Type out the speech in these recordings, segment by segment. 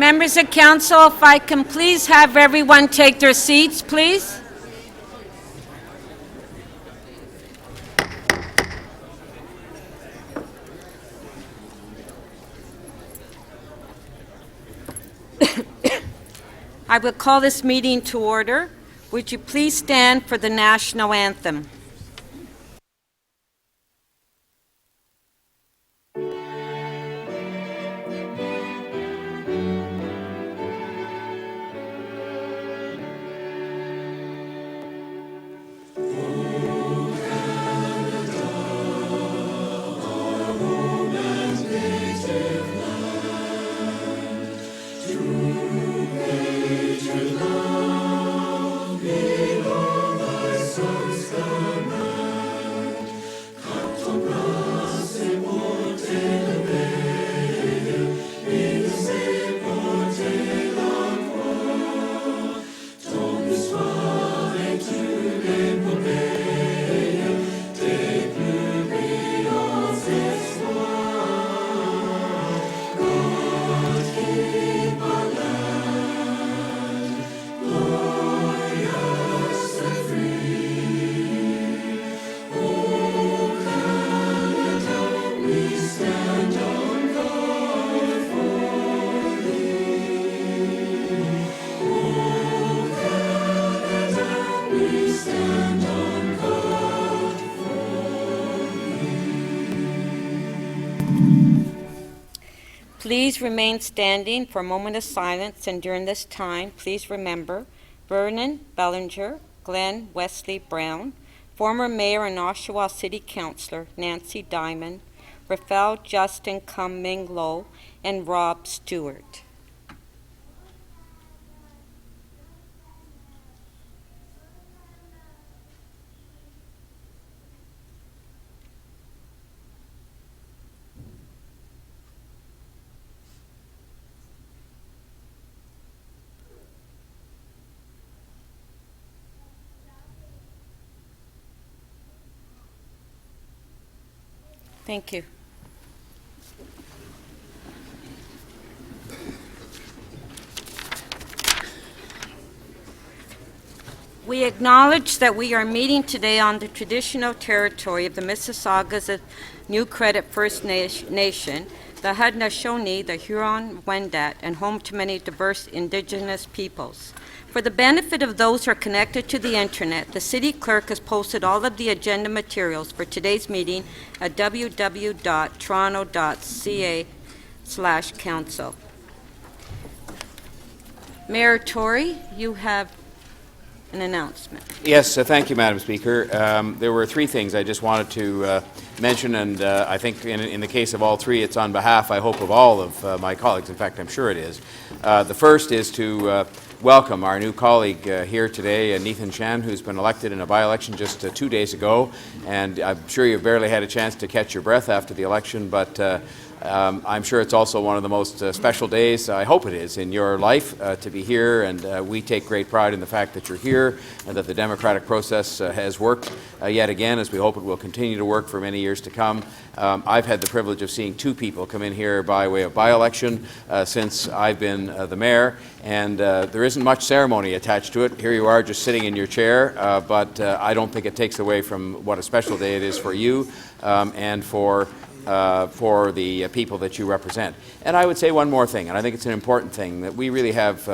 Members of council, if I can please have everyone take their seats, please. I will call this meeting to order. Would you please stand for the national anthem? Please remain standing for a moment of silence, and during this time, please remember Vernon Bellinger, Glenn Wesley Brown, former Mayor and Oshawa City Councilor Nancy Diamond, Rafael Justin Cumming Low, and Rob Stewart. Thank you. We acknowledge that we are meeting today on the traditional territory of the Mississaugas of New Credit First Nation, the Haudenosaunee, the Huron-Wendat, and home to many diverse Indigenous peoples. For the benefit of those who are connected to the internet, the city clerk has posted all of the agenda materials for today's meeting at www.toronto.ca/council. Mayor Tory, you have an announcement. Yes, thank you, Madam Speaker. There were three things I just wanted to mention, and I think in the case of all three, it's on behalf, I hope, of all of my colleagues. In fact, I'm sure it is. The first is to welcome our new colleague here today, Nathan Chan, who's been elected in a by-election just 2 days ago, and I'm sure you've barely had a chance to catch your breath after the election, but I'm sure it's also one of the most special days, I hope it is, in your life to be here, and we take great pride in the fact that you're here and that the democratic process has worked yet again, as we hope it will continue to work for many years to come. I've had the privilege of seeing two people come in here by way of by-election since I've been the mayor, and there isn't much ceremony attached to it. Here you are just sitting in your chair, but I don't think it takes away from what a special day it is for you and for the people that you represent. And I would say one more thing, and I think it's an important thing, that we really have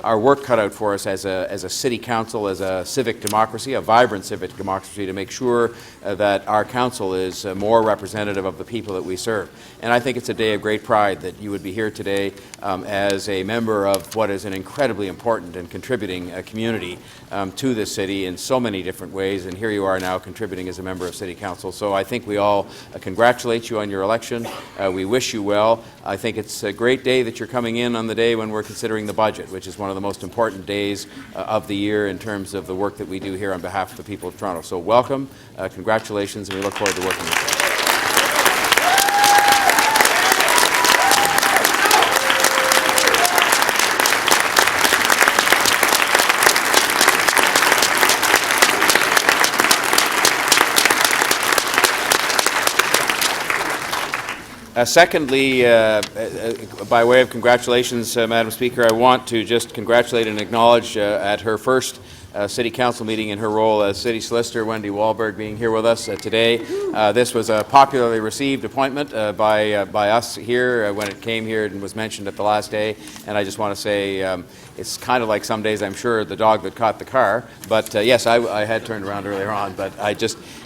our work cut out for us as a city council, as a civic democracy, a vibrant civic democracy, to make sure that our council is more representative of the people that we serve. And I think it's a day of great pride that you would be here today as a member of what is an incredibly important and contributing community to this city in so many different ways, and here you are now contributing as a member of City Council. So I think we all congratulate you on your election. We wish you well. I think it's a great day that you're coming in on the day when we're considering the budget, which is one of the most important days of the year in terms of the work that we do here on behalf of the people of Toronto. So welcome, congratulations, and we look forward to working with you. Secondly, by way of congratulations, Madam Speaker, I want to just congratulate and acknowledge at her first City Council meeting in her role as City Solicitor, Wendy Wahlberg, being here with us today. This was a popularly received appointment by us here when it came here and was mentioned at the last day. And I just want to say it's kind of like some days, I'm sure, the dog that caught the car. But yes, I had turned around earlier on, but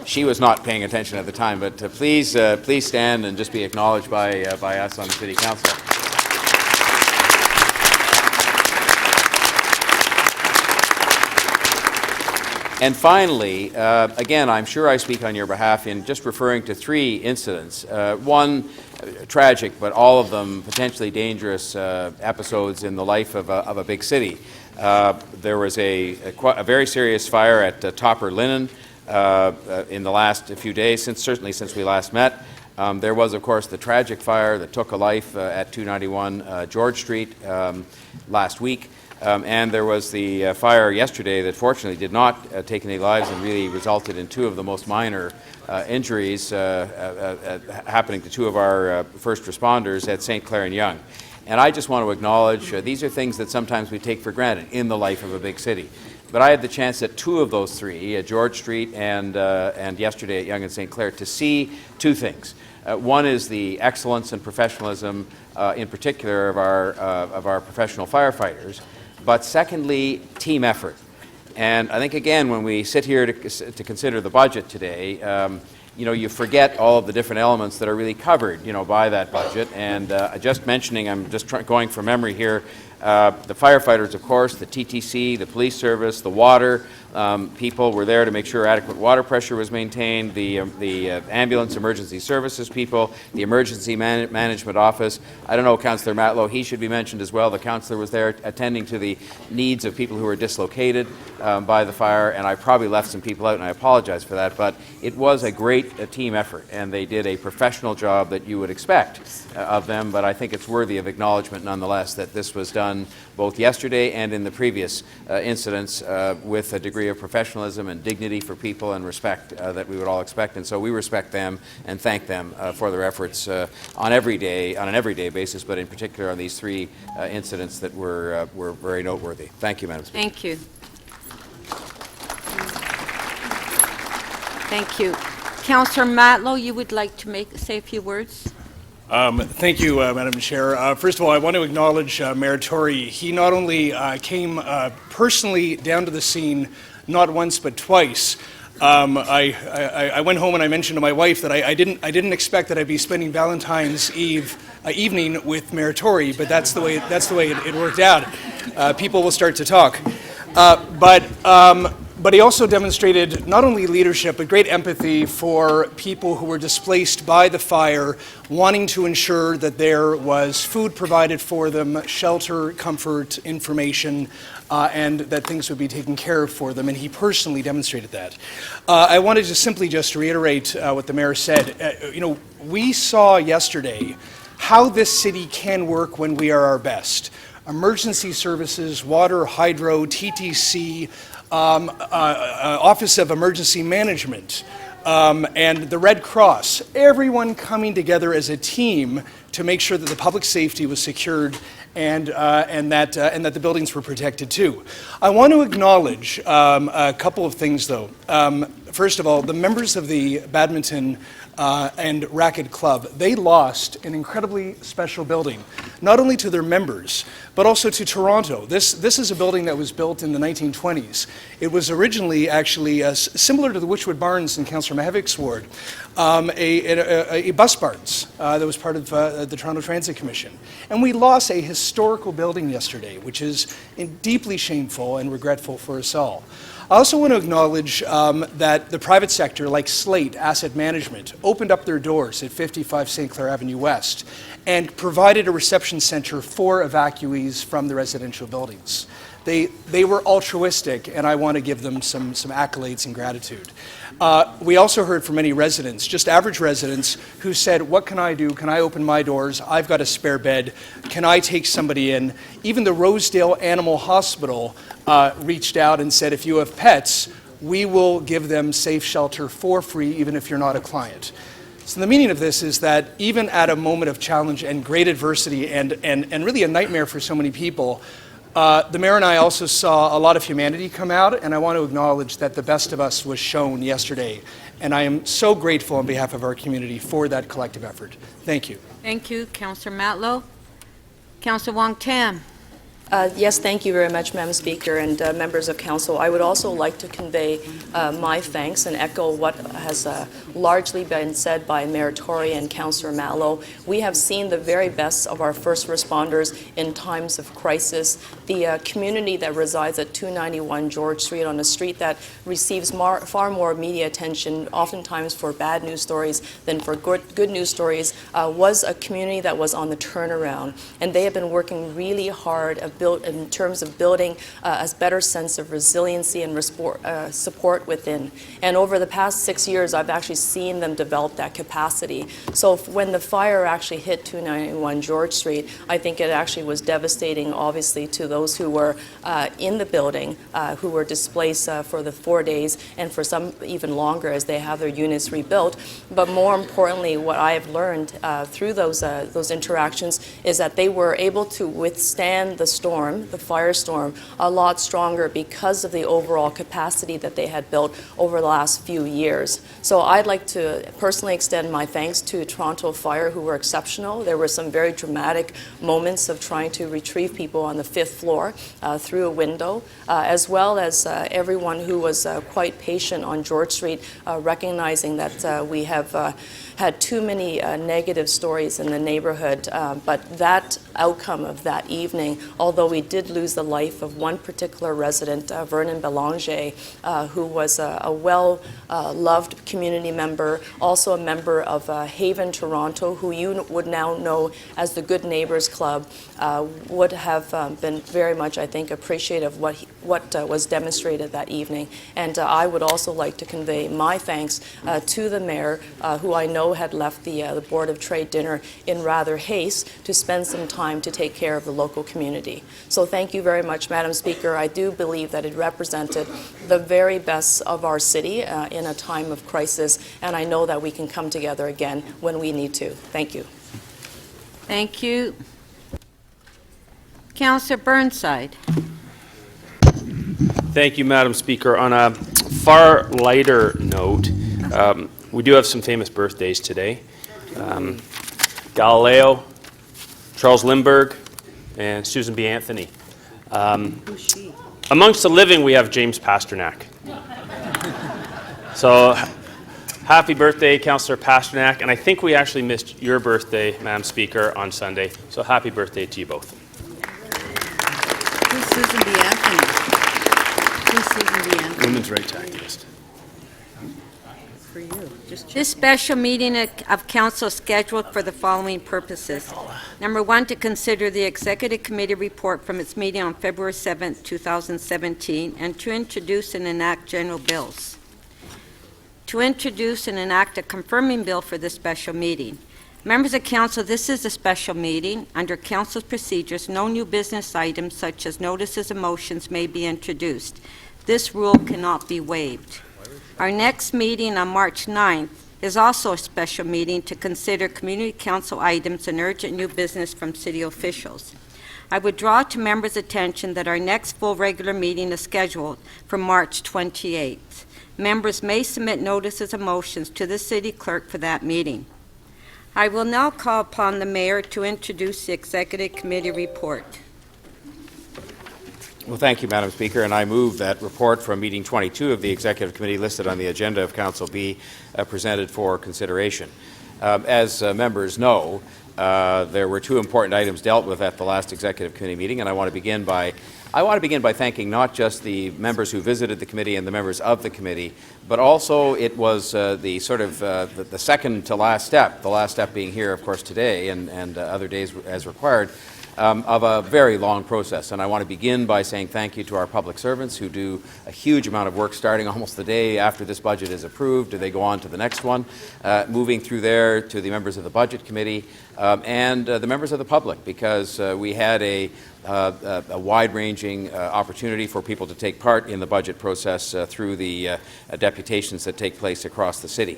she was not paying attention at the time. But please stand and just be acknowledged by us on the City Council. And finally, again, I'm sure I speak on your behalf in just referring to 3 incidents. One, tragic, but all of them potentially dangerous episodes in the life of a big city. There was a very serious fire at Topper Linen in the last few days, certainly since we last met. There was, of course, the tragic fire that took a life at 291 George Street last week. And there was the fire yesterday that fortunately did not take any lives and really resulted in 2 of the most minor injuries happening to 2 of our first responders at St. Clair and Yonge. And I just want to acknowledge these are things that sometimes we take for granted in the life of a big city. But I had the chance at 2 of those 3, at George Street and yesterday at Yonge and St. Clair, to see 2 things. One is the excellence and professionalism, in particular, of our professional firefighters. But secondly, team effort. And I think, again, when we sit here to consider the budget today, you forget all of the different elements that are really covered, by that budget. And just mentioning, I'm just going from memory here, the firefighters, of course, the TTC, the police service, the water people were there to make sure adequate water pressure was maintained, the ambulance emergency services people, the emergency management office. I don't know, Councillor Matlow, he should be mentioned as well. The councillor was there attending to the needs of people who were dislocated by the fire, and I probably left some people out, and I apologize for that, but it was a great team effort, and they did a professional job that you would expect of them, but I think it's worthy of acknowledgement nonetheless that this was done both yesterday and in the previous incidents with a degree of professionalism and dignity for people and respect that we would all expect. And so we respect them and thank them for their efforts on an everyday basis, but in particular on these 3 incidents that were very noteworthy. Thank you, Madam Speaker. Thank you. Thank you. Councillor Matlow, you would like to say a few words? Thank you, Madam Chair. First of all, I want to acknowledge Mayor Tory. He not only came personally down to the scene not once but twice. I went home and I mentioned to my wife that I didn't expect that I'd be spending Valentine's evening with Mayor Tory, but that's the way it worked out. People will start to talk, but he also demonstrated not only leadership, but great empathy for people who were displaced by the fire, wanting to ensure that there was food provided for them, shelter, comfort, information, and that things would be taken care of for them, and he personally demonstrated that. I wanted to simply just reiterate what the mayor said. We saw yesterday how this city can work when we are our best. Emergency services, water, hydro, TTC, Office of Emergency Management, and the Red Cross, everyone coming together as a team to make sure that the public safety was secured and that the buildings were protected too. I want to acknowledge a couple of things though. First of all, the members of the badminton and racket club, they lost an incredibly special building, not only to their members, but also to Toronto. This is a building that was built in the 1920s. It was originally actually similar to the Witchwood Barns in Councillor Mahevik's ward, a bus barns that was part of the Toronto Transit Commission. And we lost a historical building yesterday, which is deeply shameful and regretful for us all. I also want to acknowledge that the private sector, like Slate Asset Management, opened up their doors at 55 St. Clair Avenue West and provided a reception center for evacuees from the residential buildings. They were altruistic, and I want to give them some accolades and gratitude. We also heard from many residents, just average residents, who said, what can I do? Can I open my doors? I've got a spare bed. Can I take somebody in? Even the Rosedale Animal Hospital reached out and said, if you have pets, we will give them safe shelter for free, even if you're not a client. So the meaning of this is that even at a moment of challenge and great adversity and really a nightmare for so many people, the mayor and I also saw a lot of humanity come out, and I want to acknowledge that the best of us was shown yesterday. And I am so grateful on behalf of our community for that collective effort. Thank you. Thank you, Councillor Matlow. Councillor Wong Tam. Yes, thank you very much, Madam Speaker, and members of Council. I would also like to convey my thanks and echo what has largely been said by Mayor Tory and Councillor Matlow. We have seen the very best of our first responders in times of crisis. The community that resides at 291 George Street, on a street that receives far more media attention, oftentimes for bad news stories than for good news stories, was a community that was on the turnaround. And they have been working really hard in terms of building a better sense of resiliency and support within. And over the past 6 years, I've actually seen them develop that capacity. So when the fire actually hit 291 George Street, I think it actually was devastating, obviously, to those who were in the building, who were displaced for the 4 days, and for some even longer as they have their units rebuilt. But more importantly, what I have learned through those interactions is that they were able to withstand the storm, the firestorm, a lot stronger because of the overall capacity that they had built over the last few years. So I'd like to personally extend my thanks to Toronto Fire, who were exceptional. There were some very dramatic moments of trying to retrieve people on the 5th floor through a window, as well as everyone who was quite patient on George Street, recognizing that we have had too many negative stories in the neighborhood, but that outcome of that evening, although we did lose the life of one particular resident, Vernon Belanger, who was a well-loved community member, also a member of Haven Toronto, who you would now know as the Good Neighbors Club, would have been very much, I think, appreciative of what was demonstrated that evening. And I would also like to convey my thanks to the mayor, who I know had left the Board of Trade dinner in rather haste to spend some time to take care of the local community. So thank you very much, Madam Speaker. I do believe that it represented the very best of our city in a time of crisis, and I know that we can come together again when we need to. Thank you. Thank you. Councillor Burnside. Thank you, Madam Speaker. On a far lighter note, we do have some famous birthdays today. Galileo, Charles Lindbergh, and Susan B. Anthony. Amongst the living, we have James Pasternak. So, happy birthday, Councillor Pasternak, and I think we actually missed your birthday, Madam Speaker, on Sunday. So happy birthday to you both. Who's Susan B. Anthony? Who's Susan B. Anthony? Women's rights activist. For you. Just This special meeting of council is scheduled for the following purposes. Number one, to consider the Executive Committee report from its meeting on February 7th, 2017, and to introduce and enact general bills. To introduce and enact a confirming bill for this special meeting. Members of council, this is a special meeting. Under council's procedures, no new business items such as notices of motions may be introduced. This rule cannot be waived. Our next meeting on March 9th is also a special meeting to consider community council items and urgent new business from city officials. I would draw to members' attention that our next full regular meeting is scheduled for March 28th. Members may submit notices of motions to the city clerk for that meeting. I will now call upon the mayor to introduce the Executive Committee report. Well, thank you, Madam Speaker, and I move that report from meeting 22 of the Executive Committee listed on the agenda of Council be presented for consideration. As members know, there were two important items dealt with at the last Executive Committee meeting, and I want to begin by thanking not just the members who visited the committee and the members of the committee, but also it was the sort of the second to last step, the last step being here, of course, today and other days as required, of a very long process. And I want to begin by saying thank you to our public servants who do a huge amount of work starting almost the day after this budget is approved. They go on to the next one, moving through there to the members of the Budget Committee and the members of the public, because we had a wide-ranging opportunity for people to take part in the budget process through the deputations that take place across the city.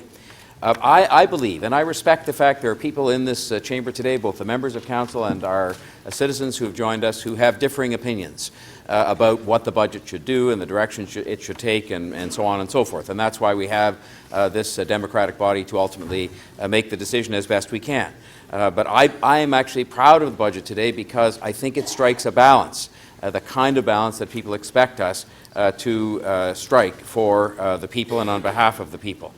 I believe, and I respect the fact there are people in this chamber today, both the members of council and our citizens who have joined us, who have differing opinions about what the budget should do and the direction it should take, and so on and so forth. And that's why we have this democratic body to ultimately make the decision as best we can. But I am actually proud of the budget today because I think it strikes a balance, the kind of balance that people expect us to strike for the people and on behalf of the people.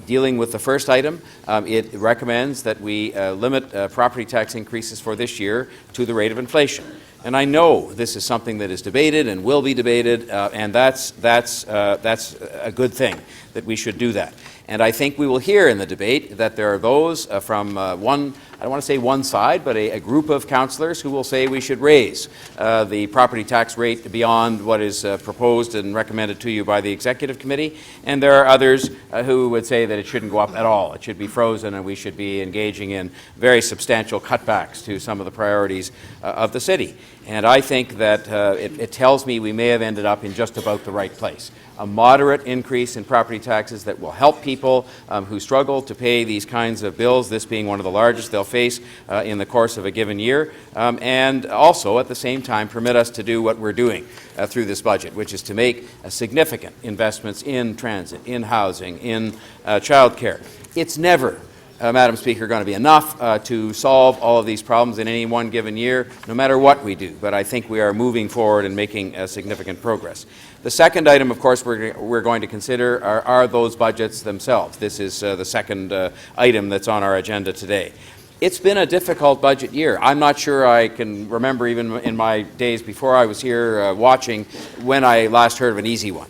Dealing with the first item, it recommends that we limit property tax increases for this year to the rate of inflation. And I know this is something that is debated and will be debated, and that's a good thing, that we should do that. And I think we will hear in the debate that there are those from one, I don't want to say one side, but a group of councillors who will say we should raise the property tax rate beyond what is proposed and recommended to you by the Executive Committee. And there are others who would say that it shouldn't go up at all. It should be frozen, and we should be engaging in very substantial cutbacks to some of the priorities of the city. And I think that it tells me we may have ended up in just about the right place. A moderate increase in property taxes that will help people who struggle to pay these kinds of bills, this being one of the largest they'll face in the course of a given year, and also at the same time permit us to do what we're doing through this budget, which is to make significant investments in transit, in housing, in childcare. It's never, Madam Speaker, going to be enough to solve all of these problems in any one given year, no matter what we do. But I think we are moving forward and making significant progress. The second item, of course, we're going to consider are those budgets themselves. This is the second item that's on our agenda today. It's been a difficult budget year. I'm not sure I can remember, even in my days before I was here watching, when I last heard of an easy one.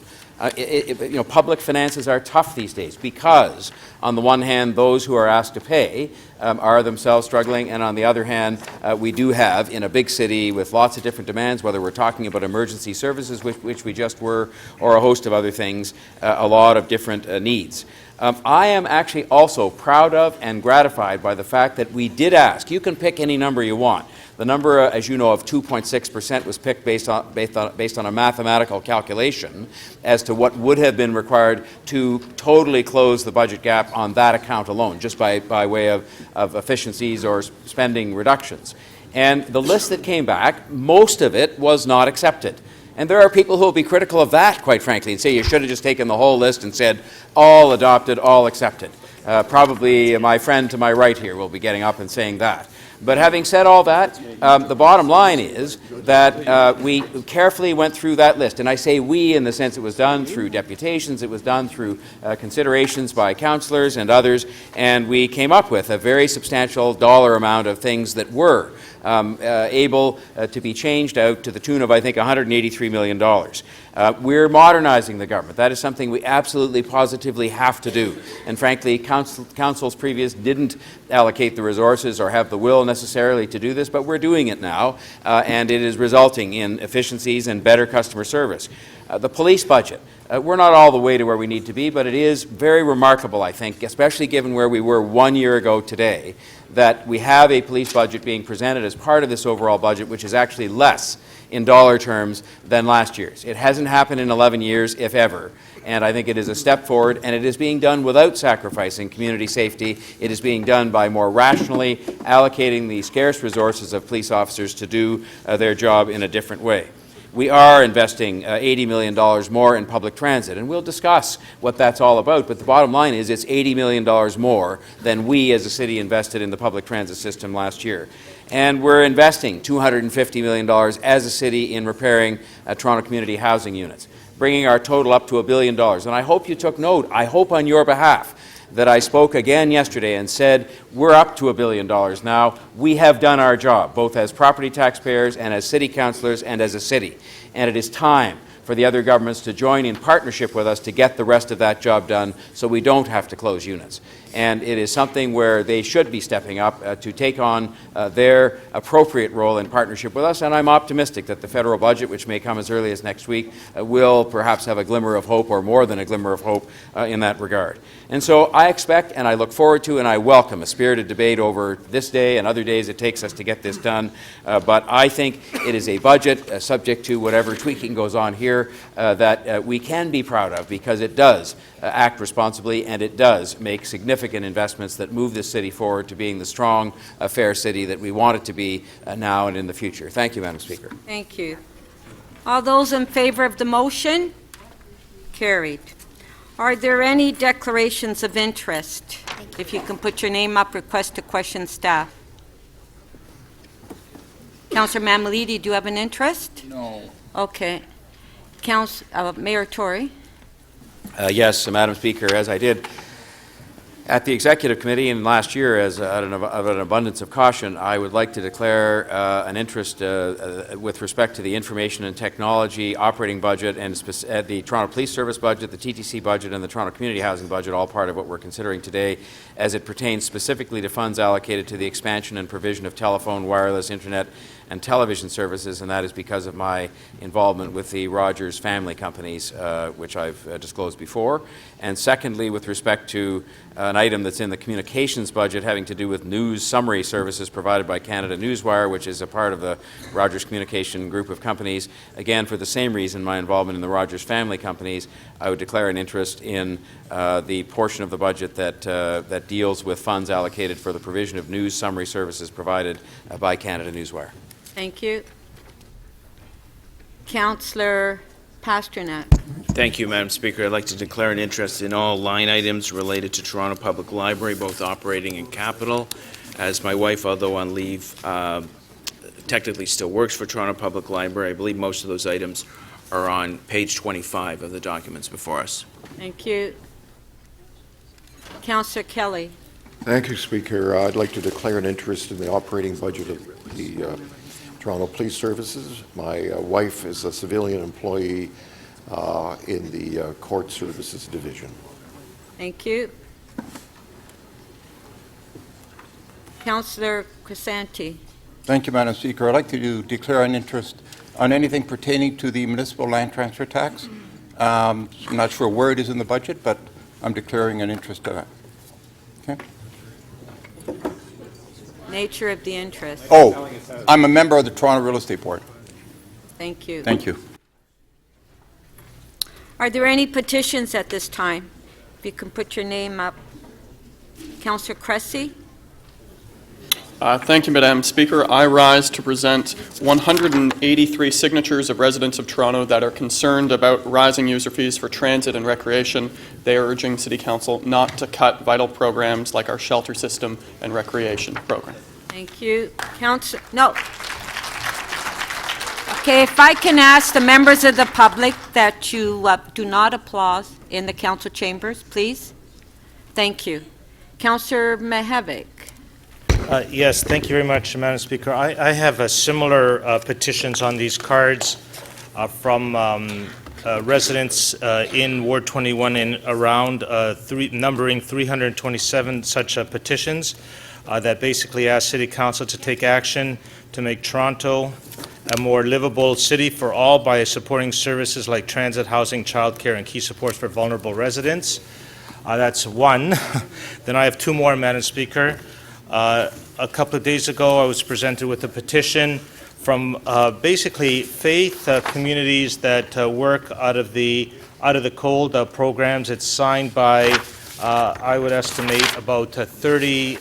Public finances are tough these days because, on the one hand, those who are asked to pay are themselves struggling, and on the other hand, we do have, in a big city with lots of different demands, whether we're talking about emergency services, which we just were, or a host of other things, a lot of different needs. I am actually also proud of and gratified by the fact that we did ask. You can pick any number you want. The number, as you know, of 2.6% was picked based on a mathematical calculation as to what would have been required to totally close the budget gap on that account alone, just by way of efficiencies or spending reductions. And the list that came back, most of it was not accepted. And there are people who will be critical of that, quite frankly, and say you should have just taken the whole list and said all adopted, all accepted. Probably my friend to my right here will be getting up and saying that. But having said all that, the bottom line is that we carefully went through that list. And I say we in the sense it was done through deputations, it was done through considerations by councillors and others, and we came up with a very substantial dollar amount of things that were able to be changed out to the tune of, I think, $183 million. We're modernizing the government. That is something we absolutely positively have to do. And frankly, councils previous didn't allocate the resources or have the will necessarily to do this, but we're doing it now, and it is resulting in efficiencies and better customer service. The police budget. We're not all the way to where we need to be, but it is very remarkable, I think, especially given where we were 1 year ago today, that we have a police budget being presented as part of this overall budget, which is actually less in dollar terms than last year's. It hasn't happened in 11 years, if ever, and I think it is a step forward, and it is being done without sacrificing community safety. It is being done by more rationally allocating the scarce resources of police officers to do their job in a different way. We are investing $80 million more in public transit, and we'll discuss what that's all about, but the bottom line is it's $80 million more than we as a city invested in the public transit system last year. And we're investing $250 million as a city in repairing Toronto community housing units, bringing our total up to $1 billion. And I hope you took note, I hope on your behalf, that I spoke again yesterday and said we're up to $1 billion now. We have done our job, both as property taxpayers and as city councillors and as a city. And it is time for the other governments to join in partnership with us to get the rest of that job done so we don't have to close units. And it is something where they should be stepping up to take on their appropriate role in partnership with us. And I'm optimistic that the federal budget, which may come as early as next week, will perhaps have a glimmer of hope, or more than a glimmer of hope, in that regard. And so I expect, and I look forward to, and I welcome a spirited debate over this day and other days it takes us to get this done. But I think it is a budget subject to whatever tweaking goes on here here that we can be proud of, because it does act responsibly and it does make significant investments that move this city forward to being the strong, fair city that we want it to be now and in the future. Thank you, Madam Speaker. Thank you. All those in favor of the motion? Carried. Are there any declarations of interest? If you can put your name up, request to question staff. Councillor Mamalidi, do you have an interest? No. Okay. Mayor Tory? Yes, Madam Speaker, as I did at the Executive Committee and last year, as out of an abundance of caution, I would like to declare an interest with respect to the information and technology operating budget and the Toronto Police Service budget, the TTC budget, and the Toronto Community Housing budget, all part of what we're considering today, as it pertains specifically to funds allocated to the expansion and provision of telephone, wireless, internet, and television services, and that is because of my involvement with the Rogers family companies, which I've disclosed before. And secondly, with respect to an item that's in the communications budget having to do with news summary services provided by Canada Newswire, which is a part of the Rogers Communication group of companies. Again, for the same reason, my involvement in the Rogers family companies, I would declare an interest in the portion of the budget that deals with funds allocated for the provision of news summary services provided by Canada Newswire. Thank you. Councillor Pasternak. Thank you, Madam Speaker. I'd like to declare an interest in all line items related to Toronto Public Library, both operating and capital, as my wife, although on leave, technically still works for Toronto Public Library. I believe most of those items are on page 25 of the documents before us. Thank you. Councillor Kelly. Thank you, Speaker. I'd like to declare an interest in the operating budget of the Toronto Police Services. My wife is a civilian employee in the Court Services Division. Thank you. Councillor Crisanti. Thank you, Madam Speaker. I'd like to declare an interest on anything pertaining to the municipal land transfer tax. I'm not sure where it is in the budget, but I'm declaring an interest in that. Okay. Nature of the interest. Oh, I'm a member of the Toronto Real Estate Board. Thank you. Thank you. Are there any petitions at this time? If you can put your name up. Councillor Cressy. Thank you, Madam Speaker. I rise to present 183 signatures of residents of Toronto that are concerned about rising user fees for transit and recreation. They are urging City Council not to cut vital programs like our shelter system and recreation program. Thank you. No. Okay, if I can ask the members of the public that you do not applaud in the council chambers, please. Thank you. Councillor Mihevc. Yes, thank you very much, Madam Speaker. I have similar petitions on these cards from residents in Ward 21 and around, numbering 327 such petitions that basically ask City Council to take action to make Toronto a more livable city for all by supporting services like transit, housing, childcare, and key supports for vulnerable residents. That's one. Then I have two more, Madam Speaker. A couple of days ago, I was presented with a petition from basically faith communities that work out of the cold programs. It's signed by, I would estimate, about 30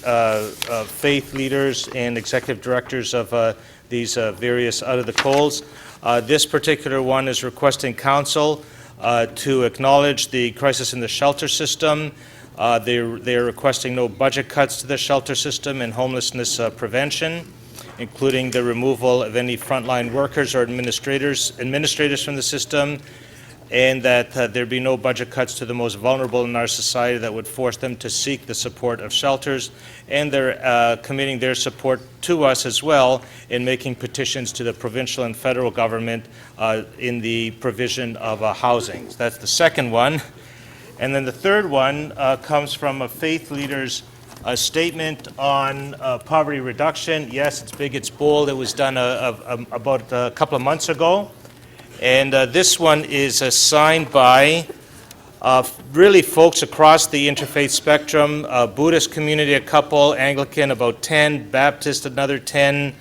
faith leaders and executive directors of these various out of the colds. This particular one is requesting council to acknowledge the crisis in the shelter system. They're requesting no budget cuts to the shelter system and homelessness prevention, including the removal of any frontline workers or administrators from the system, and that there be no budget cuts to the most vulnerable in our society that would force them to seek the support of shelters. And they're committing their support to us as well in making petitions to the provincial and federal government in the provision of housing. So that's the second one. And then the third one comes from a faith leader's statement on poverty reduction. Yes, it's big, it's bold. It was done about a couple of months ago. And this one is signed by really folks across the interfaith spectrum, Buddhist community, a couple, Anglican, about 10, Baptist, another 10,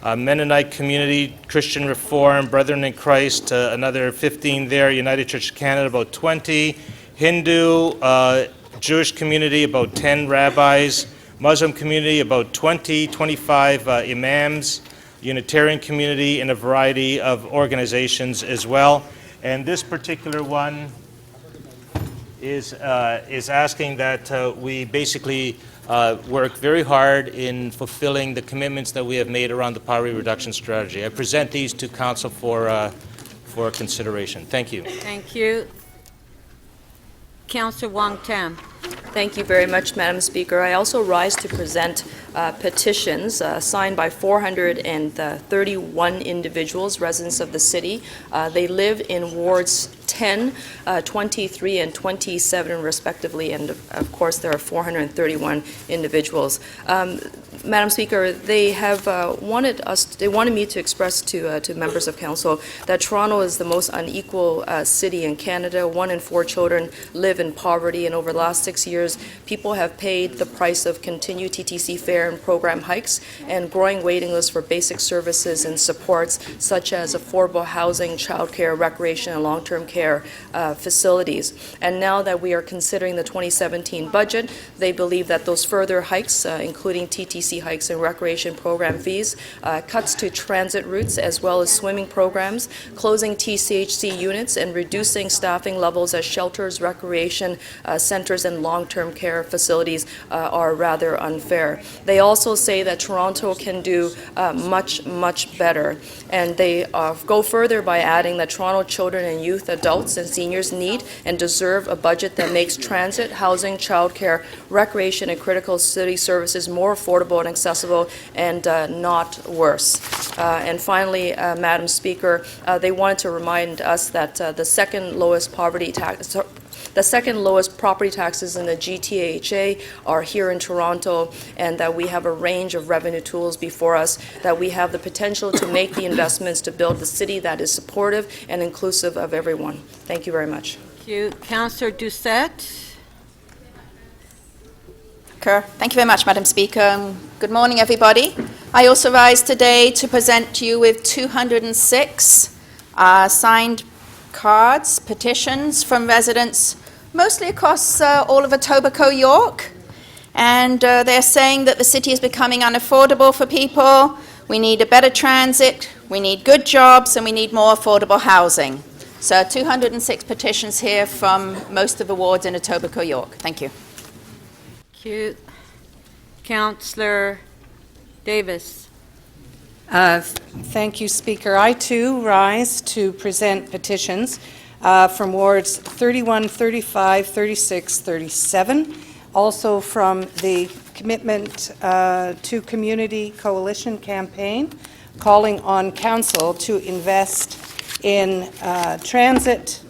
Mennonite Community, Christian Reform, Brethren in Christ, another 15 there, United Church of Canada, about 20, Hindu, Jewish community, about 10 rabbis, Muslim community, about 20, 25 imams, Unitarian community, and a variety of organizations as well. And this particular one is asking that we basically work very hard in fulfilling the commitments that we have made around the poverty reduction strategy. I present these to Council for consideration. Thank you. Thank you. Councillor Wong Tam. Thank you very much, Madam Speaker. I also rise to present petitions signed by 431 individuals, residents of the city. They live in wards 10, 23, and 27, respectively, and of course there are 431 individuals. Madam Speaker, they have wanted me to express to members of council that Toronto is the most unequal city in Canada. 1 in 4 children live in poverty, and over the last 6 years, people have paid the price of continued TTC fare and program hikes and growing waiting lists for basic services and supports such as affordable housing, childcare, recreation, and long-term care facilities. And now that we are considering the 2017 budget, they believe that those further hikes, including TTC hikes and recreation program fees, cuts to transit routes as well as swimming programs, closing TCHC units, and reducing staffing levels at shelters, recreation centers, and long-term care facilities are rather unfair. They also say that Toronto can do much, much better. And they go further by adding that Toronto children and youth, adults, and seniors need and deserve a budget that makes transit, housing, childcare, recreation, and critical city services more affordable and accessible and not worse. And finally, Madam Speaker, they wanted to remind us that the second lowest property taxes in the GTHA are here in Toronto, and that we have a range of revenue tools before us, that we have the potential to make the investments to build the city that is supportive and inclusive of everyone. Thank you very much. Thank you. Councillor Doucette. Thank you very much, Madam Speaker. Good morning, everybody. I also rise today to present to you with 206 signed cards, petitions from residents, mostly across all of Etobicoke, York. And they're saying that the city is becoming unaffordable for people. We need a better transit, we need good jobs, and we need more affordable housing. So 206 petitions here from most of the wards in Etobicoke, York. Thank you. Thank you. Councillor Davis. Thank you, Speaker. I too rise to present petitions from wards 31, 35, 36, 37, also from the Commitment to Community Coalition campaign, calling on Council to invest in transit,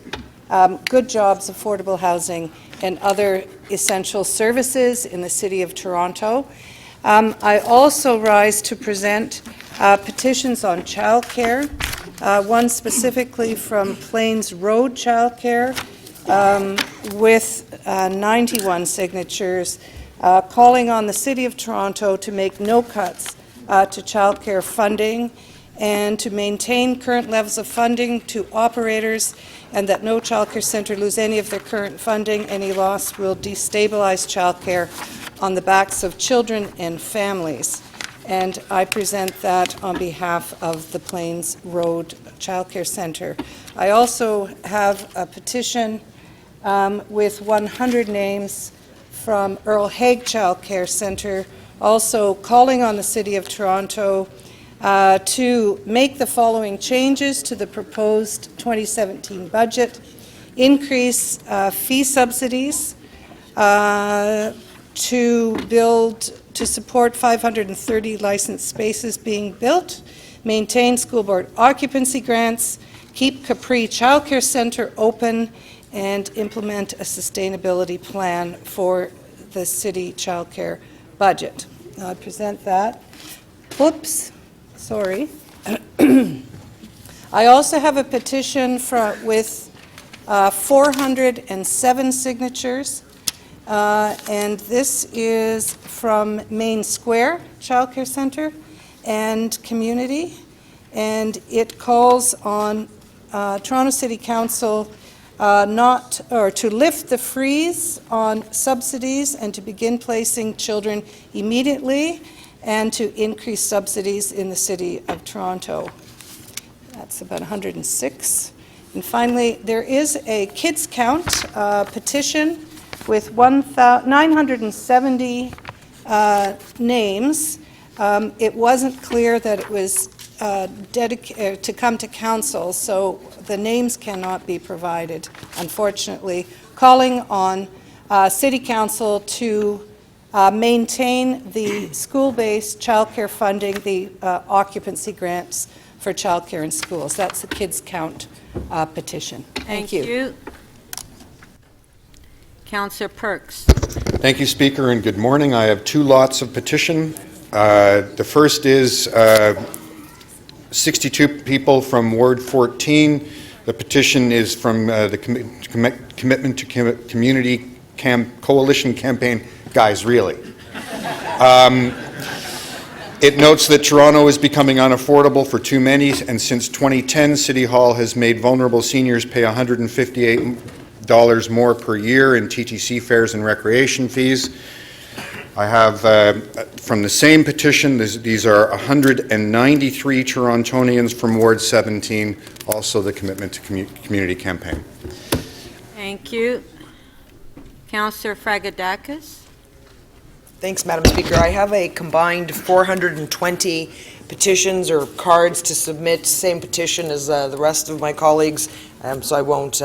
good jobs, affordable housing, and other essential services in the City of Toronto. I also rise to present petitions on childcare, one specifically from Plains Road Childcare with 91 signatures, calling on the City of Toronto to make no cuts to childcare funding and to maintain current levels of funding to operators, and that no childcare centre lose any of their current funding. Any loss will destabilize childcare on the backs of children and families. And I present that on behalf of the Plains Road Childcare Centre. I also have a petition with 100 names from Earl Haig Childcare Centre, also calling on the City of Toronto to make the following changes to the proposed 2017 budget: increase fee subsidies to support 530 licensed spaces being built, maintain school board occupancy grants, keep Capri Childcare Centre open, and implement a sustainability plan for the city childcare budget. I present that. Oops, sorry. I also have a petition with 407 signatures, and this is from Main Square Childcare Centre. and community, and it calls on Toronto City Council to lift the freeze on subsidies and to begin placing children immediately, and to increase subsidies in the City of Toronto. That's about 106. And finally, there is a Kids Count petition with 970 names. It wasn't clear that it was to come to council, so the names cannot be provided, unfortunately, calling on City Council to maintain the school-based childcare funding, the occupancy grants for childcare in schools. That's the Kids Count petition. Thank you. Councillor Perks. Thank you, Speaker, and good morning. I have two lots of petition. The first is 62 people from Ward 14. The petition is from the Commitment to Community Coalition campaign. Guys, really. It notes that Toronto is becoming unaffordable for too many, and since 2010, City Hall has made vulnerable seniors pay $158 more per year in TTC fares and recreation fees. I have, from the same petition, these are 193 Torontonians from Ward 17, also the Commitment to Community campaign. Thank you. Councillor Fragadakis. Thanks, Madam Speaker. I have a combined 420 petitions or cards to submit, same petition as the rest of my colleagues, so I won't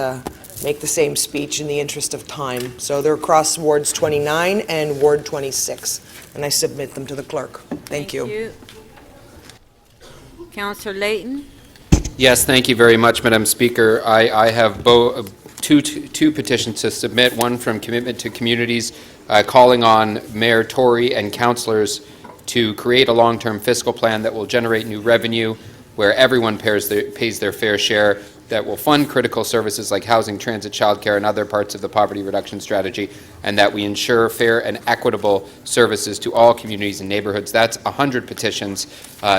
make the same speech in the interest of time. So they're across Wards 29 and Ward 26, and I submit them to the clerk. Thank you. Councillor Layton. Yes, thank you very much, Madam Speaker. I have two petitions to submit, one from Commitment to Communities calling on Mayor Tory and councillors to create a long-term fiscal plan that will generate new revenue where everyone pays their fair share, that will fund critical services like housing, transit, childcare, and other parts of the poverty reduction strategy, and that we ensure fair and equitable services to all communities and neighborhoods. That's 100 petitions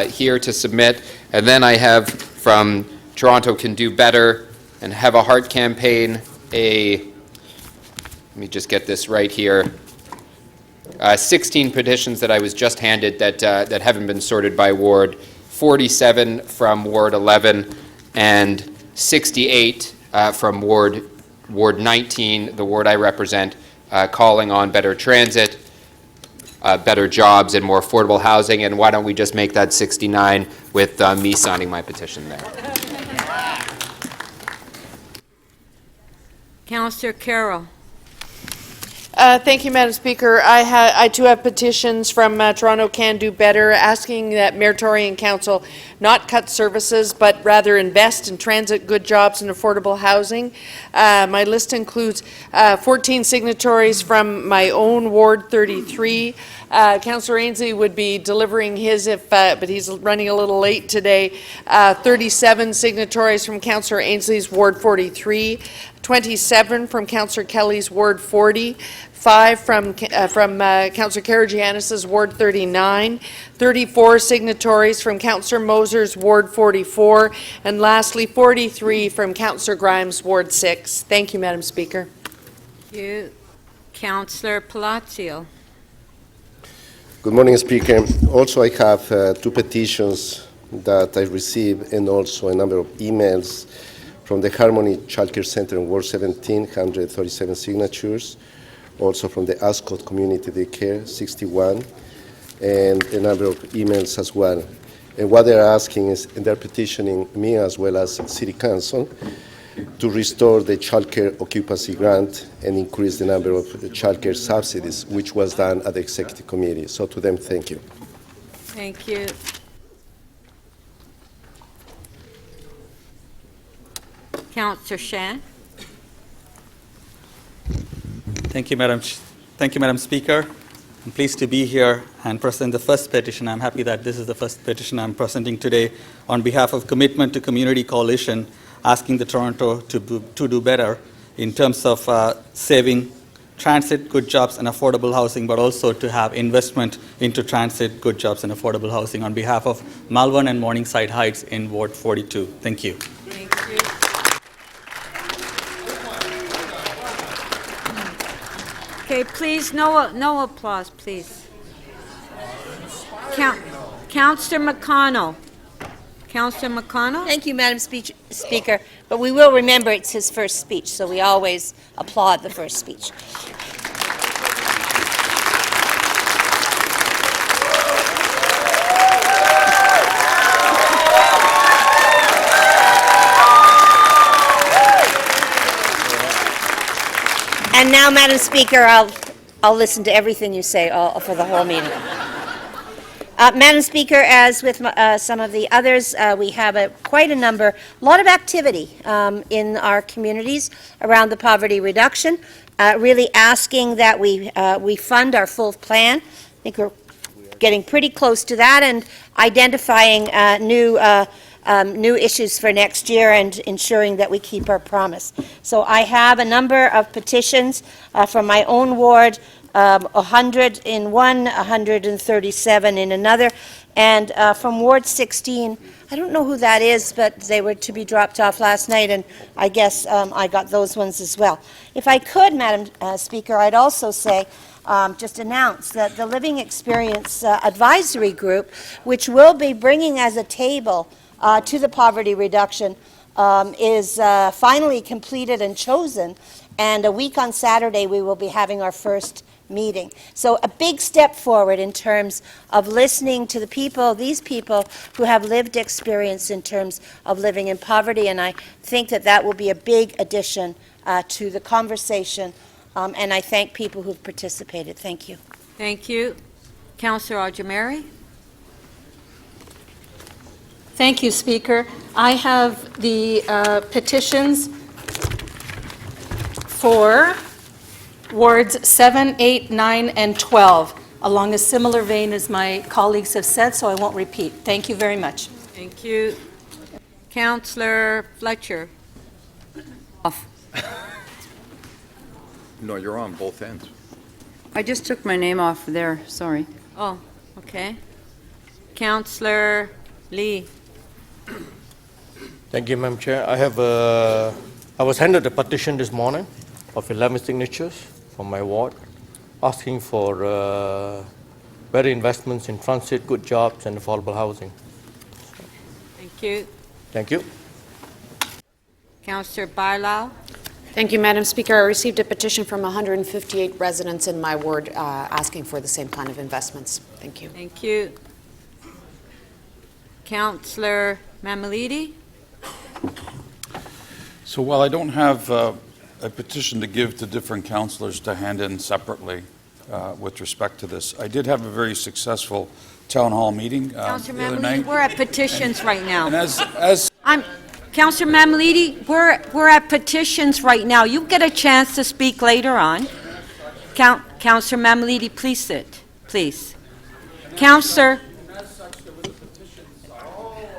here to submit. And then I have from Toronto Can Do Better and Have a Heart campaign, let me just get this right here, 16 petitions that I was just handed that haven't been sorted by ward, 47 from Ward 11, and 68 from Ward 19, the ward I represent, calling on better transit, better jobs, and more affordable housing. And why don't we just make that 69 with me signing my petition there? Councillor Carroll. Thank you, Madam Speaker. I too have petitions from Toronto Can Do Better asking that Mayor Tory and Council not cut services but rather invest in transit, good jobs and affordable housing. My list includes 14 signatories from my own Ward 33. Councillor Ainsley would be delivering his but he's running a little late today. 37 signatories from Councillor Ainsley's Ward 43. 27 from Councillor Kelly's Ward 40, 5 from Councillor Karagiannis's Ward 39, 34 signatories from Councillor Moser's Ward 44, and lastly 43 from Councillor Grimes' Ward 6. Thank you, Madam Speaker. Thank you. Councillor Palacio. Good morning, Speaker. Also, I have two petitions that I received and also a number of emails from the Harmony Childcare Center in Ward 17, 137 signatures. Also from the Ascot Community Daycare, 61, and a number of emails as well. And what they're asking is, and they're petitioning me as well as City Council to restore the childcare occupancy grant and increase the number of childcare subsidies, which was done at the Executive Committee. So to them, thank you. Thank you. Councillor Shan. Thank you, Madam Speaker. I'm pleased to be here and present the first petition. I'm happy that this is the first petition I'm presenting today on behalf of Commitment to Community Coalition, asking the Toronto to do better in terms of saving transit, good jobs, and affordable housing, but also to have investment into transit, good jobs, and affordable housing on behalf of Malvern and Morningside Heights in Ward 42. Thank you. Thank you. Okay, please, no applause, please. Councillor McConnell. Councillor McConnell? Thank you, Madam Speaker. But we will remember it's his first speech, so we always applaud the first speech. And now, Madam Speaker, I'll listen to everything you say for the whole meeting. Madam Speaker, as with some of the others, we have quite a lot of activity in our communities around the poverty reduction, really asking that we fund our full plan. I think we're getting pretty close to that, and identifying new issues for next year and ensuring that we keep our promise. So I have a number of petitions from my own ward, 100 in one, 137 in another, and from Ward 16, I don't know who that is, but they were to be dropped off last night, and I guess I got those ones as well. If I could, Madam Speaker, I'd also say, just announce that the Living Experience Advisory Group, which will be bringing as a table to the poverty reduction, is finally completed and chosen, and a week on Saturday we will be having our first meeting. So a big step forward in terms of listening to the people, these people who have lived experience in terms of living in poverty, and I think that will be a big addition to the conversation, and I thank people who've participated. Thank you. Thank you. Councillor Ojamari? Thank you, Speaker. I have the petitions for Wards 7, 8, 9, and 12, along a similar vein as my colleagues have said, so I won't repeat. Thank you very much. Thank you. Councillor Fletcher? Off. No, you're on both ends. I just took my name off there, sorry. Oh, okay. Councillor Lee? Thank you, Madam Chair. I was handed a petition this morning of 11 signatures from my ward, asking for better investments in transit, good jobs, and affordable housing. Thank you. Thank you. Councillor Bailao? Thank you, Madam Speaker. I received a petition from 158 residents in my ward asking for the same kind of investments. Thank you. Thank you. Councillor Mammoliti? So while I don't have a petition to give to different councillors to hand in separately with respect to this, I did have a very successful town hall meeting the Councillor other Mammoliti, night. we're at petitions right now. And Councillor Mammoliti, we're at petitions right now. You get a chance to speak later on. Councillor Mammoliti, please sit, please. Councillor,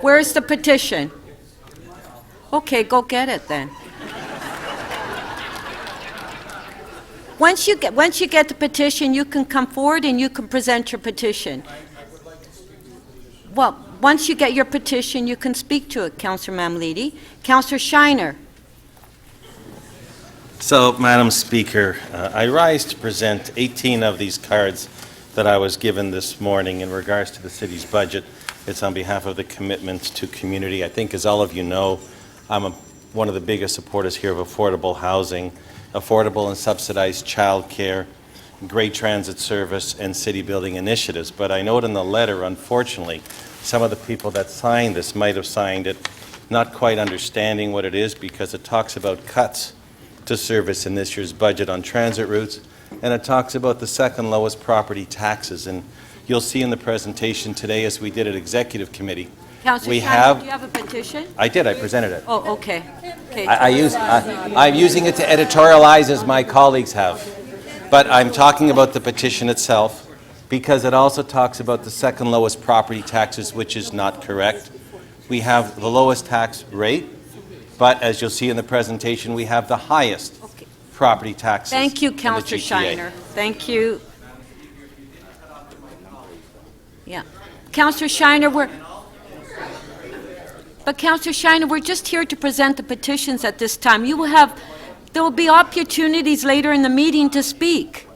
where's the petition? Okay, go get it then. Once you get the petition, you can come forward and you can present your petition. Well, once you get your petition, you can speak to it, Councillor Mammoliti. Councillor Shiner. So, Madam Speaker, I rise to present 18 of these cards that I was given this morning in regards to the city's budget. It's on behalf of the commitment to community. I think, as all of you know, I'm one of the biggest supporters here of affordable housing, affordable and subsidized child care, great transit service, and city building initiatives. But I note in the letter, unfortunately, some of the people that signed this might have signed it not quite understanding what it is, because it talks about cuts to service in this year's budget on transit routes, and it talks about the second lowest property taxes. And you'll see in the presentation today, as we did at Executive Committee, Councillor Shiner, do you have a petition? I did. I presented it. Oh, okay. Okay. I'm using it to editorialize as my colleagues have. But I'm talking about the petition itself because it also talks about the second lowest property taxes, which is not correct. We have the lowest tax rate, but as you'll see in the presentation, we have the highest property taxes. Thank you, in the Councillor GTA. Shiner. Thank you. Yeah. Councillor Shiner, Councillor Shiner, we're just here to present the petitions at this time. There will be opportunities later in the meeting to speak.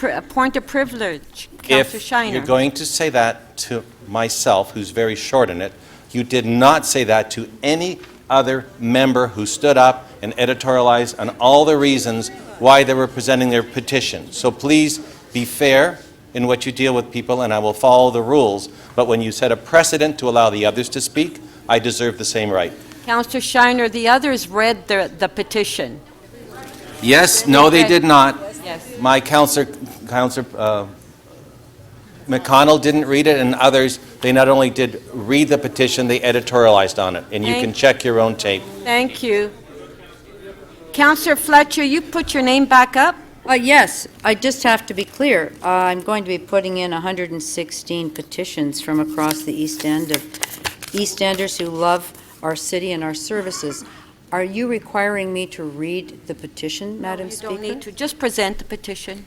A point of privilege, Councillor Shiner. If you're going to say that to myself, who's very short in it, you did not say that to any other member who stood up and editorialized on all the reasons why they were presenting their petition. So please be fair in what you deal with people, and I will follow the rules. But when you set a precedent to allow the others to speak, I deserve the same right. Councillor Shiner, the others read the petition. Yes, no, they did not. Yes. My Councillor McConnell didn't read it, and others, they not only did read the petition, they editorialized on it. And you can check your own tape. Thank you. Councillor Fletcher, you put your name back up? Yes, I just have to be clear. I'm going to be putting in 116 petitions from across the East End of Eastenders who love our city and our services. Are you requiring me to read the petition, Madam Speaker? You don't need to. Just present the petition.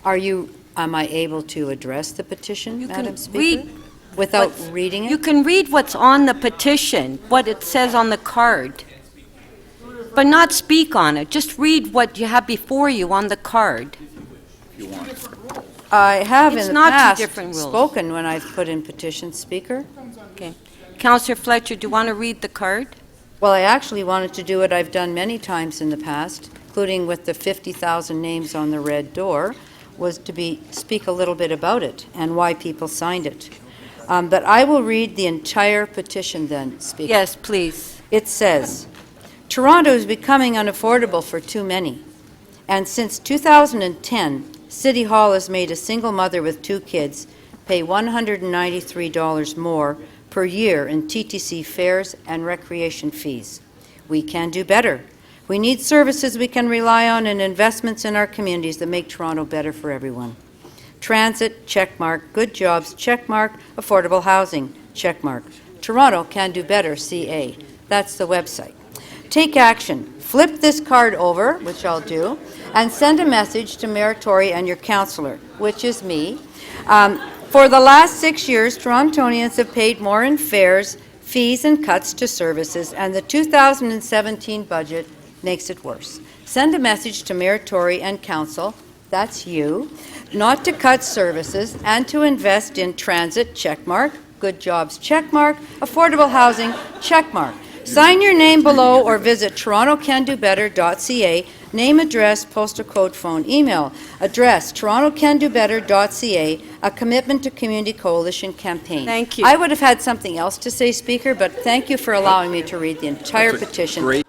Am I able to address the petition, Madam Speaker? Read without reading it? You can read what's on the petition, what it says on the card, but not speak on it. Just read what you have before you on the card. I have It's in the not two past different rules. spoken when I've put in petitions, Speaker. Okay. Councillor Fletcher, do you want to read the card? Well, I actually wanted to do what I've done many times in the past, including with the 50,000 names on the red door, was to speak a little bit about it and why people signed it. But I will read the entire petition then, Speaker. Yes, please. It says, Toronto is becoming unaffordable for too many. And since 2010, City Hall has made a single mother with 2 kids pay $193 more per year in TTC fares and recreation fees. We can do better. We need services we can rely on and investments in our communities that make Toronto better for everyone. Transit, checkmark. Good jobs, checkmark. Affordable housing, checkmark. Toronto can do better, CA. That's the website. Take action. Flip this card over, which I'll do, and send a message to Mayor Tory and your councillor, which is me. For the last 6 years, Torontonians have paid more in fares, fees, and cuts to services, and the 2017 budget makes it worse. Send a message to Mayor Tory and council, that's you, not to cut services and to invest in transit, checkmark, good jobs, checkmark, affordable housing, checkmark. Sign your name below or visit torontocandobetter.ca. Name, address, postal code, phone, email. Address, torontocandobetter.ca, a Commitment to Community Coalition campaign. Thank you. I would have had something else to say, Speaker, but thank you for allowing me to read the entire petition.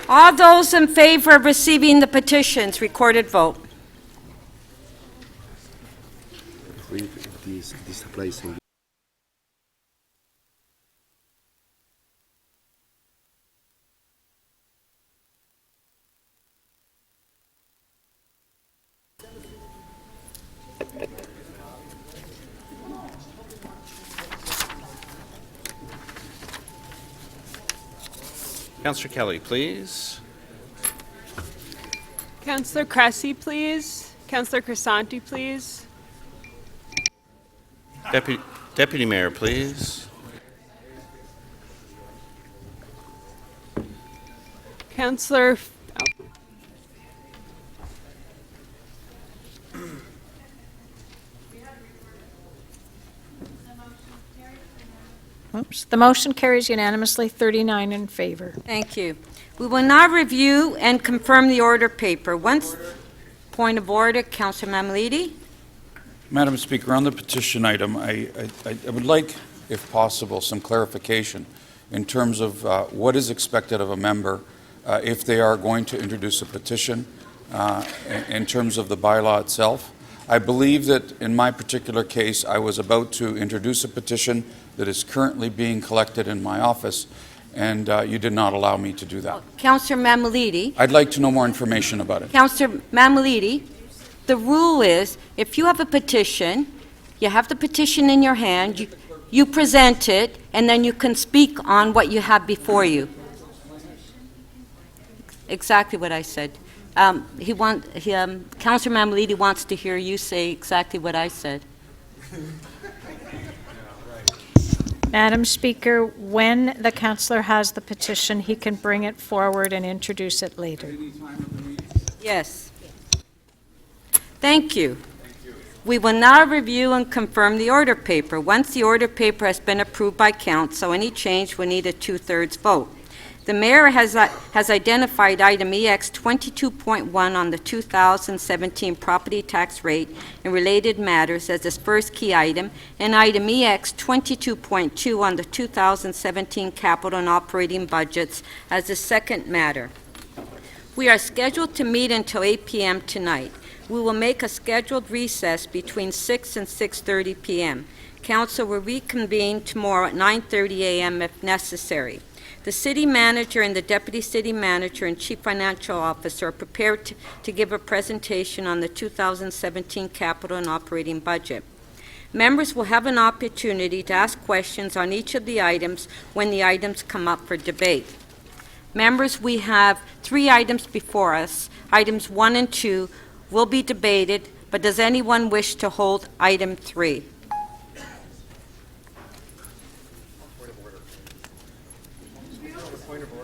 All those in favor of receiving the petitions, recorded vote. This applies in Councillor Kelly, please. Councillor Cressy, please. Councillor Crisanti, please. Deputy Mayor, please. Councillor... Oops. The motion carries unanimously, 39 in favor. Thank you. We will now review and confirm the order paper. Once, point of order, Councillor Mammoliti. Madam Speaker, on the petition item, I would like, if possible, some clarification in terms of what is expected of a member if they are going to introduce a petition in terms of the bylaw itself. I believe that in my particular case, I was about to introduce a petition that is currently being collected in my office, and you did not allow me to do that. Councillor Mammoliti. I'd like to know more information about it. Councillor Mammoliti, the rule is if you have a petition, you have the petition in your hand, you present it, and then you can speak on what you have before you. Exactly what I said. Councillor Mammoliti wants to hear you say exactly what I said. Madam Speaker, when the councillor has the petition, he can bring it forward and introduce it later. Yes. Thank you. We will now review and confirm the order paper. Once the order paper has been approved by council, any change will need a 2/3 vote. The mayor has identified item EX 22.1 on the 2017 property tax rate and related matters as his first key item, and item EX 22.2 on the 2017 capital and operating budgets as the second matter. We are scheduled to meet until 8 p.m. tonight. We will make a scheduled recess between 6 and 6:30 p.m. Council will reconvene tomorrow at 9:30 a.m. if necessary. The city manager and the deputy city manager and chief financial officer are prepared to give a presentation on the 2017 capital and operating budget. Members will have an opportunity to ask questions on each of the items when the items come up for debate. Members, we have 3 items before us. Items 1 and 2 will be debated, but does anyone wish to hold item 3?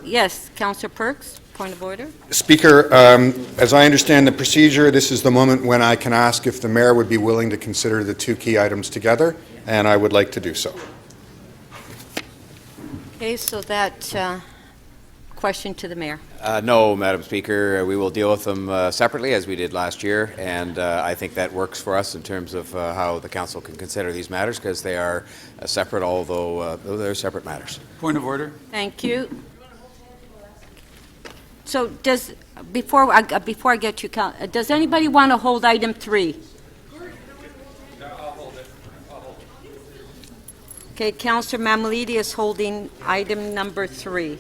Yes, Councillor Perks, point of order. Speaker, as I understand the procedure, this is the moment when I can ask if the mayor would be willing to consider the 2 key items together, and I would like to do so. Okay, so that question to the mayor. No, Madam Speaker. We will deal with them separately as we did last year, and I think that works for us in terms of how the council can consider these matters because they are separate, although they're separate matters. Point of order. Thank you. So before I get to you, does anybody want to hold item 3? Okay, Councillor Mammoliti is holding item number 3.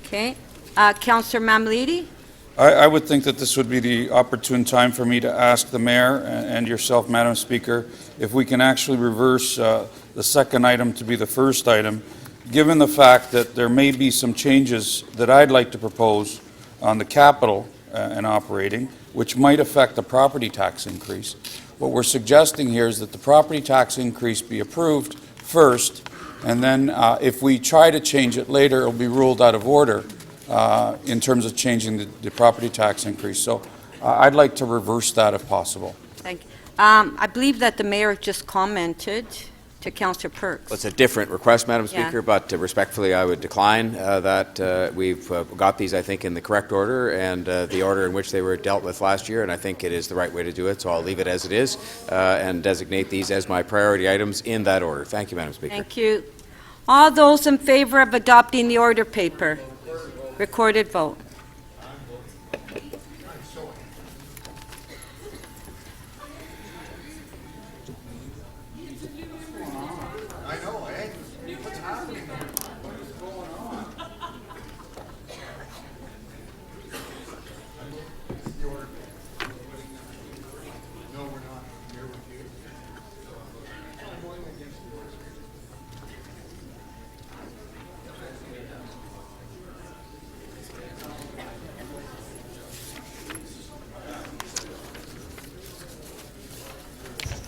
Okay, Councillor Mammoliti? I would think that this would be the opportune time for me to ask the mayor and yourself, Madam Speaker, if we can actually reverse the second item to be the first item, given the fact that there may be some changes that I'd like to propose on the capital and operating, which might affect the property tax increase. What we're suggesting here is that the property tax increase be approved first, and then if we try to change it later, it'll be ruled out of order in terms of changing the property tax increase. So I'd like to reverse that if possible. Thank you. I believe that the mayor just commented to Councillor Perks. Well, it's a different request, Madam Yeah. Speaker, but respectfully, I would decline that. We've got these, I think, in the correct order and the order in which they were dealt with last year, and I think it is the right way to do it, so I'll leave it as it is and designate these as my priority items in that order. Thank you, Madam Speaker. Thank you. All those in favor of adopting the order paper? Recorded vote.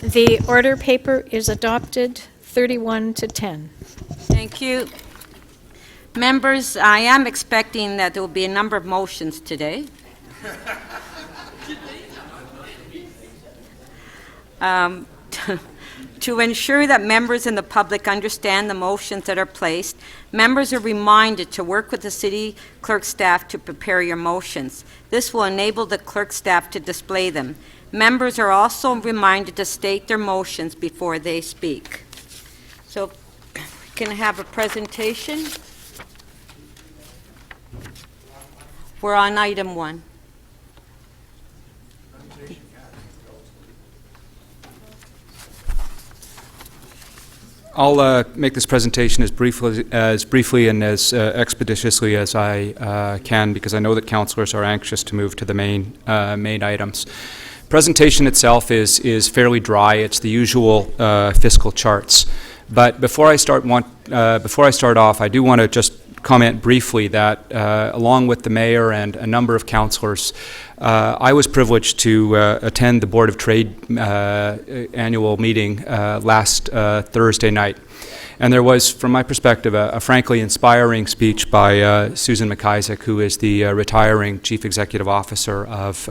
The order paper is adopted 31-10. Thank you. Members, I am expecting that there will be a number of motions today. To ensure that members and the public understand the motions that are placed, members are reminded to work with the city clerk staff to prepare your motions. This will enable the clerk staff to display them. Members are also reminded to state their motions before they speak. So, we can have a presentation. We're on item 1. I'll make this presentation as briefly and as expeditiously as I can, because I know that councillors are anxious to move to the main items. Presentation itself is fairly dry. It's the usual fiscal charts. But before I start off, I do want to just comment briefly that, along with the mayor and a number of councillors, I was privileged to attend the Board of Trade annual meeting last Thursday night. And there was, from my perspective, a frankly inspiring speech by Susan McIsaac, who is the retiring Chief Executive Officer of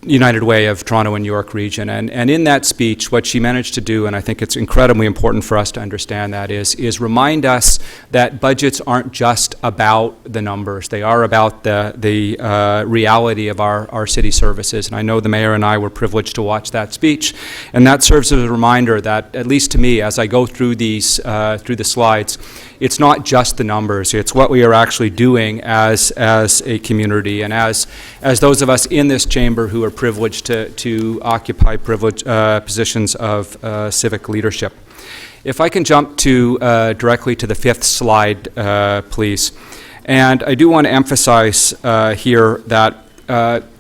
United Way of Toronto and York Region. And in that speech, what she managed to do, and I think it's incredibly important for us to understand that, is remind us that budgets aren't just about the numbers. They are about the reality of our city services. And I know the mayor and I were privileged to watch that speech. And that serves as a reminder that, at least to me, as I go through these, through the slides, it's not just the numbers. It's what we are actually doing as a community, and as those of us in this chamber who are privileged to occupy positions of civic leadership. If I can jump to directly to the fifth slide, please. And I do want to emphasize here that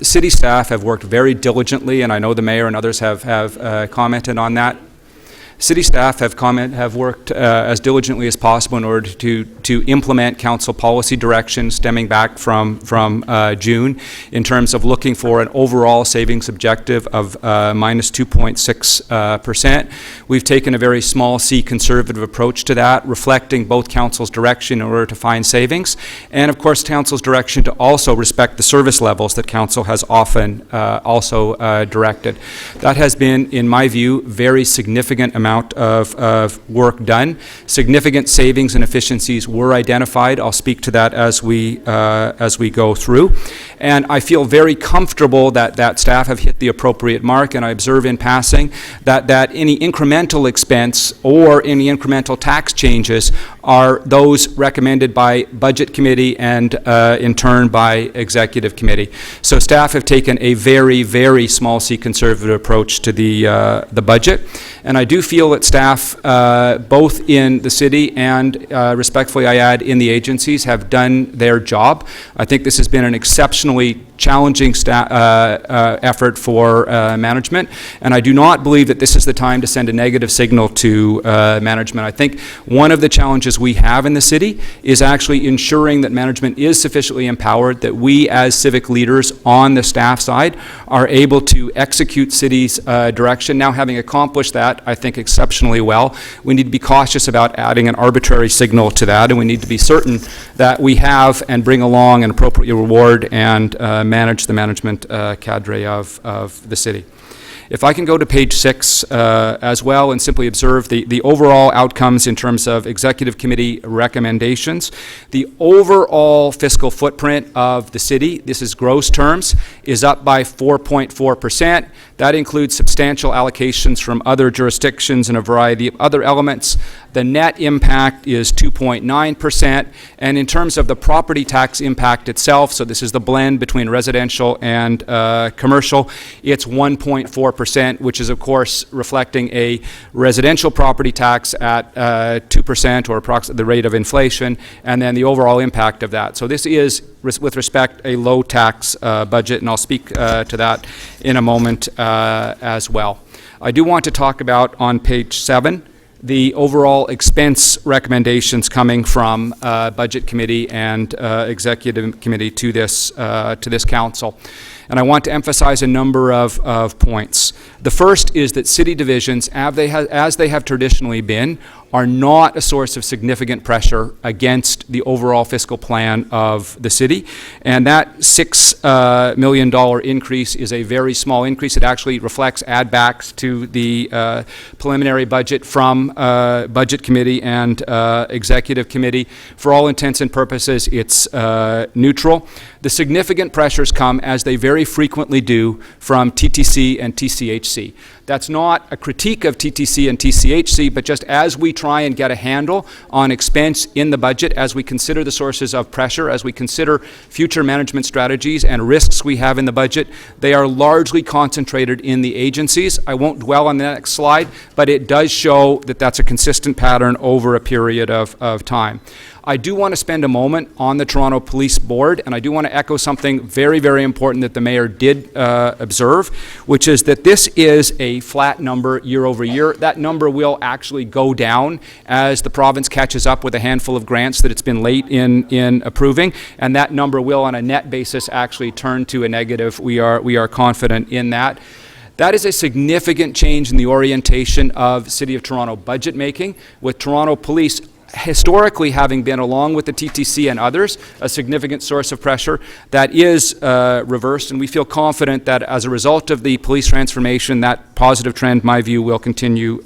city staff have worked very diligently, and I know the mayor and others have commented on that. City staff have worked as diligently as possible in order to implement council policy directions stemming back from June in terms of looking for an overall savings objective of minus 2.6%. We've taken a very small c conservative approach to that, reflecting both council's direction in order to find savings, and of course council's direction to also respect the service levels that council has often also directed. That has been, in my view, very significant amount of work done. Significant savings and efficiencies were identified. I'll speak to that as we go through. And I feel very comfortable that staff have hit the appropriate mark, and I observe in passing that any incremental expense or any incremental tax changes are those recommended by Budget Committee and in turn by Executive Committee. So staff have taken a very, very small c conservative approach to the budget. And I do feel that staff, both in the city and respectfully I add in the agencies, have done their job. I think this has been an exceptionally challenging effort for management, and I do not believe that this is the time to send a negative signal to management. I think one of the challenges we have in the city is actually ensuring that management is sufficiently empowered, that we as civic leaders on the staff side are able to execute city's direction. Now, having accomplished that, I think exceptionally well, we need to be cautious about adding an arbitrary signal to that, and we need to be certain that we have and bring along and appropriately reward and manage the management cadre of the city. If I can go to page 6 as well and simply observe the overall outcomes in terms of Executive Committee recommendations. The overall fiscal footprint of the city, this is gross terms, is up by 4.4%. That includes substantial allocations from other jurisdictions and a variety of other elements. The net impact is 2.9%, and in terms of the property tax impact itself, so this is the blend between residential and commercial, it's 1.4%, which is of course reflecting a residential property tax at 2% or approximately the rate of inflation, and then the overall impact of that. So this is, with respect, a low tax budget, and I'll speak to that in a moment as well. I do want to talk about, on page 7, the overall expense recommendations coming from Budget Committee and Executive Committee to this council. And I want to emphasize a number of points. The first is that city divisions, as they have traditionally been, are not a source of significant pressure against the overall fiscal plan of the city. And that $6 million increase is a very small increase. It actually reflects add-backs to the preliminary budget from Budget Committee and Executive Committee. For all intents and purposes, it's neutral. The significant pressures come, as they very frequently do, from TTC and TCHC. That's not a critique of TTC and TCHC, but just as we try and get a handle on expense in the budget, as we consider the sources of pressure, as we consider future management strategies and risks we have in the budget, they are largely concentrated in the agencies. I won't dwell on the next slide, but it does show that that's a consistent pattern over a period of time. I do want to spend a moment on the Toronto Police Board, and I do want to echo something very, very important that the mayor did observe, which is that this is a a flat number year over year. That number will actually go down as the province catches up with a handful of grants that it's been late in approving, and that number will, on a net basis, actually turn to a negative. We are confident in that. That is a significant change in the orientation of City of Toronto budget making, with Toronto Police historically having been, along with the TTC and others, a significant source of pressure. That is reversed, and we feel confident that as a result of the police transformation, that positive trend, my view, will continue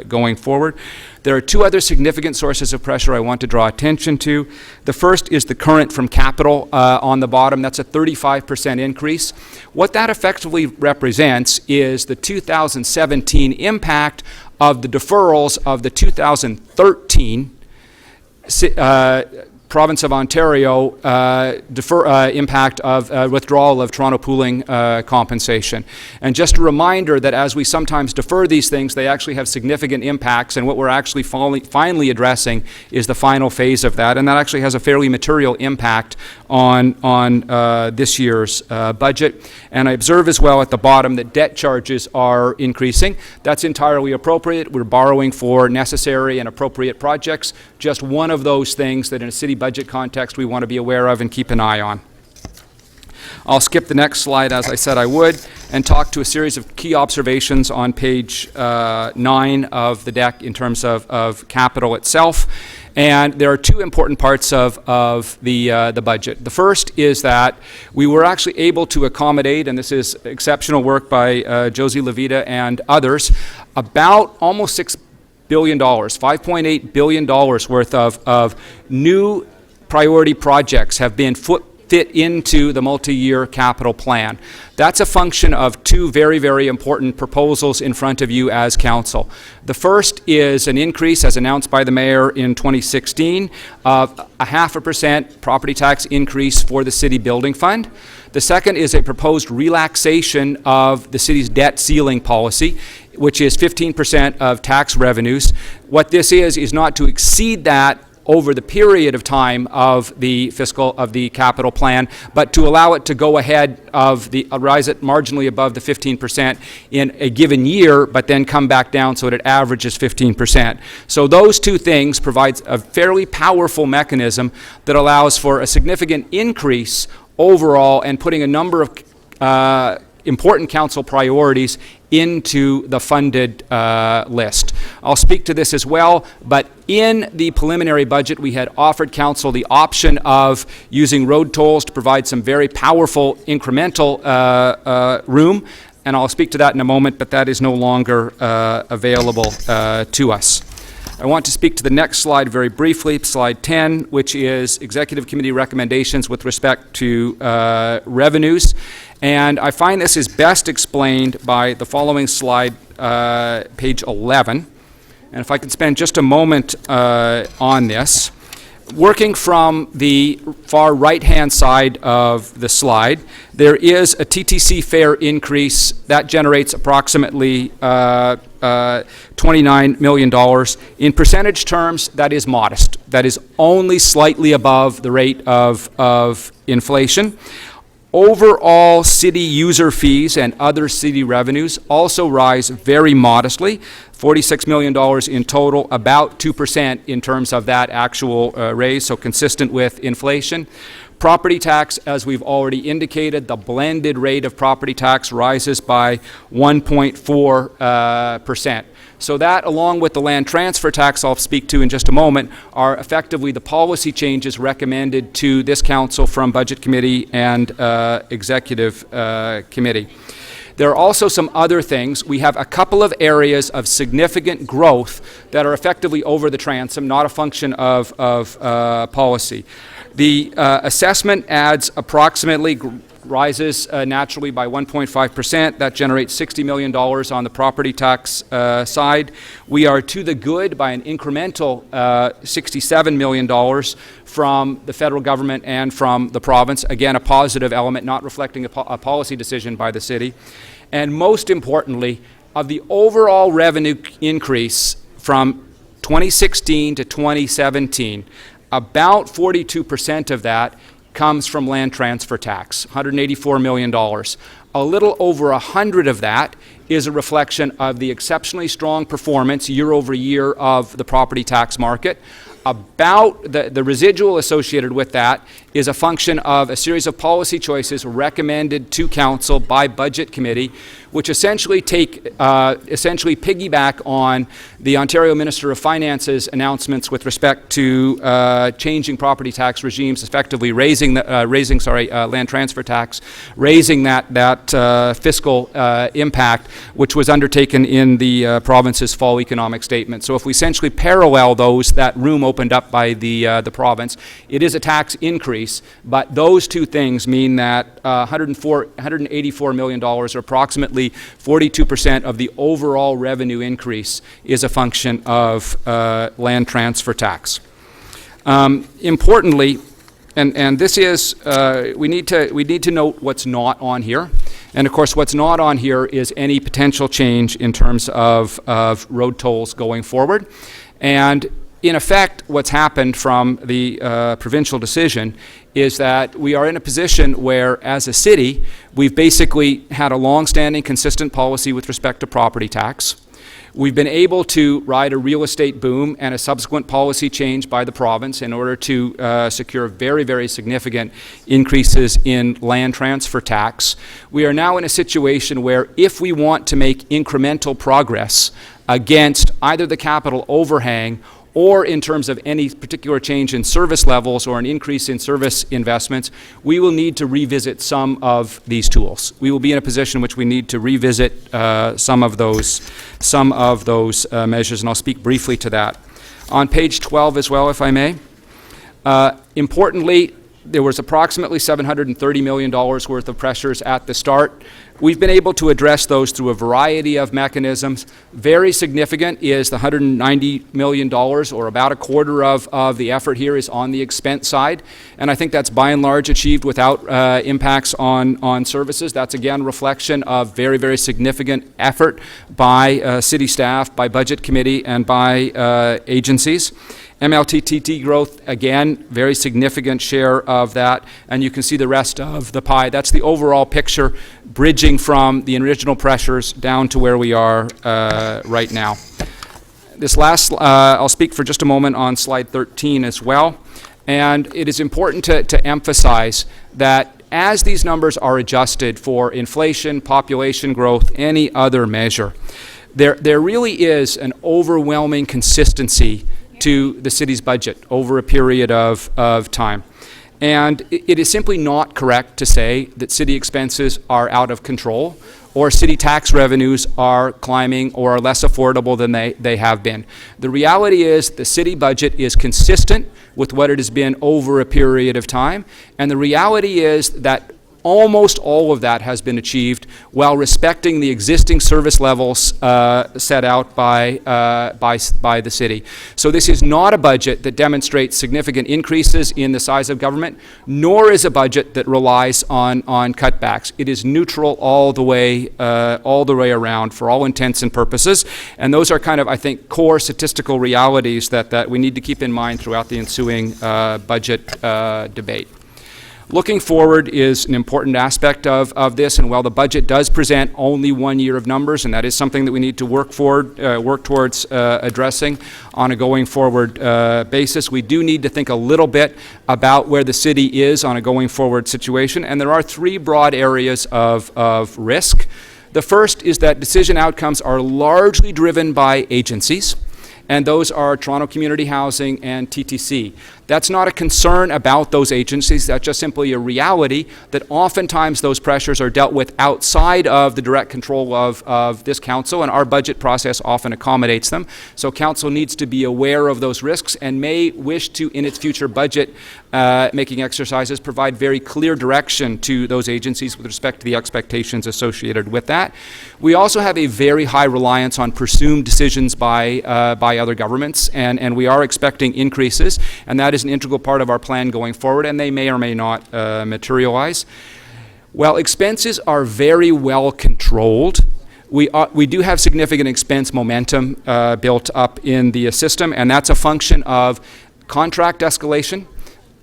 going forward. There are two other significant sources of pressure I want to draw attention to. The first is the current from capital on the bottom. That's a 35% increase. What that effectively represents is the 2017 impact of the deferrals of the 2013 Province of Ontario impact of withdrawal of Toronto pooling compensation. And just a reminder that as we sometimes defer these things, they actually have significant impacts, and what we're actually finally addressing is the final phase of that, and that actually has a fairly material impact on this year's budget. And I observe as well at the bottom that debt charges are increasing. That's entirely appropriate. We're borrowing for necessary and appropriate projects. Just one of those things that in a city budget context we want to be aware of and keep an eye on. I'll skip the next slide, as I said I would, and talk to a series of key observations on page 9 of the deck in terms of capital itself. And there are two important parts of the budget. The first is that we were actually able to accommodate, and this is exceptional work by Josie Levita and others, about almost $6 billion, $5.8 billion worth of new priority projects have been fit into the multi-year capital plan. That's a function of two very, very important proposals in front of you as council. The first is an increase, as announced by the mayor in 2016, of a 0.5% property tax increase for the city building fund. The second is a proposed relaxation of the city's debt ceiling policy, which is 15% of tax revenues. What this is not to exceed that over the period of time of the capital plan, but to allow it to go ahead of rise it marginally above the 15% in a given year, but then come back down so that it averages 15%. So those two things provides a fairly powerful mechanism that allows for a significant increase overall and putting a number of important council priorities into the funded list. I'll speak to this as well, but in the preliminary budget we had offered council the option of using road tolls to provide some very powerful incremental room, and I'll speak to that in a moment, but that is no longer available to us. I want to speak to the next slide very briefly, slide 10, which is Executive Committee recommendations with respect to revenues. And I find this is best explained by the following slide, page 11. And if I could spend just a moment on this. Working from the far right-hand side of the slide, there is a TTC fare increase that generates approximately $29 million. In percentage terms, that is modest. That is only slightly above the rate of inflation. Overall city user fees and other city revenues also rise very modestly, $46 million in total, about 2% in terms of that actual raise, so consistent with inflation. Property tax, as we've already indicated, the blended rate of property tax rises by 1.4%. So that, along with the land transfer tax I'll speak to in just a moment, are effectively the policy changes recommended to this council from Budget Committee and Executive Committee. There are also some other things. We have a couple of areas of significant growth that are effectively over the transom, not a function of policy. The assessment adds approximately, rises naturally by 1.5%. That generates $60 million on the property tax side. We are to the good by an incremental $67 million from the federal government and from the province. Again, a positive element, not reflecting a policy decision by the city. And most importantly, of the overall revenue increase from 2016 to 2017, about 42% of that comes from land transfer tax, $184 million. A little over 100 of that is a reflection of the exceptionally strong performance year over year of the property tax market. About the residual associated with that is a function of a series of policy choices recommended to Council by Budget Committee, which essentially piggyback on the Ontario Minister of Finance's announcements with respect to changing property tax regimes, effectively raising land transfer tax, raising that fiscal impact, which was undertaken in the province's fall economic statement. So if we essentially parallel those, that room opened up by the province, it is a tax increase, but those two things mean that $184 million, or approximately 42% of the overall revenue increase, is a function of land transfer tax. Importantly, and this is, we need to note what's not on here. And of course, what's not on here is any potential change in terms of road tolls going forward. And in effect, what's happened from the provincial decision is that we are in a position where, as a city, we've basically had a long-standing, consistent policy with respect to property tax. We've been able to ride a real estate boom and a subsequent policy change by the province in order to secure very, very significant increases in land transfer tax. We are now in a situation where, if we want to make incremental progress against either the capital overhang or in terms of any particular change in service levels or an increase in service investments, we will need to revisit some of these tools. We will be in a position in which we need to revisit some of those measures, and I'll speak briefly to that. On page 12 as well, if I may. Importantly, there was approximately $730 million worth of pressures at the start. We've been able to address those through a variety of mechanisms. Very significant is the $190 million, or about a quarter of the effort here, is on the expense side. And I think that's by and large achieved without impacts on services. That's again reflection of very, very significant effort by city staff, by Budget Committee, and by agencies. MLTTT growth, again, very significant share of that, and you can see the rest of the pie. That's the overall picture, bridging from the original pressures down to where we are right now. This last, I'll speak for just a moment on slide 13 as well, and it is important to emphasize that as these numbers are adjusted for inflation, population growth, any other measure, there really is an overwhelming consistency to the city's budget over a period of time. And it is simply not correct to say that city expenses are out of control or city tax revenues are climbing or are less affordable than they have been. The reality is the city budget is consistent with what it has been over a period of time, and the reality is that almost all of that has been achieved while respecting the existing service levels set out by the city. So this is not a budget that demonstrates significant increases in the size of government, nor is a budget that relies on cutbacks. It is neutral all the way around for all intents and purposes, and those are kind of, I think, core statistical realities that we need to keep in mind throughout the ensuing budget debate. Looking forward is an important aspect of this, and while the budget does present only 1 year of numbers, and that is something that we need to work towards addressing on a going forward basis, we do need to think a little bit about where the city is on a going forward situation, and there are three broad areas of risk. The first is that decision outcomes are largely driven by agencies, and those are Toronto Community Housing and TTC. That's not a concern about those agencies, that's just simply a reality that oftentimes those pressures are dealt with outside of the direct control of this council, and our budget process often accommodates them. So council needs to be aware of those risks and may wish to, in its future budget making exercises, provide very clear direction to those agencies with respect to the expectations associated with that. We also have a very high reliance on presumed decisions by other governments, and we are expecting increases, and that is an integral part of our plan going forward, and they may or may not materialize. While expenses are very well controlled, we do have significant expense momentum built up in the system, and that's a function of contract escalation,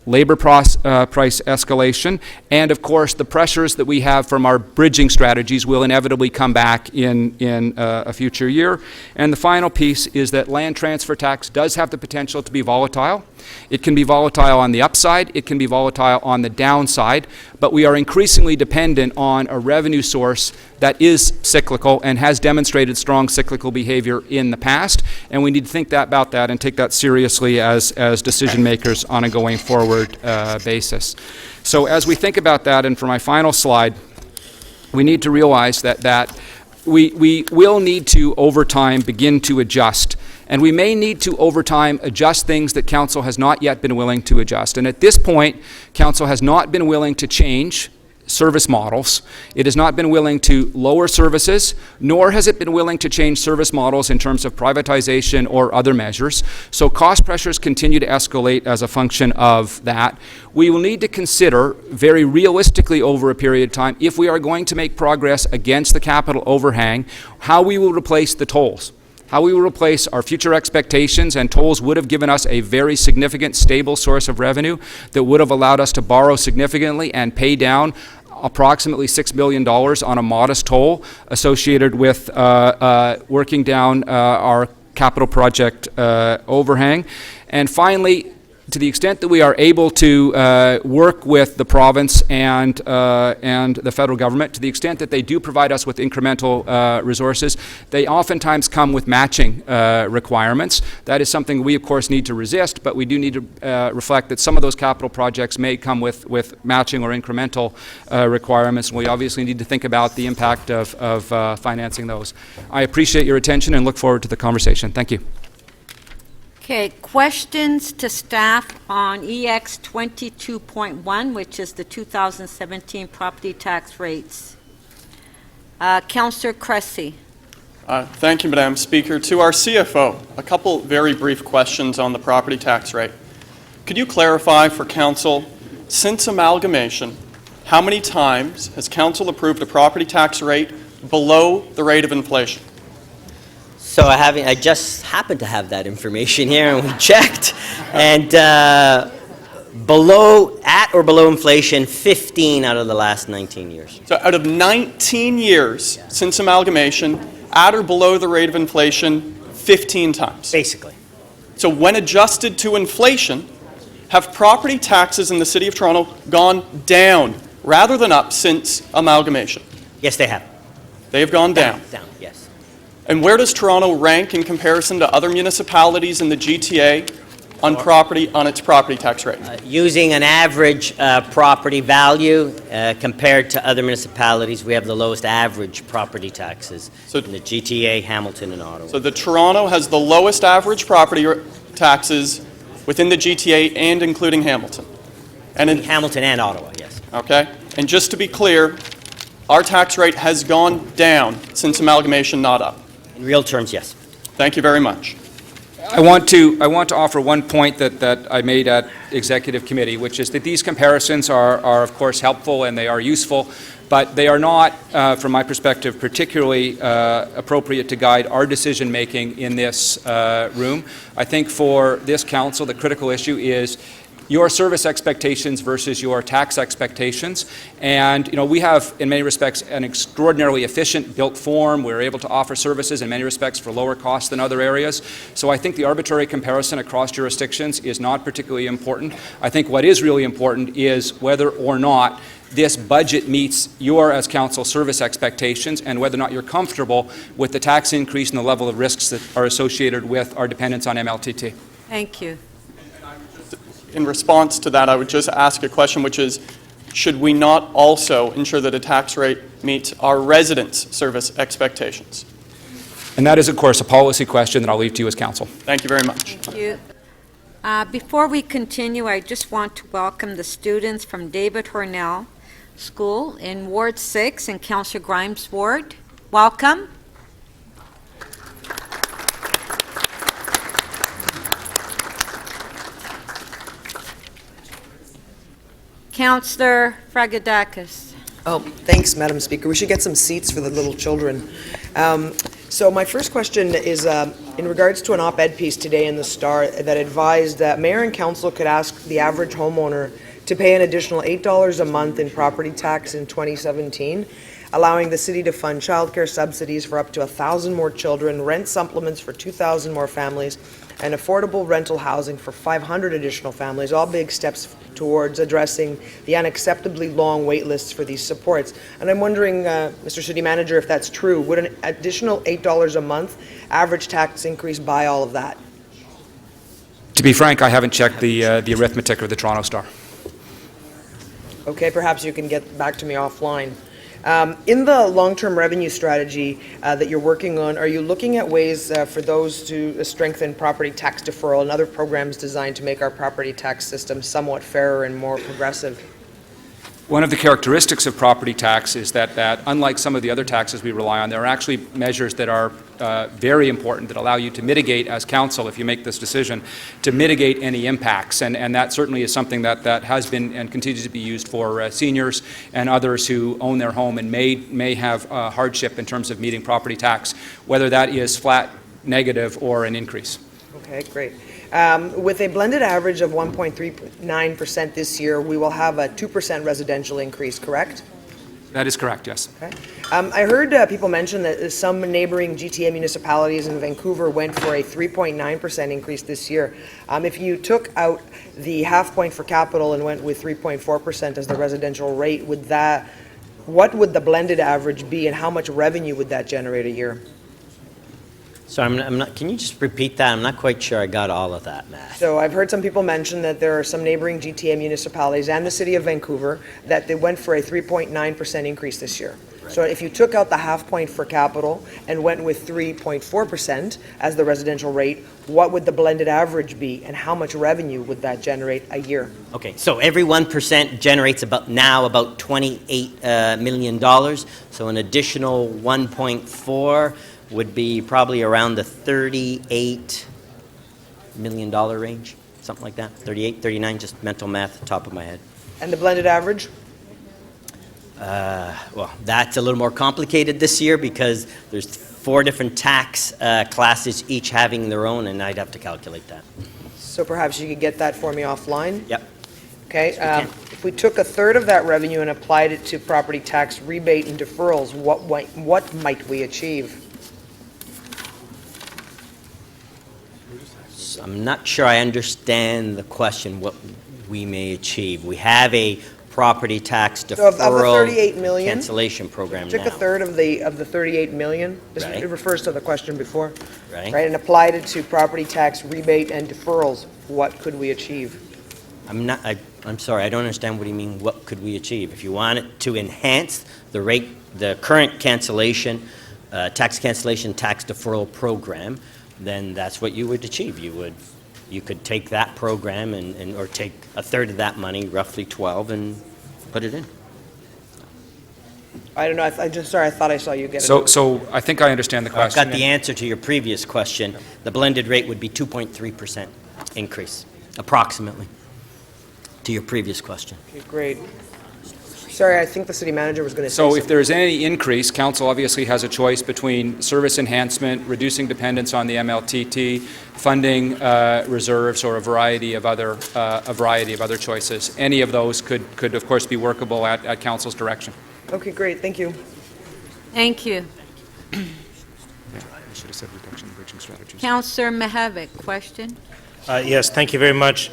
labor price escalation, and of course the pressures that we have from our bridging strategies will inevitably come back in a future year. And the final piece is that land transfer tax does have the potential to be volatile. It can be volatile on the upside, it can be volatile on the downside, but we are increasingly dependent on a revenue source that is cyclical and has demonstrated strong cyclical behavior in the past, and we need to think about that and take that seriously as decision makers on a going forward basis. So as we think about that, and for my final slide, we need to realize that we will need to, over time, begin to adjust. And we may need to, over time, adjust things that Council has not yet been willing to adjust. And at this point, Council has not been willing to change service models. It has not been willing to lower services, nor has it been willing to change service models in terms of privatization or other measures. So cost pressures continue to escalate as a function of that. We will need to consider very realistically over a period of time, if we are going to make progress against the capital overhang, how we will replace the tolls. How we will replace our future expectations, and tolls would have given us a very significant, stable source of revenue that would have allowed us to borrow significantly and pay down approximately $6 billion on a modest toll associated with working down our capital project overhang. And finally, to the extent that we are able to work with the province and the federal government, to the extent that they do provide us with incremental resources, they oftentimes come with matching requirements. That is something we, of course, need to resist, but we do need to reflect that some of those capital projects may come with matching or incremental requirements, and we obviously need to think about the impact of financing those. I appreciate your attention and look forward to the conversation. Thank you. Okay, questions to staff on EX 22.1, which is the 2017 property tax rates. Councillor Cressy. Thank you, Madam Speaker. To our CFO, a couple very brief questions on the property tax rate. Could you clarify for Council, since amalgamation, how many times has Council approved a property tax rate below the rate of inflation? So I just happened to have that information here, and we checked, and at or below inflation, 15 out of the last 19 years. So out of 19 years since amalgamation, at or below the rate of inflation, 15 times. Basically. So when adjusted to inflation, have property taxes in the City of Toronto gone down rather than up since amalgamation? Yes, they have. They have gone down. Down, yes. And where does Toronto rank in comparison to other municipalities in the GTA on its property tax rate? Using an average property value compared to other municipalities, we have the lowest average property taxes in the GTA, Hamilton, and Ottawa. So the Toronto has the lowest average property taxes within the GTA and including Hamilton. And in Hamilton and Ottawa, yes. Okay. And just to be clear, our tax rate has gone down since amalgamation, not up. In real terms, yes. Thank you very much. I want to offer one point that I made at Executive Committee, which is that these comparisons are of course helpful and they are useful, but they are not, from my perspective, particularly appropriate to guide our decision making in this room. I think for this council, the critical issue is your service expectations versus your tax expectations. And we have, in many respects, an extraordinarily efficient built form. We're able to offer services in many respects for lower cost than other areas. So I think the arbitrary comparison across jurisdictions is not particularly important. I think what is really important is whether or not this budget meets your, as council, service expectations, and whether or not you're comfortable with the tax increase and the level of risks that are associated with our dependence on MLTT. Thank you. In response to that, I would just ask a question, which is, should we not also ensure that a tax rate meets our residents' service expectations? And that is, of course, a policy question that I'll leave to you as council. Thank you very much. Thank you. Before we continue, I just want to welcome the students from David Hornell School in Ward 6 in Councillor Grimes' ward. Welcome. Councillor Fragadakis. Oh, thanks, Madam Speaker. We should get some seats for the little children. So my first question is in regards to an op-ed piece today in the Star that advised that mayor and council could ask the average homeowner to pay an additional $8 a month in property tax in 2017, allowing the city to fund childcare subsidies for up to 1,000 more children, rent supplements for 2,000 more families, and affordable rental housing for 500 additional families, all big steps towards addressing the unacceptably long wait lists for these supports. And I'm wondering, Mr. City Manager, if that's true, would an additional $8 a month average tax increase buy all of that? To be frank, I haven't checked the arithmetic of the Toronto Star. Okay, perhaps you can get back to me offline. In the long-term revenue strategy that you're working on, are you looking at ways for those to strengthen property tax deferral and other programs designed to make our property tax system somewhat fairer and more progressive? One of the characteristics of property tax is that unlike some of the other taxes we rely on, there are actually measures that are very important that allow you to mitigate, as council, if you make this decision, to mitigate any impacts. And that certainly is something that has been and continues to be used for seniors and others who own their home and may have hardship in terms of meeting property tax, whether that is flat, negative, or an increase. Okay, great. With a blended average of 1.39% this year, we will have a 2% residential increase, correct? That is correct, yes. Okay. I heard people mention that some neighboring GTA municipalities in Vancouver went for a 3.9% increase this year. If you took out the half point for capital and went with 3.4% as the residential rate, what would the blended average be, and how much revenue would that generate a year? So I'm not, can you just repeat that? I'm not quite sure I got all of that, Matt. So I've heard some people mention that there are some neighboring GTA municipalities and the city of Vancouver that they went for a 3.9% increase this year. Right. So if you took out the half point for capital and went with 3.4% as the residential rate, what would the blended average be, and how much revenue would that generate a year? Okay, so every 1% generates about $28 million. So an additional 1.4 would be probably around the $38 million range, something like that. 38, 39, just mental math, top of my head. And the blended average? Well, that's a little more complicated this year because there's 4 different tax classes, each having their own, and I'd have to calculate that. So perhaps you could get that for me offline? Yep. Okay. If we took a third of that revenue and applied it to property tax rebate and deferrals, what might we achieve? I'm not sure I understand the question, what we may achieve. We have a property tax deferral So of the 38 million, cancellation program took now. a third of the 38 million, Right. it refers to the question before, Right. and applied it to property tax rebate and deferrals, what could we achieve? I'm sorry, I don't understand what you mean, what could we achieve? If you want it to enhance the rate, the current cancellation, tax cancellation, tax deferral program, then that's what you would achieve. You could take that program or take a third of that money, roughly 12, and put it in. I don't know, I thought I saw you get it. So I think I understand the question. I've got the answer to your previous question. The blended rate would be 2.3% increase, approximately, to your previous question. Okay, great. Sorry, I think the city manager was going to say So something. if there is any increase, council obviously has a choice between service enhancement, reducing dependence on the MLTT, funding reserves, or a variety of other choices. Any of those could of course be workable at council's direction. Okay, great, thank you. Thank you. I should have said reduction bridging strategies. Councillor Mihevc, question? Yes, thank you very much.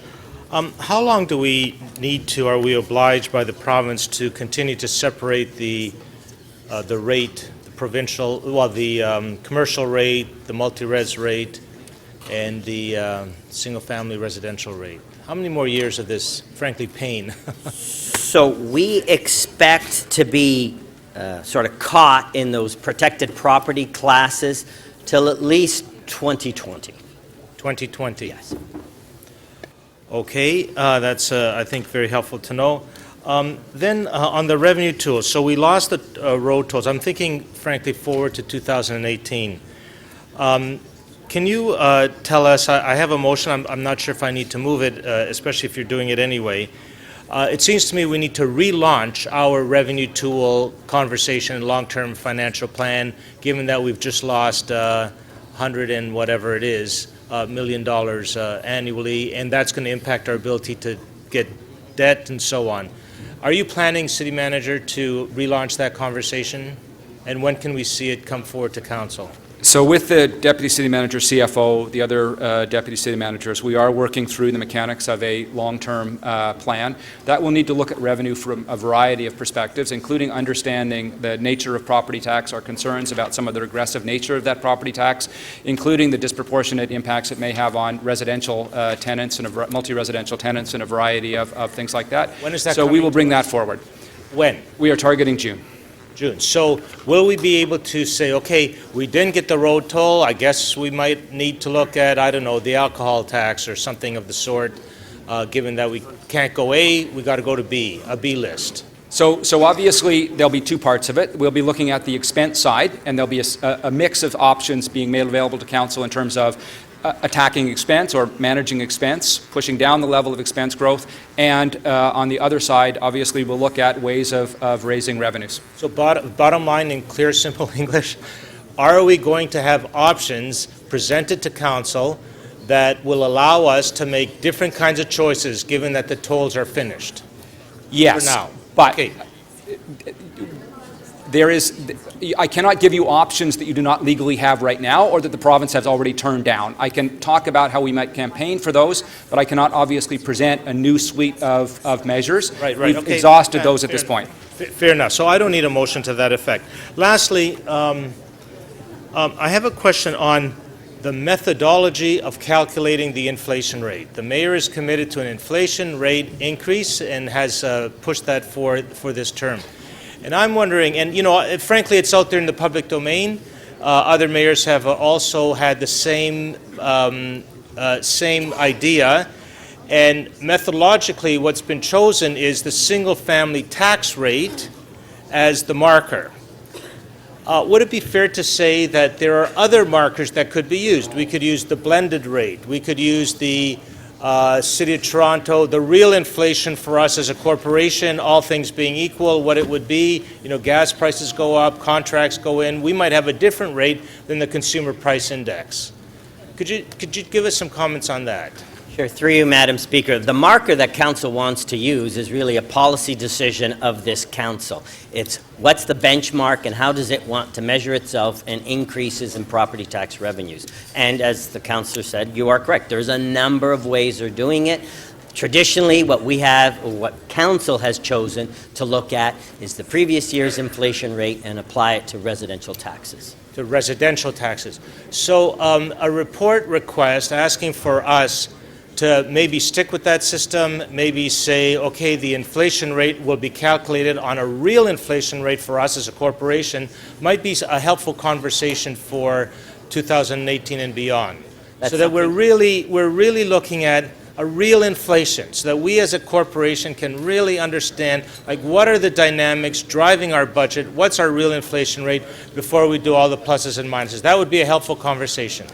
How long do we need to, are we obliged by the province to continue to separate the rate, the provincial, well, the commercial rate, the multi-res rate, and the single-family residential rate? How many more years of this, frankly, pain? So we expect to be sort of caught in those protected property classes till at least 2020. 2020? Yes. Okay, that's, I think, very helpful to know. Then on the revenue tools, so we lost the road tolls. I'm thinking, frankly, forward to 2018. Can you tell us, I have a motion, I'm not sure if I need to move it, especially if you're doing it anyway. It seems to me we need to relaunch our revenue tool conversation and long-term financial plan, given that we've just lost 100 and whatever it is, $1 million annually, and that's going to impact our ability to get debt and so on. Are you planning, City Manager, to relaunch that conversation? And when can we see it come forward to Council? So with the Deputy City Manager, CFO, the other Deputy City Managers, we are working through the mechanics of a long-term plan. That will need to look at revenue from a variety of perspectives, including understanding the nature of property tax, our concerns about some of the regressive nature of that property tax, including the disproportionate impacts it may have on residential tenants and multi-residential tenants and a variety of things like that. When is that So we coming will bring to that us? forward. When? We are targeting June. June. So will we be able to say, okay, we didn't get the road toll, I guess we might need to look at, I don't know, the alcohol tax or something of the sort, given that we can't go A, we got to go to B, a B list. So obviously, there'll be two parts of it. We'll be looking at the expense side, and there'll be a mix of options being made available to Council in terms of attacking expense or managing expense, pushing down the level of expense growth, and on the other side, obviously, we'll look at ways of raising revenues. So bottom line in clear, simple English, are we going to have options presented to Council that will allow us to make different kinds of choices, given that the tolls are finished? Yes. For now. But okay. I cannot give you options that you do not legally have right now or that the province has already turned down. I can talk about how we might campaign for those, but I cannot obviously present a new suite of measures. Right. We've Okay. exhausted those at this point. Fair enough. So I don't need a motion to that effect. Lastly, I have a question on the methodology of calculating the inflation rate. The mayor is committed to an inflation rate increase and has pushed that for this term. And I'm wondering, and frankly, it's out there in the public domain. Other mayors have also had the same idea. And methodologically, what's been chosen is the single-family tax rate as the marker. Would it be fair to say that there are other markers that could be used? We could use the blended rate. We could use the City of Toronto, the real inflation for us as a corporation, all things being equal, what it would be. Gas prices go up, contracts go in. We might have a different rate than the Consumer Price Index. Could you give us some comments on that? Sure. Through you, Madam Speaker. The marker that Council wants to use is really a policy decision of this Council. It's what's the benchmark and how does it want to measure itself in increases in property tax revenues. And as the Councillor said, you are correct. There's a number of ways of doing it. Traditionally, what we have, or what Council has chosen to look at, is the previous year's inflation rate and apply it to residential taxes. To residential taxes. So a report request asking for us to maybe stick with that system, maybe say, okay, the inflation rate will be calculated on a real inflation rate for us as a corporation, might be a helpful conversation for 2018 and beyond. So that we're really looking at a real inflation, so that we as a corporation can really understand, like, what are the dynamics driving our budget, what's our real inflation rate, before we do all the pluses and minuses. That would be a helpful conversation.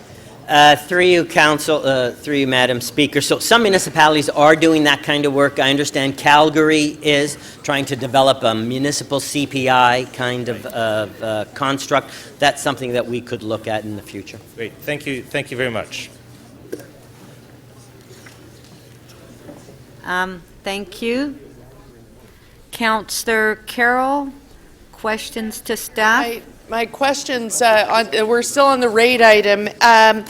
Through you, Council, through you, Madam Speaker. So some municipalities are doing that kind of work. I understand Calgary is trying to develop a municipal CPI kind of construct. That's something that we could look at in the future. Great. Thank you very much. Thank you. Councillor Carroll, questions to staff? My questions, we're still on the rate item, and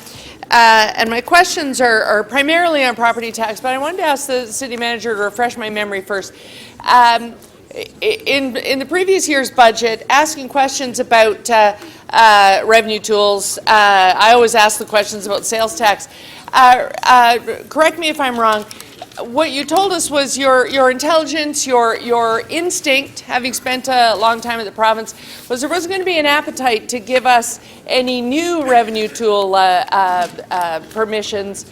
my questions are primarily on property tax, but I wanted to ask the city manager to refresh my memory first. In the previous year's budget, asking questions about revenue tools, I always ask the questions about sales tax. Correct me if I'm wrong. What you told us was your intelligence, your instinct, having spent a long time in the province, was there wasn't going to be an appetite to give us any new revenue tool permissions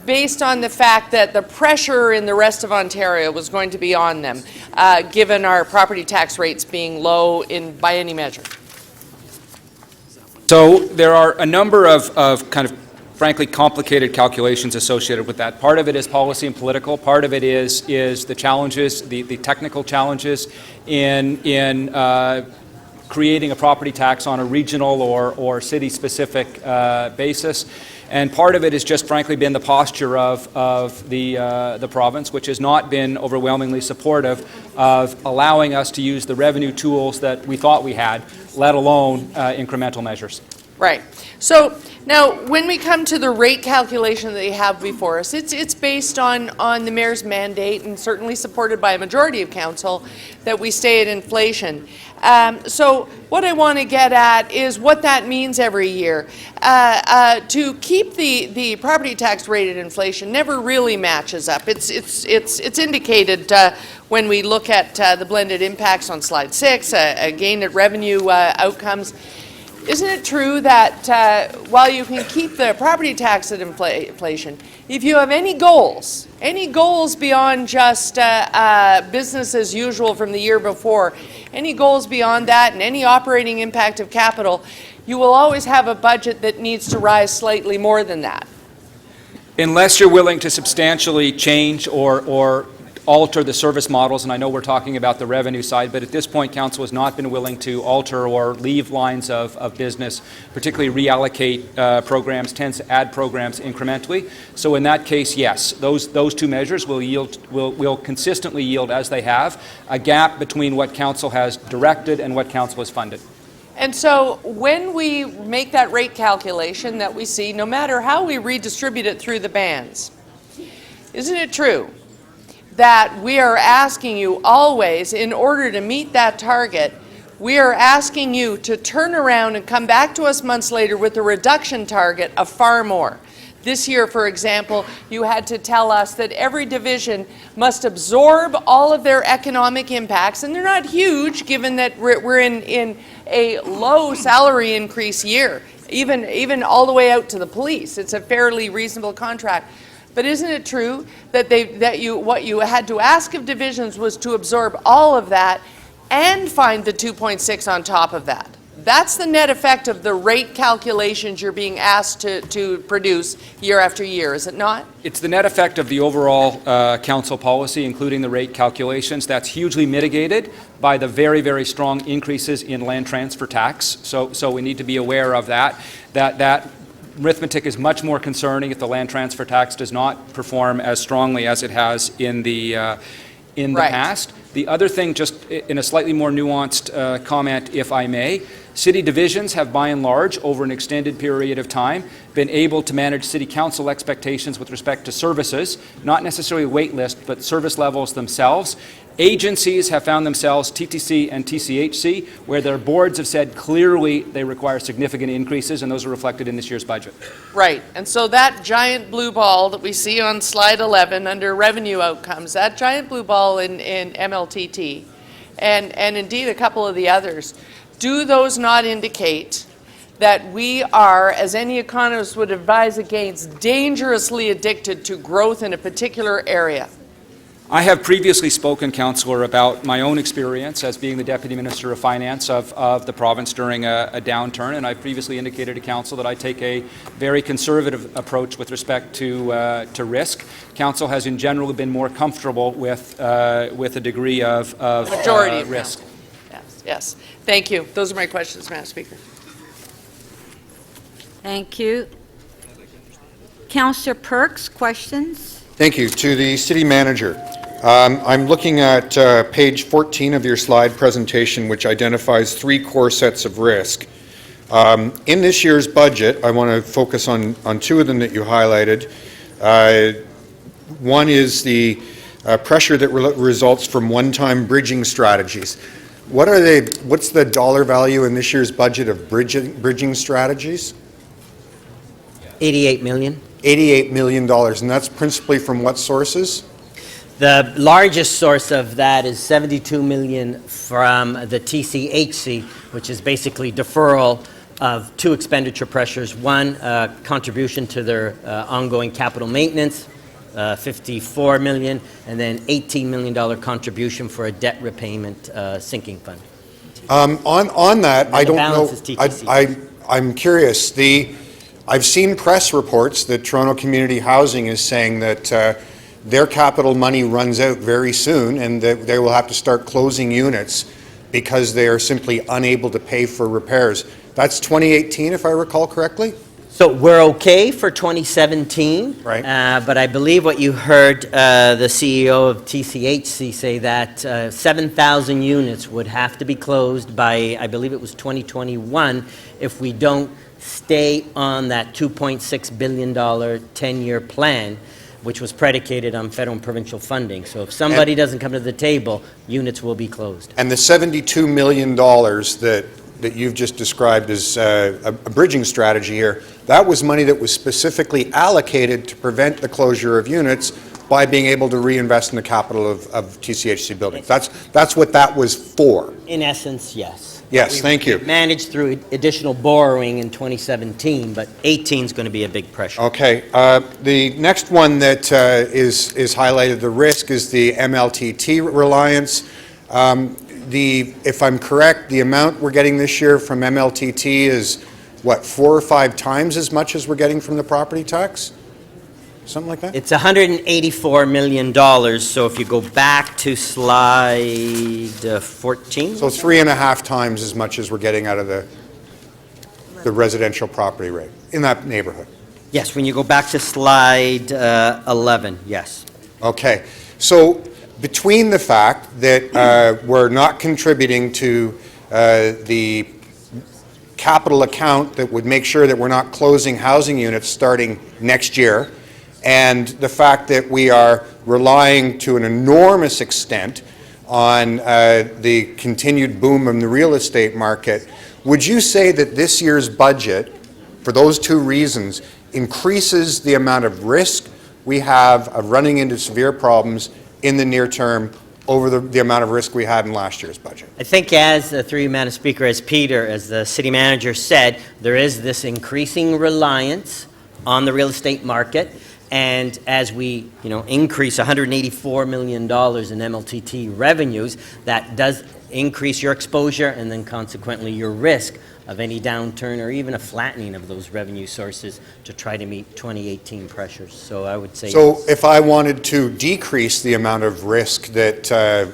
based on the fact that the pressure in the rest of Ontario was going to be on them, given our property tax rates being low by any measure. So there are a number of kind of frankly, complicated calculations associated with that. Part of it is policy and political. Part of it is the challenges, the technical challenges in creating a property tax on a regional or city-specific basis. And part of it has just frankly been the posture of the province, which has not been overwhelmingly supportive of allowing us to use the revenue tools that we thought we had, let alone incremental measures. Right. So now, when we come to the rate calculation that you have before us, it's based on the mayor's mandate and certainly supported by a majority of council that we stay at inflation. So what I want to get at is what that means every year. To keep the property tax rate at inflation never really matches up. It's indicated when we look at the blended impacts on slide 6, again at revenue outcomes. Isn't it true that while you can keep the property tax at inflation, if you have any goals beyond just business as usual from the year before, any goals beyond that and any operating impact of capital, you will always have a budget that needs to rise slightly more than that? Unless you're willing to substantially change or alter the service models, and I know we're talking about the revenue side, but at this point, Council has not been willing to alter or leave lines of business, particularly reallocate programs, tends to add programs incrementally. So in that case, yes, those two measures will consistently yield, as they have, a gap between what Council has directed and what Council has funded. And so when we make that rate calculation that we see, no matter how we redistribute it through the bands, isn't it true that we are asking you always, in order to meet that target, we are asking you to turn around and come back to us months later with a reduction target of far more? This year, for example, you had to tell us that every division must absorb all of their economic impacts, and they're not huge given that we're in a low salary increase year, even all the way out to the police. It's a fairly reasonable contract. But isn't it true that what you had to ask of divisions was to absorb all of that and find the 2.6 on top of that? That's the net effect of the rate calculations you're being asked to produce year after year, is it not? It's the net effect of the overall council policy, including the rate calculations. That's hugely mitigated by the very, very strong increases in land transfer tax. So we need to be aware of that. That arithmetic is much more concerning if the land transfer tax does not perform as strongly as it has in the past. The other thing, just in a slightly more nuanced comment, if I may, city divisions have by and large, over an extended period of time, been able to manage city council expectations with respect to services, not necessarily wait list, but service levels themselves. Agencies have found themselves, TTC and TCHC, where their boards have said clearly they require significant increases, and those are reflected in this year's budget. Right, and so that giant blue ball that we see on slide 11 under revenue outcomes, that giant blue ball in MLTT, and indeed a couple of the others, do those not indicate that we are, as any economist would advise against, dangerously addicted to growth in a particular area? I have previously spoken, Councillor, about my own experience as being the Deputy Minister of Finance of the province during a downturn, and I previously indicated to Council that I take a very conservative approach with respect to risk. Council has in general been more comfortable with a degree of majority of risk. Yes. Thank you. Those are my questions, Madam Speaker. Thank you. Councillor Perks, questions? Thank you. To the City Manager. I'm looking at page 14 of your slide presentation, which identifies 3 core sets of risk. In this year's budget, I want to focus on 2 of them that you highlighted. One is the pressure that results from one-time bridging strategies. What are they? What's the dollar value in this year's budget of bridging strategies? $88 million. $88 million, and that's principally from what sources? The largest source of that is $72 million from the TCHC, which is basically deferral of 2 expenditure pressures. One, contribution to their ongoing capital maintenance, $54 million, and then $18 million contribution for a debt repayment sinking fund. On that, I don't know. balance is TTC. I'm curious. I've seen press reports that Toronto Community Housing is saying that their capital money runs out very soon and that they will have to start closing units because they are simply unable to pay for repairs. That's 2018, if I recall correctly? So we're okay for 2017. Right. But I believe what you heard the CEO of TCHC say that 7,000 units would have to be closed by, I believe it was 2021, if we don't stay on that $2.6 billion 10-year plan, which was predicated on federal and provincial funding. So if somebody doesn't come to the table, units will be closed. And the $72 million that you've just described as a bridging strategy here, that was money that was specifically allocated to prevent the closure of units by being able to reinvest in the capital of TCHC buildings. That's what that was for. In essence, yes. Yes, thank you. Managed through additional borrowing in 2017, but 18 is going to be a big pressure. Okay. The next one that is highlighted, the risk, is the MLTT reliance. If I'm correct, the amount we're getting this year from MLTT is, what, 4 or 5 times as much as we're getting from the property tax? Something like that? It's $184 million, so if you go back to slide 14. So 3.5 times as much as we're getting out of the residential property rate, in that neighborhood. Yes, when you go back to slide 11, yes. Okay. So between the fact that we're not contributing to the capital account that would make sure that we're not closing housing units starting next year, and the fact that we are relying to an enormous extent on the continued boom in the real estate market, would you say that this year's budget, for those two reasons, increases the amount of risk we have of running into severe problems in the near term over the amount of risk we had in last year's budget? I think as, through you, Madam Speaker, as Peter, as the city manager said, there is this increasing reliance on the real estate market. And as we, increase $184 million in MLTT revenues, that does increase your exposure and then consequently your risk of any downturn or even a flattening of those revenue sources to try to meet 2018 pressures. So I would say... So if I wanted to decrease the amount of risk that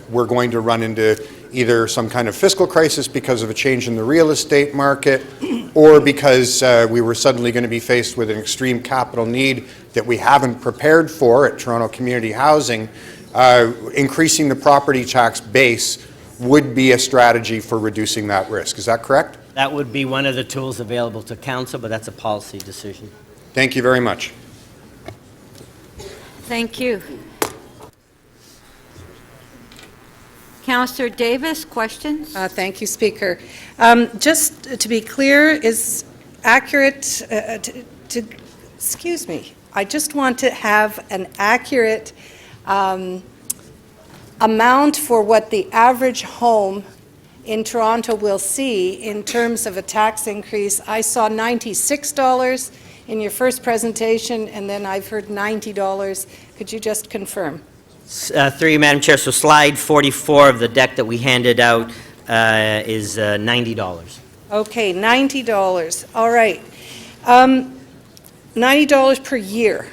we're going to run into either some kind of fiscal crisis because of a change in the real estate market or because we were suddenly going to be faced with an extreme capital need that we haven't prepared for at Toronto Community Housing, increasing the property tax base would be a strategy for reducing that risk. Is that correct? That would be one of the tools available to council, but that's a policy decision. Thank you very much. Thank you. Councillor Davis, questions? Thank you, Speaker. Just to be clear, is accurate excuse me, I just want to have an accurate amount for what the average home in Toronto will see in terms of a tax increase. I saw $96 in your first presentation, and then I've heard $90. Could you just confirm? Through you, Madam Chair, so slide 44 of the deck that we handed out is $90. Okay, $90. All right. $90 per year.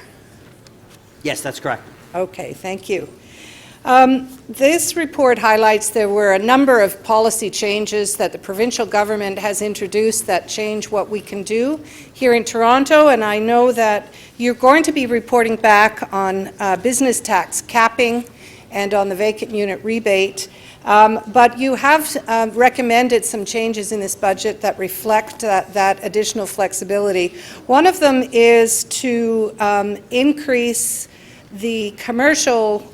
Yes, that's correct. Okay, thank you. This report highlights there were a number of policy changes that the provincial government has introduced that change what we can do here in Toronto, and I know that you're going to be reporting back on business tax capping and on the vacant unit rebate, but you have recommended some changes in this budget that reflect that additional flexibility. One of them is to increase the commercial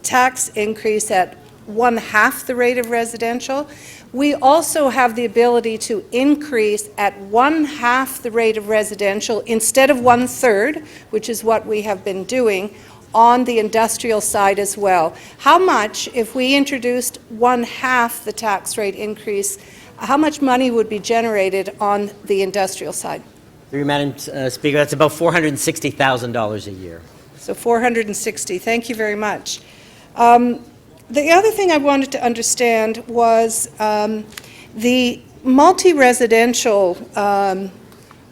tax increase at 1/2 the rate of residential. We also have the ability to increase at 1/2 the rate of residential instead of 1/3, which is what we have been doing on the industrial side as well. How much, if we introduced 1/2 the tax rate increase, how much money would be generated on the industrial side? Through you, Madam Speaker, that's about $460,000 a year. So 460. Thank you very much. The other thing I wanted to understand was the multi-residential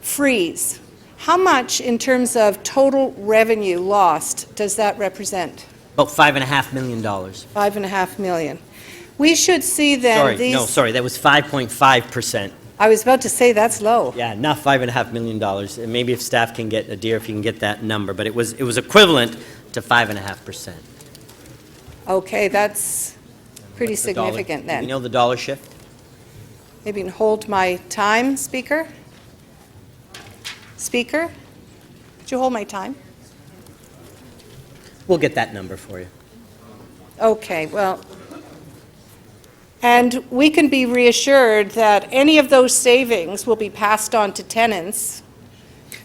freeze, how much in terms of total revenue lost does that represent? About $5.5 million. $5.5 million. We should see then Sorry, these... no, sorry, that was 5.5%. I was about to say that's low. Yeah, not $5.5 million. And maybe if staff can get, Adir, if you can get that number, but it was equivalent to 5.5%. Okay, that's pretty What's the dollar? significant Do then. you know the dollar shift? Maybe you can hold my time, Speaker? Speaker, could you hold my time? We'll get that number for you. Okay, well, and we can be reassured that any of those savings will be passed on to tenants.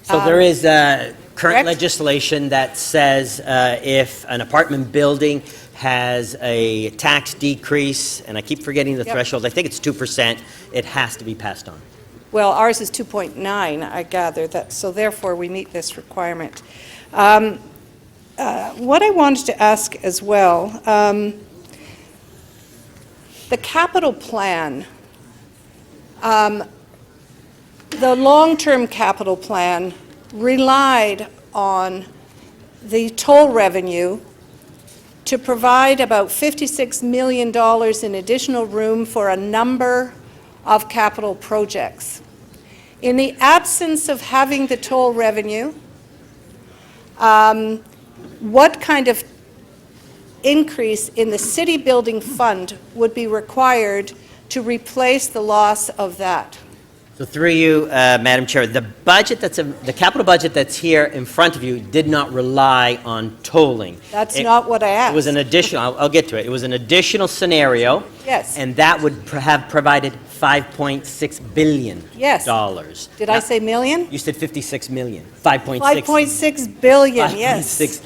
So there is current correct? legislation that says if an apartment building has a tax decrease, and I keep forgetting the Yep. threshold, I think it's 2%, it has to be passed on. Well, ours is 2.9, I gather, that, so therefore we meet this requirement. What I wanted to ask as well, the capital plan, the long-term capital plan relied on the toll revenue to provide about $56 million in additional room for a number of capital projects. In the absence of having the toll revenue, what kind of increase in the city building fund would be required to replace the loss of that? So through you, Madam Chair, the budget the capital budget that's here in front of you did not rely on tolling. That's not what I asked. It was an additional, I'll get to it. It was an additional scenario. Yes. And that would have provided $5.6 billion. Yes. Did I say million? You said 56 million. 5.6. 5.6 billion, yes. 5.6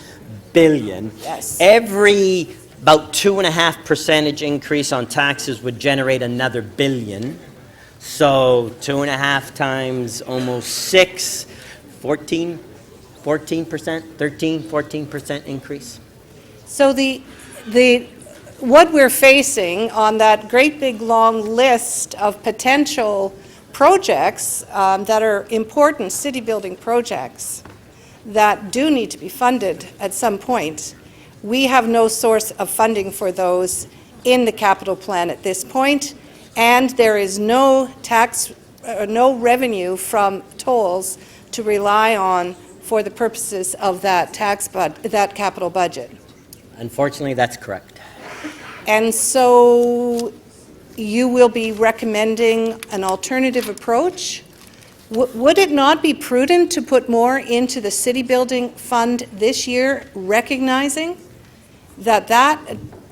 billion. Yes. Every about 2.5% increase on taxes would generate another billion. So 2.5 times almost 6, 14%, 14% increase. So what we're facing on that great big long list of potential projects that are important city building projects that do need to be funded at some point, we have no source of funding for those in the capital plan at this point, and there is no no revenue from tolls to rely on for the purposes of that that capital budget. Unfortunately, that's correct. And so you will be recommending an alternative approach? Would it not be prudent to put more into the city building fund this year, recognizing that that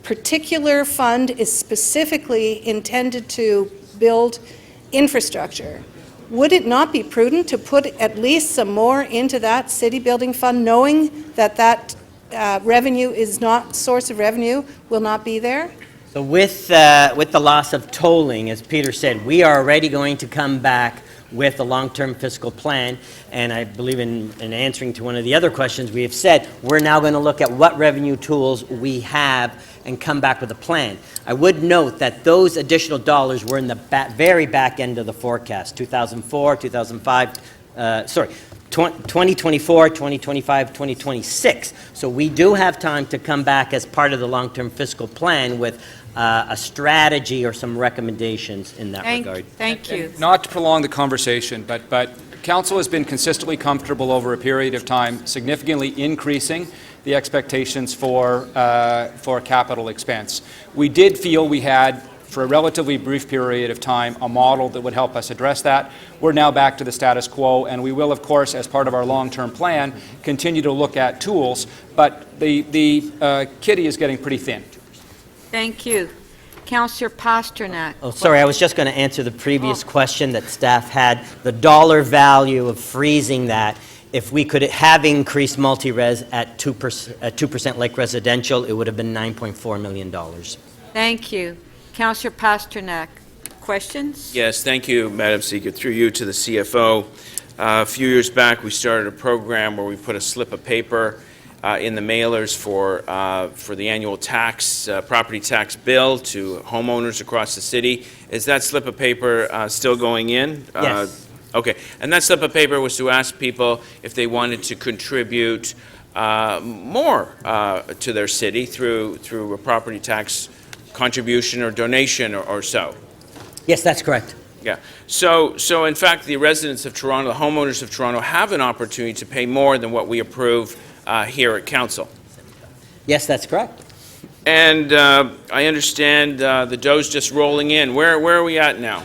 particular fund is specifically intended to build infrastructure? Would it not be prudent to put at least some more into that city building fund, knowing that that revenue is not, source of revenue will not be there? So with the loss of tolling, as Peter said, we are already going to come back with a long-term fiscal plan, and I believe in answering to one of the other questions we have said, we're now going to look at what revenue tools we have and come back with a plan. I would note that those additional dollars were in the very back end of the forecast, 2004, 2005, 2024, 2025, 2026. So we do have time to come back as part of the long-term fiscal plan with a strategy or some recommendations in that regard. Thank you. Not to prolong the conversation, but Council has been consistently comfortable over a period of time, significantly increasing the expectations for capital expense. We did feel we had, for a relatively brief period of time, a model that would help us address that. We're now back to the status quo, and we will, of course, as part of our long-term plan, continue to look at tools, but the kitty is getting pretty thin. Thank you. Councillor Pasternak. Oh, sorry, I was just going to answer the previous question that staff had. The dollar value of freezing that, if we could have increased multi-res at 2% like residential, it would have been $9.4 million. Thank you. Councillor Pasternak. Questions? Yes, thank you, Madam Speaker. Through you to the CFO. A few years back, we started a program where we put a slip of paper in the mailers for the annual tax, property tax bill to homeowners across the city. Is that slip of paper still going in? Yes. Okay, and that slip of paper was to ask people if they wanted to contribute more to their city through a property tax contribution or donation or so. Yes, that's correct. Yeah. So in fact, the residents of Toronto, the homeowners of Toronto, have an opportunity to pay more than what we approve here at Council. Yes, that's correct. And I understand the dough's just rolling in. Where are we at now?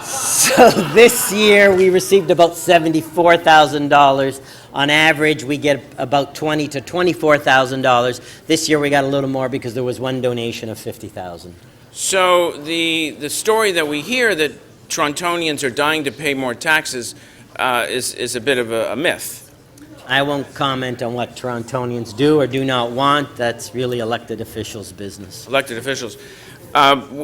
So this year, we received about $74,000. On average, we get about $20,000 to $24,000. This year, we got a little more because there was one donation of $50,000. So the story that we hear that Torontonians are dying to pay more taxes is a bit of a myth. I won't comment on what Torontonians do or do not want. That's really elected officials' business. Elected officials.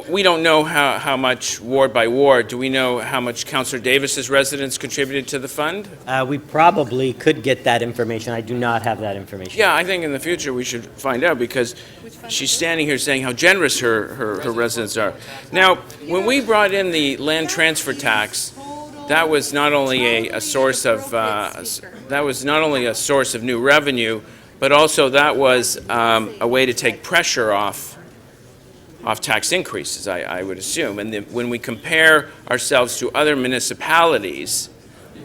We don't know how much ward by ward. Do we know how much Councillor Davis's residents contributed to the fund? We probably could get that information. I do not have that information. Yeah, I think in the future we should find out because she's standing here saying how generous her residents are. Now, when we brought in the land transfer tax, that was not only a source of new revenue, but also that was a way to take pressure off tax increases, I would assume. And when we compare ourselves to other municipalities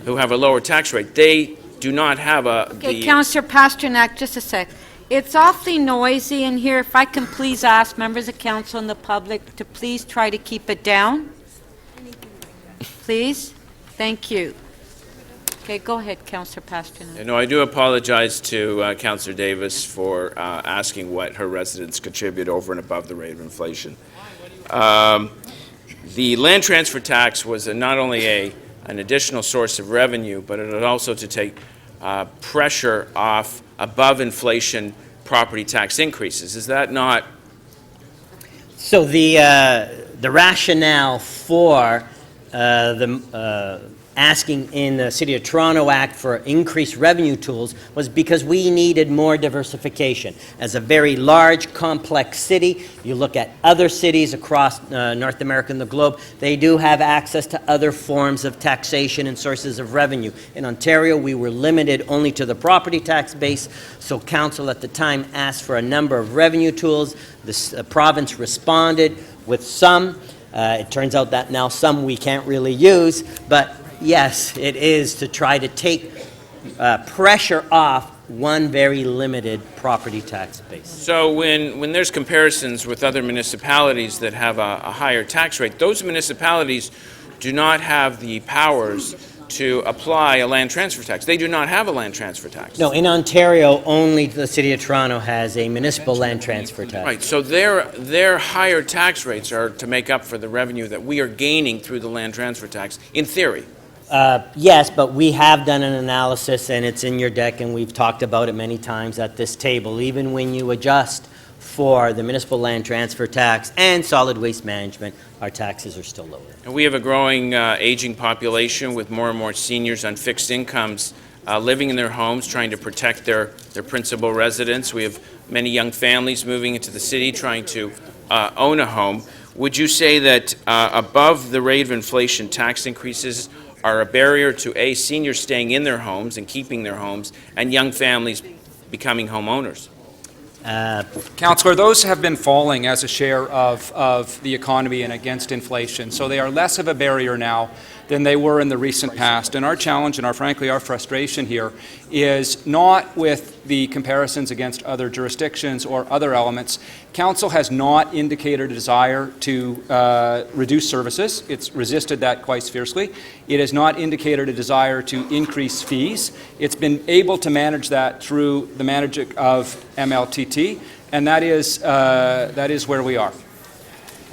who have a lower tax rate, they do not have Okay, Councillor Pasternak, just a sec. It's awfully noisy in here. If I can please ask members of council and the public to please try to keep it down. Please? Thank you. Okay, go ahead, Councillor Pasternak. No, I do apologize to Councillor Davis for asking what her residents contribute over and above the rate of inflation. The land transfer tax was not only an additional source of revenue, but it was also to take pressure off above inflation property tax increases. Is that not? So the rationale for asking in the City of Toronto Act for increased revenue tools was because we needed more diversification. As a very large, complex city, you look at other cities across North America and the globe, they do have access to other forms of taxation and sources of revenue. In Ontario, we were limited only to the property tax base, so Council at the time asked for a number of revenue tools. The province responded with some. It turns out that now some we can't really use, but yes, it is to try to take pressure off one very limited property tax base. So when there's comparisons with other municipalities that have a higher tax rate, those municipalities do not have the powers to apply a land transfer tax. They do not have a land transfer tax. No, in Ontario, only the City of Toronto has a municipal land transfer tax. Right, so their higher tax rates are to make up for the revenue that we are gaining through the land transfer tax, in theory. Yes, but we have done an analysis, and it's in your deck, and we've talked about it many times at this table. Even when you adjust for the municipal land transfer tax and solid waste management, our taxes are still lower. And we have a growing aging population with more and more seniors on fixed incomes living in their homes, trying to protect their principal residence. We have many young families moving into the city, trying to own a home. Would you say that above the rate of inflation tax increases are a barrier to seniors staying in their homes and keeping their homes, and young families becoming homeowners? Councillor, those have been falling as a share of the economy and against inflation, so they are less of a barrier now than they were in the recent past. And our challenge and frankly our frustration here is not with the comparisons against other jurisdictions or other elements. Council has not indicated a desire to reduce services. It's resisted that quite fiercely. It has not indicated a desire to increase fees. It's been able to manage that through the management of MLTT, and that is where we are.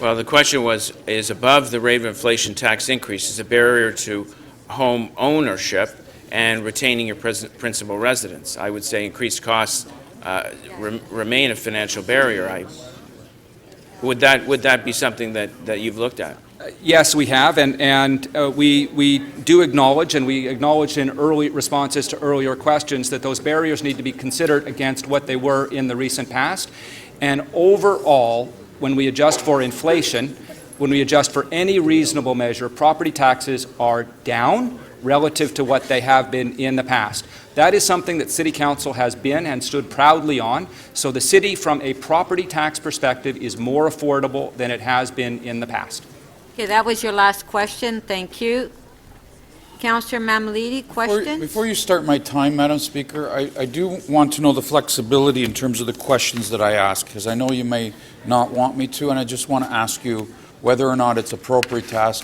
Well, the question is above the rate of inflation tax increases a barrier to home ownership and retaining your principal residence? I would say increased costs remain a financial barrier. Would that be something that you've looked at? Yes, we have, and we do acknowledge, and we acknowledged in early responses to earlier questions, that those barriers need to be considered against what they were in the recent past. And overall, when we adjust for inflation, when we adjust for any reasonable measure, property taxes are down relative to what they have been in the past. That is something that City Council has been and stood proudly on. So the city, from a property tax perspective, is more affordable than it has been in the past. Okay, that was your last question. Thank you. Councillor Mammoliti, questions? Before you start my time, Madam Speaker, I do want to know the flexibility in terms of the questions that I ask, because I know you may not want me to, and I just want to ask you whether or not it's appropriate to ask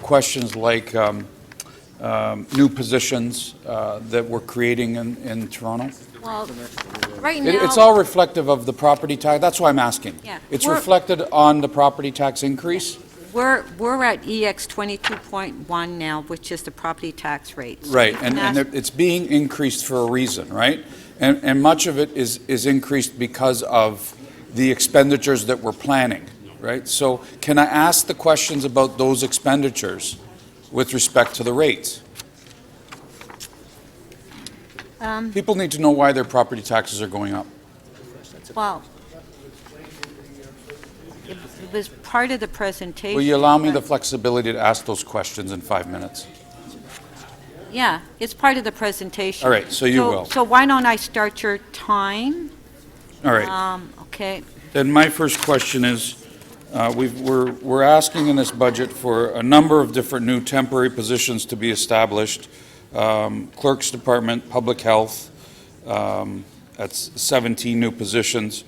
questions like new positions that we're creating in Toronto. Well, right now... It's all reflective of the property tax. That's why I'm asking. Yeah. It's reflected on the property tax increase? We're at EX 22.1 now, which is the property tax rate. So Right, you can and ask- it's being increased for a reason, right? And much of it is increased because of the expenditures that we're planning, right? So can I ask the questions about those expenditures with respect to the rates? People need to know why their property taxes are going up. Well, it was part of the presentation. Will you allow me but- the flexibility to ask those questions in 5 minutes? Yeah, it's part of the presentation. All right, so you will. So why don't I start your time? All right. Okay. Then my first question is, we're asking in this budget for a number of different new temporary positions to be established. Clerk's Department, Public Health, that's 17 new positions.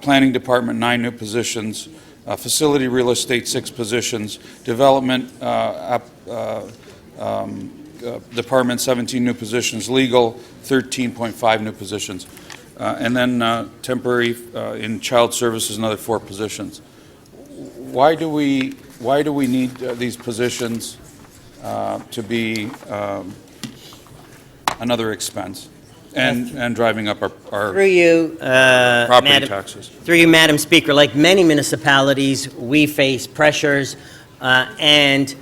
Planning Department, 9 new positions. Facility Real Estate, 6 positions. Development Department, 17 new positions. Legal, 13.5 new positions. And then temporary in Child Services, another 4 positions. Why do we need these positions to be another expense and driving up our Through you, property taxes? Through you, Madam Speaker, like many municipalities, we face pressures and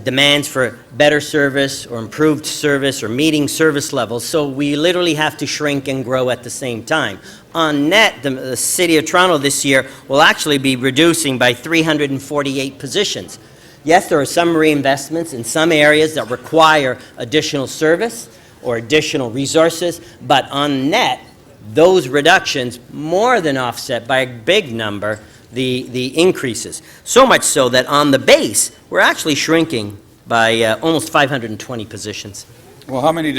demands for better service or improved service or meeting service levels, so we literally have to shrink and grow at the same time. On net, the City of Toronto this year will actually be reducing by 348 positions. Yes, there are some reinvestments in some areas that require additional service or additional resources, but on net, those reductions more than offset by a big number the increases. So much so that on the base, we're actually shrinking by almost 520 positions. Well, how many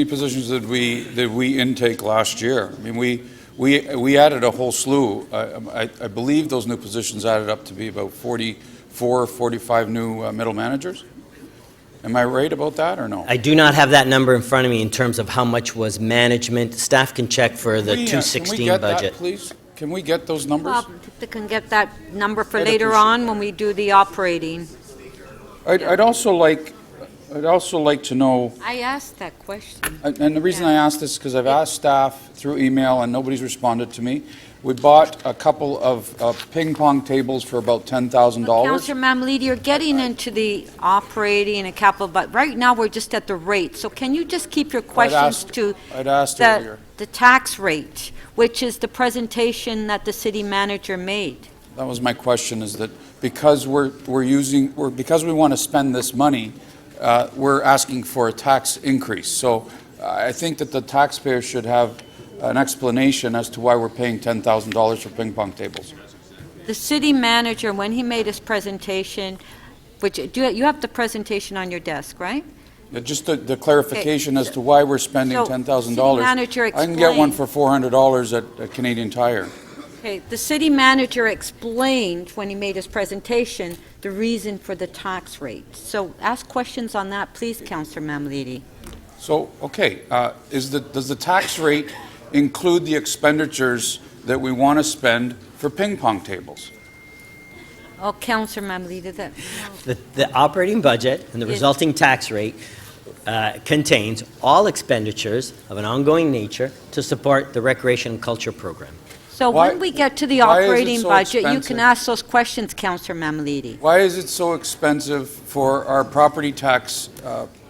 positions did we intake last year? I mean, we added a whole slew. I believe those new positions added up to be about 44, 45 new middle managers. Am I right about that or no? I do not have that number in front of me in terms of how much was management. Staff can check for the 216 Can we get budget. that, please? Can we get those numbers? Well, they can get that number for I'd later appreciate on when we do the operating. I'd also like to know. I asked that question. And the reason I ask this is because I've asked staff through email and nobody's responded to me. We bought a couple of ping pong tables for about $10,000. Councillor Mammoliti, you're getting into the operating and capital, but right now we're just at the rate. So can you just keep your questions to I'd asked earlier. the tax rate, which is the presentation that the city manager made? That was my question, is that because because we want to spend this money, we're asking for a tax increase. So I think that the taxpayer should have an explanation as to why we're paying $10,000 for ping pong tables. The city manager, when he made his presentation, which you have the presentation on your desk, right? Just the clarification as to why we're spending So, $10,000. city manager I can get one explained- for $400 at Canadian Tire. Okay, the city manager explained when he made his presentation the reason for the tax rate. So ask questions on that, please, Councillor Mammoliti. So, okay, does the tax rate include the expenditures that we want to spend for ping pong tables? Oh, Councillor Mammoliti, that... The operating budget and the resulting tax rate contains all expenditures of an ongoing nature to support the recreation and culture program. So when we get to the why is it operating so budget, you expensive? can ask those questions, Councillor Mammoliti. Why is it so expensive for our property tax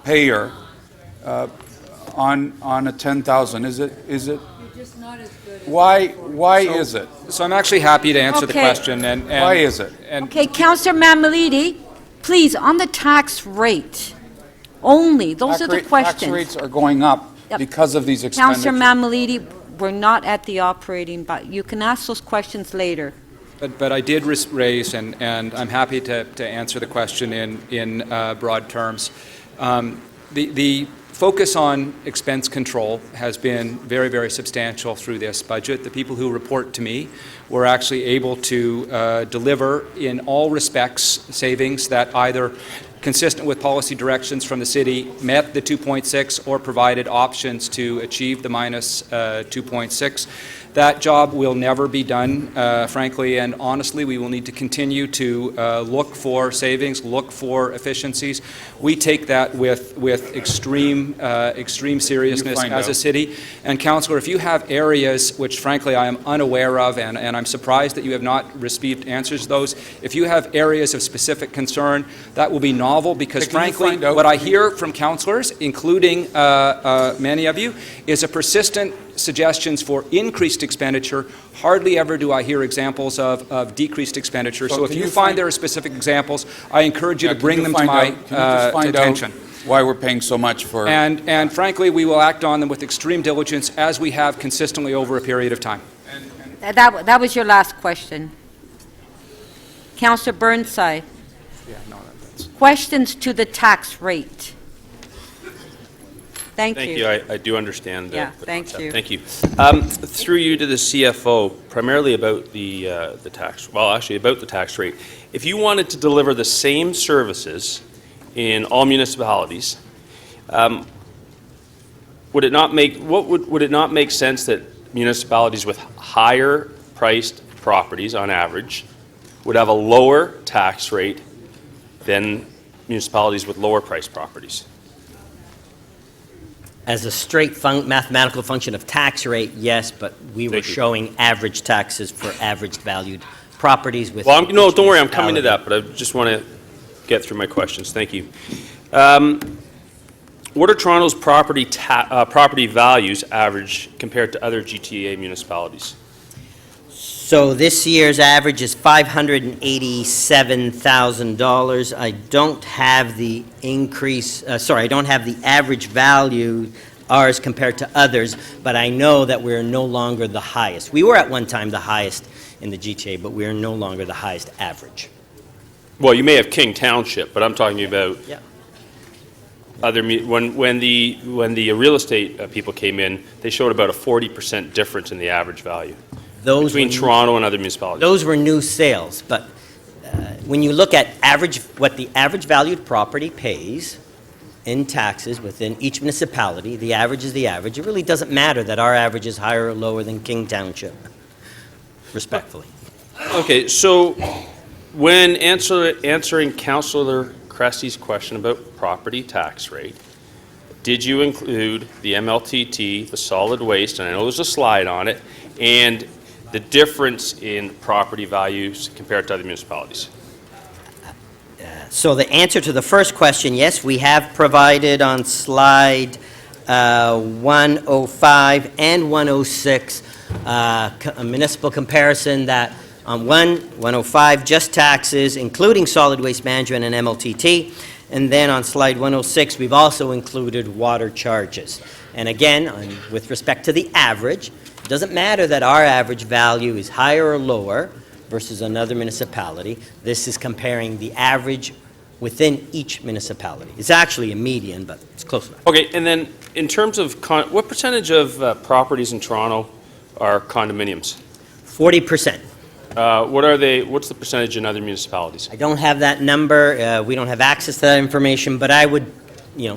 payer on a $10,000? Is it Why is it? So I'm actually happy to answer the Okay. question. And Why is it? And Okay, Councillor Mammoliti, please, on the tax rate only, those are the Tax questions. rates are going up Yep. because of these Councillor expenditures. Mammoliti, we're not at the operating, but you can ask those questions later. But I did raise, and I'm happy to answer the question in broad terms. The focus on expense control has been very, very substantial through this budget. The people who report to me were actually able to deliver in all respects savings that either consistent with policy directions from the city, met the 2.6 or provided options to achieve the minus 2.6. That job will never be done, frankly and honestly. We will need to continue to look for savings, look for efficiencies. We take that with extreme seriousness find as a out. city. And Councillor, if you have areas which frankly I am unaware of, and I'm surprised that you have not received answers to those, if you have areas of specific concern, that will be novel, because Hey, can you frankly, find out- what I hear from councillors, including many of you, is a persistent suggestions for increased expenditure. Hardly ever do I hear examples of decreased expenditure. So So if can you you find find- there are specific examples, I encourage you to Can bring you them to find my out- Can you just find attention. out why we're paying so much for? And frankly, we will act on them with extreme diligence, as we have consistently over a period of time. That was your last question. Councillor Burnside. Questions to the tax rate. Thank you. Thank you. I do understand. Yeah, the thank concept. you. Thank you. Through you to the CFO, primarily about the tax, well, actually about the tax rate. If you wanted to deliver the same services in all municipalities, would it not make sense that municipalities with higher priced properties on average would have a lower tax rate than municipalities with lower priced properties? As a straight mathematical function of tax rate, yes, but we were Thank you. showing average taxes for average valued properties with. Well, no, each don't worry, I'm coming to municipality. that, but I just want to get through my questions. Thank you. What are Toronto's property values average compared to other GTA municipalities? So this year's average is $587,000. I don't have the increase, I don't have the average value, ours compared to others, but I know that we're no longer the highest. We were at one time the highest in the GTA, but we are no longer the highest average. Well, you may have King Township, but I'm talking about Yeah. when the real estate people came in, they showed about a 40% difference in the average value between Toronto and other municipalities. Those were new sales, but when you look at what the average valued property pays in taxes within each municipality, the average is the average. It really doesn't matter that our average is higher or lower than King Township, respectfully. Okay, so when answering Councillor Cressy's question about property tax rate, did you include the MLTT, the solid waste, and I know there's a slide on it, and the difference in property values compared to other municipalities? So the answer to the first question, yes, we have provided on slide 105 and 106 a municipal comparison that on 105, just taxes, including solid waste management and MLTT, and then on slide 106, we've also included water charges. And again, with respect to the average, it doesn't matter that our average value is higher or lower versus another municipality. This is comparing the average within each municipality. It's actually a median, but it's close enough. Okay, and then in terms of, what percentage of properties in Toronto are condominiums? 40%. What's the percentage in other municipalities? I don't have that number. We don't have access to that information, but I would,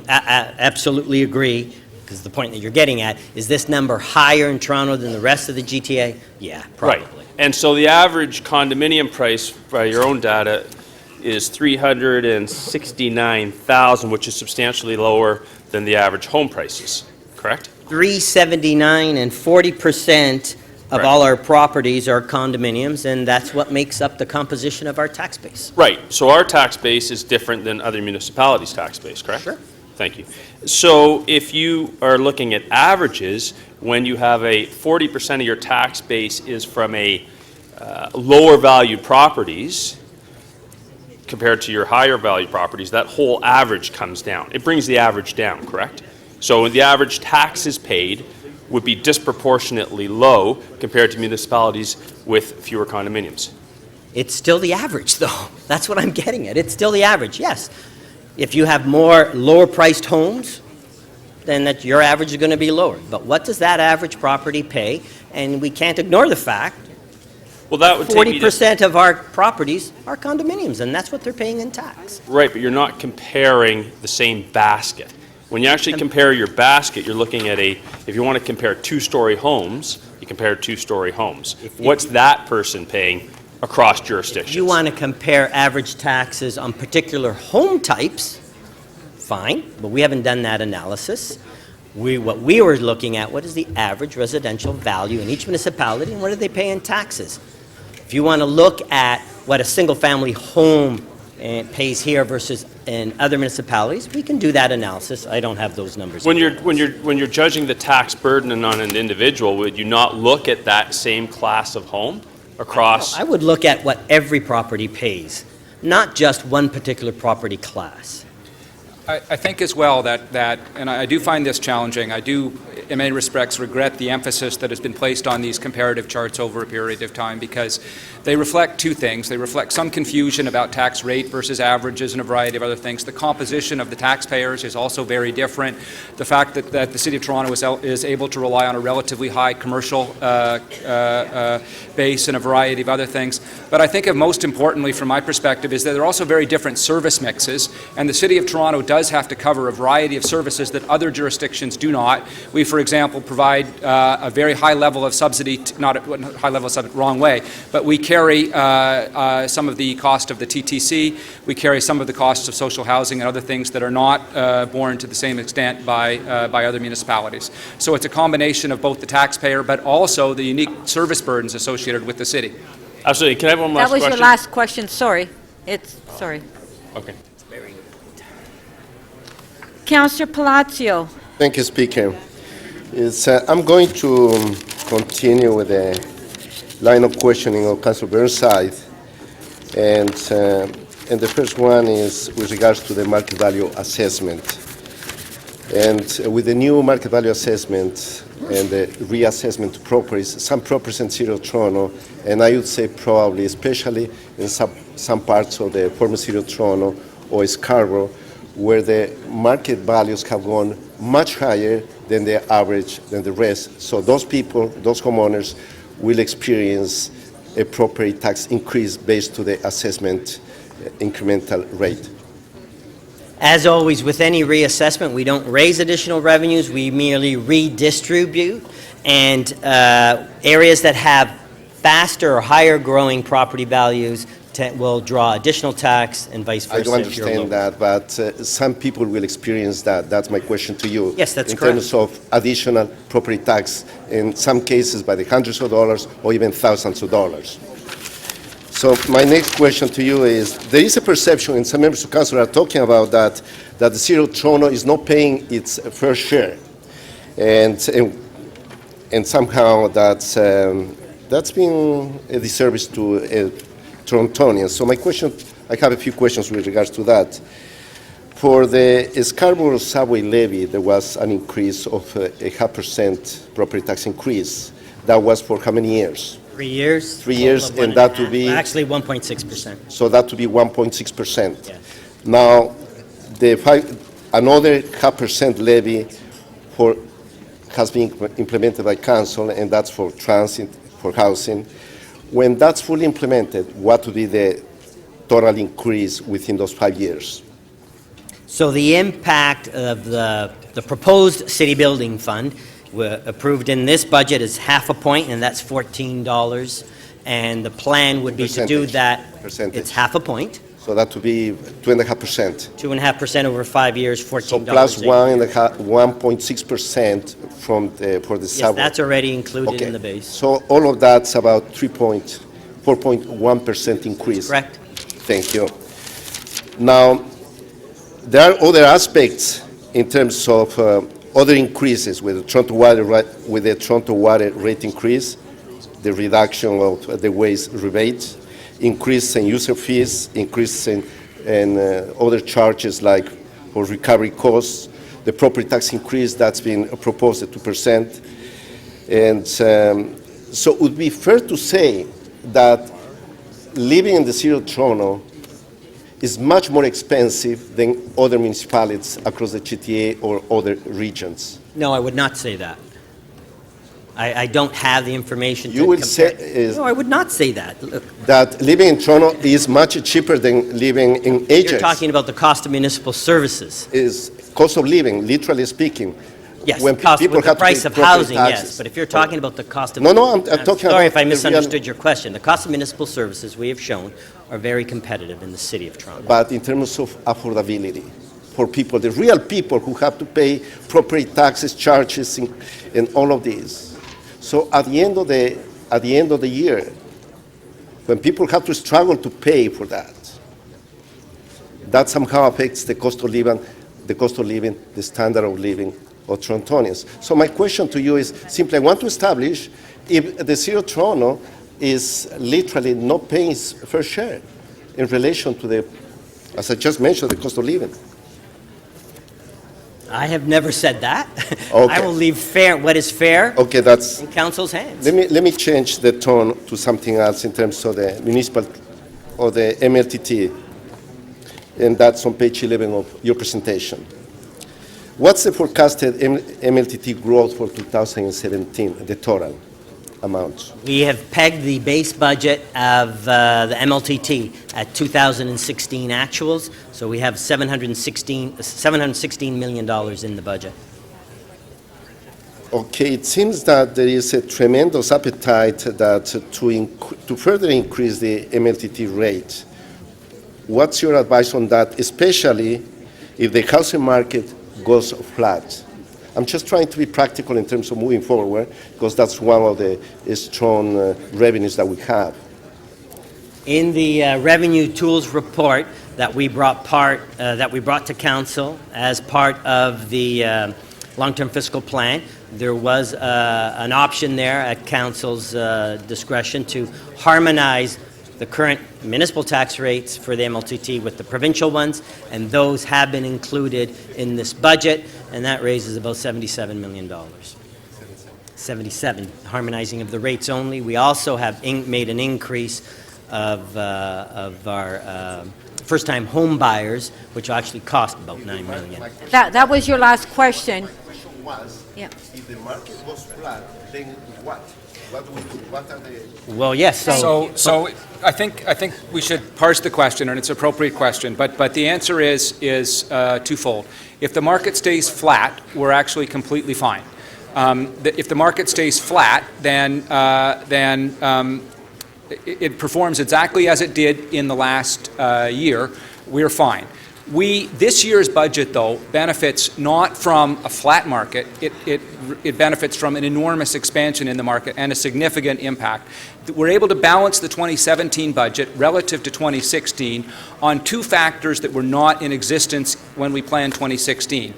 absolutely agree, because the point that you're getting at, is this number higher in Toronto than the rest of the GTA? Yeah, probably. Right. And so the average condominium price, by your own data, is $369,000, which is substantially lower than the average home prices, correct? $379,000 and 40% of all our properties are condominiums, and that's what makes up the composition of our tax base. Right. So our tax base is different than other municipalities' tax base, correct? Sure. Thank you. So if you are looking at averages, when you have a 40% of your tax base is from a lower valued properties compared to your higher valued properties, that whole average comes down. It brings the average down, correct? So the average taxes paid would be disproportionately low compared to municipalities with fewer condominiums. It's still the average, though. That's what I'm getting at. It's still the average, yes. If you have more lower-priced homes, then your average is going to be lower. But what does that average property pay? And we can't ignore the fact well, that would 40% of our properties are condominiums, and that's what they're paying in tax. Right, but you're not comparing the same basket. When you actually compare your basket, you're looking at if you want to compare two-story homes, you compare two-story homes. What's that person paying across jurisdictions? If you want to compare average taxes on particular home types, fine, but we haven't done that analysis. What we were looking at, what is the average residential value in each municipality, and what do they pay in taxes? If you want to look at what a single-family home pays here versus in other municipalities, we can do that analysis. I don't have those numbers. When you're judging the tax burden on an individual, would you not look at that same class of home across? I would look at what every property pays, not just one particular property class. I think as well that, and I do find this challenging, I do in many respects regret the emphasis that has been placed on these comparative charts over a period of time, because they reflect two things. They reflect some confusion about tax rate versus averages and a variety of other things. The composition of the taxpayers is also very different. The fact that the City of Toronto is able to rely on a relatively high commercial base and a variety of other things. But I think of most importantly from my perspective is that there are also very different service mixes, and the City of Toronto does have to cover a variety of services that other jurisdictions do not. We, for example, provide a very high level of subsidy, not a high level of subsidy, wrong way, but we carry some of the cost of the TTC, we carry some of the costs of social housing and other things that are not borne to the same extent by other municipalities. So it's a combination of both the taxpayer but also the unique service burdens associated with the city. Absolutely. Can I have one last question? That was your last question. Sorry. Sorry. Okay. Councillor Palacio. Thank you, Speaker. I'm going to continue with the line of questioning of Councillor Burnside, and the first one is with regards to the market value assessment. And with the new market value assessment and the reassessment to properties, some properties in City of Toronto, and I would say probably especially in some parts of the former City of Toronto or Scarborough, where the market values have gone much higher than the average, than the rest. So those people, those homeowners, will experience a property tax increase based to the assessment incremental rate. As always, with any reassessment, we don't raise additional revenues, we merely redistribute, and areas that have faster or higher growing property values will draw additional tax and vice versa. I do understand that, but some people will experience that. That's my question to you. Yes, that's correct. In terms of additional property tax, in some cases by the hundreds of dollars or even thousands of dollars. So my next question to you is, there is a perception, and some members of council are talking about that the City of Toronto is not paying its fair share. And somehow that's been a disservice to Torontonians. So my question, I have a few questions with regards to that. For the Scarborough subway levy, there was an increase of a 0.5% property tax increase. That was for how many years? 3 years. 3 years, and that would be... Actually, 1.6%. So that would be 1.6%. Yes. Now, another 0.5% levy has been implemented by council, and that's for transit, for housing. When that's fully implemented, what would be the total increase within those 5 years? So the impact of the proposed city building fund approved in this budget is 0.5 point, and that's $14. And the plan would be to do that. Percentage. It's 0.5 point. So that would be 2.5%. 2.5% over 5 years, $14. So plus 1.6% for the subway. Yes, that's already included in the base. So all of that's about 4.1% increase. That's correct. Thank you. Now, there are other aspects in terms of Other increases with the Toronto Water rate increase, the reduction of the waste rebates, increase in user fees, increase in other charges like for recovery costs, the property tax increase that's been proposed at 2%. And so it would be fair to say that living in the city of Toronto is much more expensive than other municipalities across the GTA or other regions. No, I would not say that. I don't have the information to You would say No, I would not say that. Look, that living in Toronto is much cheaper than living in Ajax. you're talking about the cost of municipal services. Is cost of living, literally speaking. Yes, when the cost, people with the have to price pay of property housing, yes. taxes. But if you're talking about the cost of... No, I'm talking sorry about if I the real- misunderstood your question. The cost of municipal services, we have shown, are very competitive in the city of Toronto. But in terms of affordability for people, the real people who have to pay property taxes, charges, and all of these. So at the end of the year, when people have to struggle to pay for that, that somehow affects the cost of living, the standard of living of Torontonians. So my question to you is simply, I want to establish if the city of Toronto is literally not paying its fair share in relation to the, as I just mentioned, the cost of living. I have never said that. Okay. I will leave what is fair Okay, that's. in council's hands. Let me change the tone to something else in terms of the municipal or the MLTT, and that's on page 11 of your presentation. What's the forecasted MLTT growth for 2017, the total amount? We have pegged the base budget of the MLTT at 2016 actuals, so we have $716 million in the budget. Okay, it seems that there is a tremendous appetite that to further increase the MLTT rate. What's your advice on that, especially if the housing market goes flat? I'm just trying to be practical in terms of moving forward, because that's one of the strong revenues that we have. In the revenue tools report that we brought to council as part of the long-term fiscal plan, there was an option there at council's discretion to harmonize the current municipal tax rates for the MLTT with the provincial ones, and those have been included in this budget, and that raises about $77 million. 77, harmonizing of the rates only. We also have made an increase of our first-time home buyers, which actually cost about $9 million. That was your last question. The question was, Yeah. if the market goes flat, then what? What are the... Well, yes, So I think we should parse the question, and it's an appropriate question, but the answer is twofold. If the market stays flat, we're actually completely fine. If the market stays flat, then it performs exactly as it did in the last year. We're fine. This year's budget, though, benefits not from a flat market. It benefits from an enormous expansion in the market and a significant impact. We're able to balance the 2017 budget relative to 2016 on two factors that were not in existence when we planned 2016.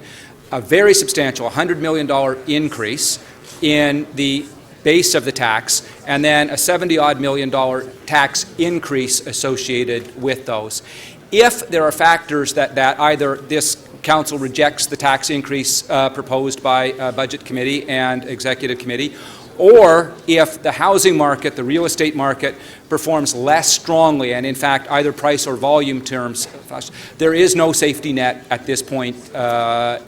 A very substantial $100 million increase in the base of the tax, and then a $70-odd million tax increase associated with those. If there are factors that either this council rejects the tax increase proposed by Budget Committee and Executive Committee, or if the housing market, the real estate market, performs less strongly, and in fact either price or volume terms, there is no safety net at this point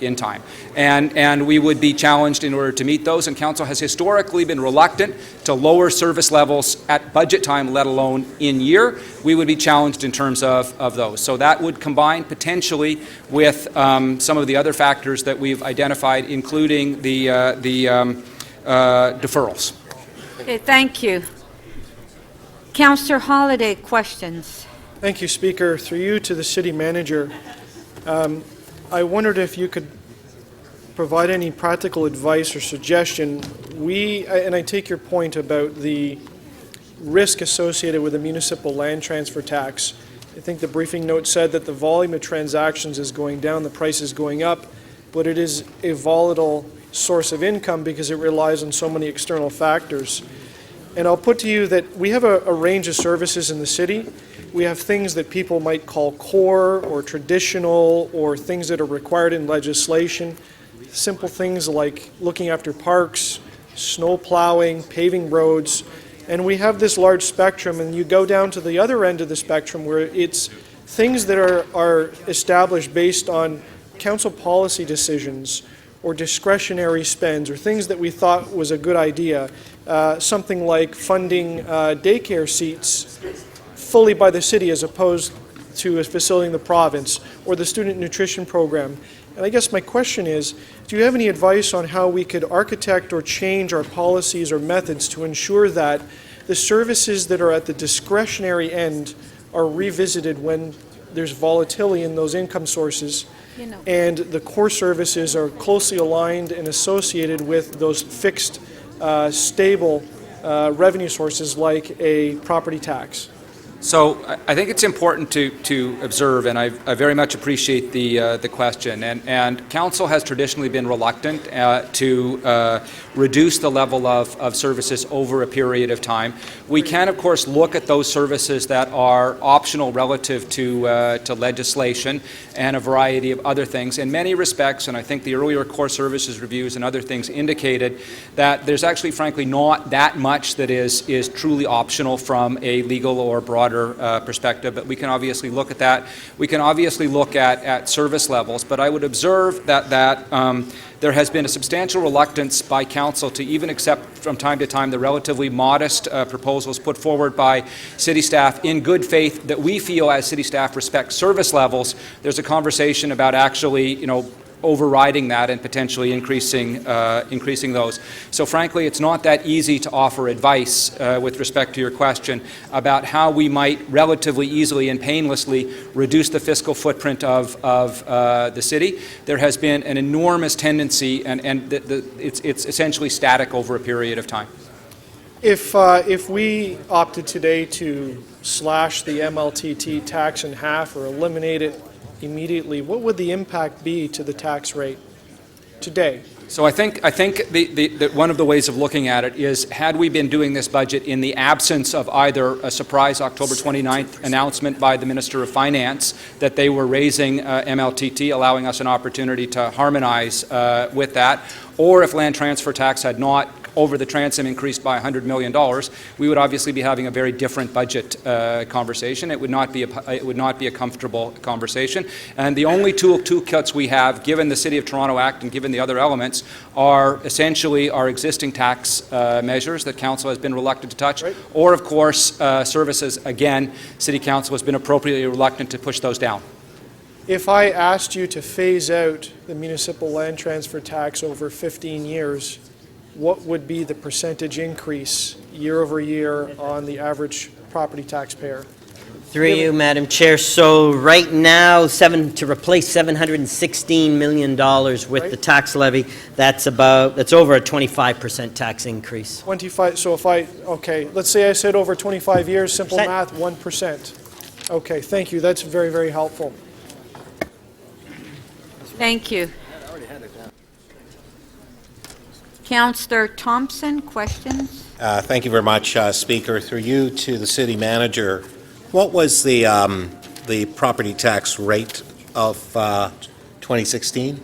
in time. And we would be challenged in order to meet those, and council has historically been reluctant to lower service levels at budget time, let alone in year. We would be challenged in terms of those. So that would combine potentially with some of the other factors that we've identified, including the deferrals. Okay, thank you. Councillor Holliday, questions? Thank you, Speaker. Through you to the City Manager, I wondered if you could provide any practical advice or suggestion. And I take your point about the risk associated with the municipal land transfer tax. I think the briefing note said that the volume of transactions is going down, the price is going up, but it is a volatile source of income because it relies on so many external factors. And I'll put to you that we have a range of services in the city. We have things that people might call core or traditional or things that are required in legislation. Simple things like looking after parks, snow plowing, paving roads. And we have this large spectrum, and you go down to the other end of the spectrum where it's things that are established based on council policy decisions or discretionary spends or things that we thought was a good idea. Something like funding daycare seats fully by the city as opposed to a facility in the province, or the student nutrition program. And I guess my question is, do you have any advice on how we could architect or change our policies or methods to ensure that the services that are at the discretionary end are revisited when there's volatility in those income sources, and the core services are closely aligned and associated with those fixed, stable revenue sources like a property tax? So I think it's important to observe, and I very much appreciate the question. And council has traditionally been reluctant to reduce the level of services over a period of time. We can, of course, look at those services that are optional relative to legislation and a variety of other things. In many respects, and I think the earlier core services reviews and other things indicated that there's actually, frankly, not that much that is truly optional from a legal or broader perspective, but we can obviously look at that. We can obviously look at service levels, but I would observe that there has been a substantial reluctance by council to even accept from time to time the relatively modest proposals put forward by city staff in good faith that we feel as city staff respect service levels. There's a conversation about actually, overriding that and potentially increasing those. So frankly, it's not that easy to offer advice with respect to your question about how we might relatively easily and painlessly reduce the fiscal footprint of the city. There has been an enormous tendency, and it's essentially static over a period of time. If we opted today to slash the MLTT tax in half or eliminate it immediately, what would the impact be to the tax rate today? So I think that one of the ways of looking at it is, had we been doing this budget in the absence of either a surprise October 29th announcement by the Minister of Finance that they were raising MLTT, allowing us an opportunity to harmonize with that, or if land transfer tax had not over the transom increased by $100 million, we would obviously be having a very different budget conversation. It would not be a comfortable conversation. And the only toolkits we have, given the City of Toronto Act and given the other elements, are essentially our existing tax measures that Council has been reluctant to touch, right, or of course services. Again, City Council has been appropriately reluctant to push those down. If I asked you to phase out the municipal land transfer tax over 15 years, what would be the percentage increase year over year on the average property taxpayer? Through you, Madam Chair. So right now, to replace $716 million with the tax levy, that's over a 25% tax increase. 25. So let's say I said over 25 years, simple math, 1%. Okay, thank you. That's very, very helpful. Thank you. Councillor Thompson, questions? Thank you very much, Speaker. Through you to the city manager, what was the property tax rate of 2016?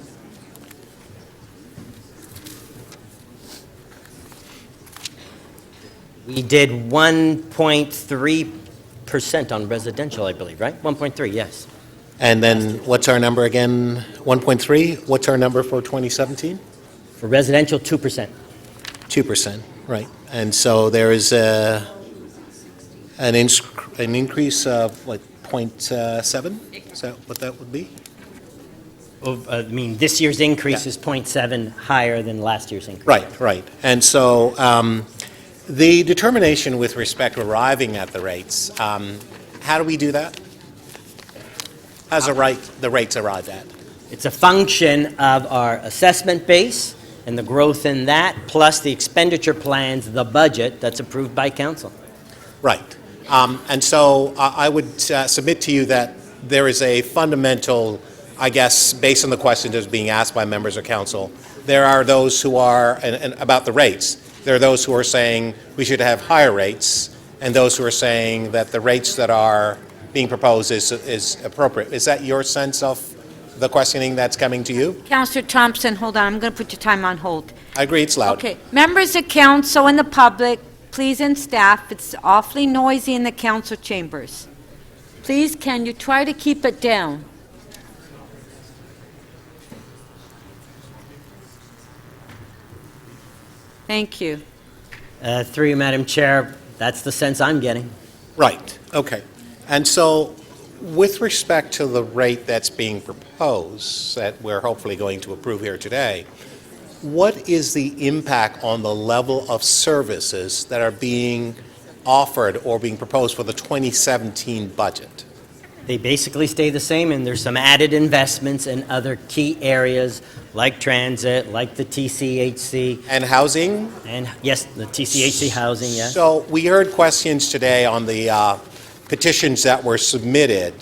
We did 1.3% on residential, I believe, right? 1.3, yes. And then what's our number again? 1.3? What's our number for 2017? For residential, 2%. 2%, right. And so there is an increase of, like, 0.7? Is that what that would be? I mean, this year's increase is 0.7 higher than last year's increase. Right. And so the determination with respect to arriving at the rates, how do we do that? How's the rates arrived at? It's a function of our assessment base and the growth in that, plus the expenditure plans, the budget that's approved by council. Right. And so I would submit to you that there is a fundamental I guess, based on the question that's being asked by members of council, there are those who are, and about the rates, there are those who are saying we should have higher rates, and those who are saying that the rates that are being proposed is appropriate. Is that your sense of the questioning that's coming to you? Councillor Thompson, hold on, I'm going to put your time on hold. I agree, it's loud. Okay, members of council and the public, please, and staff, it's awfully noisy in the council chambers. Please, can you try to keep it down? Thank you. Through you, Madam Chair, that's the sense I'm getting. Right, okay. And so, with respect to the rate that's being proposed, that we're hopefully going to approve here today, what is the impact on the level of services that are being offered or being proposed for the 2017 budget? They basically stay the same, and there's some added investments in other key areas like transit, like the TCHC. And housing? And yes, the TCHC housing, yes. So we heard questions today on the petitions that were submitted.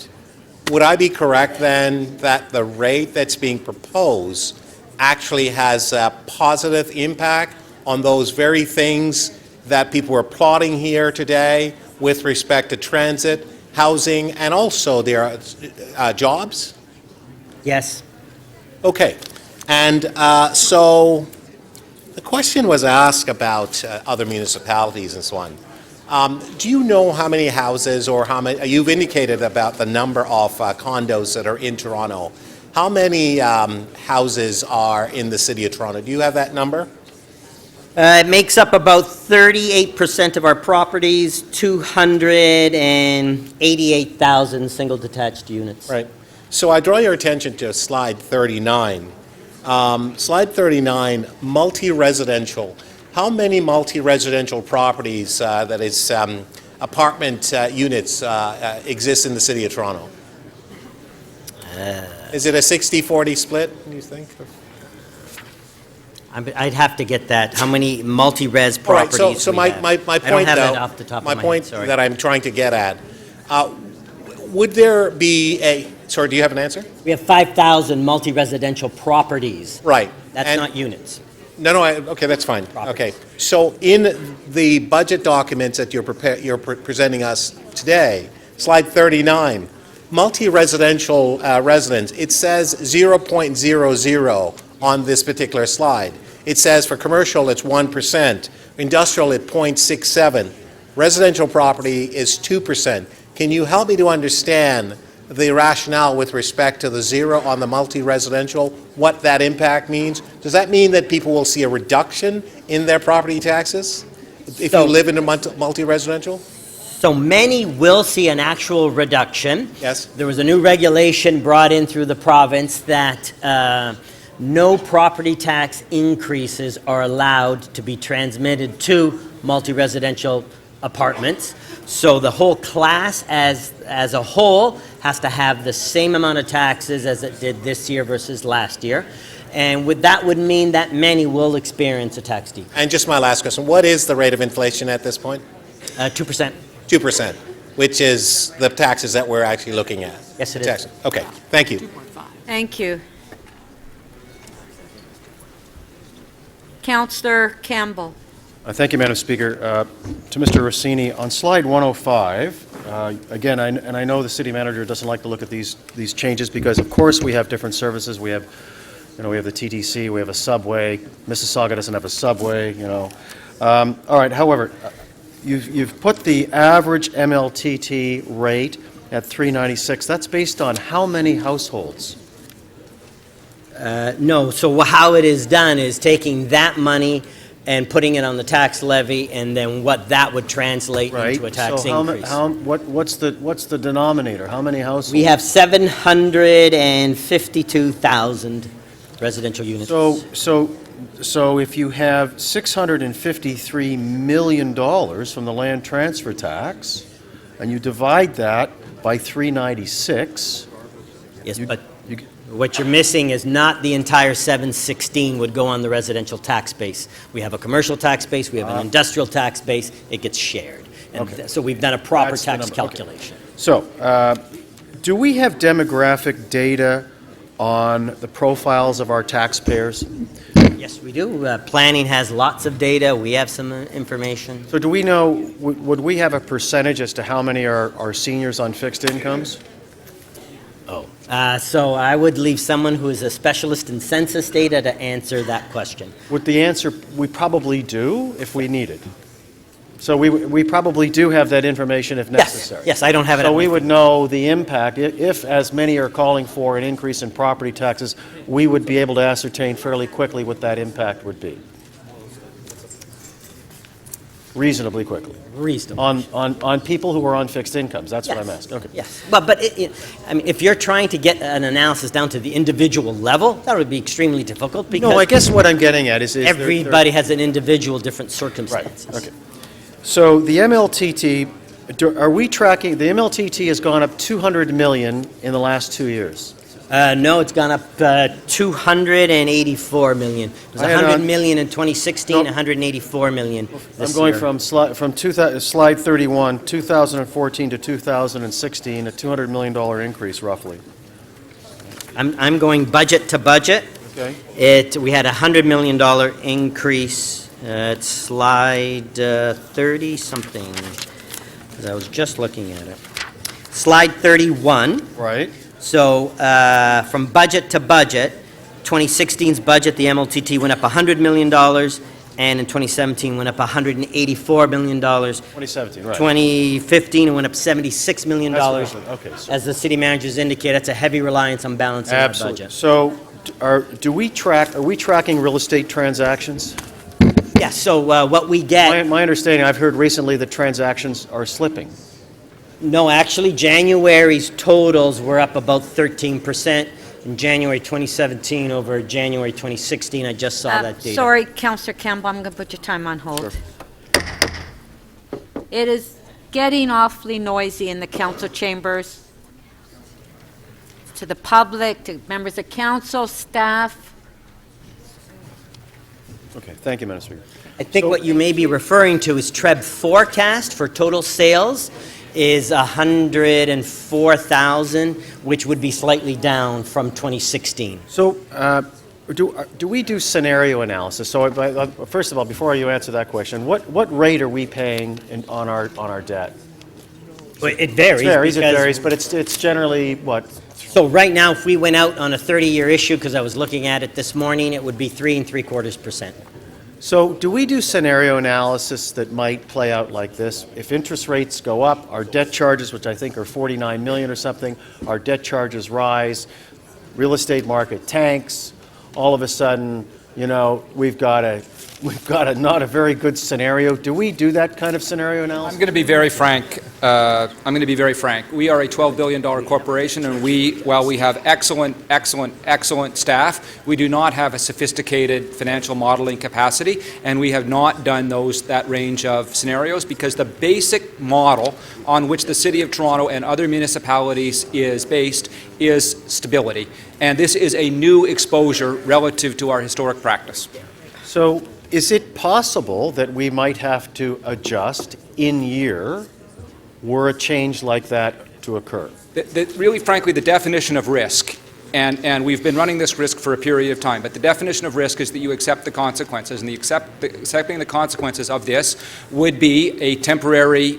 Would I be correct then that the rate that's being proposed actually has a positive impact on those very things that people are applauding here today with respect to transit, housing, and also their jobs? Yes. Okay. And so the question was asked about other municipalities and so on. Do you know how many houses or how many, you've indicated about the number of condos that are in Toronto. How many houses are in the city of Toronto? Do you have that number? It makes up about 38% of our properties, 288,000 single detached units. Right. So I draw your attention to slide 39. Slide 39, multi-residential. How many multi-residential properties, that is apartment units, exist in the city of Toronto? Is it a 60-40 split, do you think? I'd have to get that. How many multi-res properties All right, so my point, I don't have though, that off the top of my my point head, sorry. that I'm trying to get at, would there be a, sorry, do you have an answer? We have 5,000 multi-residential properties. Right. That's And- not units. No, okay, that's fine. Okay, so in the budget documents that you're presenting us today, slide 39, multi-residential residents, it says 0.00 on this particular slide. It says for commercial it's 1%, industrial at 0.67, residential property is 2%. Can you help me to understand the rationale with respect to the zero on the multi-residential, what that impact means? Does that mean that people will see a reduction in their property taxes if you live in a multi-residential? So many will see an actual reduction. Yes. There was a new regulation brought in through the province that no property tax increases are allowed to be transmitted to multi-residential apartments. So the whole class as a whole has to have the same amount of taxes as it did this year versus last year. And that would mean that many will experience a tax decrease. And just my last question, what is the rate of inflation at this point? 2%. 2%, which is the taxes that we're actually looking at. Yes, it is. is. Okay, thank you. Thank you. Councillor Campbell. Thank you, Madam Speaker. To Mr. Rossini, on slide 105, again, and I know the city manager doesn't like to look at these changes because, of course, we have different services. We have, we have the TTC, we have a subway. Mississauga doesn't have a subway, All right, however, you've put the average MLTT rate at $3.96. That's based on how many households? No, so how it is done is taking that money and putting it on the tax levy, and then what that would translate into a tax increase. What's the denominator? How many households? We have 752,000 residential units. So if you have $653 million from the land transfer tax, and you divide that by 396. Yes, but what you're missing is not the entire 716 would go on the residential tax base. We have a commercial tax base, we have an industrial tax base, it gets shared. And so we've done a proper That's tax the number. calculation. So, do we have demographic data on the profiles of our taxpayers? Yes, we do. Planning has lots of data. We have some information. So do we know, would we have a percentage as to how many are seniors on fixed incomes? So I would leave someone who is a specialist in census data to answer that question. Would the answer, we probably do if we need it. So we probably do have that information if necessary. Yes, I don't have it. So at we my would know the impact. If as many are calling for an increase in property taxes, we would be able to ascertain fairly quickly what that impact would be. Reasonably quickly. Reasonably. On people who are on fixed incomes. That's what I'm asking. Okay. Yes, but I mean, if you're trying to get an analysis down to the individual level, that would be extremely difficult because No, I guess what I'm getting at is everybody has an individual different circumstances. Right. Okay. So the MLTT, are we tracking, the MLTT has gone up 200 million in the last 2 years. No, it's gone up 284 million. It was 100 million in 2016, 184 million this I'm going year. from slide 31, 2014 to 2016, a $200 million increase roughly. I'm going budget to budget. Okay. We had a $100 million increase. It's slide 30 something. 'Cause I was just looking at it. Slide 31. Right. So from budget to budget, 2016's budget, the MLTT went up $100 million, and in 2017 went up $184 million. 2017, right. 2015 it went up $76 million. That's what I said. Okay, so- As the city managers indicate, that's a heavy reliance on balancing the Absolutely. budget. So are we tracking real estate transactions? Yeah, so what we get... My understanding, I've heard recently that transactions are slipping. No, actually, January's totals were up about 13% in January 2017 over January 2016. I just saw that data. Sorry, Councillor Campbell, I'm going to put your time on hold. It is getting awfully noisy in the council chambers. To the public, to members of council, staff. Okay, thank you, Madam Speaker. I think what you may be referring to is TREB forecast for total sales is 104,000, which would be slightly down from 2016. So do we do scenario analysis? So first of all, before you answer that question, what rate are we paying on our debt? Well, it varies. It varies, but it's generally what? So right now, if we went out on a 30-year issue, because I was looking at it this morning, it would be 3.75%. So do we do scenario analysis that might play out like this? If interest rates go up, our debt charges, which I think are 49 million or something, our debt charges rise, real estate market tanks, all of a sudden, you know, we've got a not a very good scenario. Do we do that kind of scenario analysis? I'm going to be very frank. We are a $12 billion corporation, and while we have excellent staff, we do not have a sophisticated financial modeling capacity, and we have not done that range of scenarios because the basic model on which the City of Toronto and other municipalities is based is stability. And this is a new exposure relative to our historic practice. So is it possible that we might have to adjust in year were a change like that to occur? Really, frankly, the definition of risk, and we've been running this risk for a period of time, but the definition of risk is that you accept the consequences, and accepting the consequences of this would be a temporary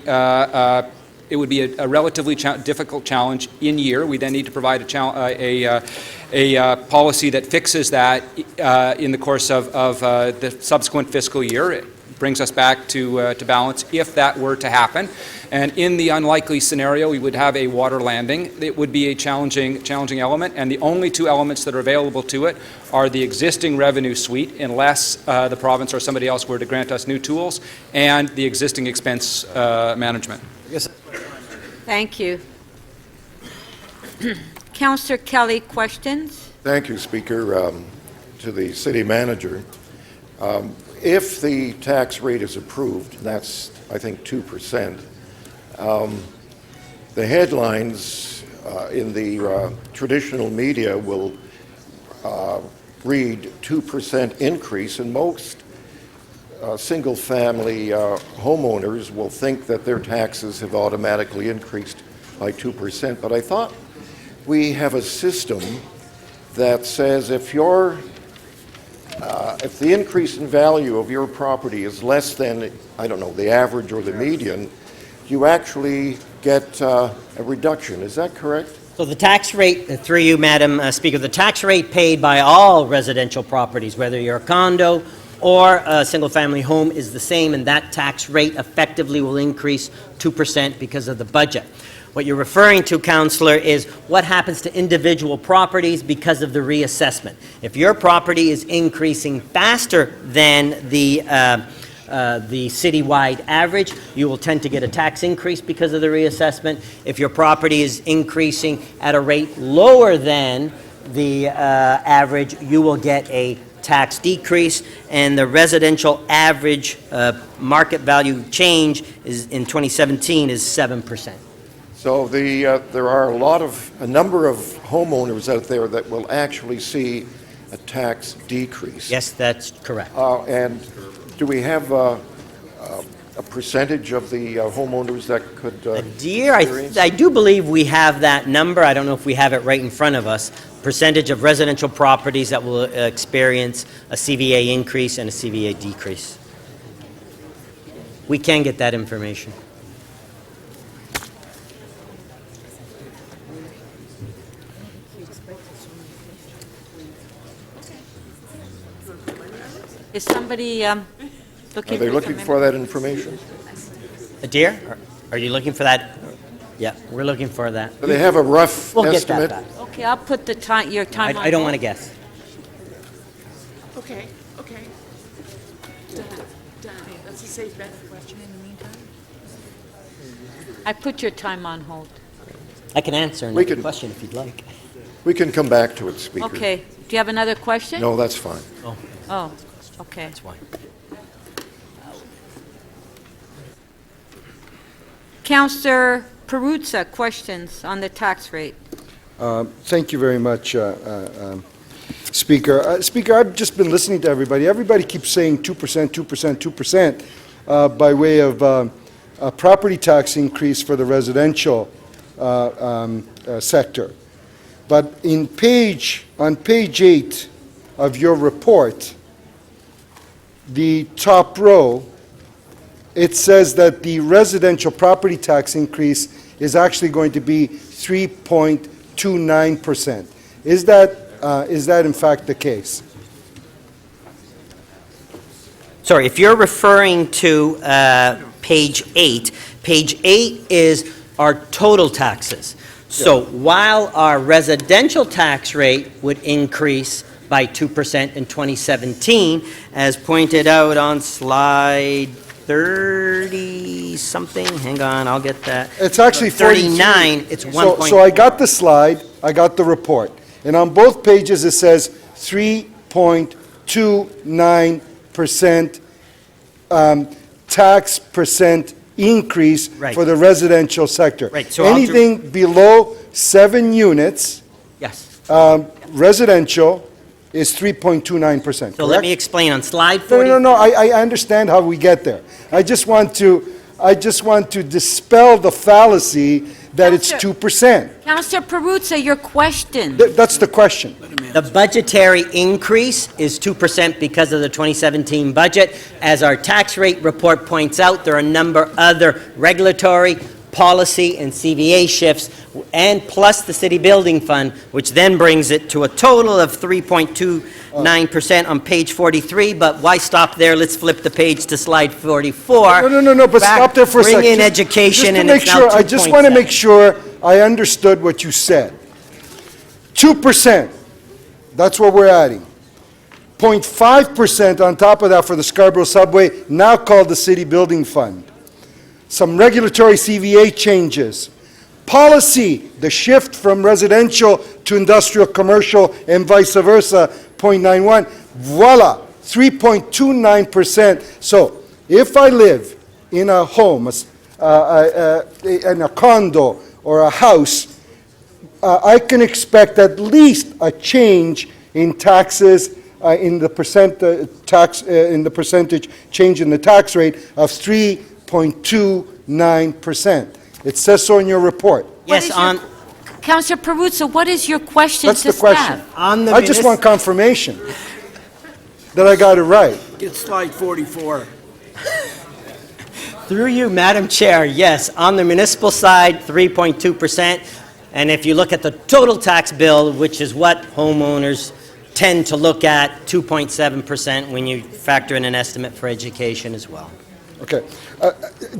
it would be a relatively difficult challenge in year. We then need to provide a policy that fixes that in the course of the subsequent fiscal year. It brings us back to balance if that were to happen. And in the unlikely scenario, we would have a water landing. It would be a challenging element, and the only two elements that are available to it are the existing revenue suite, unless the province or somebody else were to grant us new tools, and the existing expense management. Thank you. Councillor Kelly, questions? Thank you, Speaker. To the city manager, if the tax rate is approved, that's, I think, 2%, the headlines in the traditional media will read 2% increase, and most single-family homeowners will think that their taxes have automatically increased by 2%. But I thought we have a system that says if if the increase in value of your property is less than, I don't know, the average or the median, you actually get a reduction. Is that correct? So the tax rate, through you, Madam Speaker, the tax rate paid by all residential properties, whether you're a condo or a single-family home, is the same, and that tax rate effectively will increase 2% because of the budget. What you're referring to, Councillor, is what happens to individual properties because of the reassessment. If your property is increasing faster than the citywide average, you will tend to get a tax increase because of the reassessment. If your property is increasing at a rate lower than the average, you will get a tax decrease, and the residential average market value change is in 2017 is 7%. So there are a number of homeowners out there that will actually see a tax decrease. Yes, that's correct. And do we have a percentage of the homeowners that could Dear, experience? I do believe we have that number. I don't know if we have it right in front of us. Percentage of residential properties that will experience a CVA increase and a CVA decrease. We can get that information. Is somebody looking? Are they looking for that information? Dear, are you looking for that? Yeah, we're looking for that. Do they have a rough We'll estimate? get that back. Okay, I'll put the time, your time on I don't hold. want to guess. Okay. That's a safe bet question in the meantime. I put your time on hold. I can answer We another can- question if you'd like. We can come back to it, Speaker. Okay, do you have another question? No, that's fine. Oh, okay. That's why. Councillor Perruzza, questions on the tax rate? Thank you very much, Speaker. Speaker, I've just been listening to everybody. Everybody keeps saying 2%, 2%, 2% by way of a property tax increase for the residential sector. But on page 8 of your report, the top row, it says that the residential property tax increase is actually going to be 3.29%. Is that in fact the case? Sorry, if you're referring to page 8 is our total taxes. So while our residential tax rate would increase by 2% in 2017, as pointed out on slide 30-something, hang on, I'll get that. It's actually 39, it's 1. So I got the slide, I got the report, and on both pages it says 3.29% tax percent increase Right. for the residential sector. Right, so I'll do- anything below 7 units, Yes. residential, is 3.29%, So let me explain on slide No, 40. no, I understand how we get there. I just want to dispel the fallacy that it's Counselor- 2%. Councillor Perruzza, your question. That's the question. The budgetary increase is 2% because of the 2017 budget. As our tax rate report points out, there are a number of other regulatory, policy, and CVA shifts, and plus the city building fund, which then brings it to a total of 3.29% on page 43. But why stop there? Let's flip the page to slide 44. No, but stop there for a second. Bring in Just- education, just to and make it's now sure, I just want to make sure I understood what you said. 2%, that's what we're adding. 0.5% on top of that for the Scarborough Subway, now called the City Building Fund. Some regulatory CVA changes. Policy, the shift from residential to industrial, commercial, and vice versa, 0.91. Voila, 3.29%. So if I live in a home, in a condo or a house, I can expect at least a change in taxes in the percentage change in the tax rate of 3.29%. It says so in your report. Yes, on Councilor Perruzza, what is your question That's to the question. staff? I just want confirmation that I got it right. Get slide 44. Through you, Madam Chair, yes, on the municipal side, 3.2%. And if you look at the total tax bill, which is what homeowners tend to look at, 2.7% when you factor in an estimate for education as well. Okay.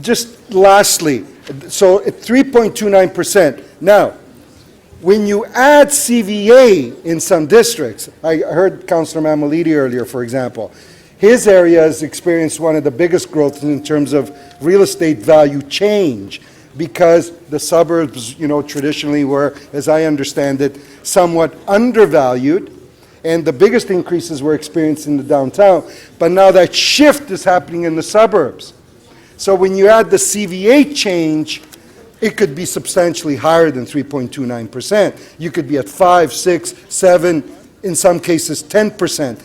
Just lastly, so at 3.29%. Now, when you add CVA in some districts, I heard Councillor Mammoliti earlier, for example, his area has experienced one of the biggest growths in terms of real estate value change because the suburbs, traditionally were, as I understand it, somewhat undervalued, and the biggest increases were experienced in the downtown. But now that shift is happening in the suburbs. So when you add the CVA change, it could be substantially higher than 3.29%. You could be at 5, 6, 7, in some cases 10%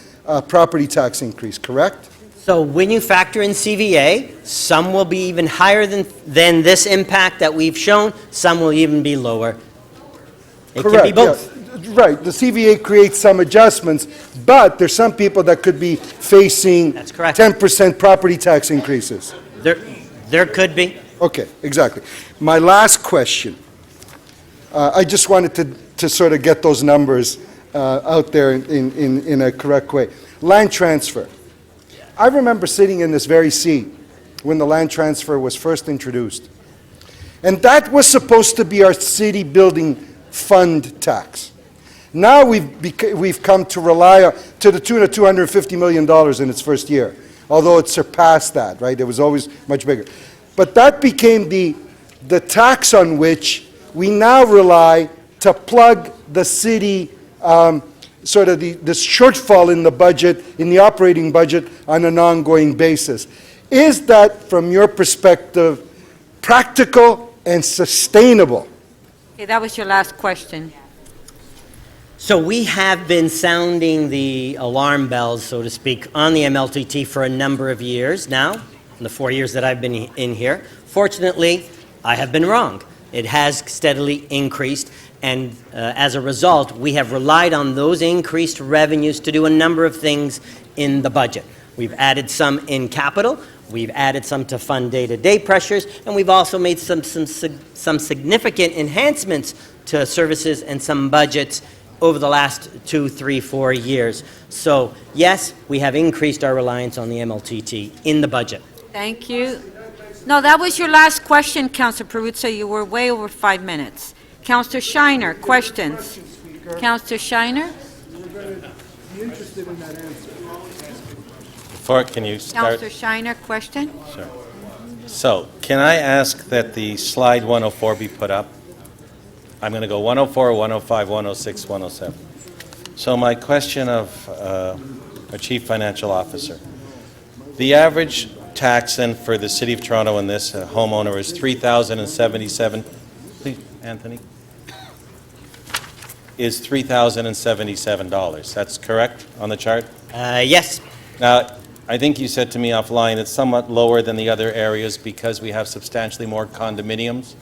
property tax increase, correct? So when you factor in CVA, some will be even higher than this impact that we've shown, some will even be lower. It Correct, can be both. yeah. Right, the CVA creates some adjustments, but there's some people that could be facing 10% property tax increases. There could be. Okay, exactly. My last question, I just wanted to sort of get those numbers out there in a correct way. Land transfer. I remember sitting in this very seat when the land transfer was first introduced. And that was supposed to be our city building fund tax. Now we've come to rely on, to the tune of $250 million in its first year, although it surpassed that, right? It was always much bigger. But that became the tax on which we now rely to plug the city, sort of this shortfall in the budget, in the operating budget on an ongoing basis. Is that, from your perspective, practical and sustainable? Okay, that was your last question. So we have been sounding the alarm bells, so to speak, on the MLTT for a number of years now, in the 4 years that I've been in here. Fortunately, I have been wrong. It has steadily increased, and as a result, we have relied on those increased revenues to do a number of things in the budget. We've added some in capital, we've added some to fund day-to-day pressures, and we've also made some significant enhancements to services and some budgets over the last 2, 3, 4 years. So yes, we have increased our reliance on the MLTT in the budget. Thank you. No, that was your last question, Councilor Perruzza. You were way over 5 minutes. Councilor Shiner, questions? Councilor Shiner? Can you start? Councilor Shiner, question? Sure. So, can I ask that the slide 104 be put up? I'm going to go 104, 105, 106, 107. So my question of our Chief Financial Officer. The average tax then for the City of Toronto and this homeowner is $3,077. Please, Anthony. Is $3,077. That's correct on the chart? Yes. Now, I think you said to me offline it's somewhat lower than the other areas because we have substantially more condominiums.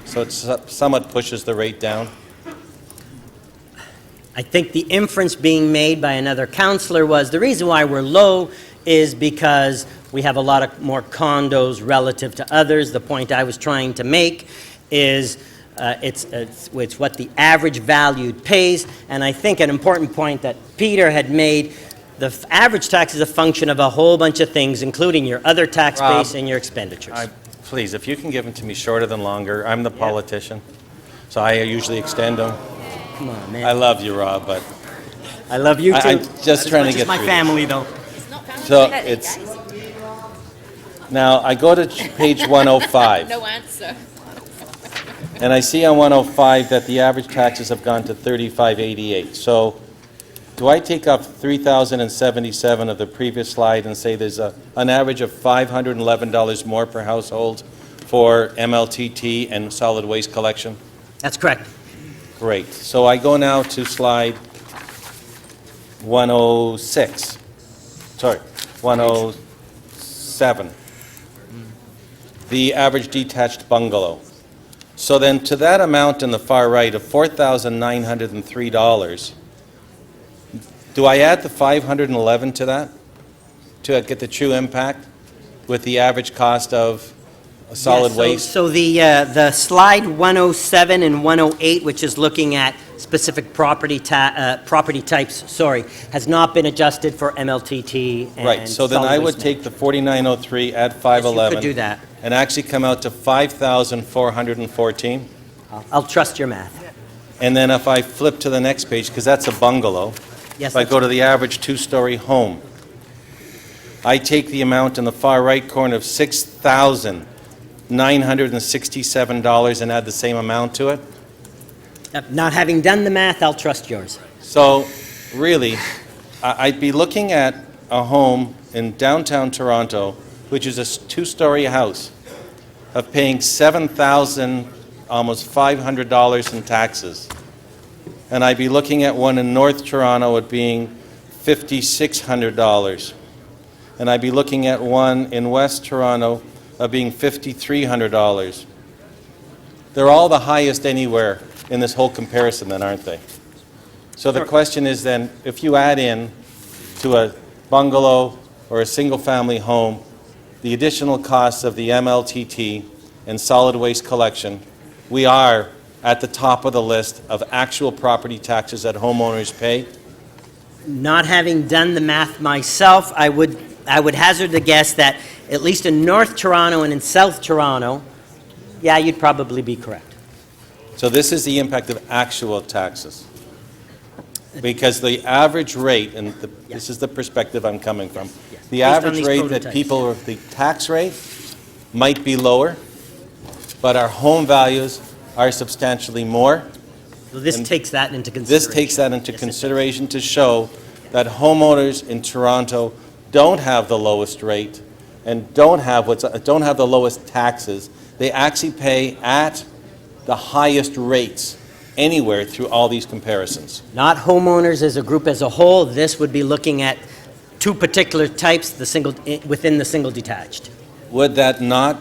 So it somewhat pushes the rate down. I think the inference being made by another councillor was the reason why we're low is because we have a lot of more condos relative to others. The point I was trying to make is it's what the average value pays, and I think an important point that Peter had made, the average tax is a function of a whole bunch of things, including your other tax base and your expenditures. Please, if you can give them to me shorter than longer. I'm the politician, so I usually extend them. Come on, man. I love you, Rob, but I love you too. I'm just trying to get my through family, this. though. So it's now I go to page 105. No answer. And I see on 105 that the average taxes have gone to $35.88. So do I take off $3,077 of the previous slide and say there's an average of $511 more per household for MLTT and solid waste collection? That's correct. Great. So I go now to slide 106. Sorry, 107. The average detached bungalow. So then to that amount in the far right of $4,903, do I add the 511 to that to get the true impact with the average cost of solid Yeah, waste? So the slide 107 and 108, which is looking at specific property types, has not been adjusted for MLTT and Right, so then solid I waste would take the 4903, add 511. do that. And actually come out to 5,414. I'll trust your math. And then if I flip to the next page, because that's a bungalow, Yes, if I go to the average two-story home, I take the amount in the far right corner of $6,967 and add the same amount to it. Not having done the math, I'll trust yours. So really, I'd be looking at a home in downtown Toronto, which is a two-story house, of paying $7,000, almost $500 in taxes. And I'd be looking at one in North Toronto at being $5,600. And I'd be looking at one in West Toronto of being $5,300. They're all the highest anywhere in this whole comparison then, aren't they? So the question is then, if you add in to a bungalow or a single-family home the additional costs of the MLTT and solid waste collection, we are at the top of the list of actual property taxes that homeowners pay. Not having done the math myself, I would hazard the guess that at least in North Toronto and in South Toronto, yeah, you'd probably be correct. So this is the impact of actual taxes. Because the average rate, and this is the perspective I'm coming from, the Based on average these rate that prototypes. people, the tax rate might be lower, but our home values are substantially more. So this And takes that into consideration. This takes that into consideration to show that homeowners in Toronto don't have the lowest rate and don't have the lowest taxes. They actually pay at the highest rates anywhere through all these comparisons. Not homeowners as a group as a whole. This would be looking at two particular types, within the single detached. Would that not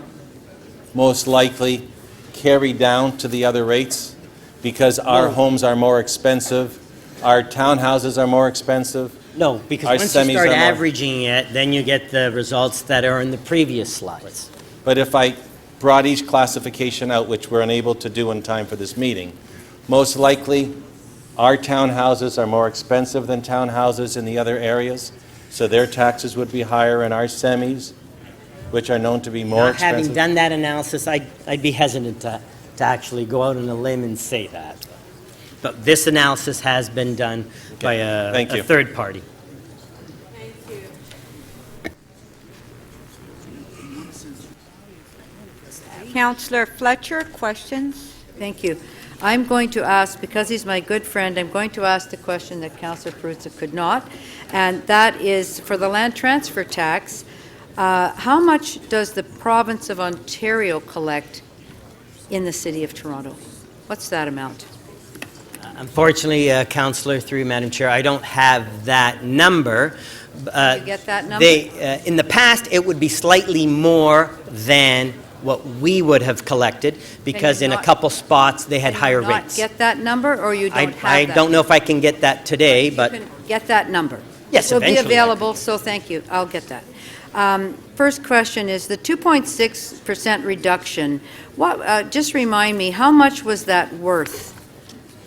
most likely carry down to the other rates? Because our homes are more expensive, our townhouses are more expensive? No, because Our once you semis start are more- averaging it, then you get the results that are in the previous slides. But if I brought each classification out, which we're unable to do in time for this meeting, most likely our townhouses are more expensive than townhouses in the other areas, so their taxes would be higher, and our semis, which are known to be more Not having expensive. done that analysis, I'd be hesitant to actually go out on a limb and say that. But this analysis has been done by Thank a you. third party. Councillor Fletcher, questions? Thank you. I'm going to ask, because he's my good friend, I'm going to ask the question that Councillor Perruzza could not, and that is for the land transfer tax. How much does the province of Ontario collect in the City of Toronto? What's that amount? Unfortunately, Councillor, through you, Madam Chair, I don't have that number. You get that number? In the past, it would be slightly more than what we would have collected, because in a couple spots, they had higher Not rates. get that number, or you don't have that? I don't know if I can get that today, but You can get that number? Yes, It'll be eventually I can. available, so thank you. I'll get that. First question is the 2.6% reduction. Just remind me, how much was that worth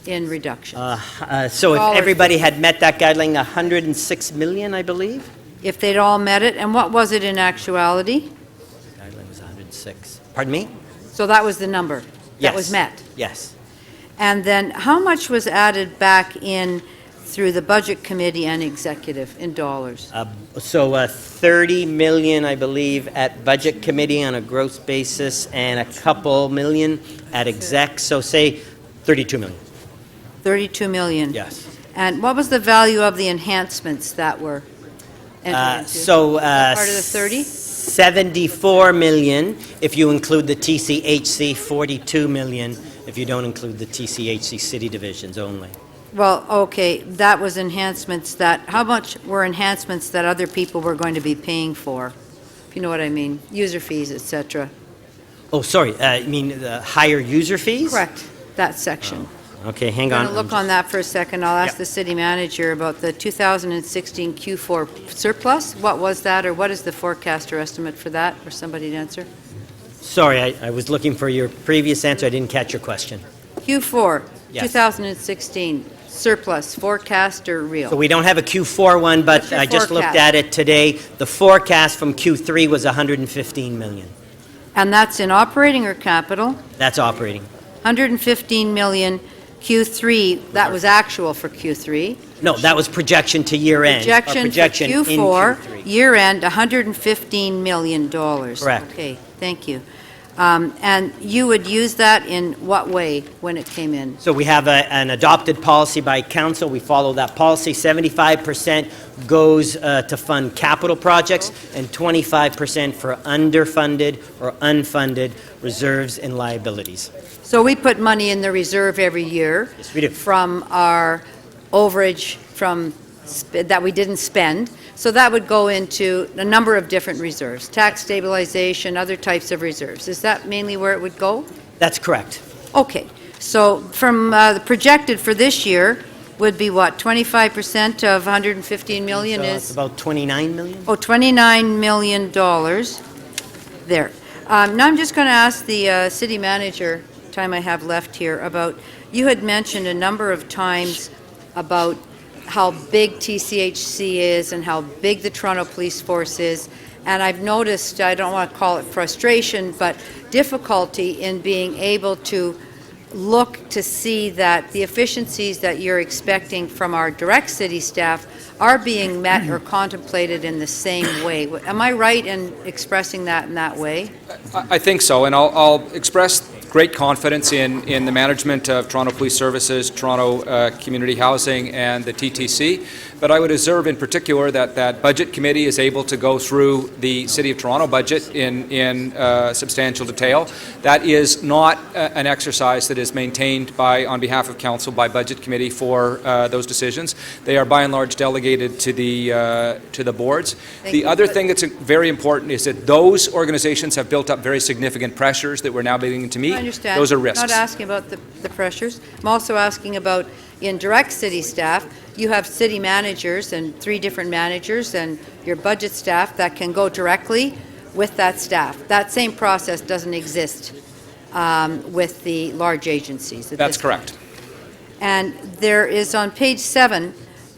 in reduction? so if Dollar everybody had met that guideline, 106 million, I believe? If they'd all met it, and what was it in actuality? Guideline was 106. Pardon me? So that was the number that was Yes. met? Yes. And then how much was added back in through the Budget Committee and Executive in dollars? So 30 million, I believe, at Budget Committee on a gross basis, and a couple million at exec, so say 32 million. 32 million? Yes. And what was the value of the enhancements that were entered into? So Part of the 30? 74 million if you include the TCHC, 42 million if you don't include the TCHC city divisions only. Well, okay, that was enhancements that, how much were enhancements that other people were going to be paying for? If you know what I mean, user fees, et cetera. Oh, sorry, you mean the higher user fees? Correct, that section. Okay, hang I'm on. going to look on that for a second. I'll ask the city manager about the 2016 Q4 surplus. What was that, or what is the forecast or estimate for that, or somebody to answer? Sorry, I was looking for your previous answer. I didn't catch your question. Q4, Yes. 2016 surplus, forecast or real? So we don't have a Q4 one, but What's your I just looked forecast? at it today. The forecast from Q3 was 115 million. And that's in operating or capital? That's operating. 115 million Q3, that was actual for Q3. No, that was projection to year end. Our Projection for in Q4, Q3. year end, $115 million. Correct. Okay, thank you. And you would use that in what way when it came in? So we have an adopted policy by council. We follow that policy. 75% goes to fund capital projects and 25% for underfunded or unfunded reserves and liabilities. So we put money in the reserve every year. Yes, we do. From our overage that we didn't spend. So that would go into a number of different reserves, tax stabilization, other types of reserves. Is that mainly where it would go? That's correct. Okay. So from the projected for this year would be what, 25% of 115 million So is? it's about 29 million. Oh, $29 million there. Now I'm just going to ask the city manager, time I have left here, about, you had mentioned a number of times about how big TCHC is and how big the Toronto Police Force is. And I've noticed, I don't want to call it frustration, but difficulty in being able to look to see that the efficiencies that you're expecting from our direct city staff are being met or contemplated in the same way. Am I right in expressing that in that way? I think so, and I'll express great confidence in the management of Toronto Police Services, Toronto Community Housing, and the TTC. But I would observe in particular that Budget Committee is able to go through the City of Toronto budget in substantial detail. That is not an exercise that is maintained on behalf of Council by Budget Committee for those decisions. They are by and large delegated to the boards. The other thing that's very important is that those organizations have built up very significant pressures that we're now beginning to meet. I understand. Those are risks. I'm not asking about the pressures. I'm also asking about in direct city staff, you have city managers and 3 different managers and your budget staff that can go directly with that staff. That same process doesn't exist with the large agencies. That's correct. And there is on page 7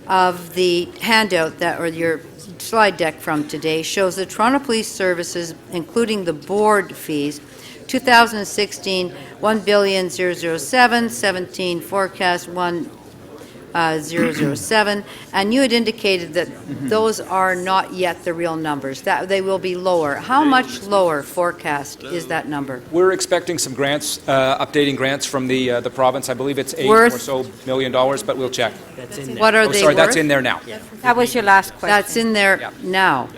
of the handout or your slide deck from today shows the Toronto Police Services, including the board fees, 2016, 1,007, 17 forecast 1,007, and you had indicated that those are not yet the real numbers, that they will be lower. How much lower forecast is that number? We're expecting some grants, updating grants from the province. I believe it's $8 Worth? or so million, but we'll check. That's in there. What are Oh, they sorry, that's worth? in there now. That was your last question. That's in there Yeah. now.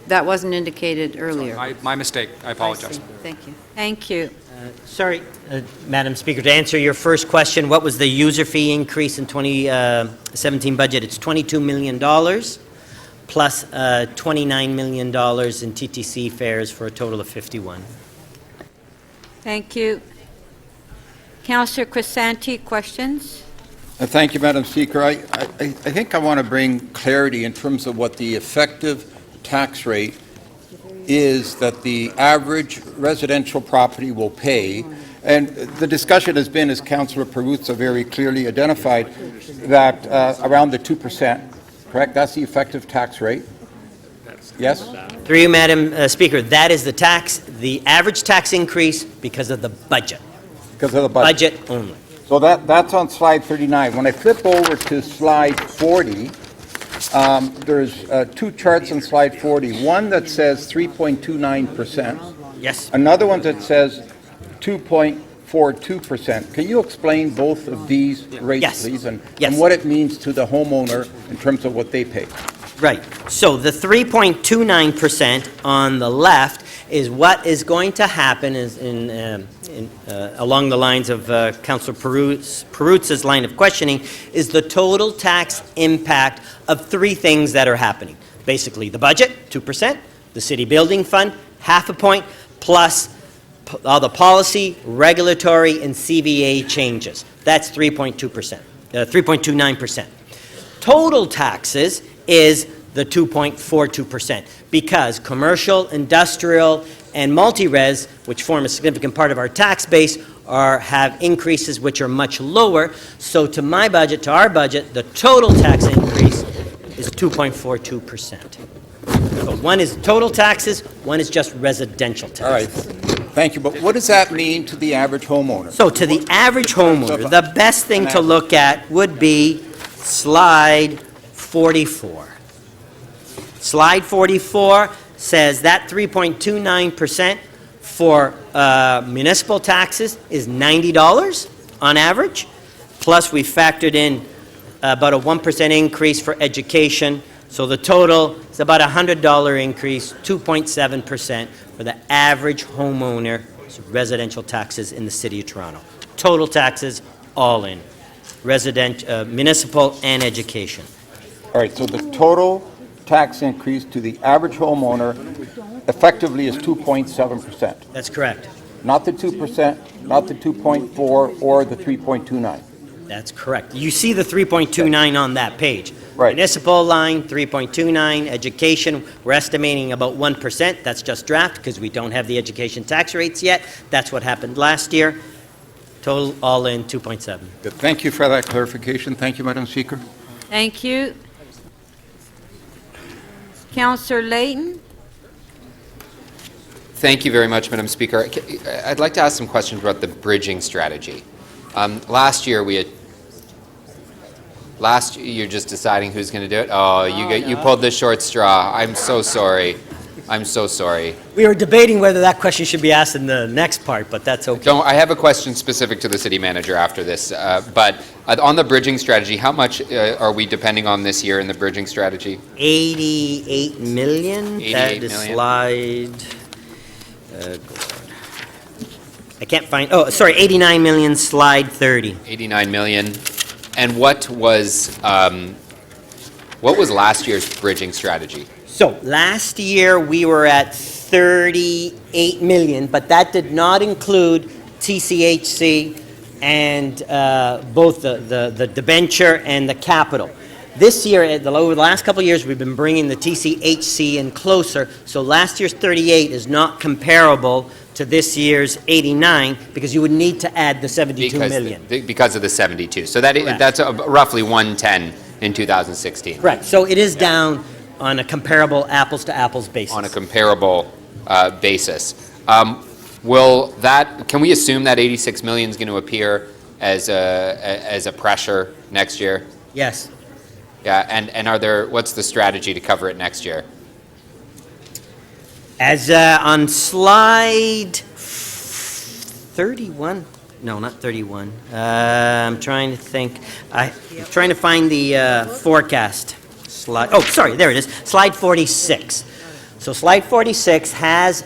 That wasn't indicated earlier. My mistake. I apologize. Thank you. Thank you. Sorry, Madam Speaker, to answer your first question, what was the user fee increase in 2017 budget? It's $22 million plus $29 million in TTC fares for a total of 51. Thank you. Councillor Crisanti, questions? Thank you, Madam Speaker. I think I want to bring clarity in terms of what the effective tax rate is that the average residential property will pay. And the discussion has been, as Councillor Perruzza very clearly identified, that around the 2%, correct? That's the effective tax rate? Yes? Through you, Madam Speaker, that is the average tax increase because of the budget. Because of the budget. Budget only. So that's on slide 39. When I flip over to slide 40, there's 2 charts on slide 40. One that says 3.29%. Yes. Another one that says 2.42%. Can you explain both of these rates, Yes. please, and Yes. what it means to the homeowner in terms of what they pay? Right. So the 3.29% on the left is what is going to happen along the lines of Councillor Perruzza's line of questioning, is the total tax impact of 3 things that are happening. Basically, the budget, 2%, the city building fund, 0.5 point, plus all the policy, regulatory, and CVA changes. That's 3.2%, 3.29%. Total taxes is the 2.42%, because commercial, industrial, and multi-res, which form a significant part of our tax base, have increases which are much lower. So to my budget, to our budget, the total tax increase is 2.42%. So one is total taxes, one is just residential taxes. All right, thank you, but what does that mean to the average homeowner? So to the average homeowner, the best thing to look at would be slide 44. Slide 44 says that 3.29% for municipal taxes is $90 on average, plus we factored in about a 1% increase for education, so the total is about a $100 increase, 2.7% for the average homeowner residential taxes in the City of Toronto. Total taxes, all in, municipal and education. All right, so the total tax increase to the average homeowner effectively is 2.7%. That's correct. Not the 2%, not the 2.4, or the 3.29. That's correct. You see the 3.29 on that page. Right. Municipal line, 3.29. Education, we're estimating about 1%. That's just draft because we don't have the education tax rates yet. That's what happened last year. Total all in 2.7. Good. Thank you for that clarification. Thank you, Madam Speaker. Thank you. Councillor Layton? Thank you very much, Madam Speaker. I'd like to ask some questions about the bridging strategy. Last year, you're just deciding who's going to do it? Oh, you pulled the short straw. I'm so sorry. I'm so sorry. We were debating whether that question should be asked in the next part, but that's okay. I have a question specific to the city manager after this. But on the bridging strategy, how much are we depending on this year in the bridging strategy? 88 million. 88 that is million. slide. I can't find. Oh, sorry, 89 million. Slide 30. 89 million. And what was last year's bridging strategy? So last year we were at 38 million, but that did not include TCHC and both the debenture and the capital. This year, over the last couple of years, we've been bringing the TCHC in closer. So last year's 38 is not comparable to this year's 89 because you would need to add the 72 million. Because of the 72. So that's roughly 110 in 2016. Correct. So it is down on a comparable apples-to-apples basis. On a comparable basis. Can we assume that 86 million is going to appear as a pressure next year? Yes. Yeah, and what's the strategy to cover it next year? As on slide 31, no, not 31. I'm trying to think. I'm trying to find the forecast slide. Oh, sorry, there it is. Slide 46. So slide 46 has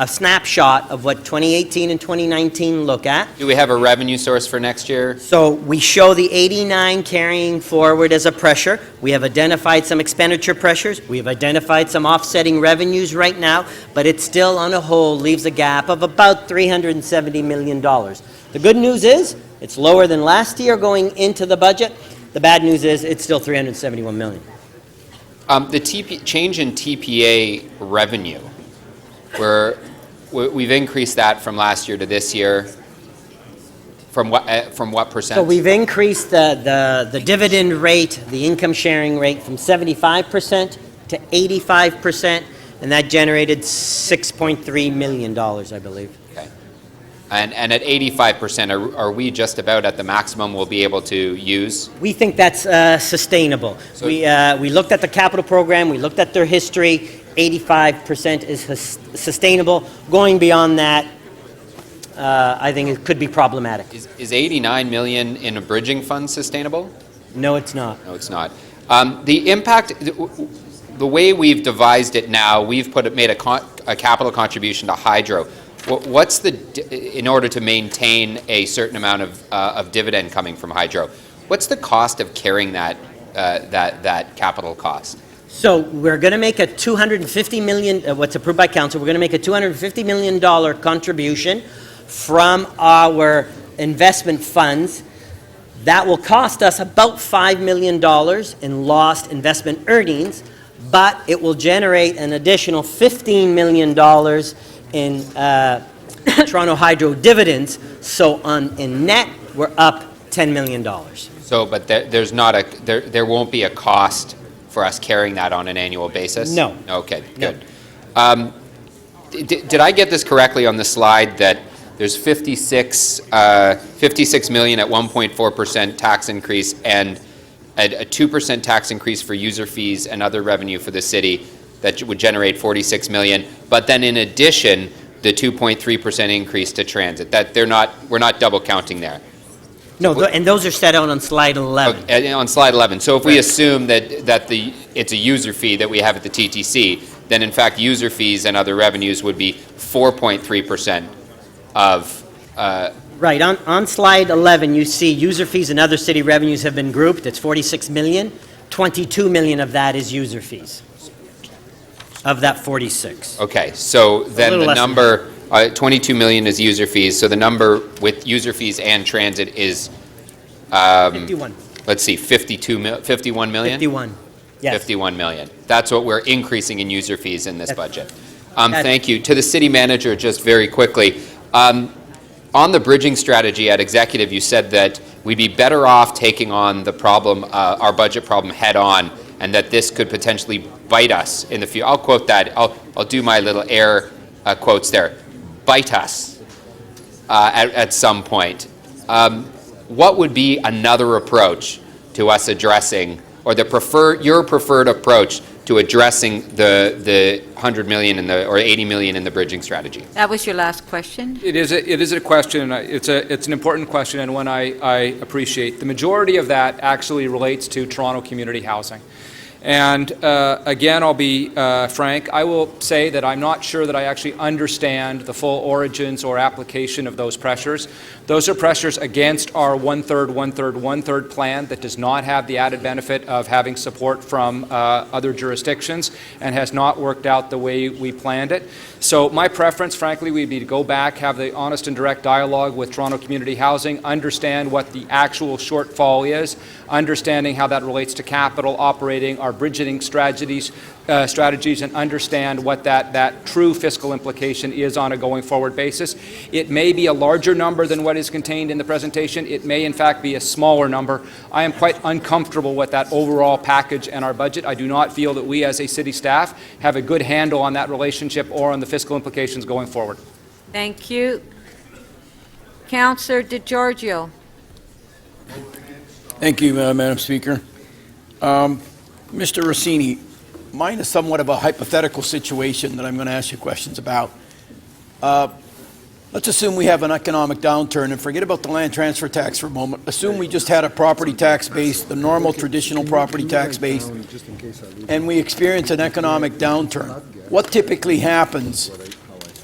a snapshot of what 2018 and 2019 look at. Do we have a revenue source for next year? So we show the 89 carrying forward as a pressure. We have identified some expenditure pressures. We have identified some offsetting revenues right now, but it still on a whole leaves a gap of about $370 million. The good news is it's lower than last year going into the budget. The bad news is it's still $371 million. The change in TPA revenue, we've increased that from last year to this year. From what percent? So we've increased the dividend rate, the income sharing rate from 75% to 85%, and that generated $6.3 million, I believe. Okay. And at 85%, are we just about at the maximum we'll be able to use? We think that's sustainable. So we looked at the capital program, we looked at their history. 85% is sustainable. Going beyond that, I think it could be problematic. Is 89 million in a bridging fund sustainable? No, it's not. No, it's not. The impact, the way we've devised it now, we've made a capital contribution to hydro. What's in order to maintain a certain amount of dividend coming from hydro? What's the cost of carrying that capital cost? So we're going to make a $250 million, what's approved by council, we're going to make a $250 million contribution from our investment funds. That will cost us about $5 million in lost investment earnings, but it will generate an additional $15 million in Toronto Hydro dividends. So in net, we're up $10 million. So, but there's not there won't be a cost for us carrying that on an annual basis? No. Okay, good. Did I get this correctly on the slide that there's 56 million at 1.4% tax increase and a 2% tax increase for user fees and other revenue for the city that would generate 46 million, but then in addition, the 2.3% increase to transit, that we're not double counting there? No, and those are set out on slide 11. Okay, on slide 11. So if we assume that it's a user fee that we have at the TTC, then in fact user fees and other revenues would be 4.3% of... Right, on slide 11 you see user fees and other city revenues have been grouped. It's 46 million. 22 million of that is user fees. Of that 46. Okay, so then the number... 22 million is user fees, so the number with user fees and transit is 51. Let's see, 51 million? 51, yes. 51 million. That's what we're increasing in user fees in this budget. Thank you. To the city manager, just very quickly, on the bridging strategy at executive, you said that we'd be better off taking on the problem, our budget problem head on, and that this could potentially bite us in the future. I'll quote that. I'll do my little air quotes there. Bite us at some point. What would be another approach to us addressing, or your preferred approach to addressing the 100 million or 80 million in the bridging strategy? That was your last question? It is a question. It's an important question, and one I appreciate. The majority of that actually relates to Toronto community housing. And again, I'll be frank, I will say that I'm not sure that I actually understand the full origins or application of those pressures. Those are pressures against our one-third, one-third, one-third plan that does not have the added benefit of having support from other jurisdictions and has not worked out the way we planned it. So my preference, frankly, would be to go back, have the honest and direct dialogue with Toronto Community Housing, understand what the actual shortfall is, understanding how that relates to capital, operating, our bridging strategies, and understand what that true fiscal implication is on a going forward basis. It may be a larger number than what is contained in the presentation. It may in fact be a smaller number. I am quite uncomfortable with that overall package and our budget. I do not feel that we as a city staff have a good handle on that relationship or on the fiscal implications going forward. Thank you. Councillor DiGiorgio. Thank you, Madam Speaker. Mr. Rossini, mine is somewhat of a hypothetical situation that I'm going to ask you questions about. Let's assume we have an economic downturn and forget about the land transfer tax for a moment. Assume we just had a property tax base, the normal traditional property tax base, and we experience an economic downturn. What typically happens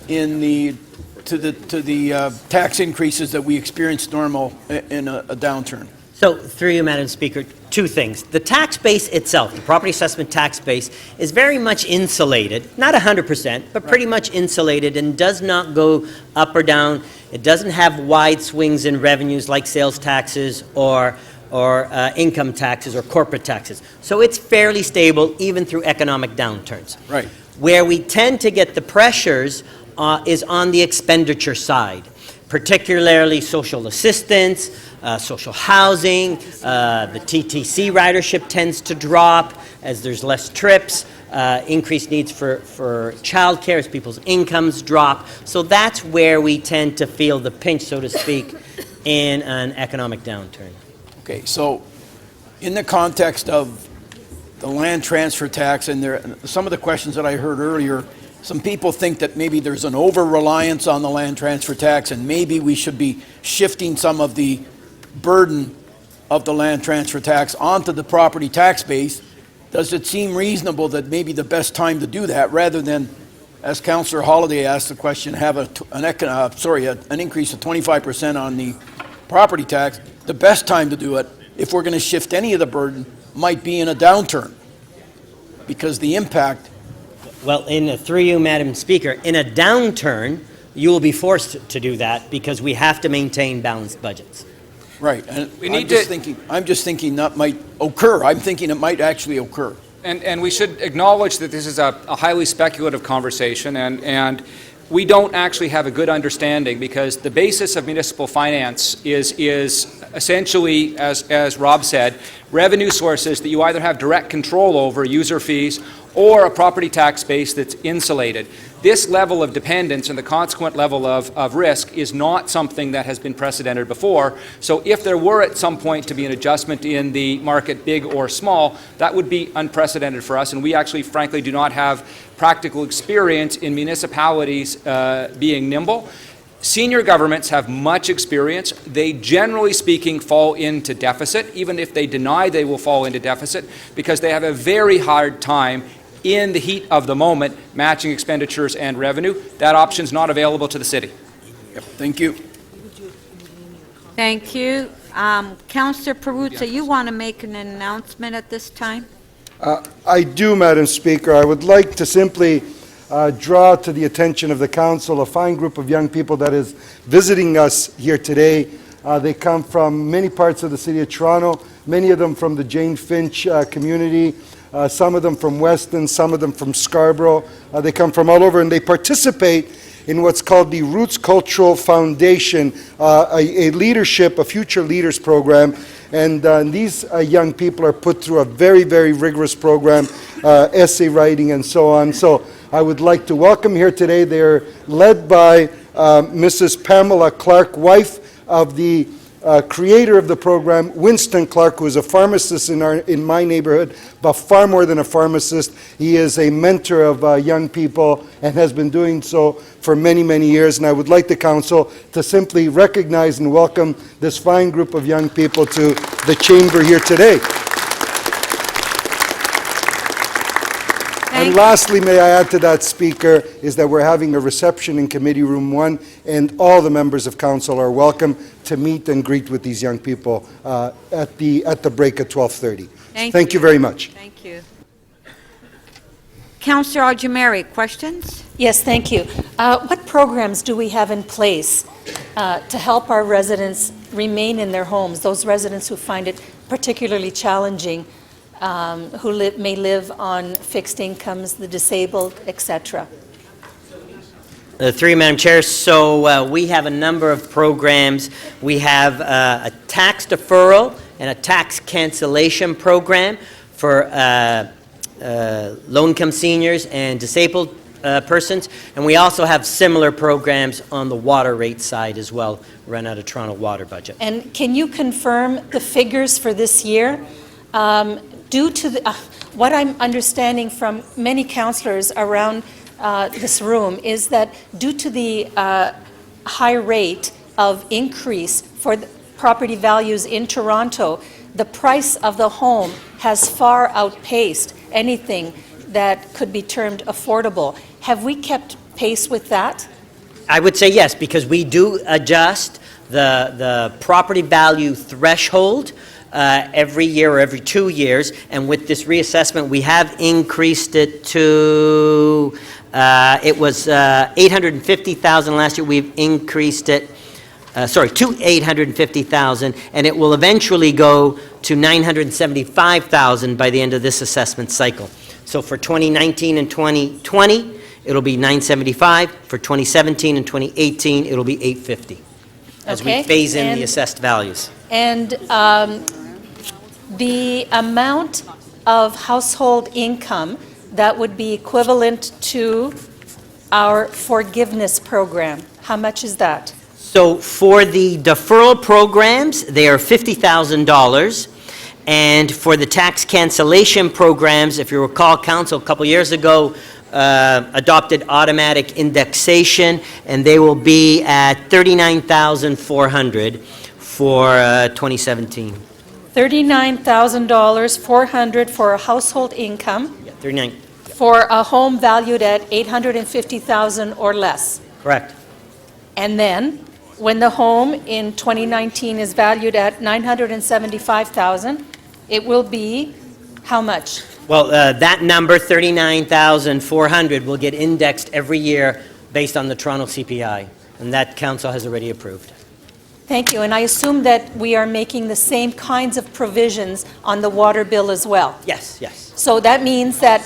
to the tax increases that we experience normal in a downturn? So, through you, Madam Speaker, two things. The tax base itself, the property assessment tax base, is very much insulated, not 100%, but pretty much insulated and does not go up or down. It doesn't have wide swings in revenues like sales taxes or income taxes or corporate taxes. So it's fairly stable even through economic downturns. Right. Where we tend to get the pressures is on the expenditure side, particularly social assistance, social housing, the TTC ridership tends to drop as there's less trips, increased needs for childcare as people's incomes drop. So that's where we tend to feel the pinch, so to speak, in an economic downturn. Okay, so in the context of the land transfer tax and some of the questions that I heard earlier, some people think that maybe there's an over-reliance on the land transfer tax and maybe we should be shifting some of the burden of the land transfer tax onto the property tax base. Does it seem reasonable that maybe the best time to do that, rather than, as Councillor Holyday asked the question, have an increase of 25% on the property tax, the best time to do it, if we're going to shift any of the burden, might be in a downturn? because the impact. Well, through you, Madam Speaker, in a downturn, you will be forced to do that because we have to maintain balanced budgets. Right. And I'm just thinking that might occur. I'm thinking it might actually occur. And we should acknowledge that this is a highly speculative conversation, and we don't actually have a good understanding, because the basis of municipal finance is essentially, as Rob said, revenue sources that you either have direct control over, user fees, or a property tax base that's insulated. This level of dependence and the consequent level of risk is not something that has been precedented before. So if there were at some point to be an adjustment in the market, big or small, that would be unprecedented for us, and we actually, frankly, do not have practical experience in municipalities being nimble. Senior governments have much experience. They, generally speaking, fall into deficit. Even if they deny they will fall into deficit, because they have a very hard time in the heat of the moment matching expenditures and revenue. That option's not available to the city. Yep. Thank you. Thank you. Councillor Perruzza, you want to make an announcement at this time? I do, Madam Speaker. I would like to simply draw to the attention of the council a fine group of young people that is visiting us here today. They come from many parts of the city of Toronto, many of them from the Jane Finch community, some of them from Weston, some of them from Scarborough. They come from all over, and they participate in what's called the Roots Cultural Foundation, a future leaders program. And these young people are put through a very, very rigorous program, essay writing and so on. So I would like to welcome here today. They're led by Mrs. Pamela Clark, wife of the creator of the program, Winston Clark, who is a pharmacist in my neighborhood, but far more than a pharmacist. He is a mentor of young people and has been doing so for many, many years. And I would like the council to simply recognize and welcome this fine group of young people to the chamber here today. And lastly, may I add to that, Speaker, is that we're having a reception in Committee Room 1, and all the members of council are welcome to meet and greet with these young people at the break at 12:30. Thank you very much. Thank you. Councillor Aljamari, questions? Yes, thank you. What programs do we have in place to help our residents remain in their homes, those residents who find it particularly challenging, who may live on fixed incomes, the disabled, etc.? Through you, Madam Chair. So we have a number of programs. We have a tax deferral and a tax cancellation program for low-income seniors and disabled persons. And we also have similar programs on the water rate side as well, run out of Toronto water budget. And can you confirm the figures for this year? Due to what I'm understanding from many councillors around this room is that due to the high rate of increase for the property values in Toronto, the price of the home has far outpaced anything that could be termed affordable. Have we kept pace with that? I would say yes, because we do adjust the property value threshold every year or every 2 years, and with this reassessment, we have increased it to, it was $850,000 last year. We've increased it, to $850,000, and it will eventually go to $975,000 by the end of this assessment cycle. So for 2019 and 2020, it'll be $975. For 2017 and 2018, it'll be $850 as we phase in the assessed values. And the amount of household income that would be equivalent to our forgiveness program, how much is that? So for the deferral programs, they are $50,000. And for the tax cancellation programs, if you recall, Council a couple years ago adopted automatic indexation, and they will be at $39,400 for 2017. $39,400 for a household income. Yeah, 39. For a home valued at $850,000 or less. Correct. And then, when the home in 2019 is valued at $975,000, it will be how much? Well, that number, 39,400, will get indexed every year based on the Toronto CPI, and that council has already approved. Thank you, and I assume that we are making the same kinds of provisions on the water bill as well. Yes, yes. So that means that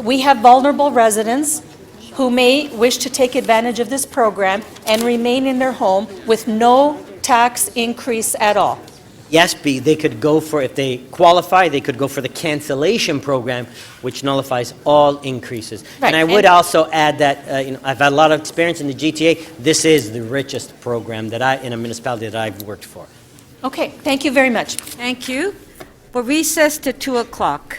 we have vulnerable residents who may wish to take advantage of this program and remain in their home with no tax increase at all. Yes, they could go for, if they qualify, they could go for the cancellation program, which nullifies all increases. Right, And I would and- also add that, I've had a lot of experience in the GTA. This is the richest program in a municipality that I've worked for. Okay, thank you very much. Thank you. We'll recess to 2 o'clock.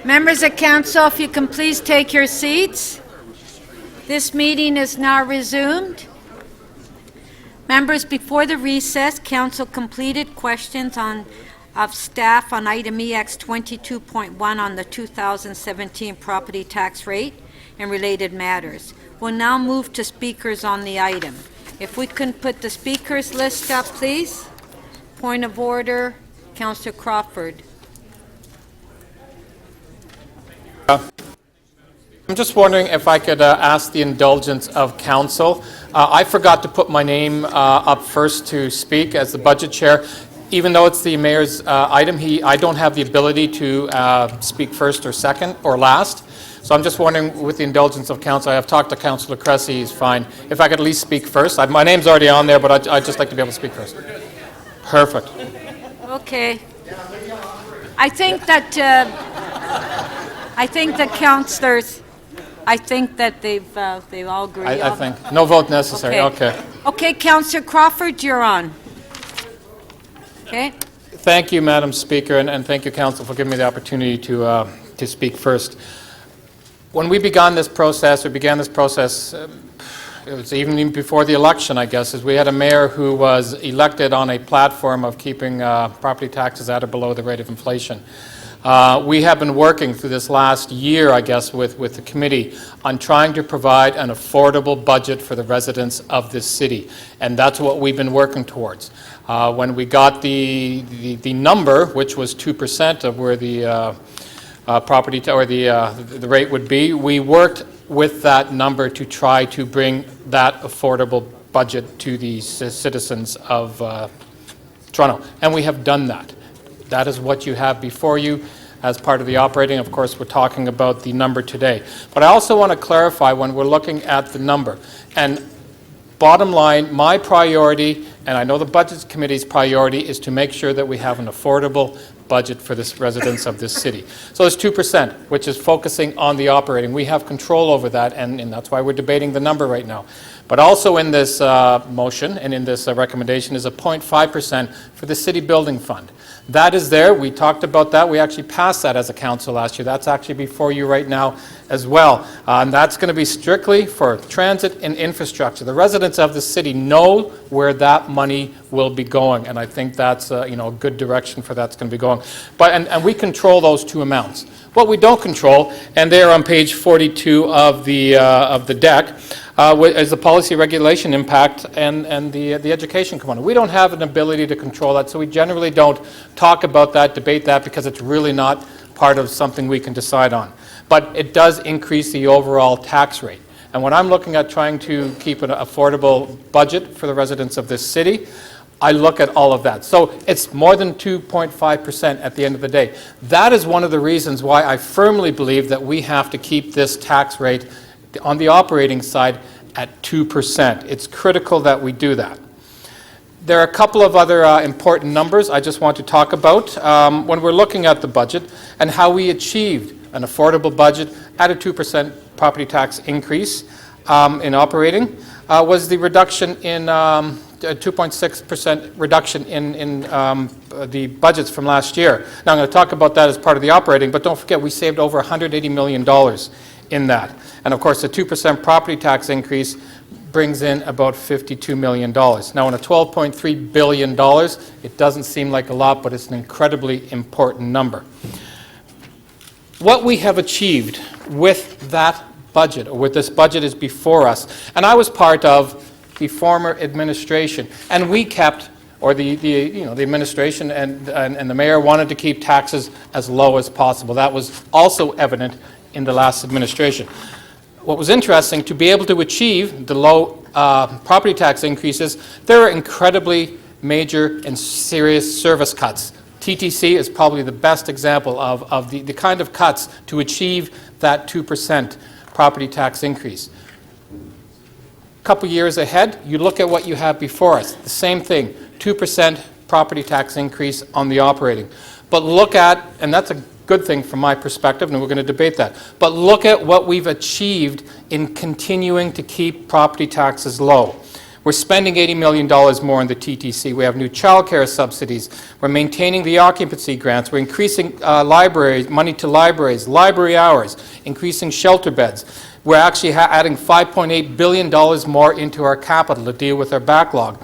Members of council, if you can please take your seats. This meeting is now resumed. Members, before the recess, council completed questions of staff on item EX 22.1 on the 2017 property tax rate and related matters. We'll now move to speakers on the item. If we can put the speakers list up, please. Point of order, Councillor Crawford. I'm just wondering if I could ask the indulgence of council. I forgot to put my name up first to speak as the budget chair. Even though it's the mayor's item, I don't have the ability to speak first or second or last. So I'm just wondering, with the indulgence of council, I have talked to Councillor Cressy, he's fine. If I could at least speak first. My name's already on there, but I'd just like to be able to speak first. Perfect. Okay. I think that councillors, I think that they all agree. I think. No vote necessary. Okay. Okay, Councillor Crawford, you're on. Okay. Thank you, Madam Speaker, and thank you, Council, for giving me the opportunity to speak first. When we began this process, it was even before the election, I guess, is we had a mayor who was elected on a platform of keeping property taxes at or below the rate of inflation. We have been working through this last year, I guess, with the committee on trying to provide an affordable budget for the residents of this city, and that's what we've been working towards. When we got the number, which was 2% of where the the rate would be, we worked with that number to try to bring that affordable budget to the citizens of Toronto, and we have done that. That is what you have before you as part of the operating. Of course, we're talking about the number today. But I also want to clarify when we're looking at the number. And bottom line, my priority, and I know the Budgets Committee's priority, is to make sure that we have an affordable budget for the residents of this city. So it's 2%, which is focusing on the operating. We have control over that, and that's why we're debating the number right now. But also in this motion and in this recommendation is a 0.5% for the city building fund. That is there. We talked about that. We actually passed that as a council last year. That's actually before you right now as well. And that's going to be strictly for transit and infrastructure. The residents of the city know where that money will be going, and I think that's a good direction for that's going to be going. But and we control those two amounts. What we don't control, and they're on page 42 of the deck, is the policy regulation impact and the education component. We don't have an ability to control that, so we generally don't talk about that, debate that, because it's really not part of something we can decide on. But it does increase the overall tax rate. And when I'm looking at trying to keep an affordable budget for the residents of this city, I look at all of that. So it's more than 2.5% at the end of the day. That is one of the reasons why I firmly believe that we have to keep this tax rate on the operating side at 2%. It's critical that we do that. There are a couple of other important numbers I just want to talk about when we're looking at the budget and how we achieved an affordable budget at a 2% property tax increase in operating was the reduction in 2.6% reduction in the budgets from last year. Now I'm going to talk about that as part of the operating, but don't forget we saved over $180 million in that. And of course the 2% property tax increase brings in about $52 million. Now on a $12.3 billion, it doesn't seem like a lot, but it's an incredibly important number. What we have achieved with that budget, or with this budget, is before us. And I was part of the former administration, and we kept, or the administration and the mayor wanted to keep taxes as low as possible. That was also evident in the last administration. What was interesting, to be able to achieve the low property tax increases, there are incredibly major and serious service cuts. TTC is probably the best example of the kind of cuts to achieve that 2% property tax increase. A couple years ahead, you look at what you have before us. The same thing, 2% property tax increase on the operating. But look at, and that's a good thing from my perspective, and we're going to debate that, but look at what we've achieved in continuing to keep property taxes low. We're spending $80 million more in the TTC. We have new childcare subsidies. We're maintaining the occupancy grants. We're increasing money to libraries, library hours, increasing shelter beds. We're actually adding $5.8 billion more into our capital to deal with our backlog.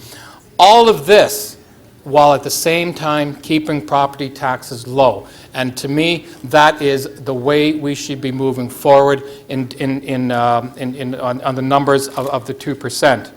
All of this while at the same time keeping property taxes low. And to me, that is the way we should be moving forward on the numbers of the 2%.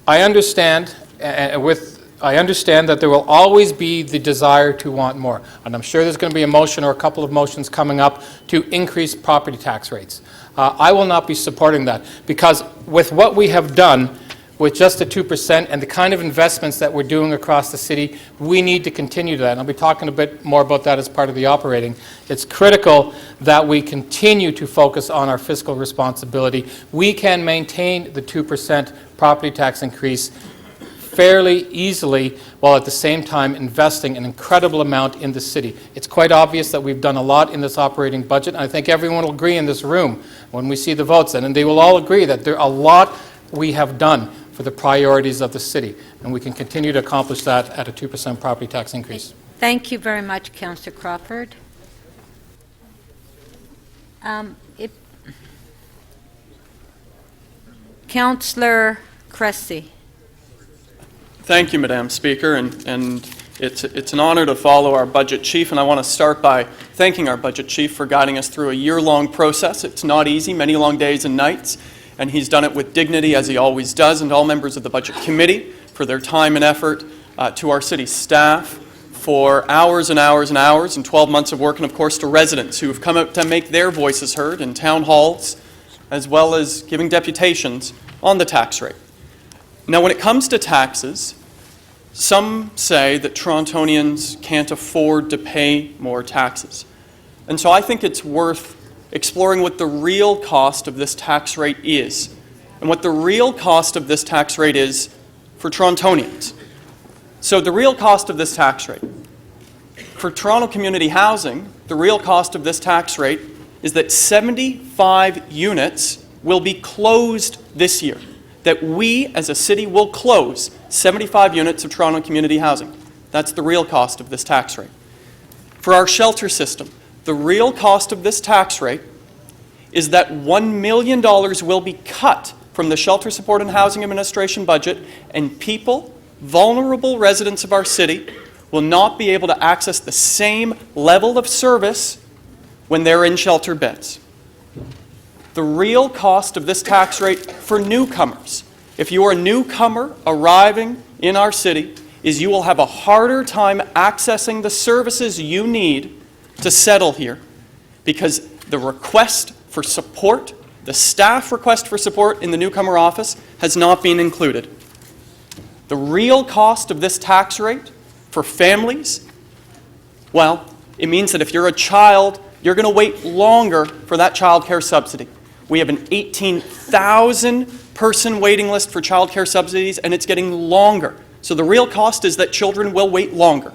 I understand that there will always be the desire to want more. And I'm sure there's going to be a motion or a couple of motions coming up to increase property tax rates. I will not be supporting that, because with what we have done with just the 2% and the kind of investments that we're doing across the city, we need to continue that. And I'll be talking a bit more about that as part of the operating. It's critical that we continue to focus on our fiscal responsibility. We can maintain the 2% property tax increase fairly easily while at the same time investing an incredible amount in the city. It's quite obvious that we've done a lot in this operating budget, and I think everyone will agree in this room when we see the votes, and they will all agree that there are a lot we have done for the priorities of the city, and we can continue to accomplish that at a 2% property tax increase. Thank you very much, Councillor Crawford. Councillor Cressy. Thank you, Madam Speaker, and it's an honor to follow our budget chief, and I want to start by thanking our budget chief for guiding us through a year-long process. It's not easy, many long days and nights, and he's done it with dignity, as he always does, and all members of the Budget Committee for their time and effort, to our city staff for hours and hours and hours and 12 months of work, and of course to residents who have come out to make their voices heard in town halls, as well as giving deputations on the tax rate. Now, when it comes to taxes, some say that Torontonians can't afford to pay more taxes. And so I think it's worth exploring what the real cost of this tax rate is, and what the real cost of this tax rate is for Torontonians. So the real cost of this tax rate. For Toronto Community Housing, the real cost of this tax rate is that 75 units will be closed this year. That we, as a city, will close 75 units of Toronto Community Housing. That's the real cost of this tax rate. For our shelter system, the real cost of this tax rate is that $1 million will be cut from the Shelter Support and Housing Administration budget, and people, vulnerable residents of our city, will not be able to access the same level of service when they're in shelter beds. The real cost of this tax rate for newcomers, if you are a newcomer arriving in our city, is you will have a harder time accessing the services you need to settle here, because the request for support, the staff request for support in the newcomer office has not been included. The real cost of this tax rate for families, well, it means that if you're a child, you're going to wait longer for that child care subsidy. We have an 18,000 person waiting list for child care subsidies, and it's getting longer. So the real cost is that children will wait longer.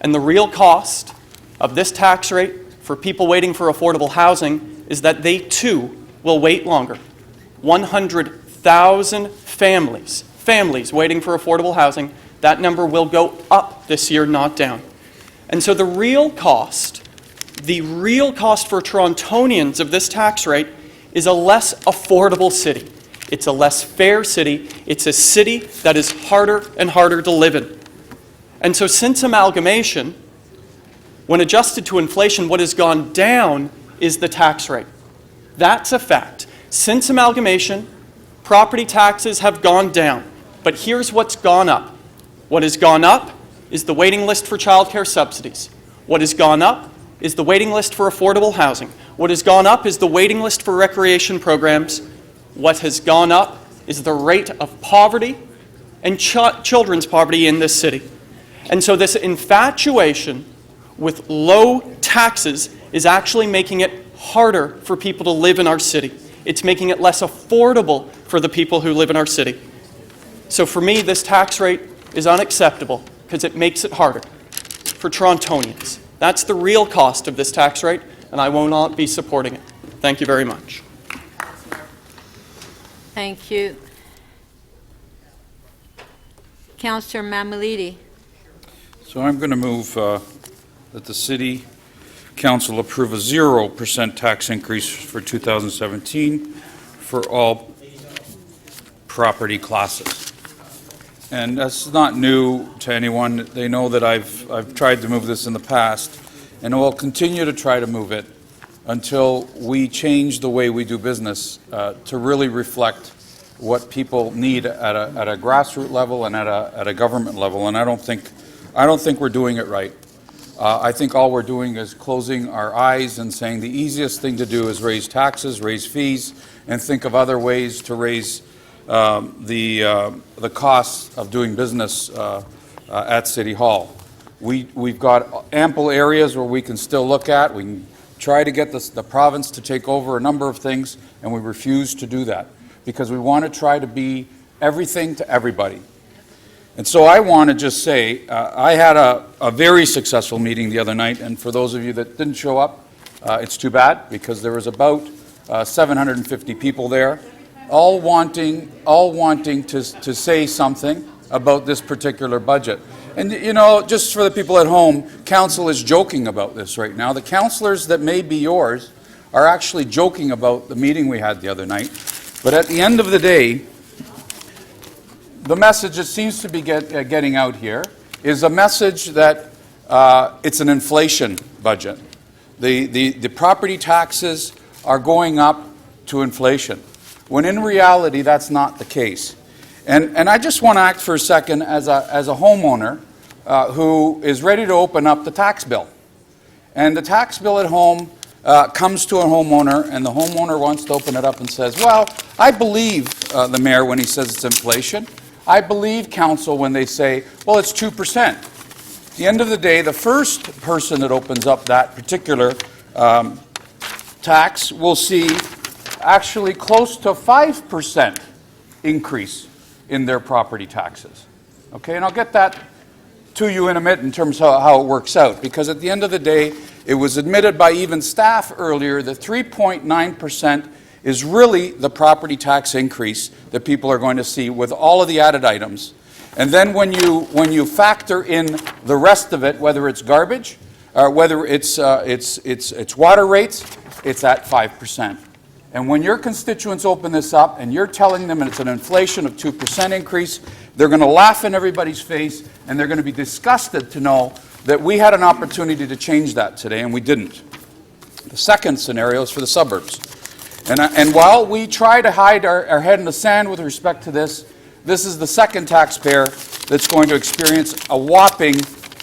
And the real cost of this tax rate for people waiting for affordable housing is that they too will wait longer. 100,000 families waiting for affordable housing, that number will go up this year, not down. And so the real cost for Torontonians of this tax rate is a less affordable city. It's a less fair city. It's a city that is harder and harder to live in. And so since amalgamation, when adjusted to inflation, what has gone down is the tax rate. That's a fact. Since amalgamation, property taxes have gone down. But here's what's gone up. What has gone up is the waiting list for child care subsidies. What has gone up is the waiting list for affordable housing. What has gone up is the waiting list for recreation programs. What has gone up is the rate of poverty and children's poverty in this city. And so this infatuation with low taxes is actually making it harder for people to live in our city. It's making it less affordable for the people who live in our city. So for me, this tax rate is unacceptable because it makes it harder for Torontonians. That's the real cost of this tax rate, and I will not be supporting it. Thank you very much. Thank you. Councillor Mammoliti. So I'm going to move that the City Council approve a 0% tax increase for 2017 for all property classes. And that's not new to anyone. They know that I've tried to move this in the past, and will continue to try to move it until we change the way we do business to really reflect what people need at a grassroots level and at a government level. And I don't think we're doing it right. I think all we're doing is closing our eyes and saying the easiest thing to do is raise taxes, raise fees, and think of other ways to raise the costs of doing business at City Hall. We've got ample areas where we can still look at. We can try to get the province to take over a number of things, and we refuse to do that because we want to try to be everything to everybody. And so I want to just say, I had a very successful meeting the other night, and for those of you that didn't show up, it's too bad, because there was about 750 people there, all wanting to say something about this particular budget. And you know, just for the people at home, council is joking about this right now. The councillors that may be yours are actually joking about the meeting we had the other night. But at the end of the day, the message that seems to be getting out here is a message that it's an inflation budget. The property taxes are going up to inflation, when in reality that's not the case. And I just want to act for a second as a homeowner who is ready to open up the tax bill. And the tax bill at home comes to a homeowner, and the homeowner wants to open it up and says, well, I believe the mayor when he says it's inflation. I believe council when they say, well, it's 2%. At the end of the day, the first person that opens up that particular tax will see actually close to 5% increase in their property taxes. Okay, and I'll get that to you in a minute in terms of how it works out, because at the end of the day, it was admitted by even staff earlier that 3.9% is really the property tax increase that people are going to see with all of the added items. And then when you factor in the rest of it, whether it's garbage, whether it's water rates, it's at 5%. And when your constituents open this up and you're telling them it's an inflation of 2% increase, they're going to laugh in everybody's face, and they're going to be disgusted to know that we had an opportunity to change that today and we didn't. The second scenario is for the suburbs. And while we try to hide our head in the sand with respect to this, this is the second taxpayer that's going to experience a whopping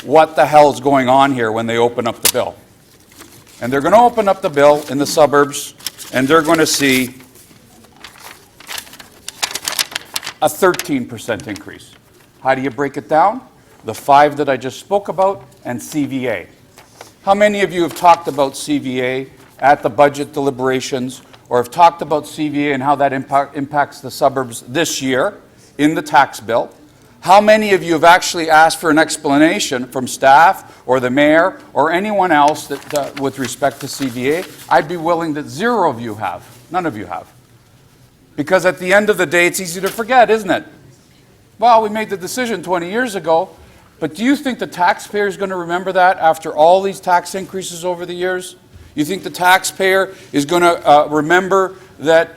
what the hell is going on here when they open up the bill. And they're going to open up the bill in the suburbs, and they're going to see a 13% increase. How do you break it down? The 5 that I just spoke about and CVA. How many of you have talked about CVA at the budget deliberations, or have talked about CVA and how that impacts the suburbs this year in the tax bill? How many of you have actually asked for an explanation from staff or the mayor or anyone else that, with respect to CVA? I'd be willing that 0 of you have. None of you have. Because at the end of the day, it's easy to forget, isn't it? Well, we made the decision 20 years ago, but do you think the taxpayer is going to remember that after all these tax increases over the years? You think the taxpayer is going to remember that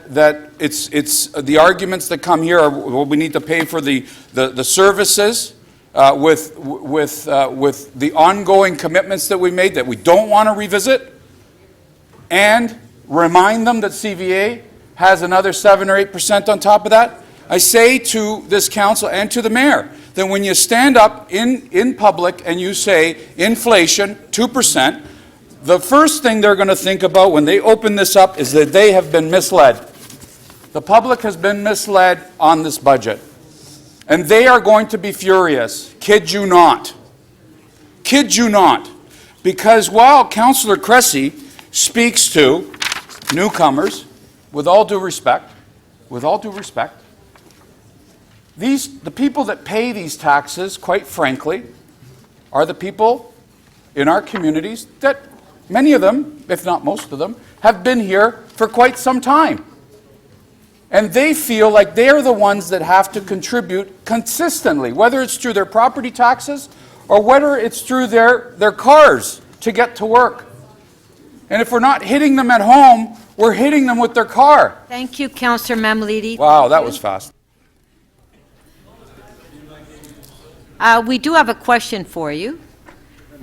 it's the arguments that come here are, well, we need to pay for the services with the ongoing commitments that we made that we don't want to revisit, and remind them that CVA has another 7 or 8% on top of that? I say to this council and to the mayor that when you stand up in public and you say inflation 2%, the first thing they're going to think about when they open this up is that they have been misled. The public has been misled on this budget. And they are going to be furious. Kid you not. Kid you not. Because while Councillor Cressy speaks to newcomers, with all due respect, the people that pay these taxes, quite frankly, are the people in our communities that many of them, if not most of them, have been here for quite some time. and they feel like they're the ones that have to contribute consistently, whether it's through their property taxes or whether it's through their cars to get to work. And if we're not hitting them at home, we're hitting them with their car. Thank you, Councillor Mamalidi. Wow, that was fast. We do have a question for you.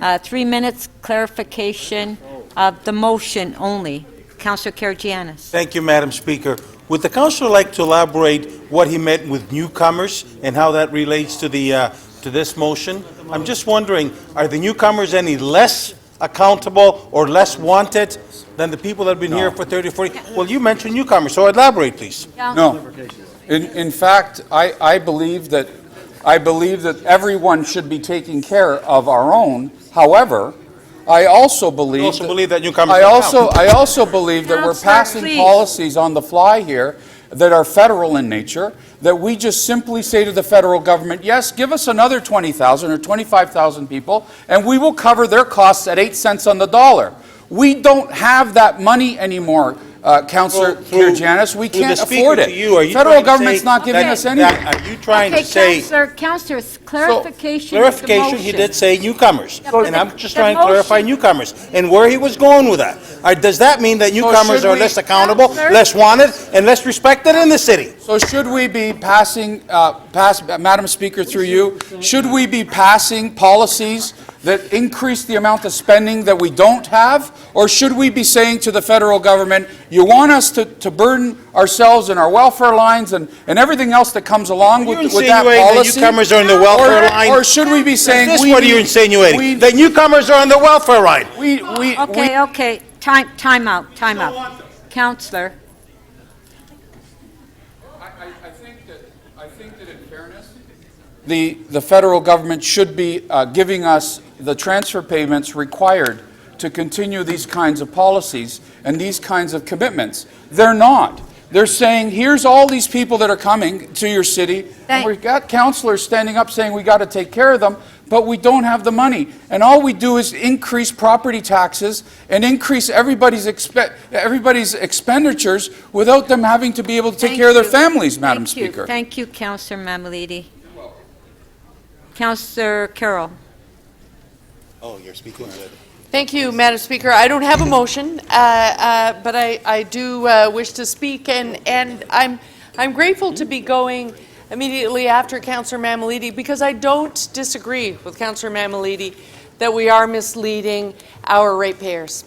3 minutes clarification of the motion only. Councillor Karygiannis. Thank you, Madam Speaker. Would the councillor like to elaborate what he meant with newcomers and how that relates to the to this motion? I'm just wondering, are the newcomers any less accountable or less wanted than the people that have been here for 30, 40? Well, you mentioned newcomers, so elaborate, please. No. In fact, I believe that everyone should be taking care of our own. However, I also believe that newcomers I also believe that we're passing policies on the fly here that are federal in nature, that we just simply say to the federal government, yes, give us another 20,000 or 25,000 people, and we will cover their costs at 8 cents on the dollar. We don't have that money anymore, Councillor Karygiannis. We can't afford it. The federal government's not giving us anything. Are you trying to say... Councillor, clarification. Clarification, he did say newcomers. Yeah, and I'm just trying to clarify newcomers and where he was going with that. Does that mean that newcomers are less accountable, less wanted, and less respected in the city? So should we be passing, Madam Speaker, through you, should we be passing policies that increase the amount of spending that we don't have? Or should we be saying to the federal government, you want us to burden ourselves and our welfare lines and everything else that comes along with that policy? That newcomers are on the welfare line? Or should we be saying... What are you insinuating? That newcomers are on the welfare line? Okay. Time out. Councillor. I think that in fairness, the federal government should be giving us the transfer payments required to continue these kinds of policies and these kinds of commitments. They're not. They're saying, here's all these people that are coming to your city, and we've got councillors standing up saying we got to take care of them, but we don't have the money. And all we do is increase property taxes and increase everybody's expenditures without them having to be able to take care of their families, Madam Speaker. Thank you, Councillor Mamalidi. Councillor Carroll. Oh, you're speaking good. Thank you, Madam Speaker. I don't have a motion, but I do wish to speak, and I'm grateful to be going immediately after Councillor Mamalidi, because I don't disagree with Councillor Mamalidi that we are misleading our ratepayers.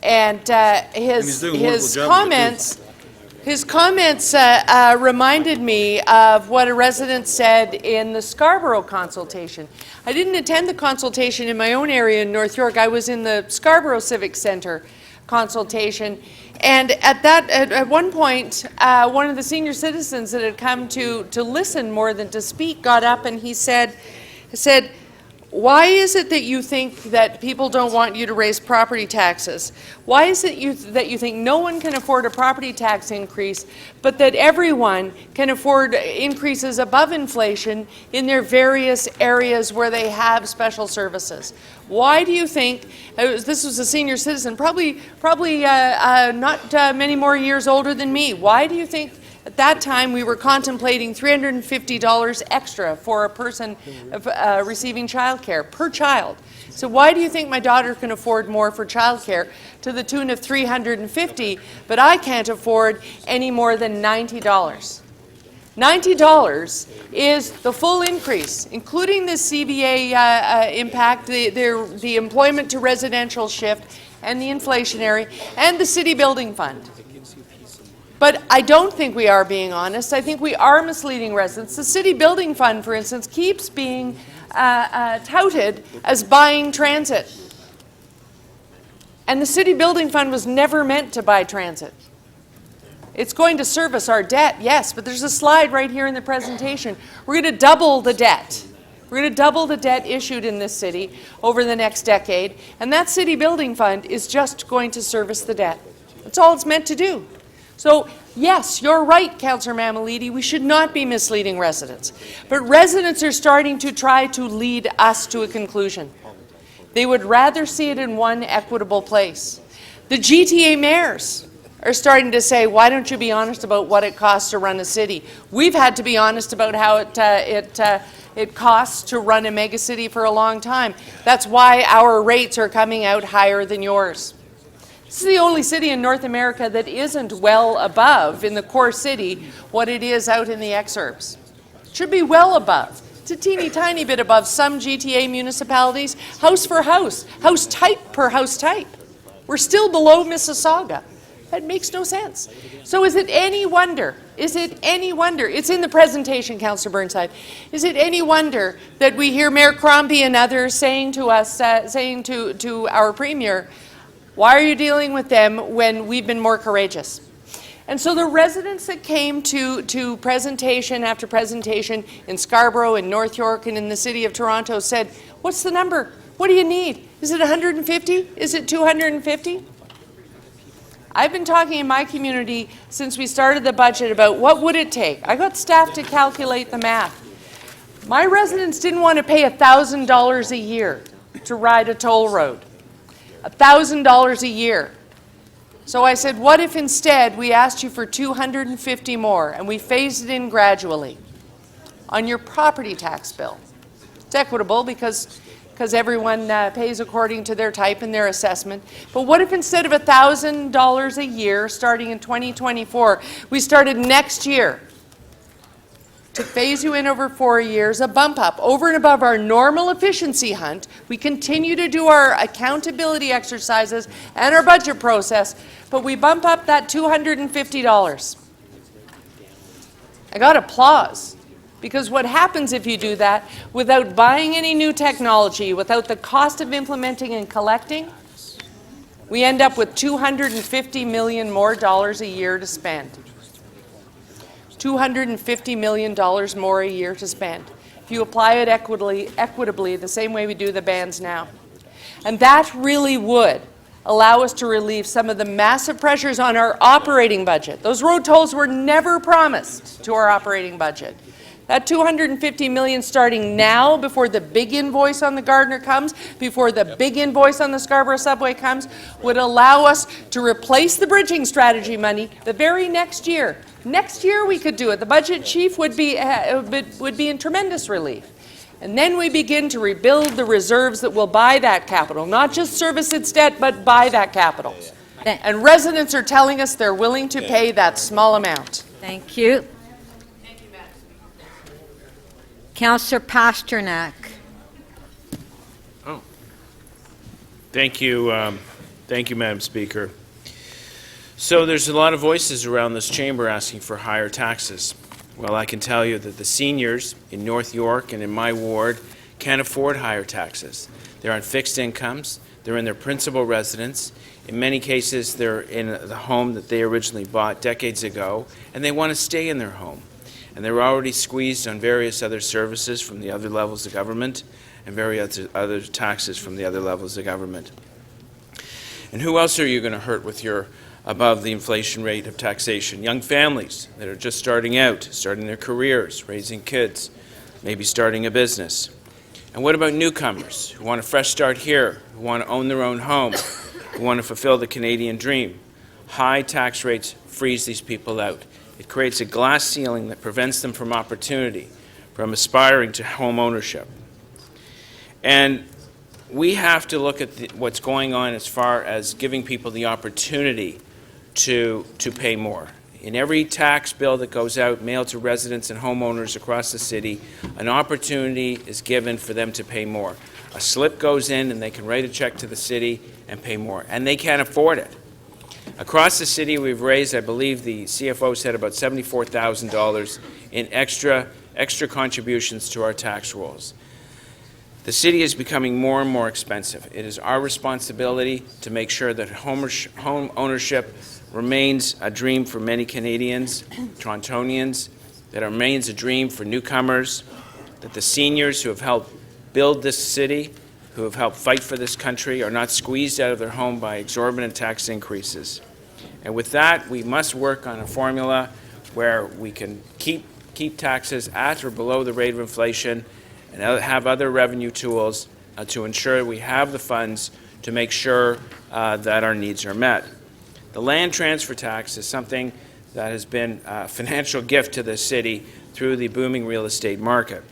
And his comments reminded me of what a resident said in the Scarborough consultation. I didn't attend the consultation in my own area in North York. I was in the Scarborough Civic Centre consultation. And at one point, one of the senior citizens that had come to listen more than to speak got up and he said, why is it that you think that people don't want you to raise property taxes? Why is it that you think no one can afford a property tax increase, but that everyone can afford increases above inflation in their various areas where they have special services? Why do you think, this was a senior citizen, probably not many more years older than me, why do you think at that time we were contemplating $350 extra for a person receiving childcare per child? So why do you think my daughter can afford more for childcare to the tune of $350, but I can't afford any more than $90? $90 is the full increase, including the CVA impact, the employment to residential shift, and the inflationary, and the city building fund. But I don't think we are being honest. I think we are misleading residents. The city building fund, for instance, keeps being touted as buying transit. And the city building fund was never meant to buy transit. It's going to service our debt, yes, but there's a slide right here in the presentation. We're going to double the debt. We're going to double the debt issued in this city over the next decade, and that city building fund is just going to service the debt. That's all it's meant to do. So, yes, you're right, Councillor Mamalidi, we should not be misleading residents. But residents are starting to try to lead us to a conclusion. They would rather see it in one equitable place. The GTA mayors are starting to say, why don't you be honest about what it costs to run a city? We've had to be honest about how it costs to run a megacity for a long time. That's why our rates are coming out higher than yours. This is the only city in North America that isn't well above, in the core city, what it is out in the exurbs. It should be well above. It's a teeny tiny bit above some GTA municipalities, house for house type per house type. We're still below Mississauga. That makes no sense. So is it any wonder, it's in the presentation, Councillor Burnside, is it any wonder that we hear Mayor Crombie and others saying to us, saying to our Premier, why are you dealing with them when we've been more courageous? And so the residents that came to presentation after presentation in Scarborough, in North York, and in the City of Toronto said, what's the number? What do you need? Is it 150? Is it 250? I've been talking in my community since we started the budget about what would it take. I got staff to calculate the math. My residents didn't want to pay $1,000 a year to ride a toll road. $1,000 a year. So I said, what if instead we asked you for $250 more and we phased it in gradually on your property tax bill? It's equitable because everyone pays according to their type and their assessment. But what if instead of $1,000 a year starting in 2024, we started next year to phase you in over 4 years, a bump up over and above our normal efficiency hunt. We continue to do our accountability exercises and our budget process, but we bump up that $250. I got applause, because what happens if you do that without buying any new technology, without the cost of implementing and collecting, we end up with $250 million more dollars a year to spend. $250 million more a year to spend if you apply it equitably the same way we do the bands now. And that really would allow us to relieve some of the massive pressures on our operating budget. Those road tolls were never promised to our operating budget. That $250 million starting now, before the big invoice on the Gardiner comes, before the big invoice on the Scarborough subway comes, would allow us to replace the bridging strategy money the very next year. Next year we could do it. The budget chief would be in tremendous relief. And then we begin to rebuild the reserves that will buy that capital, not just service its debt, but buy that capital. And residents are telling us they're willing to pay that small amount. Thank you. Councillor Pasternak. Thank you, Madam Speaker. So there's a lot of voices around this chamber asking for higher taxes. Well, I can tell you that the seniors in North York and in my ward can't afford higher taxes. They're on fixed incomes, they're in their principal residence. In many cases, they're in the home that they originally bought decades ago, and they want to stay in their home. And they're already squeezed on various other services from the other levels of government and various other taxes from the other levels of government. And who else are you going to hurt with your above the inflation rate of taxation? Young families that are just starting out, starting their careers, raising kids, maybe starting a business. And what about newcomers who want a fresh start here, who want to own their own home, who want to fulfill the Canadian dream? High tax rates freeze these people out. It creates a glass ceiling that prevents them from opportunity, from aspiring to home ownership. And we have to look at what's going on as far as giving people the opportunity to pay more. In every tax bill that goes out, mailed to residents and homeowners across the city, an opportunity is given for them to pay more. A slip goes in and they can write a check to the city and pay more, and they can't afford it. Across the city, we've raised, I believe the CFO said, about $74,000 in extra contributions to our tax rolls. The city is becoming more and more expensive. It is our responsibility to make sure that home ownership remains a dream for many Canadians, Torontonians, that it remains a dream for newcomers, that the seniors who have helped build this city, who have helped fight for this country, are not squeezed out of their home by exorbitant tax increases. And with that, we must work on a formula where we can keep taxes at or below the rate of inflation and have other revenue tools to ensure we have the funds to make sure that our needs are met. The land transfer tax is something that has been a financial gift to the city through the booming real estate market.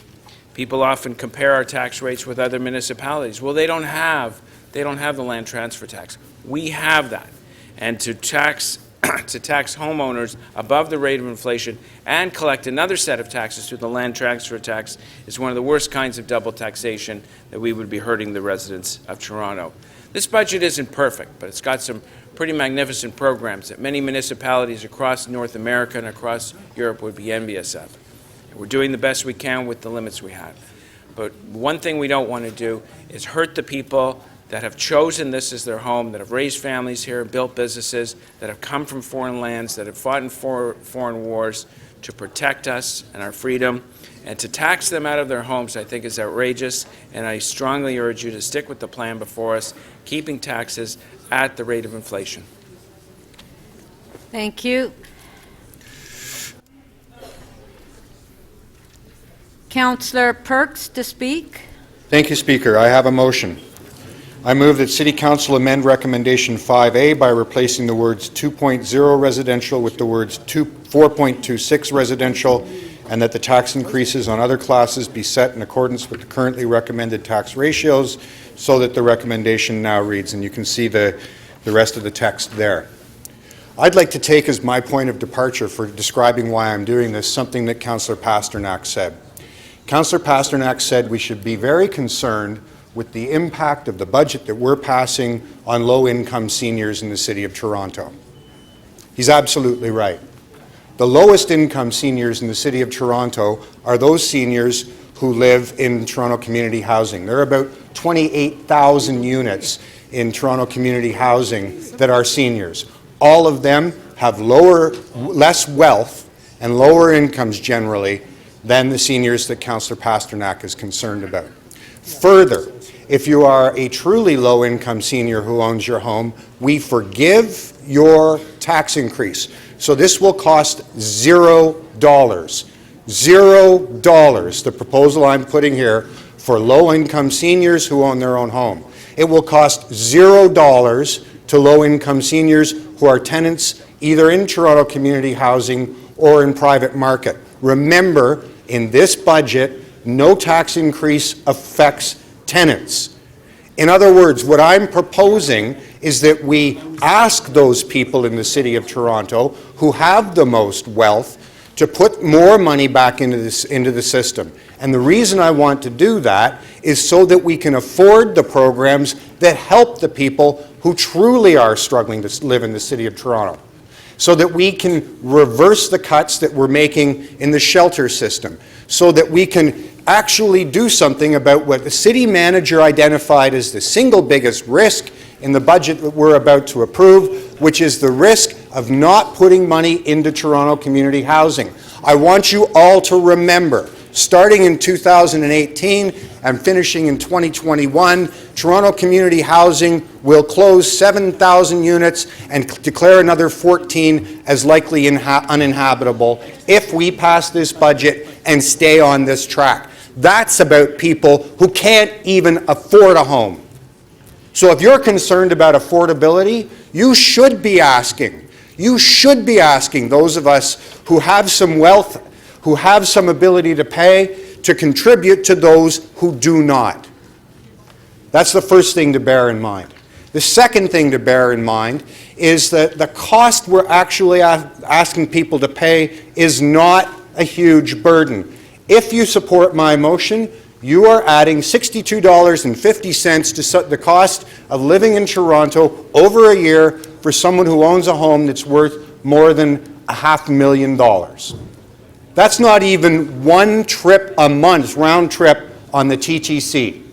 People often compare our tax rates with other municipalities. Well, they don't have the land transfer tax. We have that. And to tax homeowners above the rate of inflation and collect another set of taxes through the land transfer tax is one of the worst kinds of double taxation that we would be hurting the residents of Toronto. This budget isn't perfect, but it's got some pretty magnificent programs that many municipalities across North America and across Europe would be envious of. We're doing the best we can with the limits we have. But one thing we don't want to do is hurt the people that have chosen this as their home, that have raised families here, built businesses, that have come from foreign lands, that have fought in foreign wars to protect us and our freedom. And to tax them out of their homes, I think, is outrageous, and I strongly urge you to stick with the plan before us, keeping taxes at the rate of inflation. Thank you. Councillor Perks to speak. Thank you, Speaker. I have a motion. I move that City Council amend Recommendation 5A by replacing the words 2.0 residential with the words 4.26 residential, and that the tax increases on other classes be set in accordance with the currently recommended tax ratios, so that the recommendation now reads, and you can see the rest of the text there. I'd like to take as my point of departure for describing why I'm doing this something that Councillor Pasternak said. Councillor Pasternak said we should be very concerned with the impact of the budget that we're passing on low-income seniors in the City of Toronto. He's absolutely right. The lowest income seniors in the City of Toronto are those seniors who live in Toronto community housing. There are about 28,000 units in Toronto community housing that are seniors. All of them have less wealth and lower incomes generally than the seniors that Councillor Pasternak is concerned about. Further, if you are a truly low-income senior who owns your home, we forgive your tax increase. So this will cost $0. $0, the proposal I'm putting here, for low-income seniors who own their own home. It will cost $0 to low-income seniors who are tenants either in Toronto community housing or in private market. Remember, in this budget, no tax increase affects tenants. In other words, what I'm proposing is that we ask those people in the City of Toronto who have the most wealth to put more money back into the system. And the reason I want to do that is so that we can afford the programs that help the people who truly are struggling to live in the City of Toronto, so that we can reverse the cuts that we're making in the shelter system, so that we can actually do something about what the city manager identified as the single biggest risk in the budget that we're about to approve, which is the risk of not putting money into Toronto community housing. I want you all to remember, starting in 2018 and finishing in 2021, Toronto community housing will close 7,000 units and declare another 14 as likely uninhabitable if we pass this budget and stay on this track. That's about people who can't even afford a home. So if you're concerned about affordability, you should be asking those of us who have some wealth, who have some ability to pay, to contribute to those who do not. That's the first thing to bear in mind. The second thing to bear in mind is that the cost we're actually asking people to pay is not a huge burden. If you support my motion, you are adding $62.50 to the cost of living in Toronto over a year for someone who owns a home that's worth more than $500,000. That's not even one trip a month, round trip on the TTC.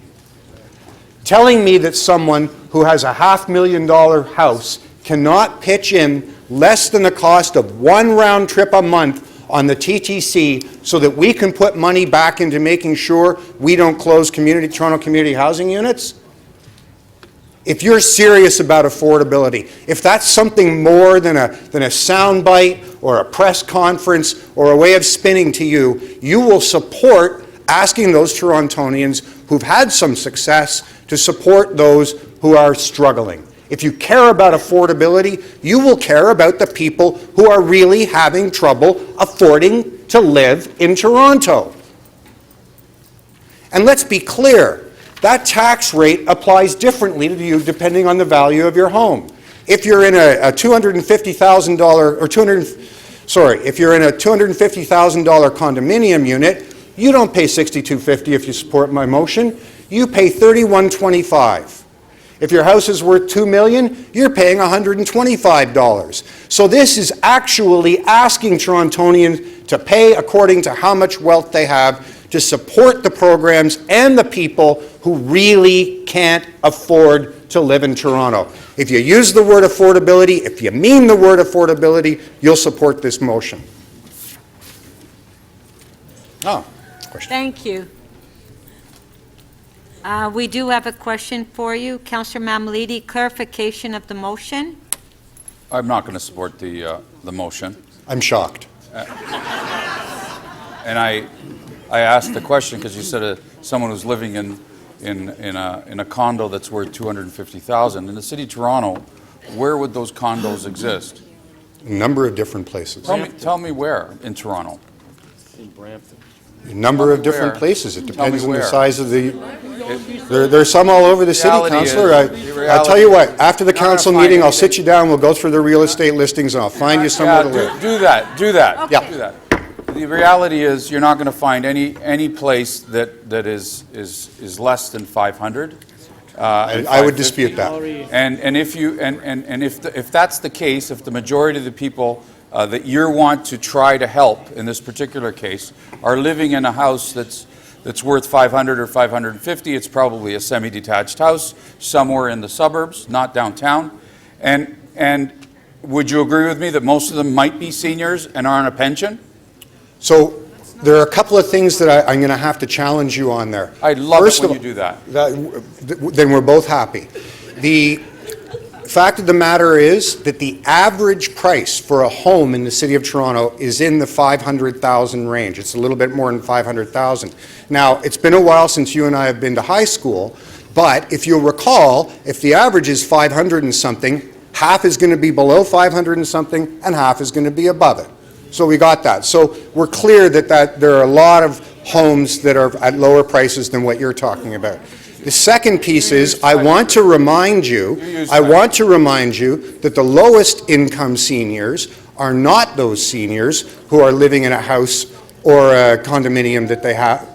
Telling me that someone who has a $500,000 house cannot pitch in less than the cost of one round trip a month on the TTC so that we can put money back into making sure we don't close Toronto community housing units? If you're serious about affordability, if that's something more than a soundbite or a press conference or a way of spinning to you, you will support asking those Torontonians who've had some success to support those who are struggling. If you care about affordability, you will care about the people who are really having trouble affording to live in Toronto. And let's be clear, that tax rate applies differently to you depending on the value of your home. If you're in a $250,000 if you're in a $250,000 condominium unit, you don't pay $6,250 if you support my motion. You pay $3,125. If your house is worth $2 million, you're paying $125. So this is actually asking Torontonians to pay according to how much wealth they have to support the programs and the people who really can't afford to live in Toronto. If you use the word affordability, if you mean the word affordability, you'll support this motion. Oh, question. Thank you. We do have a question for you. Councillor Mammoliti, clarification of the motion. I'm not going to support the motion. I'm shocked. And I asked the question because you said someone who's living in a condo that's worth $250,000 in the city of Toronto. Where would those condos exist? A number of different places. Tell me where in Toronto. In Brampton. A number of different where. places. It Tell me depends on the where. size of the... There's some all over the city, Reality Councillor. is- I'll tell you what, after the You're not gonna council find meeting, I'll anything. sit you down, we'll go through the real estate listings, and I'll find you somewhere to live. Do that. Yeah. Do that. The reality is you're not going to find any place that is less than 500. I would dispute that. And if that's the case, if the majority of the people that you want to try to help in this particular case are living in a house that's worth 500 or 550, it's probably a semi-detached house somewhere in the suburbs, not downtown. And would you agree with me that most of them might be seniors and are on a pension? So there are a couple of things that I'm going to have to challenge you on there. I'd love First it when of you do that. Then we're both happy. The fact of the matter is that the average price for a home in the City of Toronto is in the $500,000 range. It's a little bit more than $500,000. Now, it's been a while since you and I have been to high school, but if you'll recall, if the average is 500 and something, half is going to be below 500 and something, and half is going to be above it. So we got that. So we're clear that there are a lot of homes that are at lower prices than what you're talking about. The second piece is, I want to remind you that the lowest income seniors are not those seniors who are living in a house or a condominium that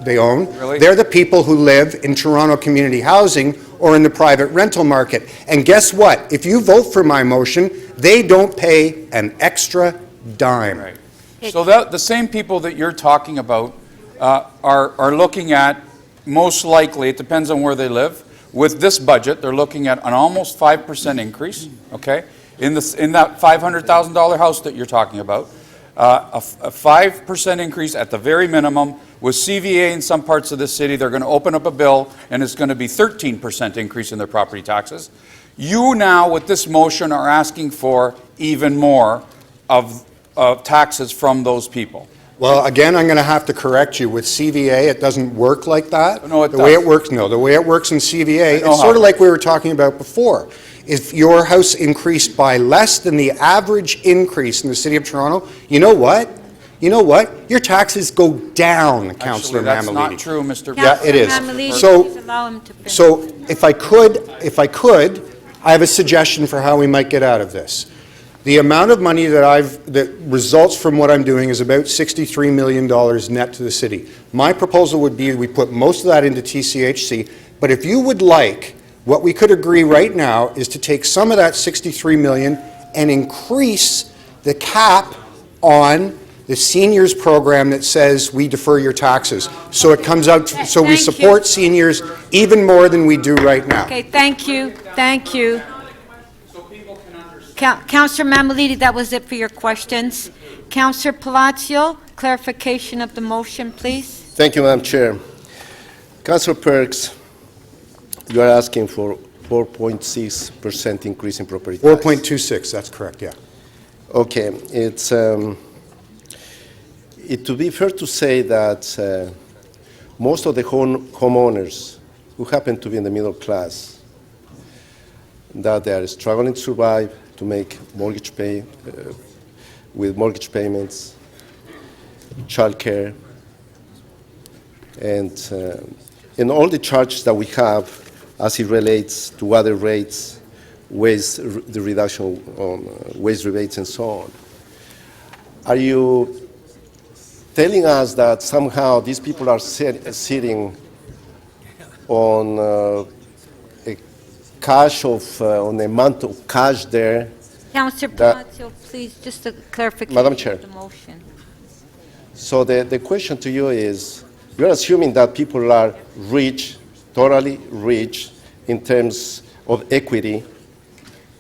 they own. Really? They're the people who live in Toronto community housing or in the private rental market. And guess what? If you vote for my motion, they don't pay an extra dime. Right. So the same people that you're talking about are looking at, most likely, it depends on where they live, with this budget, they're looking at an almost 5% increase, okay, in that $500,000 house that you're talking about, a 5% increase at the very minimum. With CVA in some parts of the city, they're going to open up a bill, and it's going to be 13% increase in their property taxes. You now, with this motion, are asking for even more of taxes from those people. Well, again, I'm going to have to correct you. With CVA, it doesn't work like that. No, it The way does. it works, no. The way it works in CVA, know it's sort how. of like we were talking about before. If your house increased by less than the average increase in the City of Toronto, you know what? Your taxes go down, Councillor Actually, that's Mammoliti. not true, Mr. Yeah, it is. Councillor Mammoliti, So- please allow him to finish. So if I could, I have a suggestion for how we might get out of this. The amount of money that results from what I'm doing is about $63 million net to the city. My proposal would be we put most of that into TCHC, but if you would like, what we could agree right now is to take some of that $63 million and increase the cap on the seniors program that says we defer your taxes. So it comes out, so we Thank you. support seniors even more than we do right now. Okay, thank you. Councillor Mammoliti, that was it for your questions. Councillor Palacio, clarification of the motion, please. Thank you, Madam Chair. Councillor Perks, you are asking for 4.6% increase in property tax. 4.26, that's correct, yeah. Okay, it's it to be fair to say that most of the homeowners who happen to be in the middle class, that they are struggling to survive, to make with mortgage payments, childcare, and all the charges that we have as it relates to other rates, the reduction on wage rebates and so on. Are you telling us that somehow these people are sitting on a cash on a amount of cash there? Councillor Palacio, please, just a clarification Madam Chair. of the motion. So the question to you is, you're assuming that people are rich, totally rich, in terms of equity,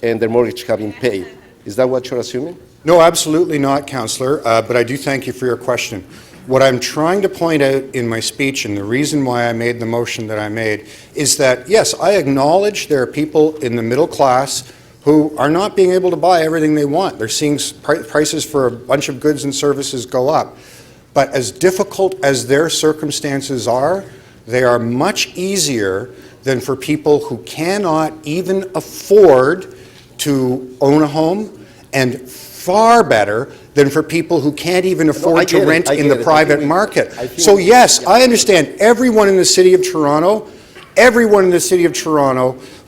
and their mortgage having paid. Is that what you're assuming? No, absolutely not, Councillor, but I do thank you for your question. What I'm trying to point out in my speech, and the reason why I made the motion that I made, is that, yes, I acknowledge there are people in the middle class who are not being able to buy everything they want. They're seeing prices for a bunch of goods and services go up. But as difficult as their circumstances are, they are much easier than for people who cannot even afford to own a home, and far better than for people who can't even afford to rent in the private market. So yes, I understand everyone in the City of Toronto,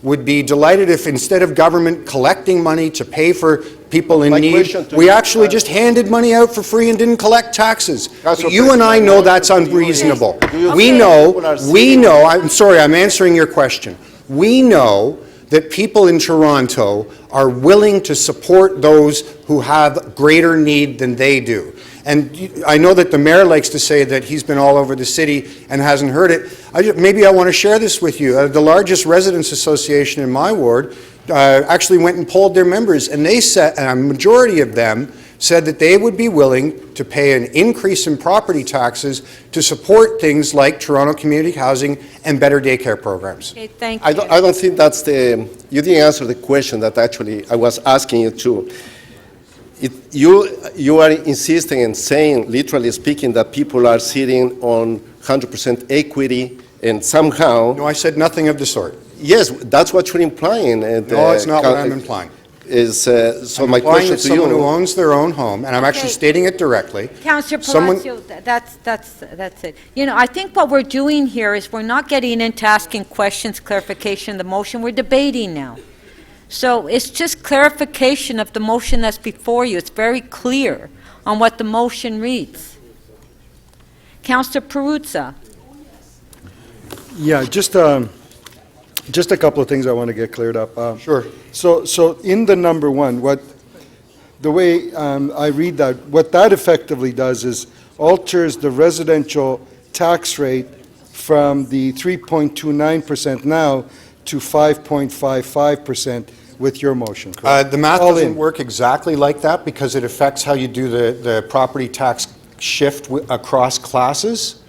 would be delighted if instead of government collecting money to pay for people in need, we actually just handed money out for free and didn't collect taxes. But you and I know that's unreasonable. We know, I'm sorry, I'm answering your question. We know that people in Toronto are willing to support those who have greater need than they do. And I know that the mayor likes to say that he's been all over the city and hasn't heard it. Maybe I want to share this with you. The largest residents association in my ward actually went and polled their members, and they said, and a majority of them said that they would be willing to pay an increase in property taxes to support things like Toronto community housing and better daycare programs. Okay, thank you. I don't think that's you didn't answer the question that actually I was asking you to. You are insisting and saying, literally speaking, that people are sitting on 100% equity and somehow... No, I said nothing of the sort. Yes, that's what you're implying. No, it's not what I'm implying. So I'm my implying question that to someone you... who owns their own home, and I'm actually stating it directly... Councillor Palacio, that's it. You know, I think what we're doing here is we're not getting into asking questions, clarification of the motion. We're debating now. So it's just clarification of the motion that's before you. It's very clear on what the motion reads. Councillor Perruzza. Yeah, just a couple of things I want to get cleared up. Sure. So in the number one, the way I read that, what that effectively does is alters the residential tax rate from the 3.29% now to 5.55% with your motion, correct? The math doesn't work exactly like that because it affects how you do the property tax shift across classes.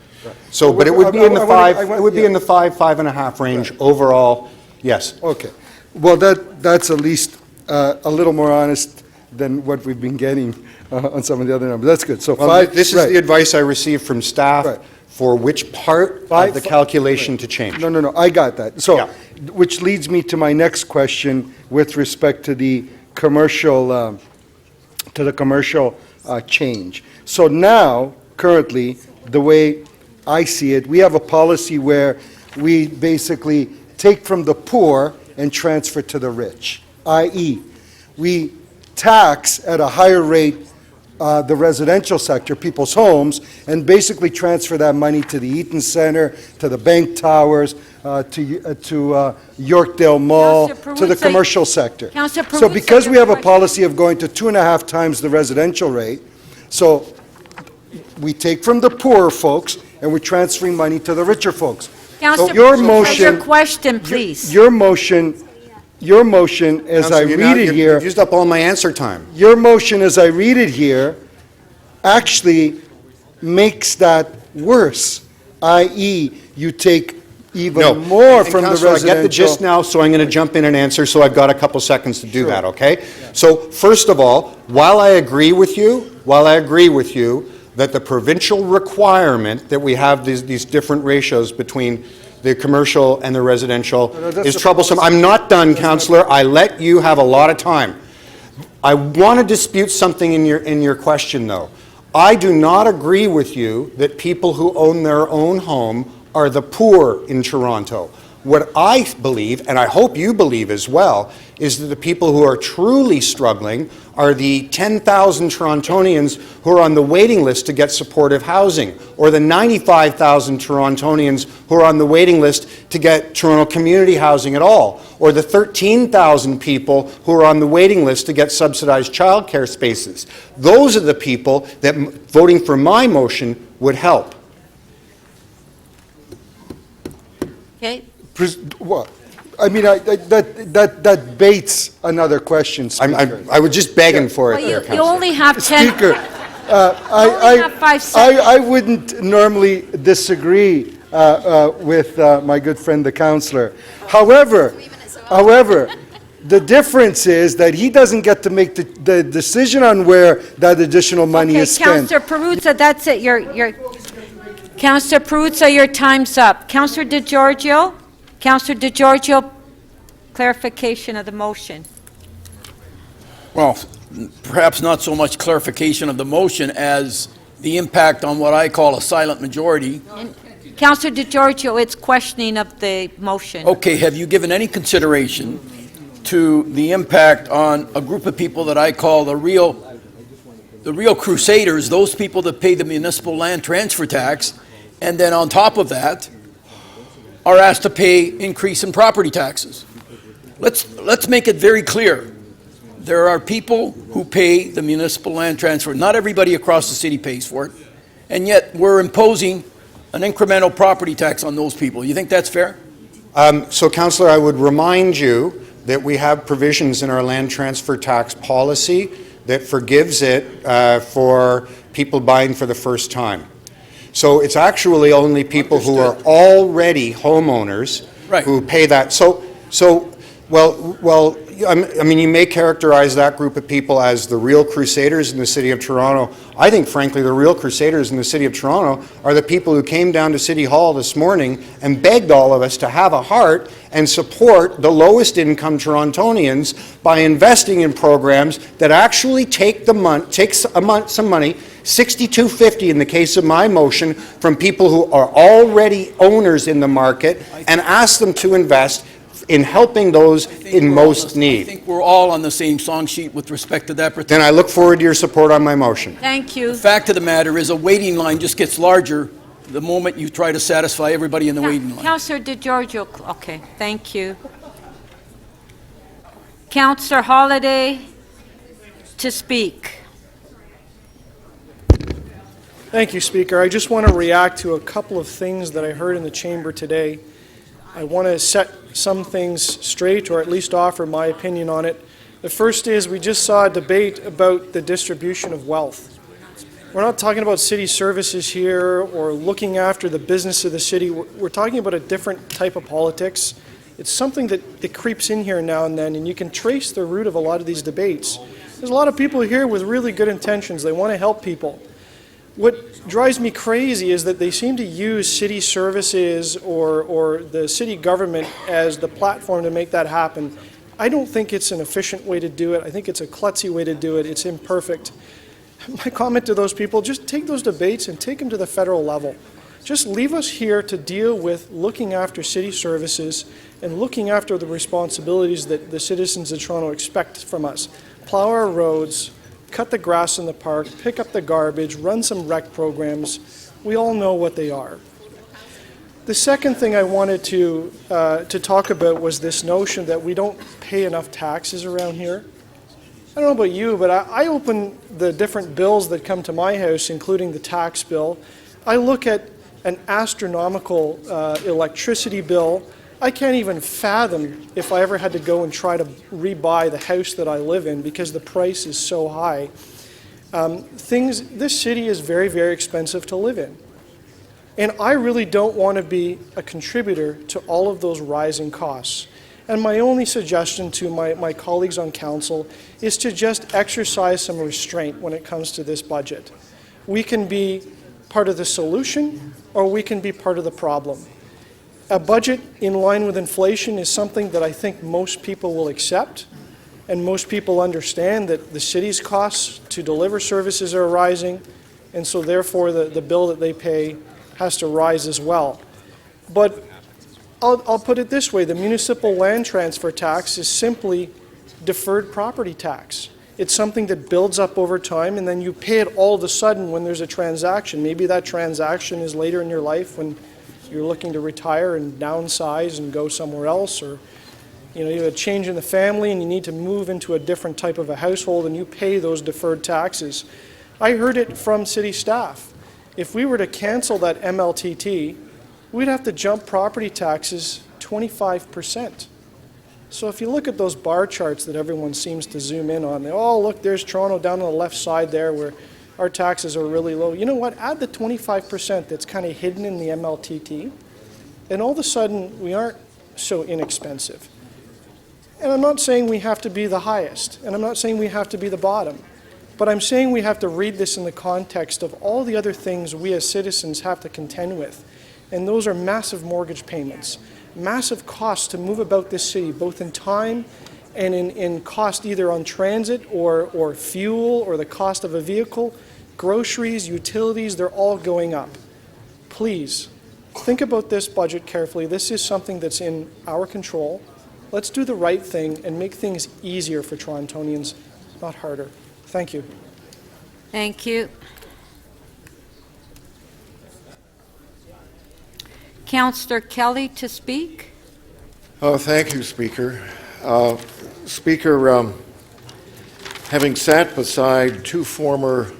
So, but it would be in the 5.5 range overall, yes. Okay. Well, that's at least a little more honest than what we've been getting on some of the other numbers. That's good. So this is the advice I received from staff for which part of the calculation to change. No, I got that. So, which leads me to my next question with respect to the commercial, change. So now, currently, the way I see it, we have a policy where we basically take from the poor and transfer to the rich, i.e., we tax at a higher rate the residential sector, people's homes, and basically transfer that money to the Eaton Centre, to the bank towers, to Yorkdale Mall, to the commercial sector. So because we have a policy of going to 2.5 times the residential rate, so we take from the poorer folks and we're transferring money to the richer folks. Councillor, your motion, your question, please. Your motion, as I read it here... You've used up all my answer time. Your motion, as I read it here, actually makes that worse, i.e., you take even more from the residential... I get the gist now, so I'm going to jump in and answer, so I've got a couple seconds to do that, okay? So, first of all, while I agree with you that the provincial requirement that we have these different ratios between the commercial and the residential that's is the troublesome. policy. I'm not done, Councillor. I let you have a lot of time. I want to dispute something in your question, though. I do not agree with you that people who own their own home are the poor in Toronto. What I believe, and I hope you believe as well, is that the people who are truly struggling are the 10,000 Torontonians who are on the waiting list to get supportive housing, or the 95,000 Torontonians who are on the waiting list to get Toronto community housing at all, or the 13,000 people who are on the waiting list to get subsidized childcare spaces. Those are the people that voting for my motion would help. Okay, What? I mean, that baits another question, Speaker. I was just begging for it well, there, you Councillor. only have 10... Speaker, only have 5 seconds. I wouldn't normally disagree with my good friend, the councillor. However, the difference is that he doesn't get to make the decision on where that additional money Okay, is spent. Councillor Perruzza, that's it. Councillor Perruzza, your time's up. Councillor DeGiorgio? Councillor DeGiorgio, clarification of the motion. Well, perhaps not so much clarification of the motion as the impact on what I call a silent majority. Councillor DeGiorgio, it's questioning of the motion. Okay, have you given any consideration to the impact on a group of people that I call the real crusaders, those people that pay the municipal land transfer tax, and then on top of that, are asked to pay increase in property taxes? Let's make it very clear. There are people who pay the municipal land transfer. Not everybody across the city pays for it, and yet we're imposing an incremental property tax on those people. You think that's fair? So, Councillor, I would remind you that we have provisions in our land transfer tax policy that forgives it for people buying for the first time. So it's actually only people who are already homeowners who pay that. Well, I mean, you may characterize that group of people as the real crusaders in the City of Toronto. I think, frankly, the real crusaders in the City of Toronto are the people who came down to City Hall this morning and begged all of us to have a heart and support the lowest income Torontonians by investing in programs that actually take some money, $62.50 in the case of my motion, from people who are already owners in the market and ask them to invest in helping those in most need. I think we're all on the same song sheet with respect to that particular. Then I look forward to your support on my motion. Thank you. The fact of the matter is a waiting line just gets larger the moment you try to satisfy everybody in the waiting line. Councillor DeGiorgio, okay, thank you. Councillor Holliday to speak. Thank you, Speaker. I just want to react to a couple of things that I heard in the chamber today. I want to set some things straight, or at least offer my opinion on it. The first is we just saw a debate about the distribution of wealth. We're not talking about city services here or looking after the business of the city. We're talking about a different type of politics. It's something that creeps in here now and then, and you can trace the root of a lot of these debates. There's a lot of people here with really good intentions. They want to help people. What drives me crazy is that they seem to use city services or the city government as the platform to make that happen. I don't think it's an efficient way to do it. I think it's a klutzy way to do it. It's imperfect. My comment to those people, just take those debates and take them to the federal level. Just leave us here to deal with looking after city services and looking after the responsibilities that the citizens of Toronto expect from us. Plow our roads, cut the grass in the park, pick up the garbage, run some rec programs. We all know what they are. The second thing I wanted to talk about was this notion that we don't pay enough taxes around here. I don't know about you, but I open the different bills that come to my house, including the tax bill. I look at an astronomical electricity bill. I can't even fathom if I ever had to go and try to rebuy the house that I live in because the price is so high. This city is very, very expensive to live in. And I really don't want to be a contributor to all of those rising costs. And my only suggestion to my colleagues on council is to just exercise some restraint when it comes to this budget. We can be part of the solution or we can be part of the problem. a budget in line with inflation is something that I think most people will accept, and most people understand that the city's costs to deliver services are rising, and so therefore the bill that they pay has to rise as well. But I'll put it this way, the municipal land transfer tax is simply deferred property tax. It's something that builds up over time, and then you pay it all of a sudden when there's a transaction. Maybe that transaction is later in your life when you're looking to retire and downsize and go somewhere else, or you have a change in the family and you need to move into a different type of a household, and you pay those deferred taxes. I heard it from city staff. If we were to cancel that MLTT, we'd have to jump property taxes 25%. So if you look at those bar charts that everyone seems to zoom in on, oh, look, there's Toronto down on the left side there where our taxes are really low. You know what? Add the 25% that's kind of hidden in the MLTT, and all of a sudden we aren't so inexpensive. And I'm not saying we have to be the highest, and I'm not saying we have to be the bottom, but I'm saying we have to read this in the context of all the other things we as citizens have to contend with. And those are massive mortgage payments, massive costs to move about this city, both in time and in cost either on transit or fuel or the cost of a vehicle, groceries, utilities, they're all going up. Please, think about this budget carefully. This is something that's in our control. Let's do the right thing and make things easier for Torontonians, not harder. Thank you. Thank you. Councillor Kelly to speak. Thank you, Speaker. Speaker, having sat beside two former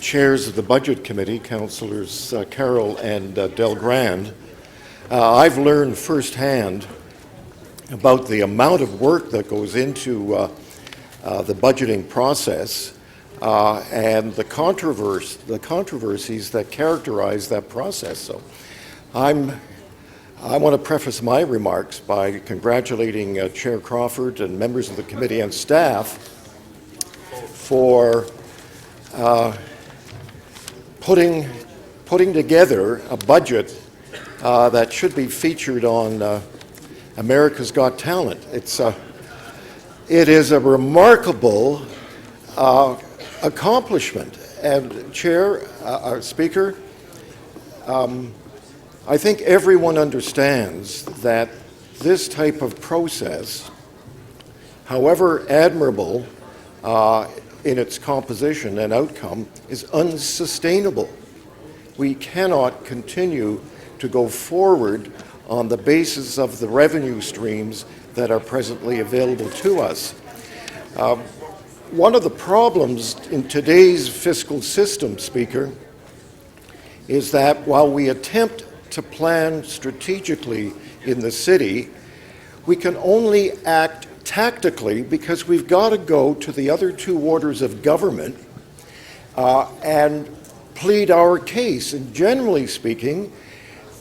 chairs of the Budget Committee, Councillors Carroll and Delgrand, I've learned firsthand about the amount of work that goes into the budgeting process and the controversies that characterize that process. So I want to preface my remarks by congratulating Chair Crawford and members of the committee and staff for putting together a budget that should be featured on America's Got Talent. It is a remarkable accomplishment. And Speaker, I think everyone understands that this type of process, however admirable in its composition and outcome, is unsustainable. We cannot continue to go forward on the basis of the revenue streams that are presently available to us. One of the problems in today's fiscal system, Speaker, is that while we attempt to plan strategically in the city, we can only act tactically because we've got to go to the other two orders of government and plead our case. And generally speaking,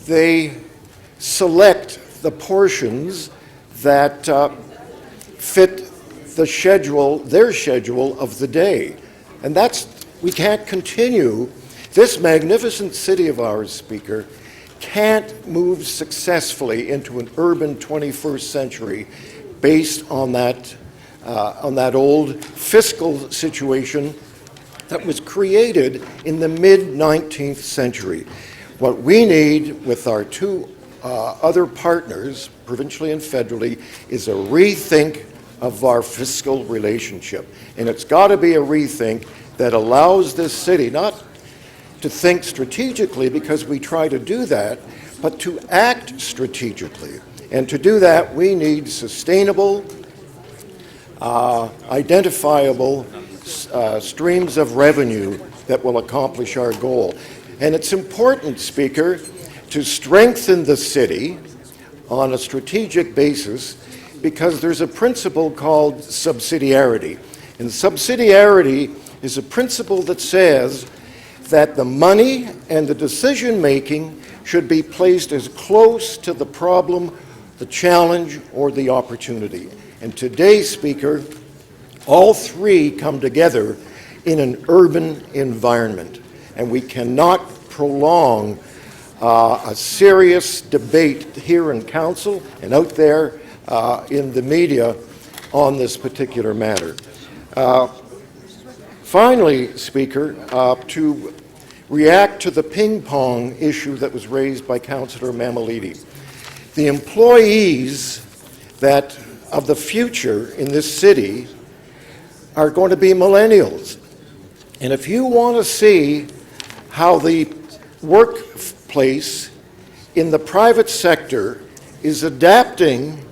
they select the portions that fit the schedule, their schedule of the day. And we can't continue. This magnificent city of ours, Speaker, can't move successfully into an urban 21st century based on that old fiscal situation that was created in the mid-19th century. What we need with our two other partners, provincially and federally, is a rethink of our fiscal relationship. And it's got to be a rethink that allows this city not to think strategically, because we try to do that, but to act strategically. And to do that, we need sustainable, identifiable streams of revenue that will accomplish our goal. And it's important, Speaker, to strengthen the city on a strategic basis, because there's a principle called subsidiarity. And subsidiarity is a principle that says that the money and the decision-making should be placed as close to the problem, the challenge, or the opportunity. And today, Speaker, all three come together in an urban environment. And we cannot prolong a serious debate here in council and out there in the media on this particular matter. Finally, Speaker, to react to the ping pong issue that was raised by Councillor Mammoliti. The employees that of the future in this city are going to be millennials. And if you want to see how the workplace in the private sector is adapting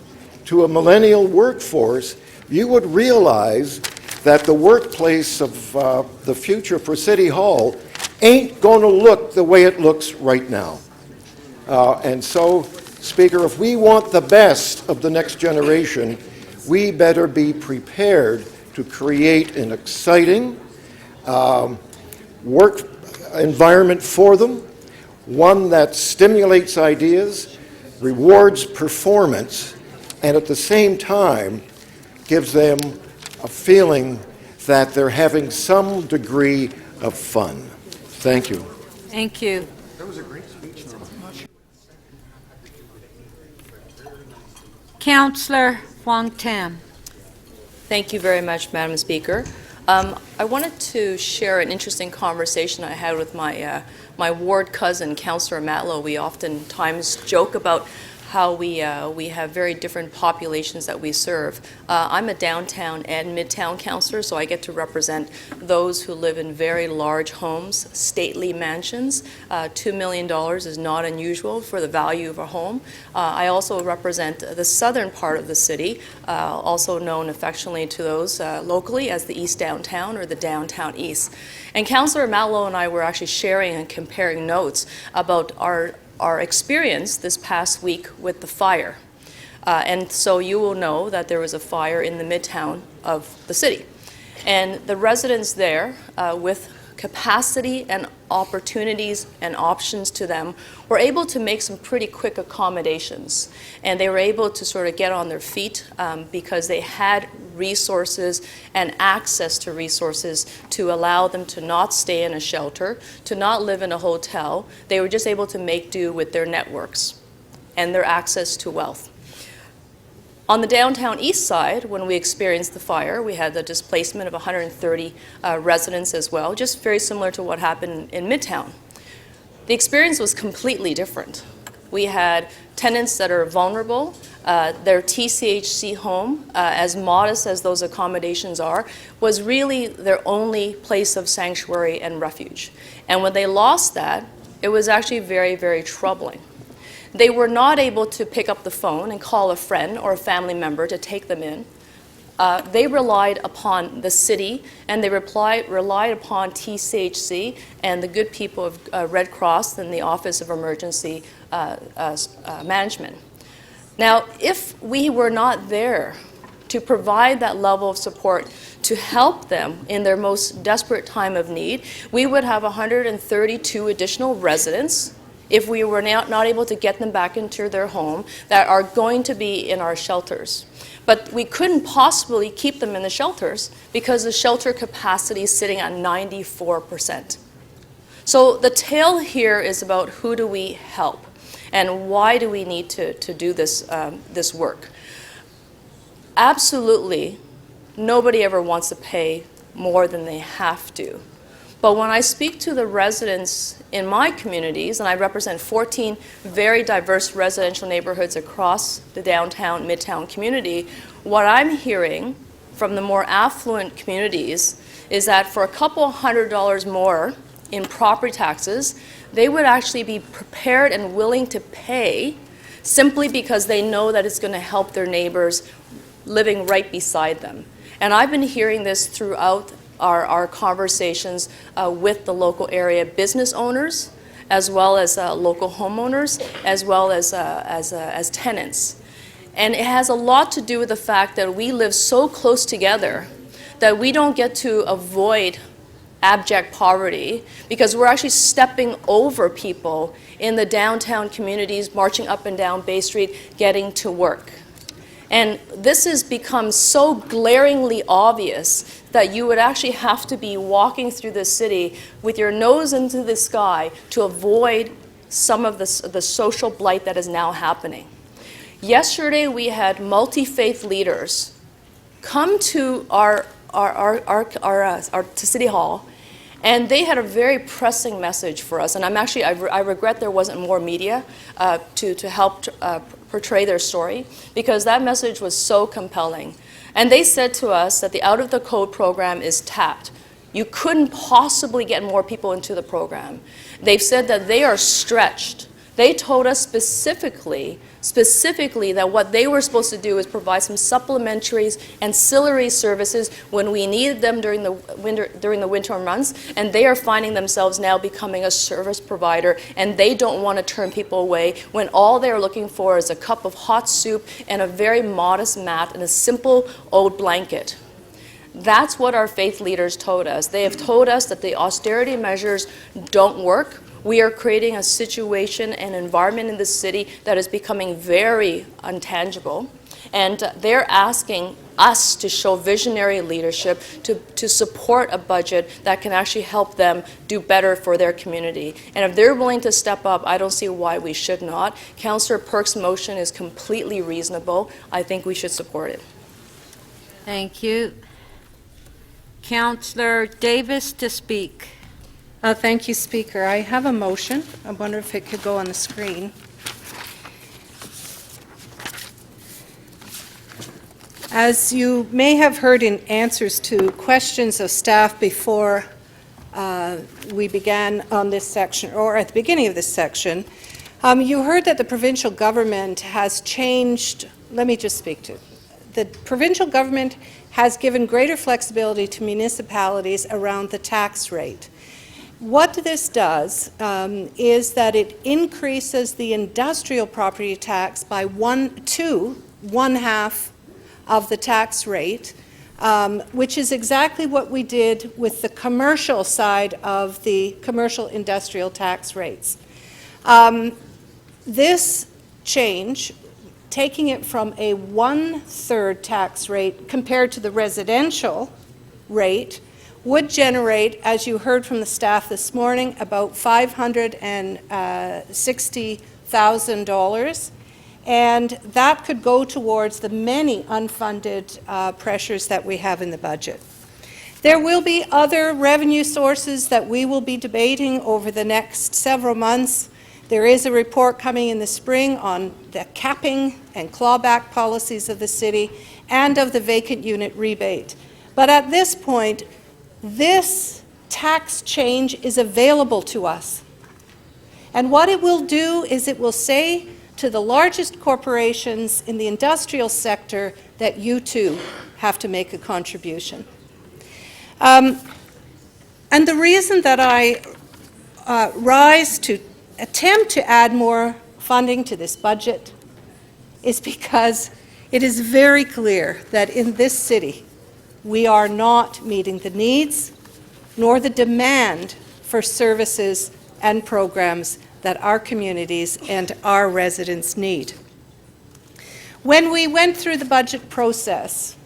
to a millennial workforce, you would realize that the workplace of the future for City Hall ain't going to look the way it looks right now. And so, Speaker, if we want the best of the next generation, we better be prepared to create an exciting work environment for them, one that stimulates ideas, rewards performance, and at the same time gives them a feeling that they're having some degree of fun. Thank you. Thank you. That was a great speech, Norma. Councillor Wong Tam. Thank you very much, Madam Speaker. I wanted to share an interesting conversation I had with my ward cousin, Councillor Matlow. We oftentimes joke about how we have very different populations that we serve. I'm a downtown and midtown councillor, so I get to represent those who live in very large homes, stately mansions. $2 million is not unusual for the value of a home. I also represent the southern part of the city, also known affectionately to those locally as the East Downtown or the Downtown East. And Councillor Matlow and I were actually sharing and comparing notes about our experience this past week with the fire. And so you will know that there was a fire in the midtown of the city. And the residents there, with capacity and opportunities and options to them, were able to make some pretty quick accommodations. And they were able to sort of get on their feet because they had resources and access to resources to allow them to not stay in a shelter, to not live in a hotel. They were just able to make do with their networks and their access to wealth. On the downtown east side, when we experienced the fire, we had the displacement of 130 residents as well, just very similar to what happened in Midtown. The experience was completely different. We had tenants that are vulnerable. Their TCHC home, as modest as those accommodations are, was really their only place of sanctuary and refuge. And when they lost that, it was actually very, very troubling. They were not able to pick up the phone and call a friend or a family member to take them in. They relied upon the city, and they relied upon TCHC and the good people of Red Cross and the Office of Emergency Management. Now, if we were not there to provide that level of support to help them in their most desperate time of need, we would have 132 additional residents, if we were not able to get them back into their home, that are going to be in our shelters. But we couldn't possibly keep them in the shelters because the shelter capacity is sitting at 94%. So the tale here is about who do we help and why do we need to do this work. Absolutely, nobody ever wants to pay more than they have to. But when I speak to the residents in my communities, and I represent 14 very diverse residential neighborhoods across the downtown, midtown community, what I'm hearing from the more affluent communities is that for a couple $100 more in property taxes, they would actually be prepared and willing to pay simply because they know that it's going to help their neighbors living right beside them. And I've been hearing this throughout our conversations with the local area business owners, as well as local homeowners, as well as tenants. And it has a lot to do with the fact that we live so close together that we don't get to avoid abject poverty because we're actually stepping over people in the downtown communities, marching up and down Bay Street, getting to work. And this has become so glaringly obvious that you would actually have to be walking through the city with your nose into the sky to avoid some of the social blight that is now happening. Yesterday, we had multi-faith leaders come to to City Hall, and they had a very pressing message for us. And I regret there wasn't more media to help portray their story, because that message was so compelling. And they said to us that the Out of the Code program is tapped. You couldn't possibly get more people into the program. They've said that they are stretched. They told us specifically that what they were supposed to do is provide some supplementary ancillary services when we needed them during the winter months, and they are finding themselves now becoming a service provider, and they don't want to turn people away when all they're looking for is a cup of hot soup and a very modest mat and a simple old blanket. That's what our faith leaders told us. They have told us that the austerity measures don't work. We are creating a situation and environment in the city that is becoming very untangible. And they're asking us to show visionary leadership, to support a budget that can actually help them do better for their community. And if they're willing to step up, I don't see why we should not. Councillor Perk's motion is completely reasonable. I think we should support it. Thank you. Councillor Davis to speak. Thank you, Speaker. I have a motion. I wonder if it could go on the screen. As you may have heard in answers to questions of staff before we began on this section, or at the beginning of this section, you heard that the provincial government has changed. Let me just speak to it. The provincial government has given greater flexibility to municipalities around the tax rate. What this does is that it increases the industrial property tax by one half of the tax rate, which is exactly what we did with the commercial side of the commercial industrial tax rates. This change, taking it from a 1/3 tax rate compared to the residential rate, would generate, as you heard from the staff this morning, about $560,000, and that could go towards the many unfunded pressures that we have in the budget. There will be other revenue sources that we will be debating over the next several months. There is a report coming in the spring on the capping and clawback policies of the city and of the vacant unit rebate. But at this point, this tax change is available to us. And what it will do is it will say to the largest corporations in the industrial sector that you too have to make a contribution. And the reason that I rise to attempt to add more funding to this budget is because it is very clear that in this city, we are not meeting the needs nor the demand for services and programs that our communities and our residents need. When we went through the budget process,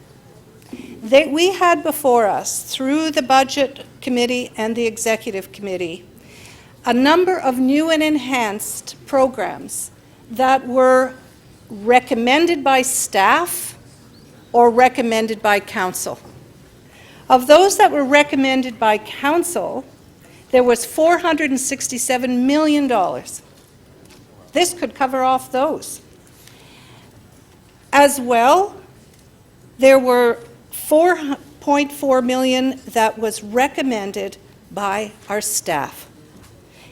we had before us, through the Budget Committee and the Executive Committee, a number of new and enhanced programs that were recommended by staff or recommended by council. Of those that were recommended by council, there was $467 million. This could cover off those. As well, there were $4.4 million that was recommended by our staff.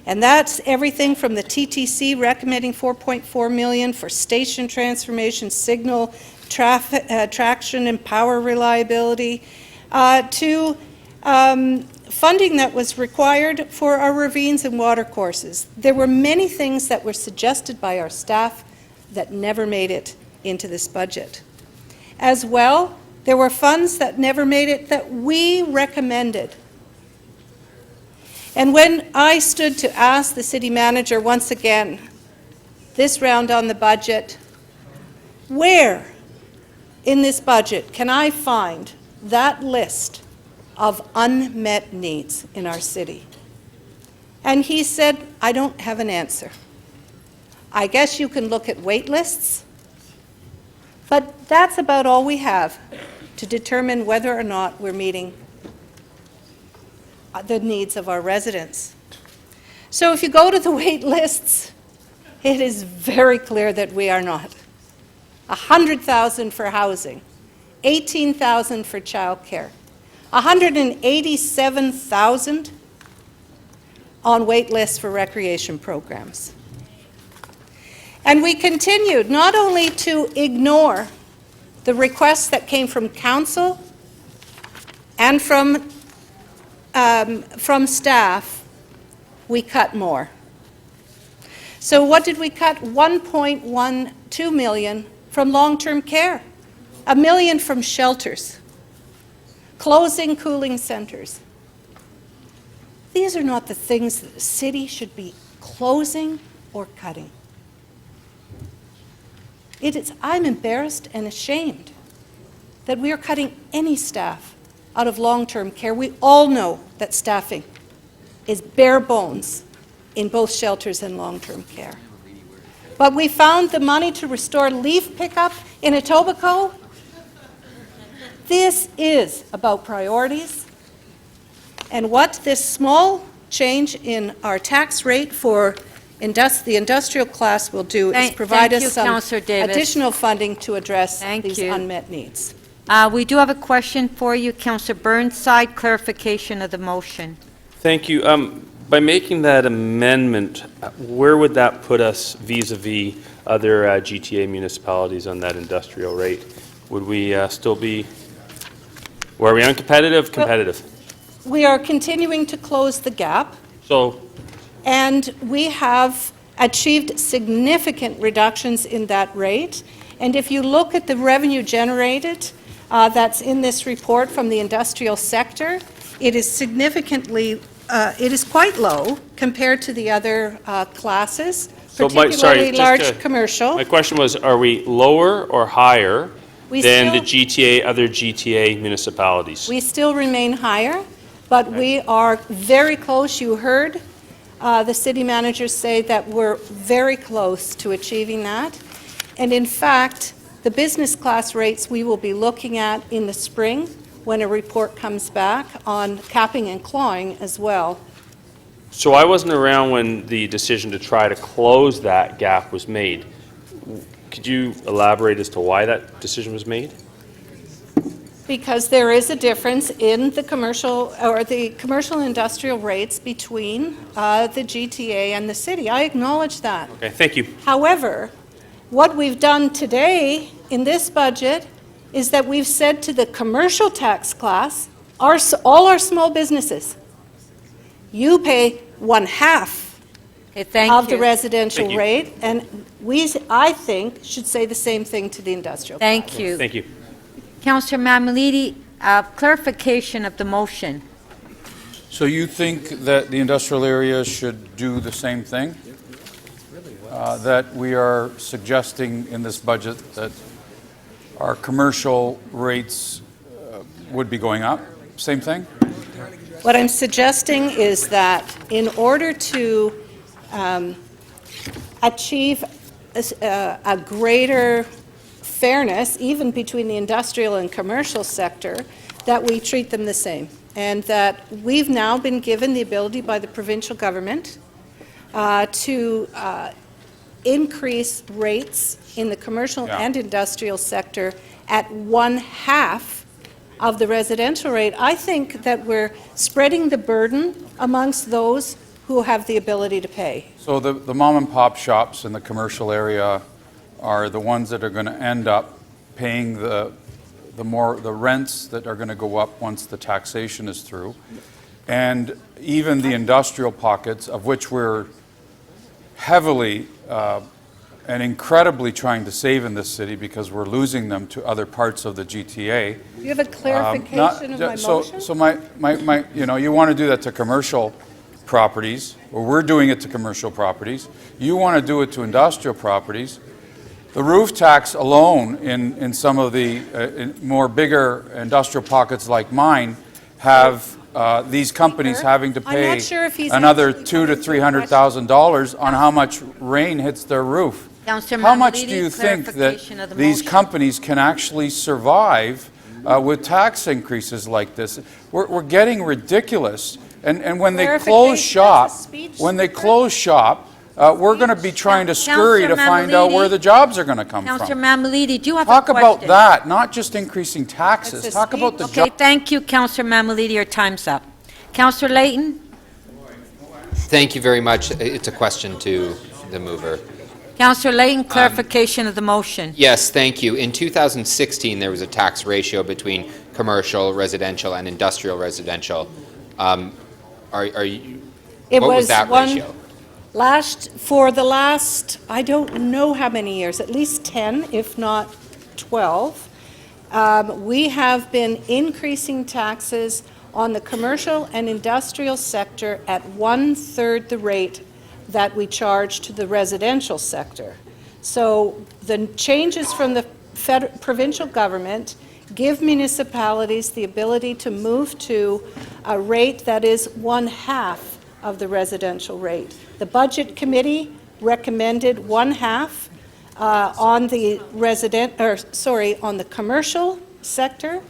And that's everything from the TTC recommending $4.4 million for station transformation, signal, traction and power reliability, to funding that was required for our ravines and water courses. There were many things that were suggested by our staff that never made it into this budget. As well, there were funds that never made it that we recommended. And when I stood to ask the city manager once again, this round on the budget, where in this budget can I find that list of unmet needs in our city? And he said, I don't have an answer. I guess you can look at wait lists, but that's about all we have to determine whether or not we're meeting the needs of our residents. So if you go to the wait lists, it is very clear that we are not. 100,000 for housing, 18,000 for childcare, 187,000 on wait lists for recreation programs. And we continued not only to ignore the requests that came from council and from staff, we cut more. So what did we cut? 1.12 million from long-term care, 1 million from shelters, closing cooling centers. These are not the things that the city should be closing or cutting. I'm embarrassed and ashamed that we are cutting any staff out of long-term care. We all know that staffing is bare bones in both shelters and long-term care. But we found the money to restore leaf pickup in Etobicoke. This is about priorities. And what this small change in our tax rate for the industrial class will do is provide us some additional funding to address these unmet needs. We do have a question for you, Councillor Burnside, clarification of the motion. Thank you. By making that amendment, where would that put us vis-a-vis other GTA municipalities on that industrial rate? Would we still be, were we uncompetitive, competitive? Well, we are continuing to close the gap. And we have achieved significant reductions in that rate. And if you look at the revenue generated that's in this report from the industrial sector, it is significantly, it is quite low compared to the other classes, particularly large commercial. My question was, are we lower or higher than the other GTA municipalities? We still remain higher, but we are very close. You heard the city managers say that we're very close to achieving that. And in fact, the business class rates we will be looking at in the spring when a report comes back on capping and clawing as well. So I wasn't around when the decision to try to close that gap was made. Could you elaborate as to why that decision was made? Because there is a difference in the commercial industrial rates between the GTA and the city. I acknowledge that. Okay, thank you. However, what we've done today in this budget is that we've said to the commercial tax class, all our small businesses, you pay 1/2 of the residential rate, and we, I think, should say the same thing to the industrial class. Thank you. Thank you. Councillor Mammoliti, clarification of the motion. So you think that the industrial area should do the same thing? That we are suggesting in this budget that our commercial rates would be going up? Same thing? What I'm suggesting is that in order to achieve a greater fairness, even between the industrial and commercial sector, that we treat them the same. And that we've now been given the ability by the provincial government to increase rates in the commercial and industrial sector at 1/2 of the residential rate. I think that we're spreading the burden amongst those who have the ability to pay. So the mom and pop shops in the commercial area are the ones that are going to end up paying the rents that are going to go up once the taxation is through. And even the industrial pockets, of which we're heavily and incredibly trying to save in this city because we're losing them to other parts of the GTA. Do you have a clarification of my motion? So my, you want to do that to commercial properties, or we're doing it to commercial properties. You want to do it to industrial properties. The roof tax alone in some of the more bigger industrial pockets like mine have these companies having to I'm pay not sure if he's another actually $200,000 to answering the $300,000 on how much rain hits their roof. Councillor How much Mammoliti, do you think that clarification of the these motion. companies can actually survive with tax increases like this? We're getting ridiculous. And when they close shop, we're going to be trying to scurry to find out where the jobs are going to come Councillor from. Mammoliti, do you have Talk a question? about that, not just increasing taxes. Talk about the Okay, jobs. thank you, Councillor Mammoliti. Your time's up. Councillor Layton? Thank you very much. It's a question to the mover. Councillor Layton, clarification of the motion. Yes, thank you. In 2016, there was a tax ratio between commercial, residential, and industrial residential. Are you? It What was that one ratio? for the last, I don't know how many years, at least 10, if not 12. We have been increasing taxes on the commercial and industrial sector at 1/3 the rate that we charge to the residential sector. So the changes from the provincial government give municipalities the ability to move to a rate that is 1/2 of the residential rate. The Budget Committee recommended 1/2 on the on the commercial sector,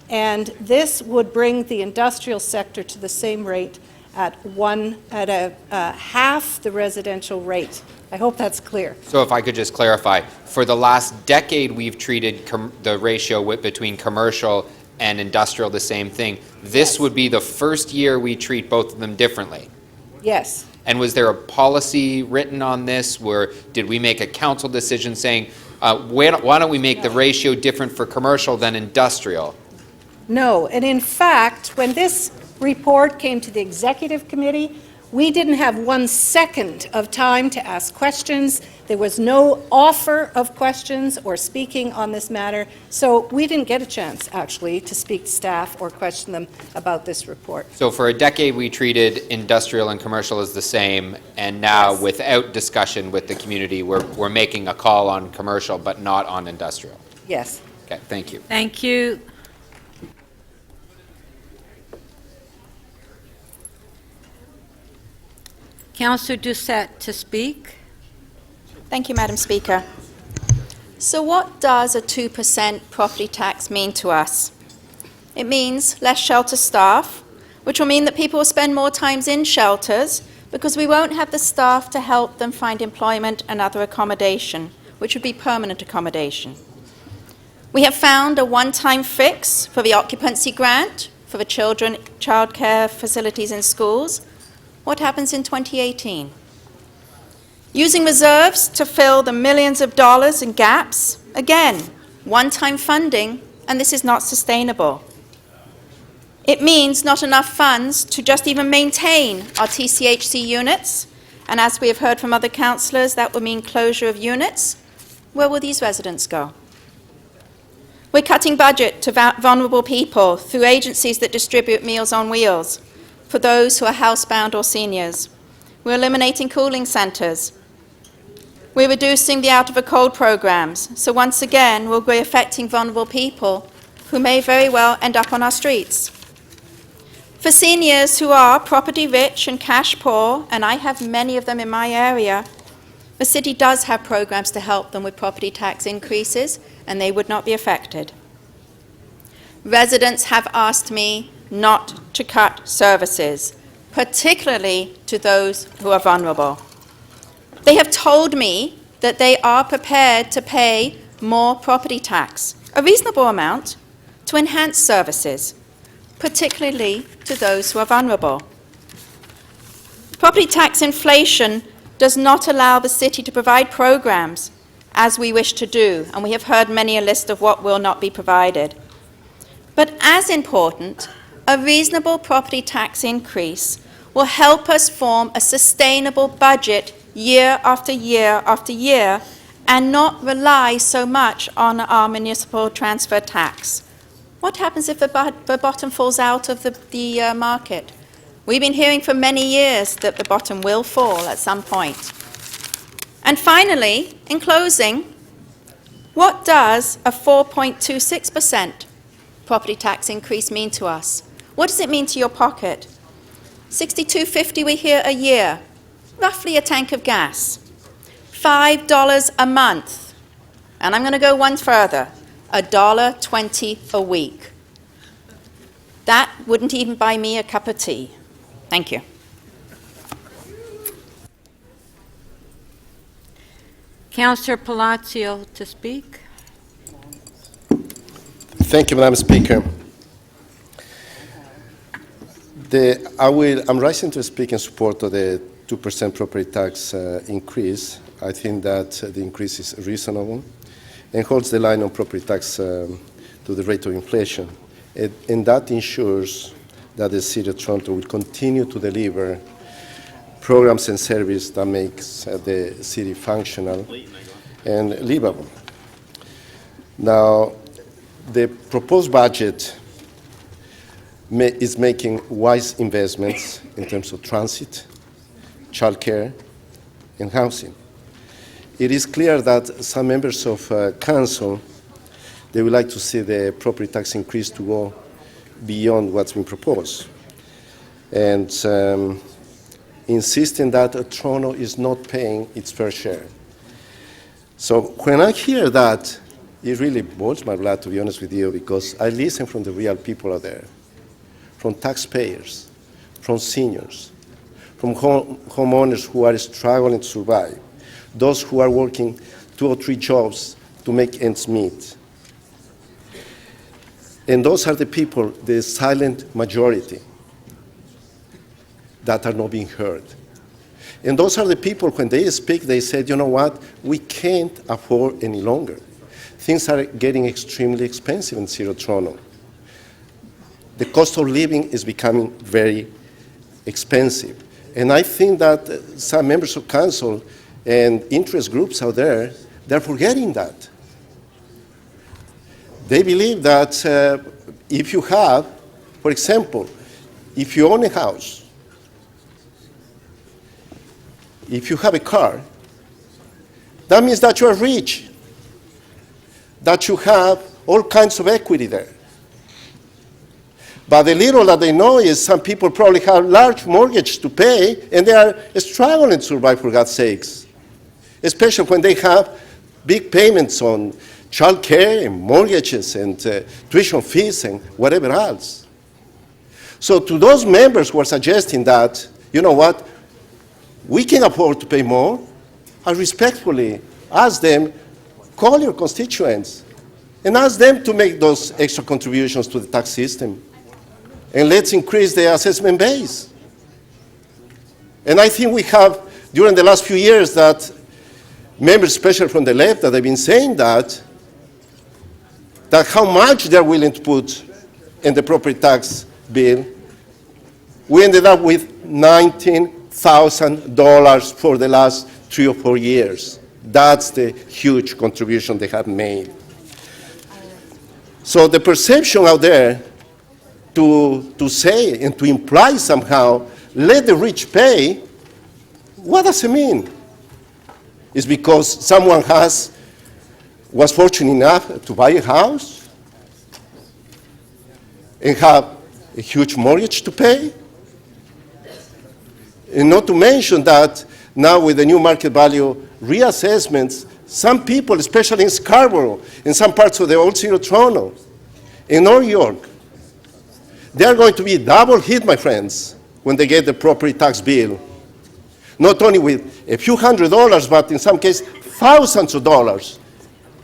and this would bring the industrial sector to the same rate at half the residential rate. I hope that's clear. So if I could just clarify, for the last decade, we've treated the ratio between commercial and industrial the same thing. This would be the first year we treat both of them differently. Yes. And was there a policy written on this? Did we make a council decision saying, why don't we make the ratio different for commercial than industrial? No, and in fact, when this report came to the Executive Committee, we didn't have 1 second of time to ask questions. There was no offer of questions or speaking on this matter, so we didn't get a chance, actually, to speak to staff or question them about this report. So for a decade, we treated industrial and commercial as the same, and now without discussion with the community, we're making a call on commercial but not on industrial. Yes. Okay, thank you. Thank you. Councillor Doucette to speak. Thank you, Madam Speaker. So what does a 2% property tax mean to us? It means less shelter staff, which will mean that people will spend more times in shelters because we won't have the staff to help them find employment and other accommodation, which would be permanent accommodation. We have found a one-time fix for the occupancy grant for the childcare facilities in schools. What happens in 2018? Using reserves to fill the millions of dollars in gaps. Again, one-time funding, and this is not sustainable. It means not enough funds to just even maintain our TCHC units, and as we have heard from other councillors, that will mean closure of units. Where will these residents go? We're cutting budget to vulnerable people through agencies that distribute Meals on Wheels for those who are housebound or seniors. We're eliminating cooling centres. We're reducing the Out of a Cold programs. So once again, we'll be affecting vulnerable people who may very well end up on our streets. For seniors who are property rich and cash poor, and I have many of them in my area, the city does have programs to help them with property tax increases, and they would not be affected. Residents have asked me not to cut services, particularly to those who are vulnerable. They have told me that they are prepared to pay more property tax, a reasonable amount, to enhance services, particularly to those who are vulnerable. Property tax inflation does not allow the city to provide programs as we wish to do, and we have heard many a list of what will not be provided. But as important, a reasonable property tax increase will help us form a sustainable budget year after year after year and not rely so much on our municipal transfer tax. What happens if the bottom falls out of the market? We've been hearing for many years that the bottom will fall at some point. And finally, in closing, what does a 4.26% property tax increase mean to us? What does it mean to your pocket? $62.50 we hear a year, roughly a tank of gas. $5 a month. And I'm going to go one further, $1.20 a week. That wouldn't even buy me a cup of tea. Thank you. Councillor Palacio to speak. Thank you, Madam Speaker. I'm rising to speak in support of the 2% property tax increase. I think that the increase is reasonable and holds the line on property tax to the rate of inflation. And that ensures that the City of Toronto will continue to deliver programs and services that makes the city functional and livable. Now, the proposed budget is making wise investments in terms of transit, childcare, and housing. It is clear that some members of council, they would like to see the property tax increase to go beyond what's been proposed, and insisting that Toronto is not paying its fair share. So when I hear that, it really boils my blood, to be honest with you, because I listen from the real people out there, from taxpayers, from seniors, from homeowners who are struggling to survive, those who are working 2 or 3 jobs to make ends meet. And those are the people, the silent majority, that are not being heard. And those are the people, when they speak, they said, you know what, we can't afford any longer. Things are getting extremely expensive in City of Toronto. The cost of living is becoming very expensive. And I think that some members of council and interest groups out there, they're forgetting that. They believe that if you have, for example, if you own a house, if you have a car, that means that you are rich, that you have all kinds of equity there. But the little that they know is some people probably have large mortgage to pay, and they are struggling to survive, for God's sakes, especially when they have big payments on child care and mortgages and tuition fees and whatever else. So to those members who are suggesting that, you know what, we can afford to pay more, I respectfully ask them, call your constituents and ask them to make those extra contributions to the tax system. And let's increase the assessment base. And I think we have, during the last few years, that members, especially from the left, that have been saying that how much they're willing to put in the property tax bill, we ended up with $19,000 for the last 3 or 4 years. That's the huge contribution they have made. So the perception out there to say and to imply somehow, let the rich pay, what does it mean? It's because someone was fortunate enough to buy a house and have a huge mortgage to pay? And not to mention that now with the new market value reassessments, some people, especially in Scarborough, in some parts of the old City of Toronto, in New York, they are going to be double hit, my friends, when they get the property tax bill. Not only with a few $100s, but in some cases, thousands of dollars.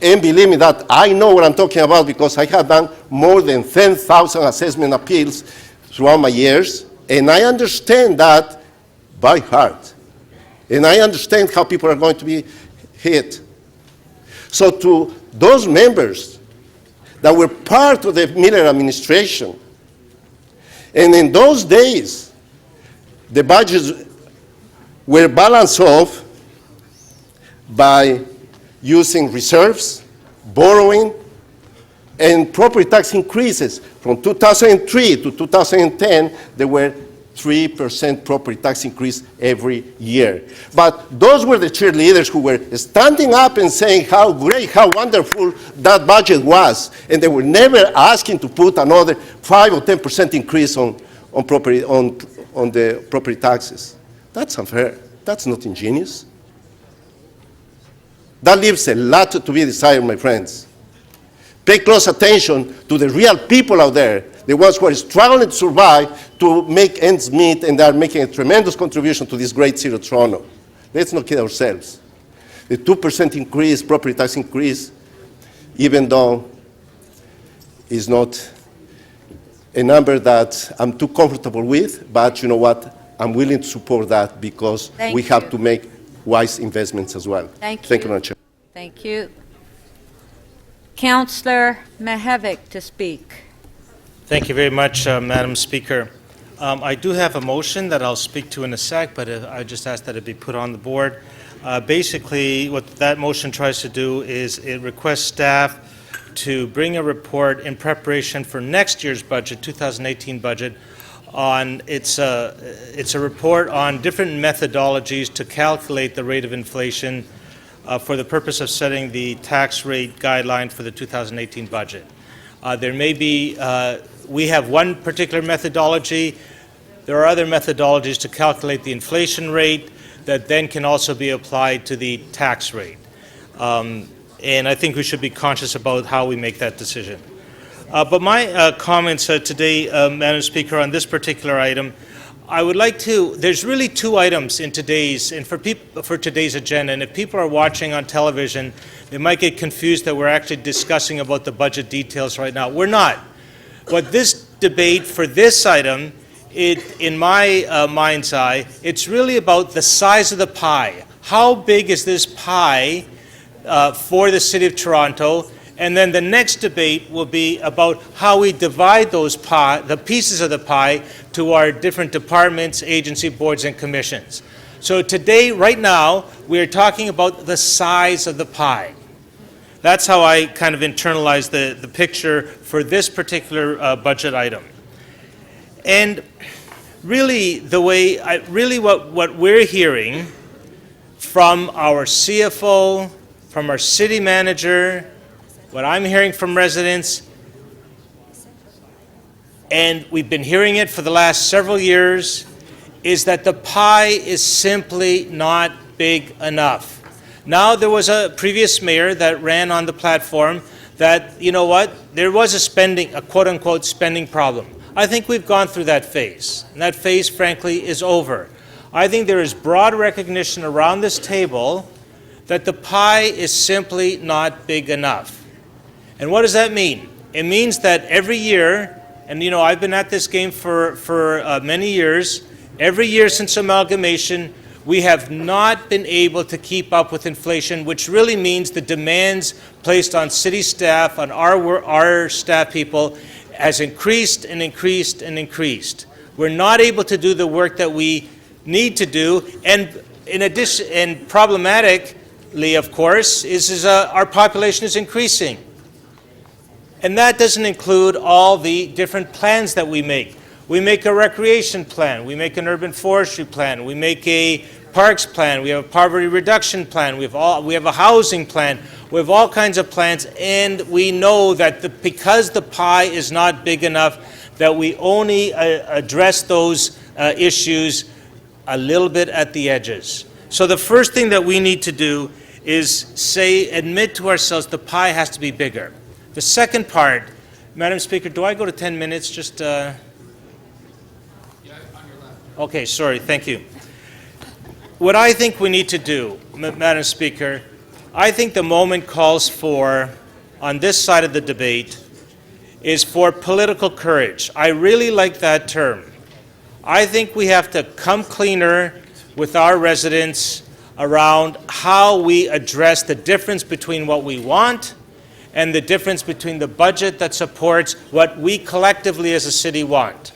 And believe me that I know what I'm talking about because I have done more than 10,000 assessment appeals throughout my years, and I understand that by heart. And I understand how people are going to be hit. So to those members that were part of the Miller administration, and in those days, the budgets were balanced off by using reserves, borrowing, and property tax increases. From 2003 to 2010, there were 3% property tax increase every year. But those were the cheerleaders who were standing up and saying how great, how wonderful that budget was, and they were never asking to put another 5 or 10% increase on the property taxes. That's unfair. That's not ingenious. That leaves a lot to be desired, my friends. Pay close attention to the real people out there, the ones who are struggling to survive, to make ends meet, and they are making a tremendous contribution to this great city of Toronto. Let's not kid ourselves. The 2% increase, property tax increase, even though is not a number that I'm too comfortable with, but you know what? I'm willing to support that because we have to make wise investments as well. Thank you, Madam Chair. Thank you. Councillor Mihevc to speak. Thank you very much, Madam Speaker. I do have a motion that I'll speak to in a sec, but I just ask that it be put on the board. Basically, what that motion tries to do is it requests staff to bring a report in preparation for next year's budget, 2018 budget, on it's a report on different methodologies to calculate the rate of inflation for the purpose of setting the tax rate guideline for the 2018 budget. There may be, we have one particular methodology. There are other methodologies to calculate the inflation rate that then can also be applied to the tax rate. And I think we should be conscious about how we make that decision. But my comments today, Madam Speaker, on this particular item, I would like to, there's really two items in today's, and for today's agenda, and if people are watching on television, they might get confused that we're actually discussing about the budget details right now. We're not. But this debate for this item, in my mind's eye, it's really about the size of the pie. How big is this pie for the City of Toronto? And then the next debate will be about how we divide those the pieces of the pie to our different departments, agency, boards, and commissions. So today, right now, we are talking about the size of the pie. That's how I kind of internalize the picture for this particular budget item. And really, what we're hearing from our CFO, from our city manager, what I'm hearing from residents, and we've been hearing it for the last several years, is that the pie is simply not big enough. Now, there was a previous mayor that ran on the platform that, you know what, there was a quote-unquote spending problem. I think we've gone through that phase, and that phase, frankly, is over. I think there is broad recognition around this table that the pie is simply not big enough. And what does that mean? It means that every year, and you know, I've been at this game for many years, every year since amalgamation, we have not been able to keep up with inflation, which really means the demands placed on city staff, on our staff people, has increased and increased and increased. We're not able to do the work that we need to do, and in addition, and problematically, of course, is our population is increasing. And that doesn't include all the different plans that we make. We make a recreation plan, we make an urban forestry plan, we make a parks plan, we have a poverty reduction plan, we have a housing plan, we have all kinds of plans, and we know that because the pie is not big enough, that we only address those issues a little bit at the edges. So the first thing that we need to do is admit to ourselves the pie has to be bigger. The second part, Madam Speaker, do I go to 10 minutes? Just okay, sorry, thank you. What I think we need to do, Madam Speaker, I think the moment calls for, on this side of the debate, is for political courage. I really like that term. I think we have to come cleaner with our residents around how we address the difference between what we want and the difference between the budget that supports what we collectively as a city want.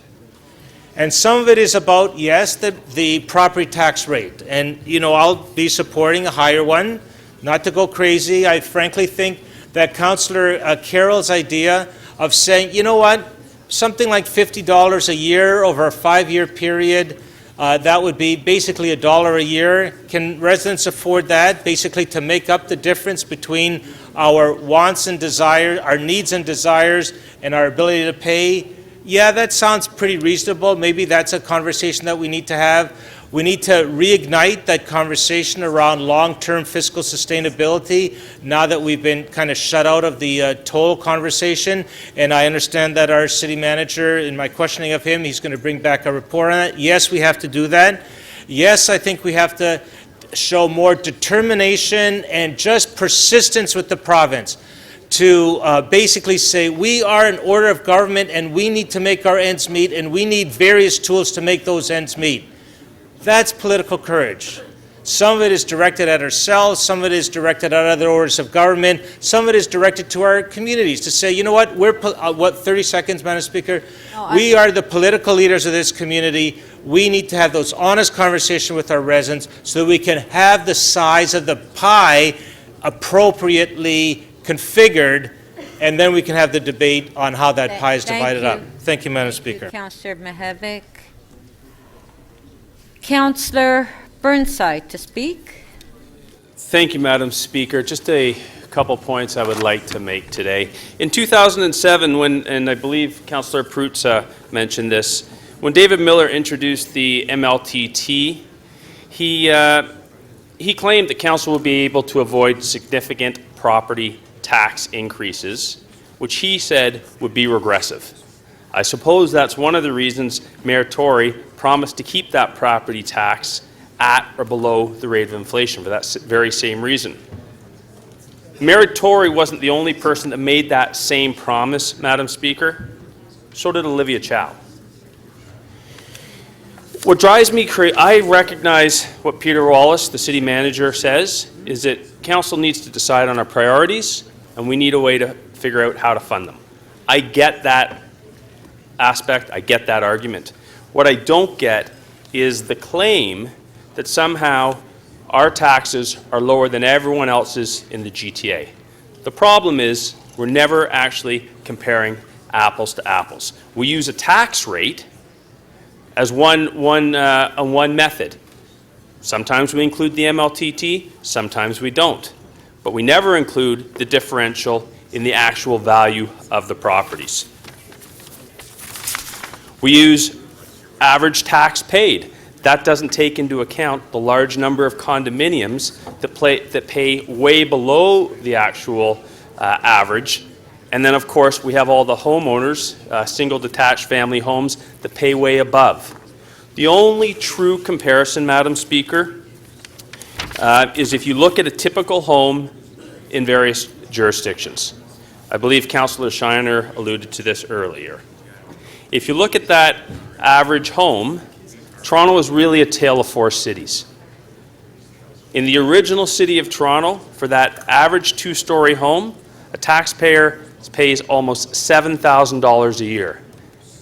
And some of it is about, yes, the property tax rate. And, you know, I'll be supporting a higher one, not to go crazy. I frankly think that Councillor Carroll's idea of saying, you know what, something like $50 a year over a 5-year period. That would be basically $1 a year. Can residents afford that, basically to make up the difference between our wants and desires, our needs and desires, and our ability to pay? Yeah, that sounds pretty reasonable. Maybe that's a conversation that we need to have. We need to reignite that conversation around long-term fiscal sustainability now that we've been kind of shut out of the toll conversation. And I understand that our city manager, in my questioning of him, he's going to bring back a report on it. Yes, we have to do that. Yes, I think we have to show more determination and just persistence with the province to basically say we are an order of government and we need to make our ends meet, and we need various tools to make those ends meet. That's political courage. Some of it is directed at ourselves, some of it is directed at other orders of government, some of it is directed to our communities to say, you know what, 30 seconds, Madam Speaker? We are the political leaders of this community. We need to have those honest conversations with our residents so that we can have the size of the pie appropriately configured, and then we can have the debate on how that pie is divided up. Thank you, Madam Speaker. Councillor Mihevc. Councillor Burnside to speak. Thank you, Madam Speaker. Just a couple points I would like to make today. In 2007, and I believe Councillor Perruzza mentioned this, when David Miller introduced the MLTT, he claimed that council would be able to avoid significant property tax increases, which he said would be regressive. I suppose that's one of the reasons Mayor Tory promised to keep that property tax at or below the rate of inflation, for that very same reason. Mayor Tory wasn't the only person that made that same promise, Madam Speaker. So did Olivia Chow. What drives me crazy, I recognize what Peter Wallace, the city manager, says, is that council needs to decide on our priorities, and we need a way to figure out how to fund them. I get that aspect, I get that argument. What I don't get is the claim that somehow our taxes are lower than everyone else's in the GTA. The problem is we're never actually comparing apples to apples. We use a tax rate as one method. Sometimes we include the MLTT, sometimes we don't. But we never include the differential in the actual value of the properties. We use average tax paid. That doesn't take into account the large number of condominiums that pay way below the actual average. And then, of course, we have all the homeowners, single detached family homes, that pay way above. The only true comparison, Madam Speaker, is if you look at a typical home in various jurisdictions. I believe Councillor Shiner alluded to this earlier. If you look at that average home, Toronto is really a tale of four cities. In the original city of Toronto, for that average two-story home, a taxpayer pays almost $7,000 a year.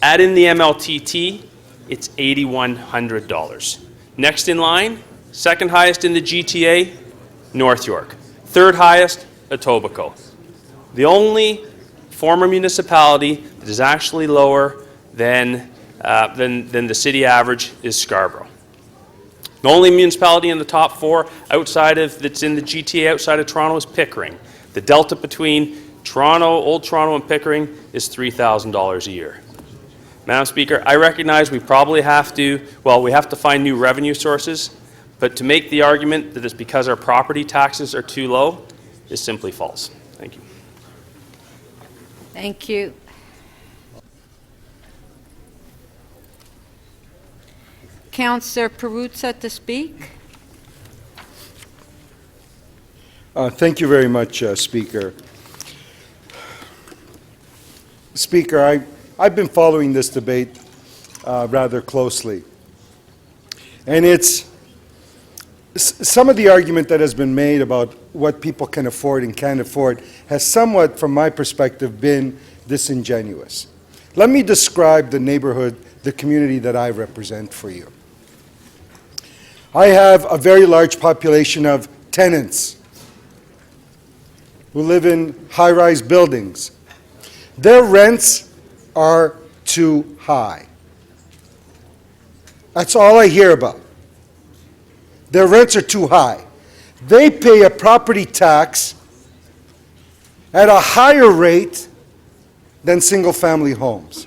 Add in the MLTT, it's $8,100. Next in line, second highest in the GTA, North York. Third highest, Etobicoke. The only former municipality that is actually lower than the city average is Scarborough. The only municipality in the top four that's in the GTA outside of Toronto is Pickering. The delta between Old Toronto and Pickering is $3,000 a year. Madam Speaker, I recognize we probably have to find new revenue sources, but to make the argument that it's because our property taxes are too low is simply false. Thank you. Thank you. Councillor Perruzza to speak. Thank you very much, Speaker. Speaker, I've been following this debate rather closely. And it's some of the argument that has been made about what people can afford and can't afford has somewhat, from my perspective, been disingenuous. Let me describe the neighborhood, the community that I represent for you. I have a very large population of tenants who live in high-rise buildings. Their rents are too high. That's all I hear about. Their rents are too high. They pay a property tax at a higher rate than single-family homes.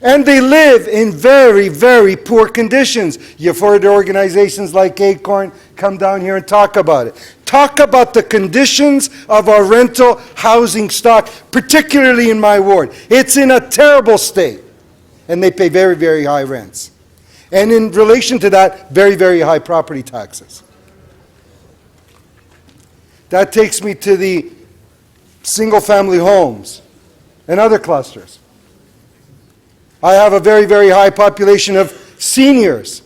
And they live in very, very poor conditions. You've heard organizations like Acorn come down here and talk about it. Talk about the conditions of our rental housing stock, particularly in my ward. It's in a terrible state. And they pay very, very high rents. And in relation to that, very, very high property taxes. That takes me to the single-family homes and other clusters. I have a very, very high population of seniors.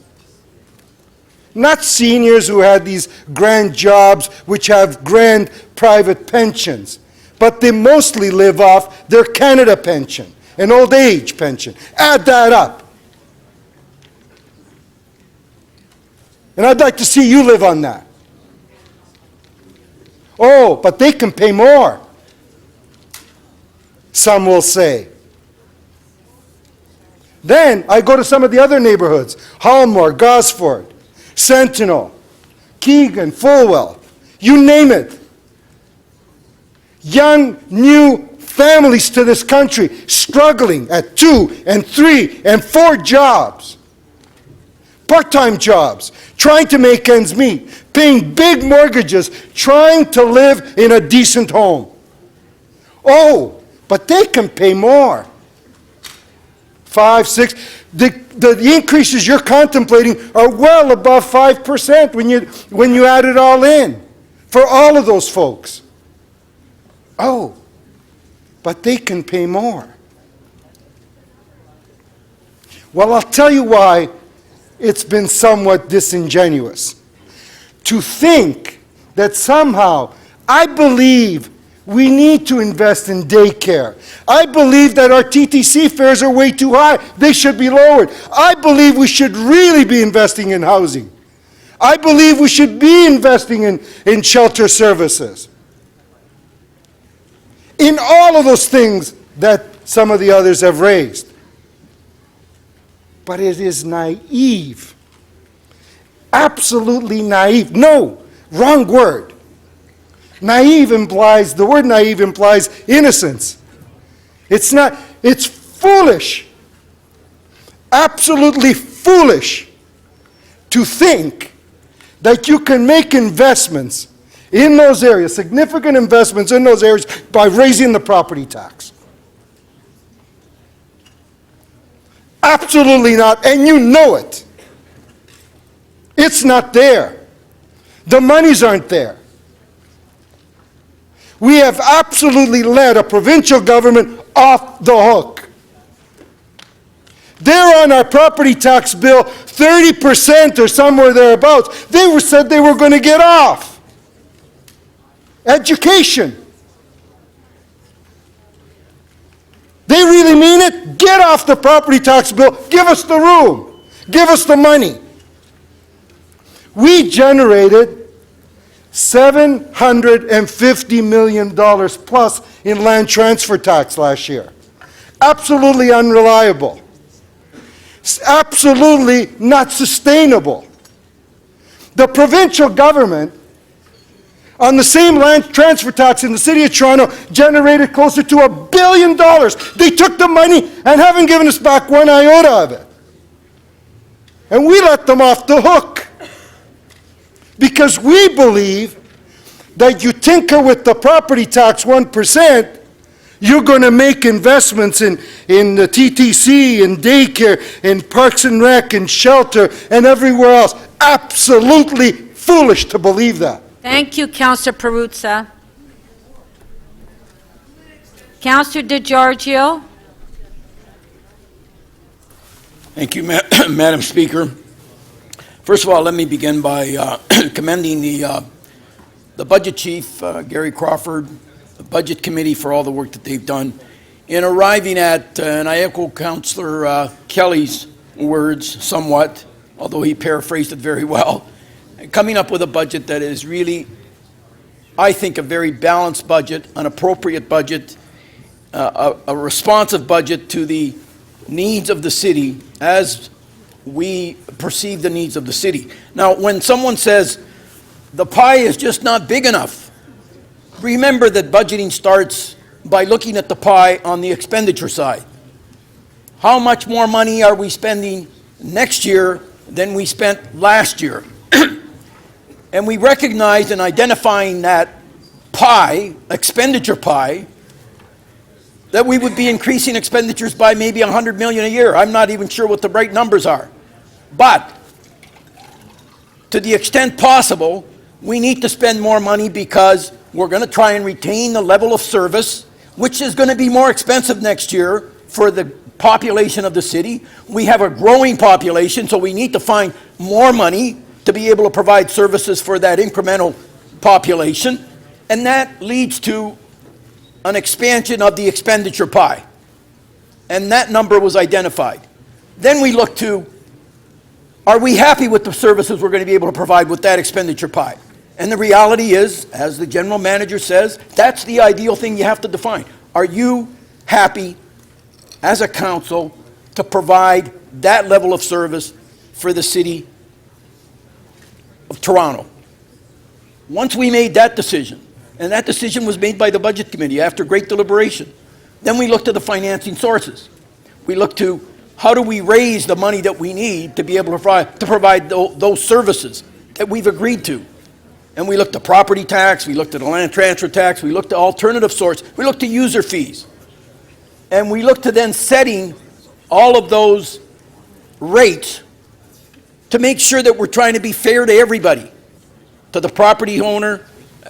Not seniors who had these grand jobs which have grand private pensions, but they mostly live off their Canada pension, an old age pension. Add that up. And I'd like to see you live on that. Oh, but they can pay more, some will say. Then I go to some of the other neighborhoods, Hallmore, Gosford, Sentinel, Keegan, Fulwell, you name it. Young, new families to this country struggling at 2 and 3 and 4 jobs, part-time jobs, trying to make ends meet, paying big mortgages, trying to live in a decent home. Oh, but they can pay more. 5, 6. The increases you're contemplating are well above 5% when you add it all in for all of those folks. Oh, but they can pay more. Well, I'll tell you why it's been somewhat disingenuous. To think that somehow, I believe we need to invest in daycare. I believe that our TTC fares are way too high. They should be lowered. I believe we should really be investing in housing. I believe we should be investing in shelter services. In all of those things that some of the others have raised. But it is naive. Absolutely naive. No, wrong word. Naive implies, the word naive implies innocence. It's not, it's foolish. Absolutely foolish to think that you can make investments in those areas, significant investments in those areas, by raising the property tax. Absolutely not, and you know it. It's not there. The monies aren't there. We have absolutely let a provincial government off the hook. They're on our property tax bill 30% or somewhere thereabouts. They said they were going to get off. Education. They really mean it? Get off the property tax bill. Give us the room. Give us the money. We generated $750 million plus in land transfer tax last year. Absolutely unreliable. Absolutely not sustainable. The provincial government, on the same land transfer tax in the city of Toronto, generated closer to $1 billion. They took the money and haven't given us back one iota of it. And we let them off the hook. Because we believe that you tinker with the property tax 1%, you're going to make investments in the TTC, in daycare, in Parks and Rec, in shelter, and everywhere else. Absolutely foolish to believe that. Thank you, Councillor Perruzza. Councillor DiGiorgio. Thank you, Madam Speaker. First of all, let me begin by commending the Budget Chief, Gary Crawford, the Budget Committee for all the work that they've done in arriving at, and I echo Councillor Kelly's words somewhat, although he paraphrased it very well, coming up with a budget that is really, I think, a very balanced budget, an appropriate budget, a responsive budget to the needs of the city as we perceive the needs of the city. Now, when someone says the pie is just not big enough, remember that budgeting starts by looking at the pie on the expenditure side. How much more money are we spending next year than we spent last year? And we recognize in identifying that pie, expenditure pie, that we would be increasing expenditures by maybe $100 million a year. I'm not even sure what the right numbers are. But to the extent possible, we need to spend more money because we're going to try and retain the level of service, which is going to be more expensive next year for the population of the city. We have a growing population, so we need to find more money to be able to provide services for that incremental population. And that leads to an expansion of the expenditure pie. And that number was identified. Then we look to, are we happy with the services we're going to be able to provide with that expenditure pie? And the reality is, as the general manager says, that's the ideal thing you have to define. Are you happy as a council to provide that level of service for the city of Toronto? Once we made that decision, and that decision was made by the Budget Committee after great deliberation, then we looked to the financing sources. We looked to how do we raise the money that we need to be able to provide those services that we've agreed to. And we looked at property tax, we looked at the land transfer tax, we looked at alternative source, we looked at user fees. And we looked to then setting all of those rates to make sure that we're trying to be fair to everybody, to the property owner,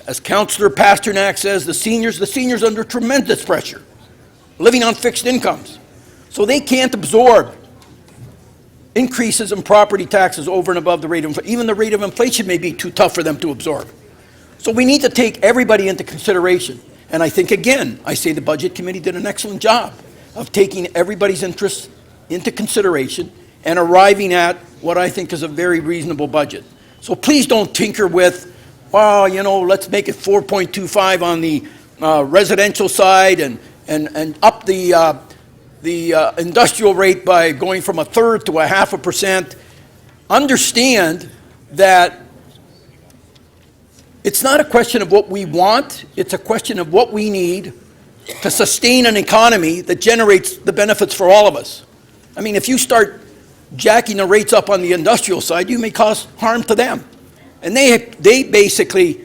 as Councillor Pasternak says, the seniors under tremendous pressure, living on fixed incomes. So they can't absorb increases in property taxes over and above the rate of inflation. Even the rate of inflation may be too tough for them to absorb. So we need to take everybody into consideration. And I think, again, I say the Budget Committee did an excellent job of taking everybody's interests into consideration and arriving at what I think is a very reasonable budget. So please don't tinker with, well, you know, let's make it 4.25 on the residential side and up the industrial rate by going from 1/3 to 0.5%. Understand that it's not a question of what we want, it's a question of what we need to sustain an economy that generates the benefits for all of us. I mean, if you start jacking the rates up on the industrial side, you may cause harm to them. And they basically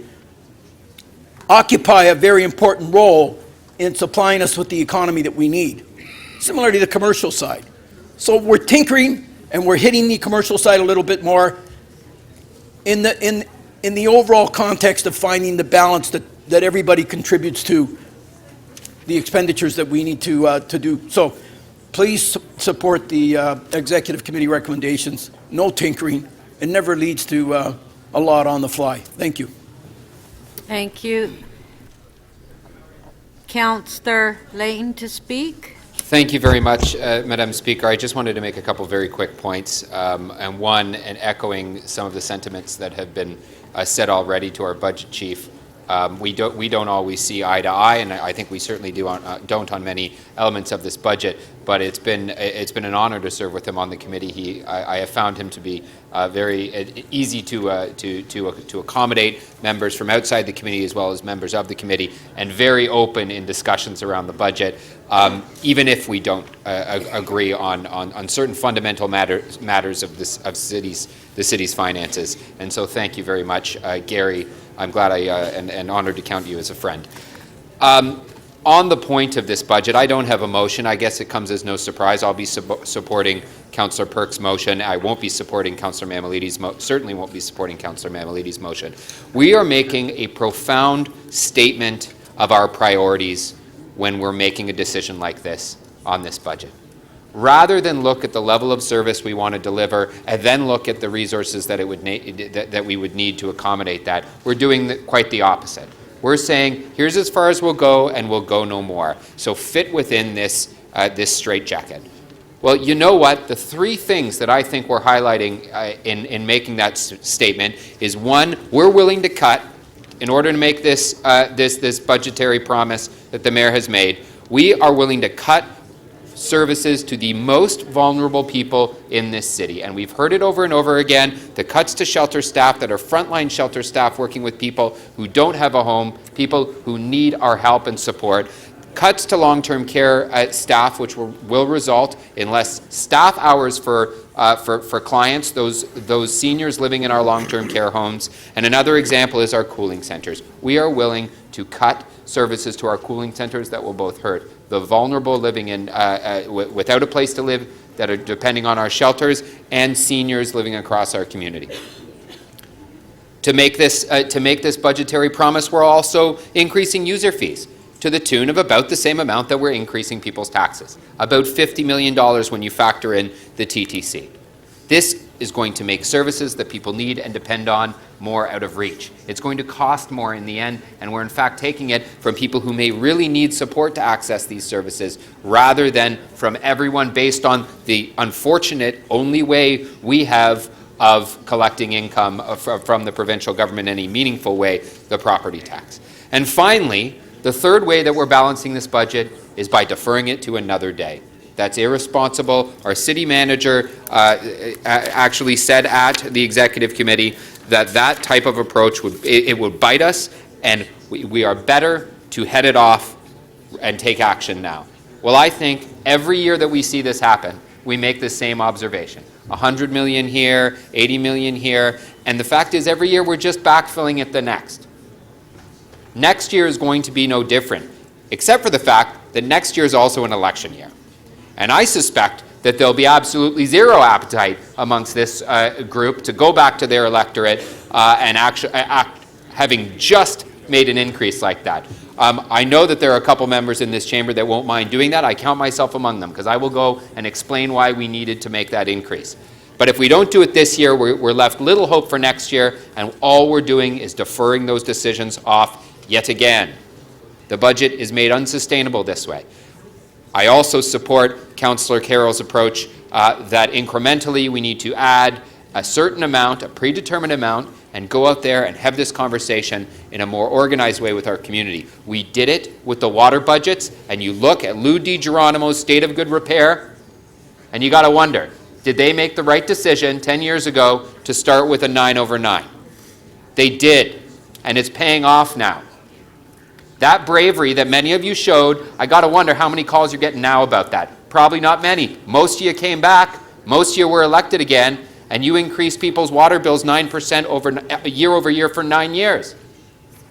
occupy a very important role in supplying us with the economy that we need, similar to the commercial side. So we're tinkering and we're hitting the commercial side a little bit more in the overall context of finding the balance that everybody contributes to the expenditures that we need to do. So please support the Executive Committee recommendations. No tinkering. It never leads to a lot on the fly. Thank you. Thank you. Councillor Layton to speak. Thank you very much, Madam Speaker. I just wanted to make a couple very quick points, and one, and echoing some of the sentiments that have been said already to our budget chief. We don't always see eye to eye, and I think we certainly don't on many elements of this budget. But it's been an honor to serve with him on the committee. I have found him to be very easy to accommodate members from outside the committee as well as members of the committee, and very open in discussions around the budget, even if we don't agree on certain fundamental matters of the city's finances. And so, thank you very much, Gary. I'm glad and honored to count you as a friend. On the point of this budget, I don't have a motion. I guess it comes as no surprise. I'll be supporting Councillor Perks' motion. I won't be supporting Councillor Mammoliti's certainly won't be supporting Councillor Mammoliti's motion. We are making a profound statement of our priorities when we're making a decision like this on this budget. Rather than look at the level of service we want to deliver and then look at the resources that we would need to accommodate that, we're doing quite the opposite. We're saying, here's as far as we'll go, and we'll go no more. So fit within this straitjacket. Well, you know what? The three things that I think we're highlighting in making that statement is, one, we're willing to cut in order to make this budgetary promise that the mayor has made. We are willing to cut services to the most vulnerable people in this city. And we've heard it over and over again, the cuts to shelter staff that are frontline shelter staff working with people who don't have a home, people who need our help and support. Cuts to long-term care staff, which will result in less staff hours for clients, those seniors living in our long-term care homes. And another example is our cooling centers. We are willing to cut services to our cooling centers that will both hurt the vulnerable living in without a place to live, that are depending on our shelters, and seniors living across our community. To make this budgetary promise, we're also increasing user fees to the tune of about the same amount that we're increasing people's taxes, about $50 million when you factor in the TTC. This is going to make services that people need and depend on more out of reach. It's going to cost more in the end, and we're in fact taking it from people who may really need support to access these services rather than from everyone based on the unfortunate only way we have of collecting income from the provincial government in any meaningful way, the property tax. And finally, the third way that we're balancing this budget is by deferring it to another day. That's irresponsible. Our city manager actually said at the executive committee that type of approach would bite us, and we are better to head it off and take action now. Well, I think every year that we see this happen, we make the same observation. 100 million here, 80 million here, and the fact is every year we're just backfilling it the next. Next year is going to be no different, except for the fact that next year is also an election year. And I suspect that there'll be absolutely zero appetite amongst this group to go back to their electorate and having just made an increase like that. I know that there are a couple members in this chamber that won't mind doing that. I count myself among them because I will go and explain why we needed to make that increase. But if we don't do it this year, we're left little hope for next year, and all we're doing is deferring those decisions off yet again. The budget is made unsustainable this way. I also support Councillor Carroll's approach that incrementally we need to add a certain amount, a predetermined amount, and go out there and have this conversation in a more organized way with our community. We did it with the water budgets, and you look at Lou DiGeronimo's State of Good Repair, and you got to wonder, did they make the right decision 10 years ago to start with a 9/9? They did, and it's paying off now. That bravery that many of you showed, I got to wonder how many calls you're getting now about that. Probably not many. Most of you came back, most of you were elected again, and you increased people's water bills 9% year over year for 9 years.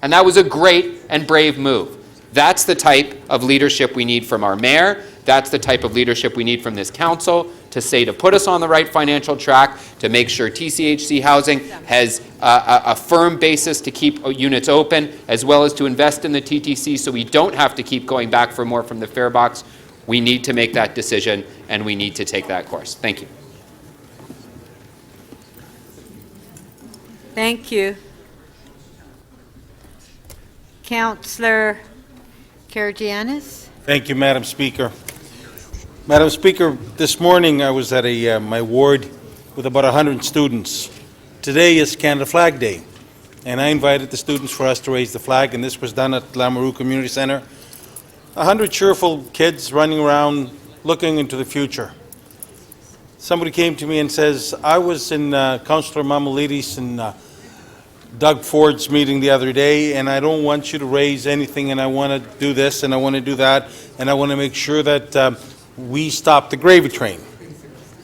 And that was a great and brave move. That's the type of leadership we need from our mayor. That's the type of leadership we need from this council to put us on the right financial track, to make sure TCHC Housing has a firm basis to keep units open, as well as to invest in the TTC so we don't have to keep going back for more from the fare box. We need to make that decision, and we need to take that course. Thank you. Thank you. Councillor Karygiannis. Thank you, Madam Speaker. Madam Speaker, this morning I was at my ward with about 100 students. Today is Canada Flag Day, and I invited the students for us to raise the flag, and this was done at Lamoureux Community Centre. 100 cheerful kids running around looking into the future. Somebody came to me and says, I was in Councillor Mamalidis and Doug Ford's meeting the other day, and I don't want you to raise anything, and I want to do this, and I want to do that, and I want to make sure that we stop the gravy train.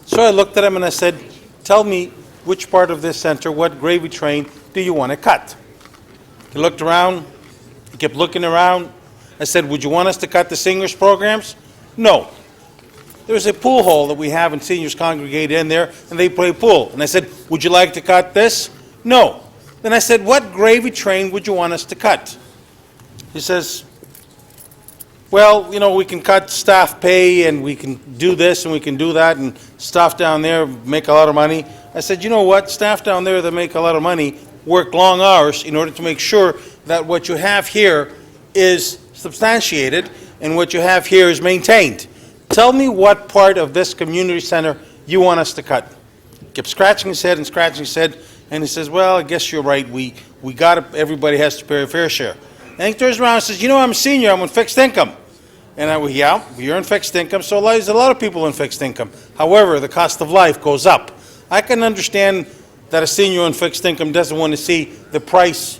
So I looked at him and I said, tell me which part of this centre, what gravy train do you want to cut? He looked around, he kept looking around. I said, would you want us to cut the singers programs? No. There's a pool hall that we have and seniors congregate in there and they play pool. And I said, would you like to cut this? No. Then I said, what gravy train would you want us to cut? He says, well, you know, we can cut staff pay and we can do this and we can do that, and staff down there make a lot of money. I said, you know what, staff down there that make a lot of money work long hours in order to make sure that what you have here is substantiated and what you have here is maintained. Tell me what part of this community center you want us to cut. He kept scratching his head and scratching his head, and he says, well, I guess you're right, we got to, everybody has to pay a fair share. And he turns around and says, you know, I'm a senior, I'm on fixed income. And yeah, we earn fixed income, so there's a lot of people in fixed income. However, the cost of life goes up. I can understand that a senior on fixed income doesn't want to see the price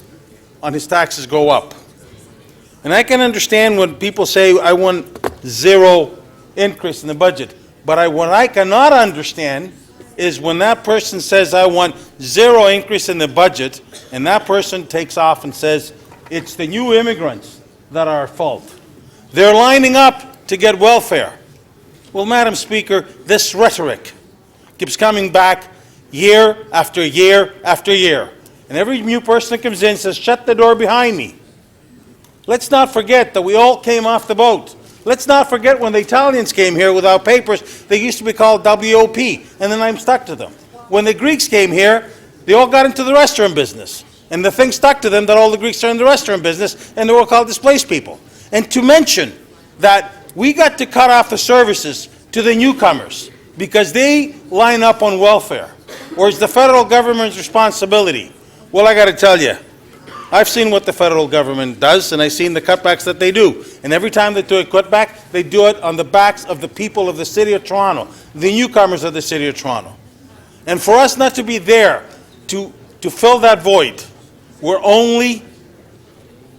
on his taxes go up. And I can understand when people say, I want zero increase in the budget. But what I cannot understand is when that person says, I want zero increase in the budget, and that person takes off and says, it's the new immigrants that are at fault. They're lining up to get welfare. Well, Madam Speaker, this rhetoric keeps coming back year after year after year. And every new person that comes in says, shut the door behind me. Let's not forget that we all came off the boat. Let's not forget when the Italians came here without papers, they used to be called WOP, and then I'm stuck to them. When the Greeks came here, they all got into the restaurant business. And the thing stuck to them that all the Greeks are in the restaurant business, and they were called displaced people. And to mention that we got to cut off the services to the newcomers because they line up on welfare, or it's the federal government's responsibility. Well, I got to tell you, I've seen what the federal government does, and I've seen the cutbacks that they do. And every time they do a cutback, they do it on the backs of the people of the City of Toronto, the newcomers of the City of Toronto. And for us not to be there to fill that void, we're only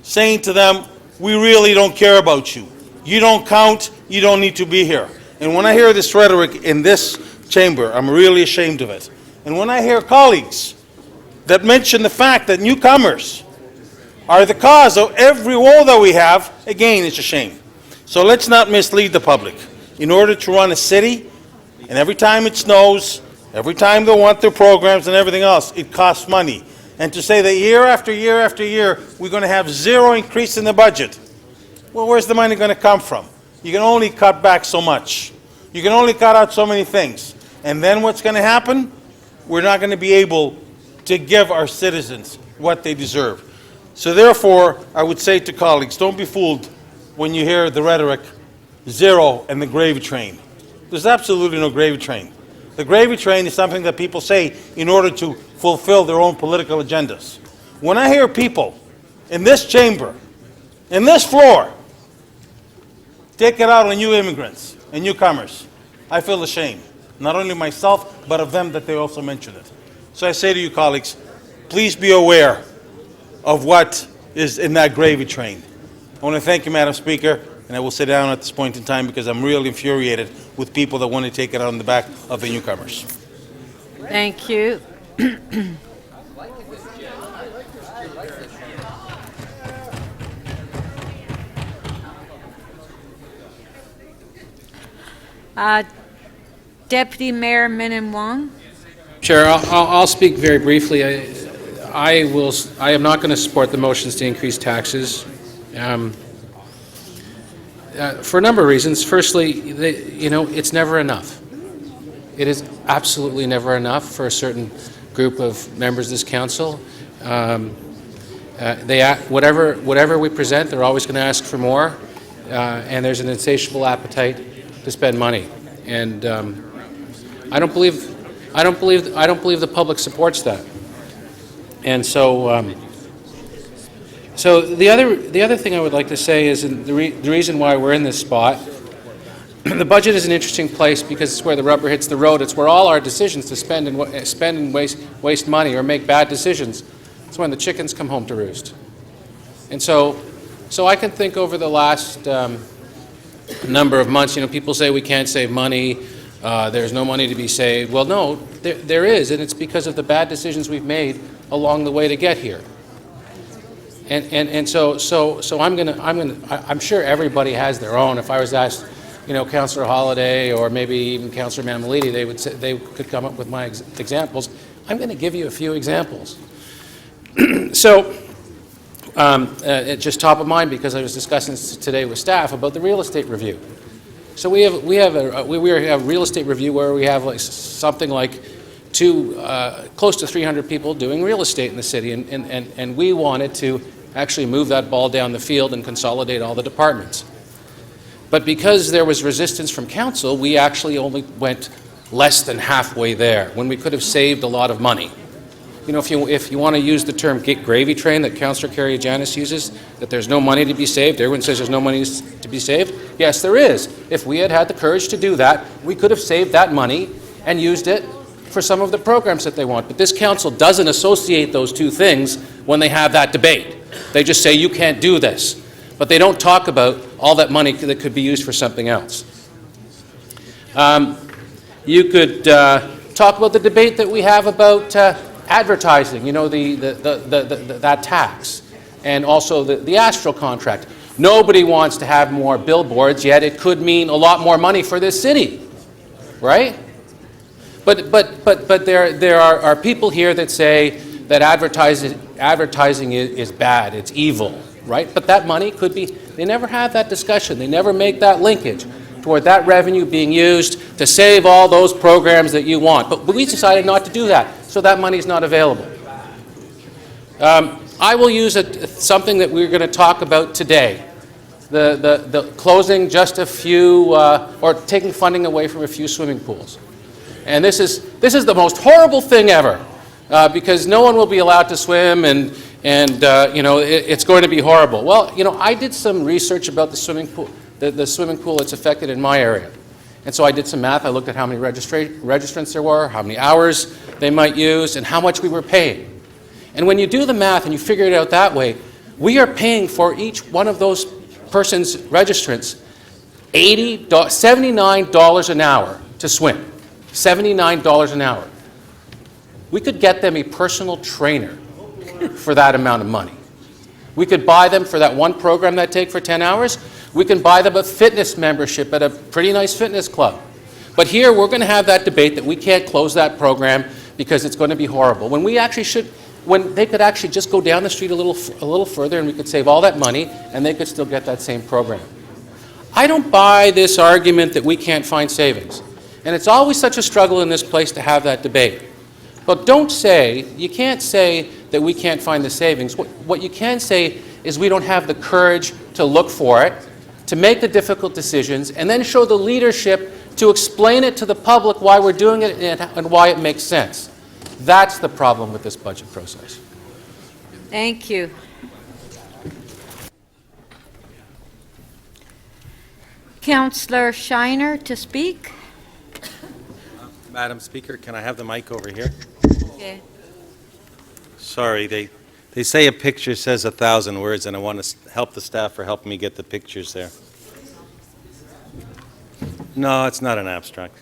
saying to them, we really don't care about you. You don't count, you don't need to be here. And when I hear this rhetoric in this chamber, I'm really ashamed of it. And when I hear colleagues that mention the fact that newcomers are the cause of every woe that we have, again, it's a shame. So let's not mislead the public. In order to run a city, and every time it snows, every time they want their programs and everything else, it costs money. And to say that year after year after year, we're going to have zero increase in the budget, well, where's the money going to come from? You can only cut back so much. You can only cut out so many things. And then what's going to happen? We're not going to be able to give our citizens what they deserve. So therefore, I would say to colleagues, don't be fooled when you hear the rhetoric, zero and the gravy train. There's absolutely no gravy train. The gravy train is something that people say in order to fulfill their own political agendas. When I hear people in this chamber, in this floor, take it out on new immigrants and newcomers, I feel ashamed. Not only myself, but of them that they also mention it. So I say to you, colleagues, please be aware of what is in that gravy train. I want to thank you, Madam Speaker, and I will sit down at this point in time because I'm really infuriated with people that want to take it out on the back of the newcomers. Thank you. Deputy Mayor Min Wong. Chair, I'll speak very briefly. I am not going to support the motions to increase taxes for a number of reasons. Firstly, it's never enough. It is absolutely never enough for a certain group of members of this council. Whatever we present, they're always going to ask for more, and there's an insatiable appetite to spend money. And I don't believe the public supports that. And so, the other thing I would like to say is the reason why we're in this spot. The budget is an interesting place because it's where the rubber hits the road. It's where all our decisions to spend and waste money or make bad decisions. It's when the chickens come home to roost. And so I can think over the last number of months. People say we can't save money. There's no money to be saved. Well, no, there is, and it's because of the bad decisions we've made along the way to get here. And so I'm sure everybody has their own. If I was asked, Councillor Holladay or maybe even Councillor Mammoliti, they could come up with my examples. I'm going to give you a few examples. So, it's just top of mind because I was discussing this today with staff about the real estate review. So we have a real estate review where we have something like close to 300 people doing real estate in the city, and we wanted to actually move that ball down the field and consolidate all the departments. But because there was resistance from council, we actually only went less than halfway there when we could have saved a lot of money. you know, if you want to use the term gravy train that Councillor Karygiannis uses, that there's no money to be saved, everyone says there's no money to be saved. Yes, there is. If we had had the courage to do that, we could have saved that money and used it for some of the programs that they want. But this council doesn't associate those two things when they have that debate. They just say, you can't do this. But they don't talk about all that money that could be used for something else. You could talk about the debate that we have about advertising, you know, that tax, and also the Astral contract. Nobody wants to have more billboards, yet it could mean a lot more money for this city, right? But there are people here that say that advertising is bad, it's evil, right? But that money could be, they never have that discussion, they never make that linkage toward that revenue being used to save all those programs that you want. But we decided not to do that, so that money is not available. I will use something that we're going to talk about today, the closing just a few, or taking funding away from a few swimming pools. And this is the most horrible thing ever, because no one will be allowed to swim, and you know, it's going to be horrible. Well, you know, I did some research about the swimming pool, the swimming pool that's affected in my area. And so I did some math. I looked at how many registrants there were, how many hours they might use, and how much we were paying. And when you do the math and you figure it out that way, we are paying for each one of those persons' registrants $79 an hour to swim. $79 an hour. We could get them a personal trainer for that amount of money. We could buy them for that one program that take for 10 hours. We can buy them a fitness membership at a pretty nice fitness club. But here we're going to have that debate that we can't close that program because it's going to be horrible. When we actually should, when they could actually just go down the street a little further and we could save all that money and they could still get that same program. I don't buy this argument that we can't find savings. And it's always such a struggle in this place to have that debate. But don't say, you can't say that we can't find the savings. What you can say is we don't have the courage to look for it, to make the difficult decisions, and then show the leadership to explain it to the public why we're doing it and why it makes sense. That's the problem with this budget process. Thank you. Councillor Shiner to speak. Madam Speaker, can I have the mic over here? Okay. Sorry, they say a picture says 1,000 words, and I want to help the staff for helping me get the pictures there. No, it's not an abstract.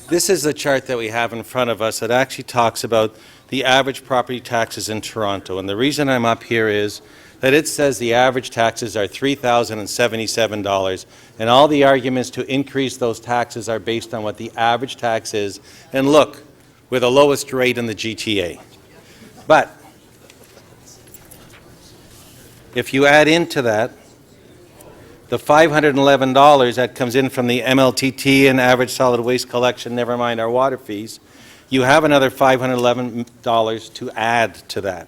This is the chart that we have in front of us that actually talks about the average property taxes in Toronto. And the reason I'm up here is that it says the average taxes are $3,077, and all the arguments to increase those taxes are based on what the average tax is. And look, we're the lowest rate in the GTA. But if you add into that the $511 that comes in from the MLTT and average solid waste collection, never mind our water fees, you have another $511 to add to that.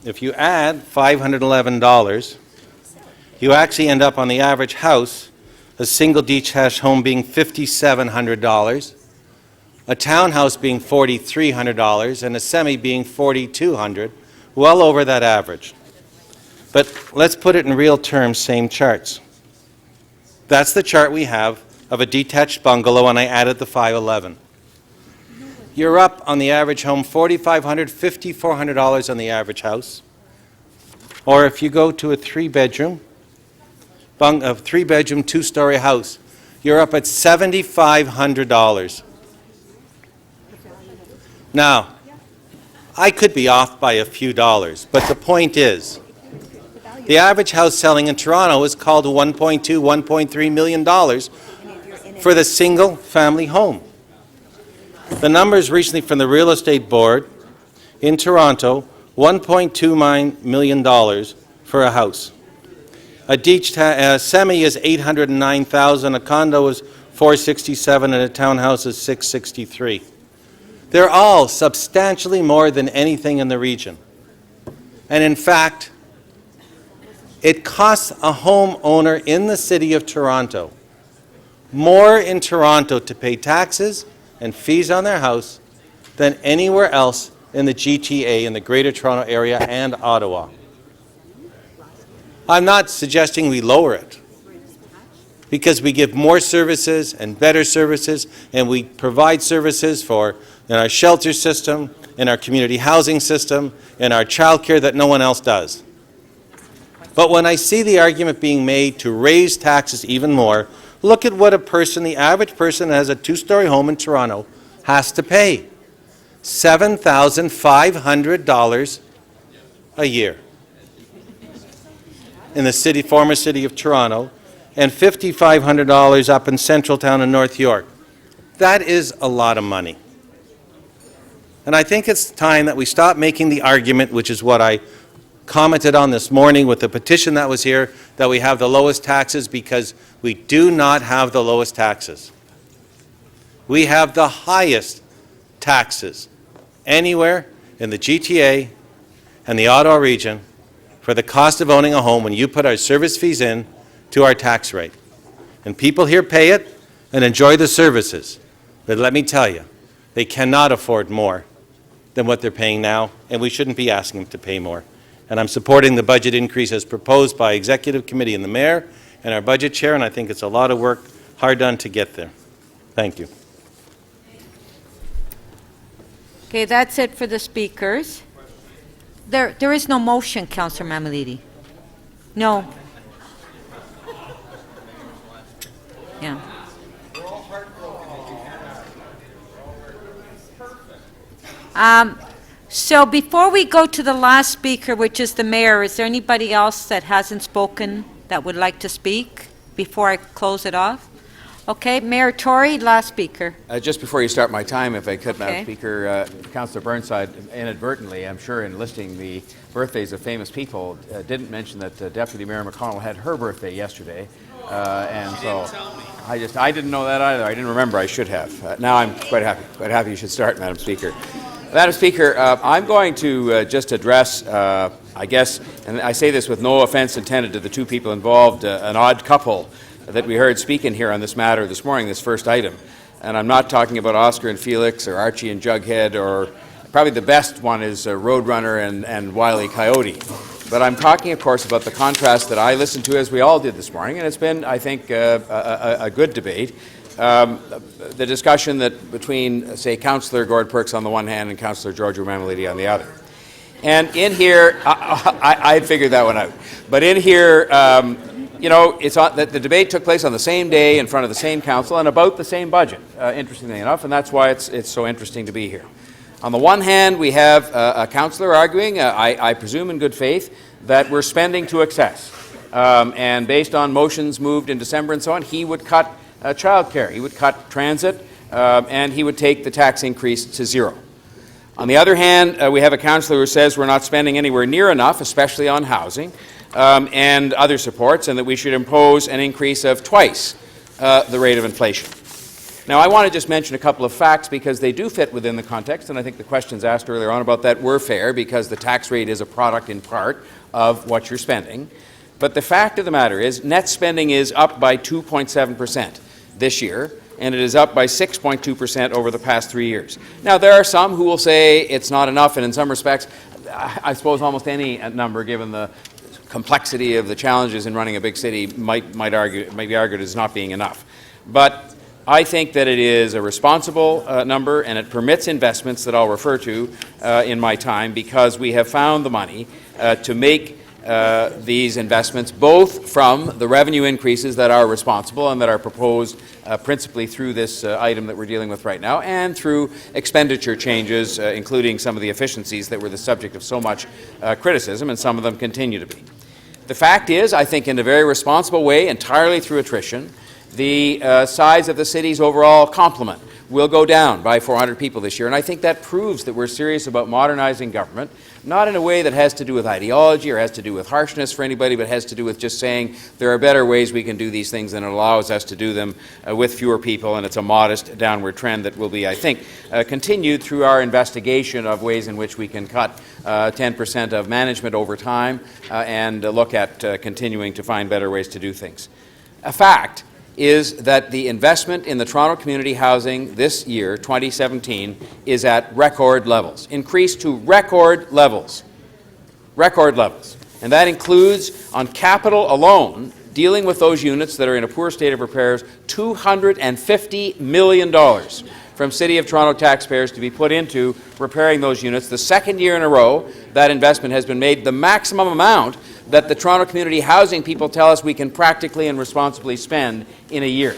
If you add $511, you actually end up on the average house, a single detached home being $5,700, a townhouse being $4,300, and a semi being $4,200, well over that average. But let's put it in real terms, same charts. That's the chart we have of a detached bungalow, and I added the $511. You're up on the average home $4,500, $5,400 on the average house. Or if you go to a three-bedroom, two-story house, you're up at $7,500. Now, I could be off by a few dollars, but the point is, the average house selling in Toronto is called $1.2, $1.3 million for the single-family home. The numbers recently from the Real Estate Board in Toronto, $1.29 million for a house. A semi is $809,000, a condo is $467,000, and a townhouse is $663,000. They're all substantially more than anything in the region. And in fact, it costs a homeowner in the city of Toronto more in Toronto to pay taxes and fees on their house than anywhere else in the GTA, in the Greater Toronto Area and Ottawa. I'm not suggesting we lower it, because we give more services and better services, and we provide services in our shelter system, in our community housing system, in our childcare that no one else does. But when I see the argument being made to raise taxes even more, look at what the average person that has a two-story home in Toronto has to pay. $7,500 a year in the former city of Toronto, and $5,500 up in Centraltown in North York. That is a lot of money. And I think it's time that we stop making the argument, which is what I commented on this morning with the petition that was here, that we have the lowest taxes, because we do not have the lowest taxes. We have the highest taxes anywhere in the GTA and the Ottawa region for the cost of owning a home when you put our service fees in to our tax rate. And people here pay it and enjoy the services. But let me tell you, they cannot afford more than what they're paying now, and we shouldn't be asking them to pay more. And I'm supporting the budget increase as proposed by Executive Committee and the Mayor and our Budget Chair, and I think it's a lot of work, hard done to get there. Thank you. Okay, that's it for the speakers. There is no motion, Councillor Mammoliti. No. Yeah. So before we go to the last speaker, which is the mayor, is there anybody else that hasn't spoken that would like to speak before I close it off? Okay, Mayor Tory, last speaker. Just before you start my time, if I could, Okay. Madam Speaker, Councillor Burnside inadvertently, I'm sure in listing the birthdays of famous people, didn't mention that Deputy Mayor McConnell had her birthday yesterday. And so I didn't know that either. I didn't remember. I should have. Now I'm quite happy you should start, Madam Speaker. Madam Speaker, I'm going to just address, I guess, and I say this with no offense intended to the two people involved, an odd couple that we heard speaking here on this matter this morning, this first item. And I'm not talking about Oscar and Felix or Archie and Jughead, or probably the best one is Roadrunner and Wile E. Coyote. But I'm talking, of course, about the contrast that I listened to, as we all did this morning, and it's been, I think, a good debate. The discussion that between, say, Councillor Gord Perks on the one hand and Councillor Giorgio Mammoliti on the other. And in here, I figured that one out. But in here, you know, the debate took place on the same day in front of the same council and about the same budget, interestingly enough, and that's why it's so interesting to be here. On the one hand, we have a councillor arguing, I presume in good faith, that we're spending to excess. And based on motions moved in December and so on, he would cut childcare, he would cut transit, and he would take the tax increase to zero. On the other hand, we have a councillor who says we're not spending anywhere near enough, especially on housing and other supports, and that we should impose an increase of twice the rate of inflation. Now, I want to just mention a couple of facts because they do fit within the context, and I think the questions asked earlier on about that were fair because the tax rate is a product in part of what you're spending. But the fact of the matter is net spending is up by 2.7% this year, and it is up by 6.2% over the past 3 years. Now, there are some who will say it's not enough, and in some respects, I suppose almost any number, given the complexity of the challenges in running a big city, might be argued as not being enough. But I think that it is a responsible number, and it permits investments that I'll refer to in my time, because we have found the money to make these investments, both from the revenue increases that are responsible and that are proposed principally through this item that we're dealing with right now, and through expenditure changes, including some of the efficiencies that were the subject of so much criticism, and some of them continue to be. The fact is, I think in a very responsible way, entirely through attrition, the size of the city's overall complement will go down by 400 people this year, and I think that proves that we're serious about modernizing government, not in a way that has to do with ideology or has to do with harshness for anybody, but has to do with just saying there are better ways we can do these things, and it allows us to do them with fewer people, and it's a modest downward trend that will be, I think, continued through our investigation of ways in which we can cut 10% of management over time and look at continuing to find better ways to do things. A fact is that the investment in the Toronto community housing this year, 2017, is at record levels, increased to record levels. Record levels. And that includes, on capital alone, dealing with those units that are in a poor state of repairs, $250 million from City of Toronto taxpayers to be put into repairing those units. The second year in a row that investment has been made. The maximum amount that the Toronto community housing people tell us we can practically and responsibly spend in a year.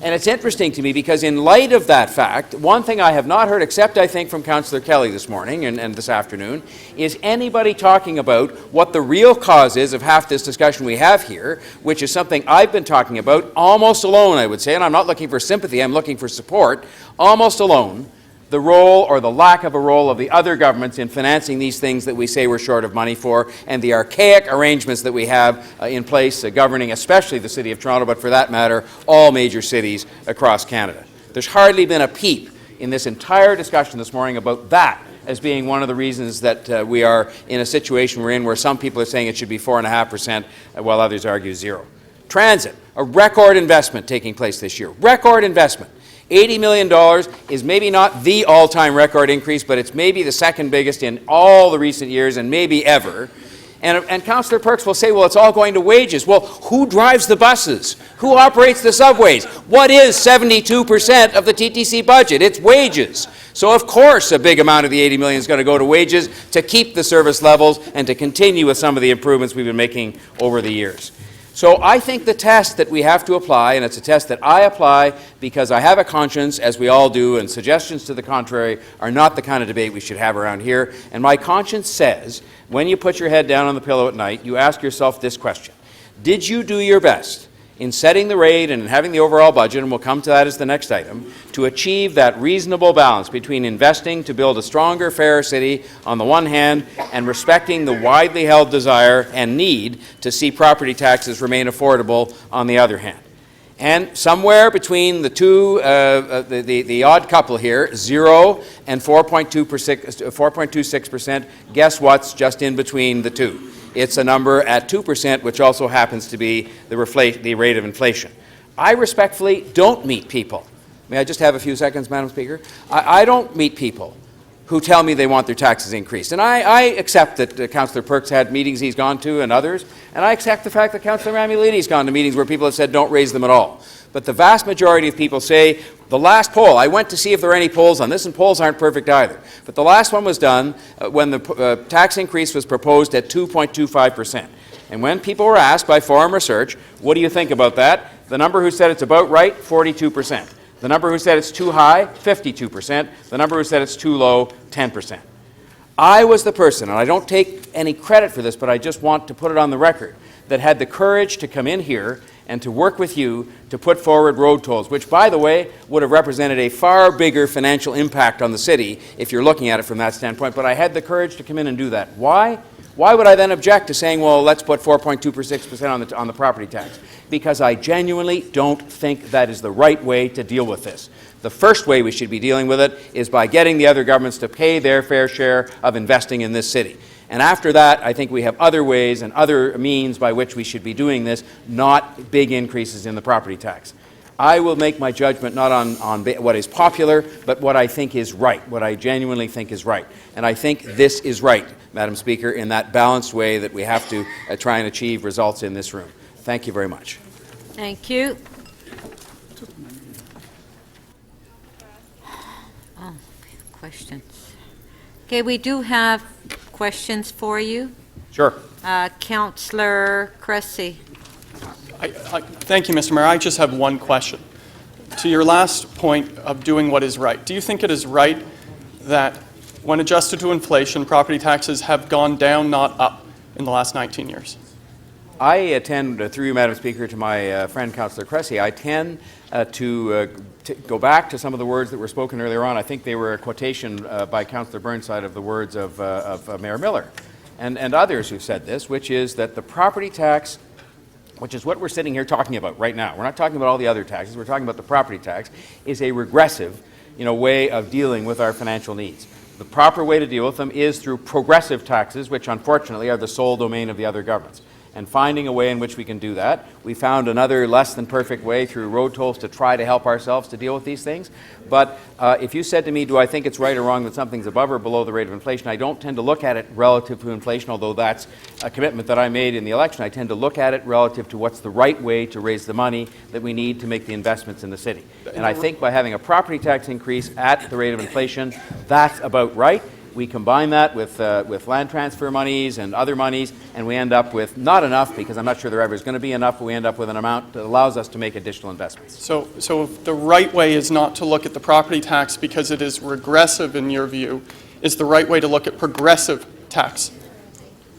And it's interesting to me because in light of that fact, one thing I have not heard, except I think from Councillor Kelly this morning and this afternoon, is anybody talking about what the real cause is of half this discussion we have here, which is something I've been talking about almost alone, I would say, and I'm not looking for sympathy, I'm looking for support, almost alone, the role or the lack of a role of the other governments in financing these things that we say we're short of money for, and the archaic arrangements that we have in place governing especially the City of Toronto, but for that matter, all major cities across Canada. There's hardly been a peep in this entire discussion this morning about that as being one of the reasons that we are in a situation we're in where some people are saying it should be 4.5% while others argue 0. Transit, a record investment taking place this year. Record investment. $80 million is maybe not the all-time record increase, but it's maybe the second biggest in all the recent years and maybe ever. And Councillor Perks will say, well, it's all going to wages. Well, who drives the buses? Who operates the subways? What is 72% of the TTC budget? It's wages. So, of course, a big amount of the $80 million is going to go to wages to keep the service levels and to continue with some of the improvements we've been making over the years. So I think the test that we have to apply, and it's a test that I apply because I have a conscience, as we all do, and suggestions to the contrary are not the kind of debate we should have around here. And my conscience says, when you put your head down on the pillow at night, you ask yourself this question. Did you do your best in setting the rate and having the overall budget, and we'll come to that as the next item, to achieve that reasonable balance between investing to build a stronger, fairer city on the one hand and respecting the widely held desire and need to see property taxes remain affordable on the other hand? And somewhere between the two, the odd couple here, 0 and 4.26%, guess what's just in between the two? It's a number at 2%, which also happens to be the rate of inflation. I respectfully don't meet people. May I just have a few seconds, Madam Speaker? I don't meet people who tell me they want their taxes increased. And I accept that Councillor Perks had meetings he's gone to and others, and I accept the fact that Councillor Ramulini's gone to meetings where people have said don't raise them at all. But the vast majority of people say, the last poll, I went to see if there are any polls on this, and polls aren't perfect either. But the last one was done when the tax increase was proposed at 2.25%. And when people were asked by Forum Research, what do you think about that? The number who said it's about right, 42%. The number who said it's too high, 52%. The number who said it's too low, 10%. I was the person, and I don't take any credit for this, but I just want to put it on the record, that had the courage to come in here and to work with you to put forward road tolls, which, by the way, would have represented a far bigger financial impact on the city if you're looking at it from that standpoint. But I had the courage to come in and do that. Why? Why would I then object to saying, well, let's put 4.26% on the property tax? Because I genuinely don't think that is the right way to deal with this. The first way we should be dealing with it is by getting the other governments to pay their fair share of investing in this city. And after that, I think we have other ways and other means by which we should be doing this, not big increases in the property tax. I will make my judgment not on what is popular, but what I think is right, what I genuinely think is right. And I think this is right, Madam Speaker, in that balanced way that we have to try and achieve results in this room. Thank you very much. Thank you. Oh, questions. Okay, we do have questions for you. Sure. Councillor Cressy. Thank you, Mr. Mayor. I just have one question. To your last point of doing what is right, do you think it is right that when adjusted to inflation, property taxes have gone down, not up, in the last 19 years? I attend, through you, Madam Speaker, to my friend Councillor Cressy, I tend to go back to some of the words that were spoken earlier on. I think they were a quotation by Councillor Burnside of the words of Mayor Miller and others who said this, which is that the property tax, which is what we're sitting here talking about right now. We're not talking about all the other taxes. We're talking about the property tax, is a regressive, way of dealing with our financial needs. The proper way to deal with them is through progressive taxes, which unfortunately are the sole domain of the other governments. and finding a way in which we can do that. We found another less than perfect way through road tolls to try to help ourselves to deal with these things. But if you said to me, do I think it's right or wrong that something's above or below the rate of inflation, I don't tend to look at it relative to inflation, although that's a commitment that I made in the election. I tend to look at it relative to what's the right way to raise the money that we need to make the investments in the city. And I think by having a property tax increase at the rate of inflation, that's about right. We combine that with land transfer monies and other monies, and we end up with not enough, because I'm not sure there ever is going to be enough, but we end up with an amount that allows us to make additional investments. So if the right way is not to look at the property tax because it is regressive in your view, is the right way to look at progressive tax?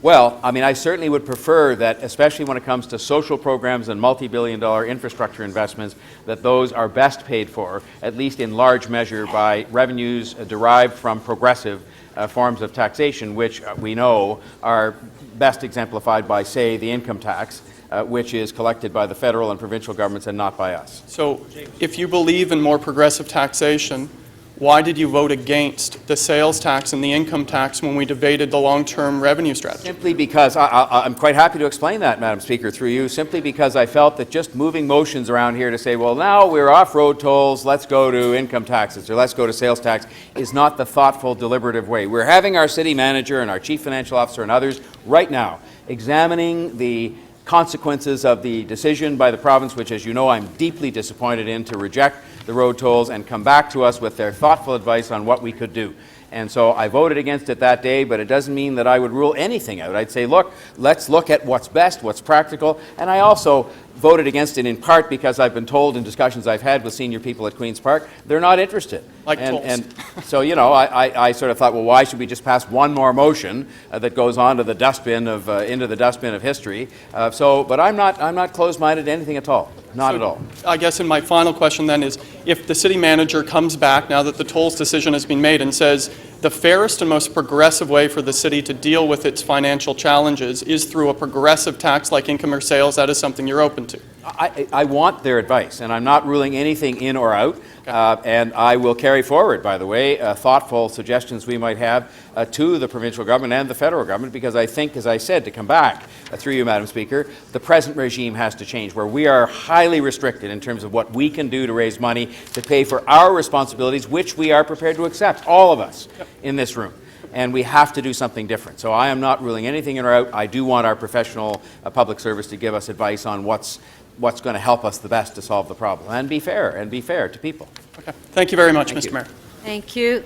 Well, I mean, I certainly would prefer that, especially when it comes to social programs and multi-billion-dollar infrastructure investments, that those are best paid for, at least in large measure, by revenues derived from progressive forms of taxation, which we know are best exemplified by, say, the income tax, which is collected by the federal and provincial governments and not by us. So if you believe in more progressive taxation, why did you vote against the sales tax and the income tax when we debated the long-term revenue strategy? Simply because, I'm quite happy to explain that, Madam Speaker, through you, simply because I felt that just moving motions around here to say, well, now we're off road tolls, let's go to income taxes, or let's go to sales tax, is not the thoughtful, deliberative way. We're having our city manager and our chief financial officer and others right now examining the consequences of the decision by the province, which, as you know, I'm deeply disappointed in, to reject the road tolls and come back to us with their thoughtful advice on what we could do. And so I voted against it that day, but it doesn't mean that I would rule anything out. I'd say, look, let's look at what's best, what's practical, and I also voted against it in part because I've been told in discussions I've had with senior people at Queen's Park, they're not interested. And so, you know, I sort of thought, well, why should we just pass one more motion that goes on to the dustbin of, into the dustbin of history? But I'm not closed-minded to anything at all. Not at all. I guess in my final question then is, if the city manager comes back now that the tolls decision has been made and says the fairest and most progressive way for the city to deal with its financial challenges is through a progressive tax like income or sales, that is something you're open to? I want their advice, and I'm not ruling anything in or out. And I will carry forward, by the way, thoughtful suggestions we might have to the provincial government and the federal government, because I think, as I said, to come back, through you, Madam Speaker, the present regime has to change, where we are highly restricted in terms of what we can do to raise money to pay for our responsibilities, which we are prepared to accept, all of us in this room. And we have to do something different. So I am not ruling anything in or out. I do want our professional public service to give us advice on what's going to help us the best to solve the problem, and be fair to people. Okay. Thank you very much, Mr. Mayor. Thank you.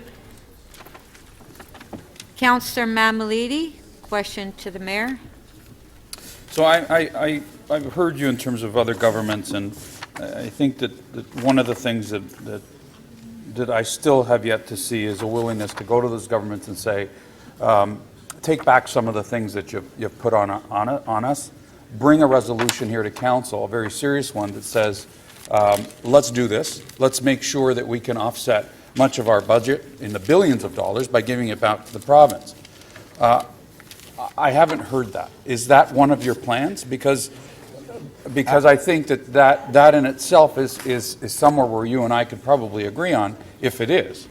Councillor Mammoliti, question to the mayor. So I've heard you in terms of other governments, and I think that one of the things that I still have yet to see is a willingness to go to those governments and say, take back some of the things that you've put on us, bring a resolution here to council, a very serious one that says, let's do this. Let's make sure that we can offset much of our budget in the billions of dollars by giving it back to the province. I haven't heard that. Is that one of your plans? Because I think that in itself is somewhere where you and I could probably agree on, if it is.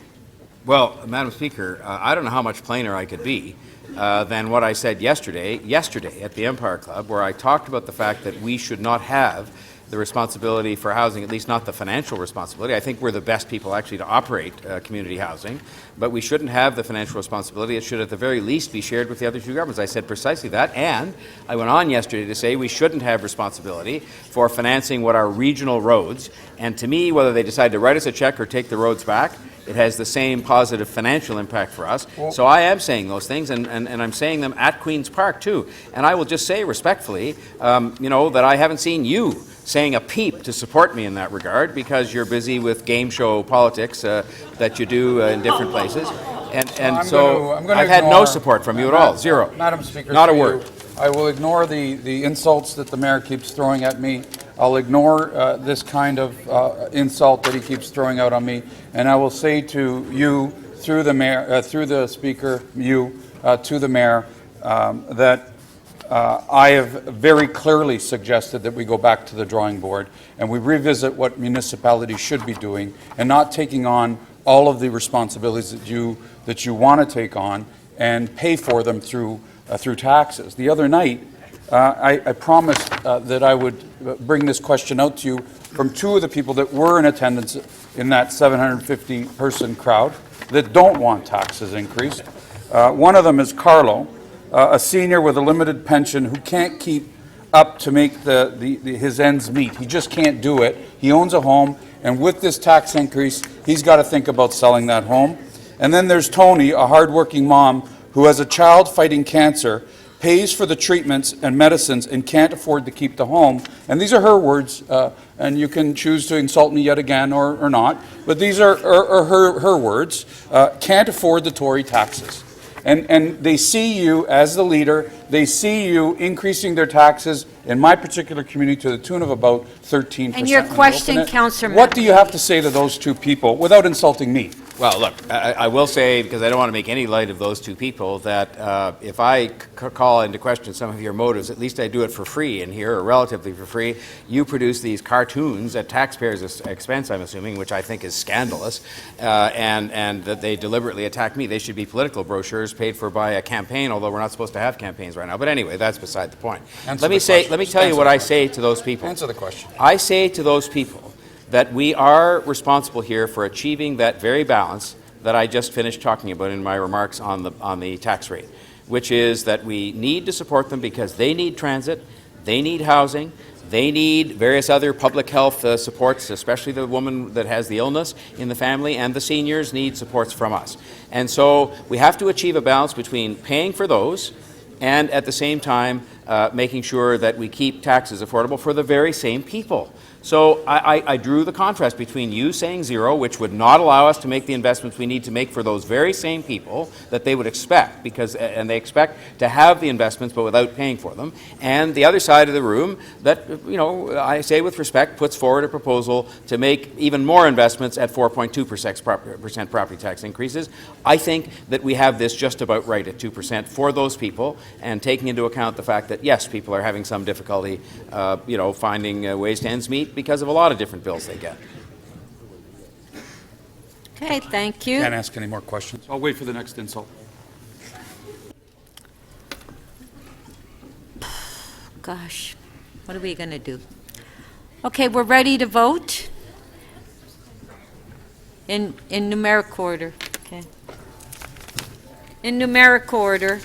Well, Madam Speaker, I don't know how much plainer I could be than what I said yesterday at the Empire Club, where I talked about the fact that we should not have the responsibility for housing, at least not the financial responsibility. I think we're the best people actually to operate community housing, but we shouldn't have the financial responsibility. It should at the very least be shared with the other two governments. I said precisely that, and I went on yesterday to say we shouldn't have responsibility for financing what are regional roads, and to me, whether they decide to write us a check or take the roads back, it has the same positive financial impact for us. So I am saying those things, and I'm saying them at Queen's Park too. And I will just say respectfully, that I haven't seen you saying a peep to support me in that regard, because you're busy with game show politics that you do in different places. And so I've had no support from you at all, zero. Madam Speaker, not a word. I will ignore the insults that the mayor keeps throwing at me. I'll ignore this kind of insult that he keeps throwing out on me, and I will say to you, through the mayor, through the speaker, to the mayor, that I have very clearly suggested that we go back to the drawing board and we revisit what municipalities should be doing, and not taking on all of the responsibilities that you want to take on and pay for them through taxes. The other night, I promised that I would bring this question out to you from two of the people that were in attendance in that 750-person crowd that don't want taxes increased. One of them is Carlo, a senior with a limited pension who can't keep up to make his ends meet. He just can't do it. He owns a home, and with this tax increase, he's got to think about selling that home. And then there's Tony, a hardworking mom who has a child fighting cancer, pays for the treatments and medicines, and can't afford to keep the home. And these are her words, and you can choose to insult me yet again or not, but these are her words. Can't afford the Tory taxes. And they see you as the leader, they see you increasing their taxes in my particular community to the tune of about 13%. And your question, Councillor What do you have to say to those two people without insulting me? Well, look, I will say, because I don't want to make any light of those two people, that if I call into question some of your motives, at least I do it for free in here, or relatively for free. You produce these cartoons at taxpayers' expense, I'm assuming, which I think is scandalous, and that they deliberately attack me. They should be political brochures paid for by a campaign, although we're not supposed to have campaigns right now. But anyway, that's beside the point. Let me tell you what I say to those people. Answer the question. I say to those people that we are responsible here for achieving that very balance that I just finished talking about in my remarks on the tax rate, which is that we need to support them because they need transit, they need housing, they need various other public health supports, especially the woman that has the illness in the family, and the seniors need supports from us. And so we have to achieve a balance between paying for those and at the same time making sure that we keep taxes affordable for the very same people. So I drew the contrast between you saying zero, which would not allow us to make the investments we need to make for those very same people that they would expect, and they expect to have the investments but without paying for them, and the other side of the room that, you know, I say with respect, puts forward a proposal to make even more investments at 4.2% property tax increases. I think that we have this just about right at 2% for those people, and taking into account the fact that, yes, people are having some difficulty, finding ways to ends meet because of a lot of different bills they get. Okay, thank you. Can't ask any more questions. I'll wait for the next insult. Gosh, what are we going to do? Okay, we're ready to vote in numeric order. Okay. In numeric order.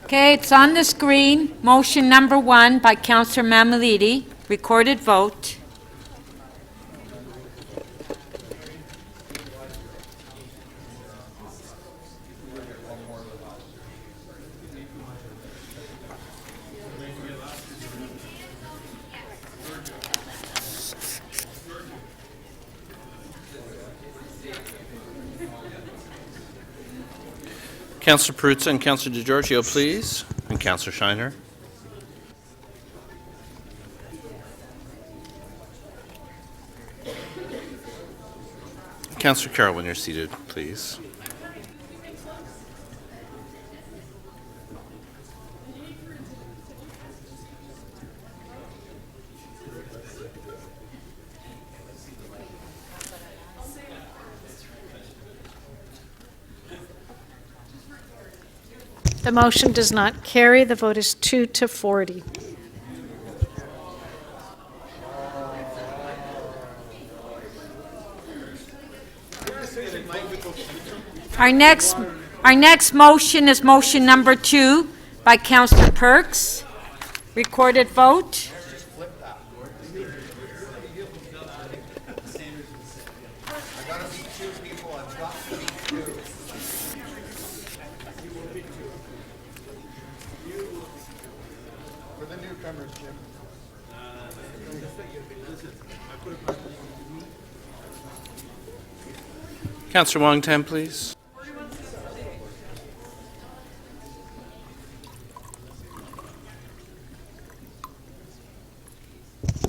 Okay, it's on the screen. Motion number 1 by Councillor Mammoliti. Recorded vote. Councillor Perruzza and Councillor DiGiorgio, please, and Councillor Shiner. Councillor Carroll, when you're seated, please. The motion does not carry. The vote is 2-40. Our next motion is motion number 2 by Councillor Perks. Recorded vote. Councillor Wong-Tam, please.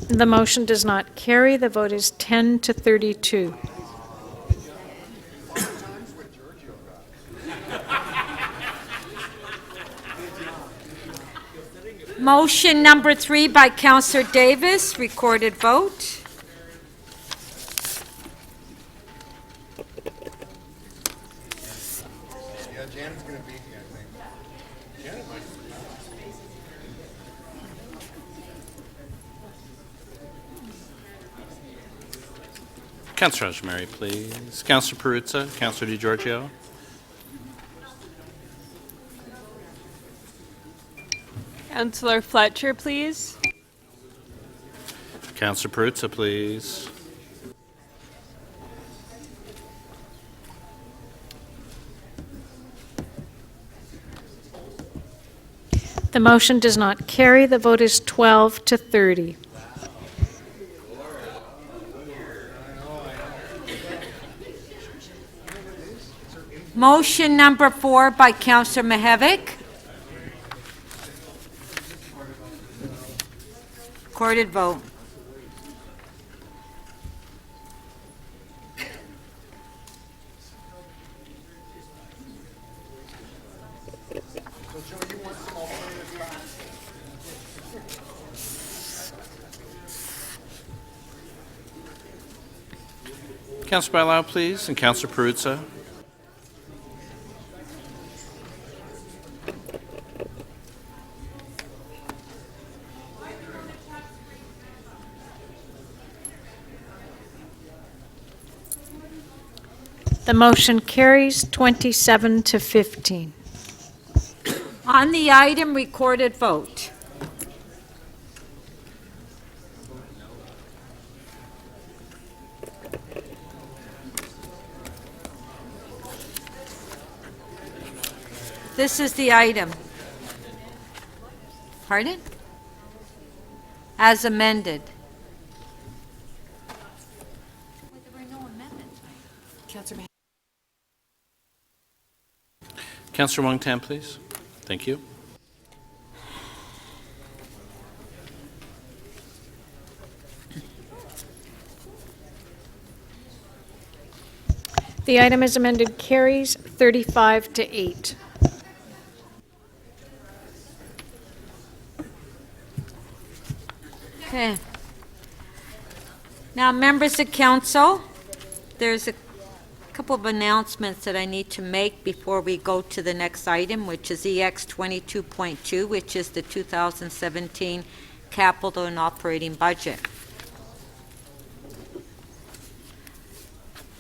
The motion does not carry. The vote is 10-32. Motion number 3 by Councillor Davis, recorded vote. Councillor Rosemary, please. Councillor Perruzza, Councillor DiGiorgio. Councillor Fletcher, please. Councillor Perruzza, please. The motion does not carry. The vote is 12 to 30. Motion number 4 by Councillor Mihevc. Recorded vote. Councillor Bailao, please, and Councillor Perruzza. The motion carries 27 to 15. On the item, recorded vote. This is the item. Pardon? As amended. Councillor Wong Tam, please. Thank you. The item as amended carries 35 to 8. Okay. Now, members of council, there's a couple of announcements that I need to make before we go to the next item, which is EX 22.2, which is the 2017 capital and operating budget.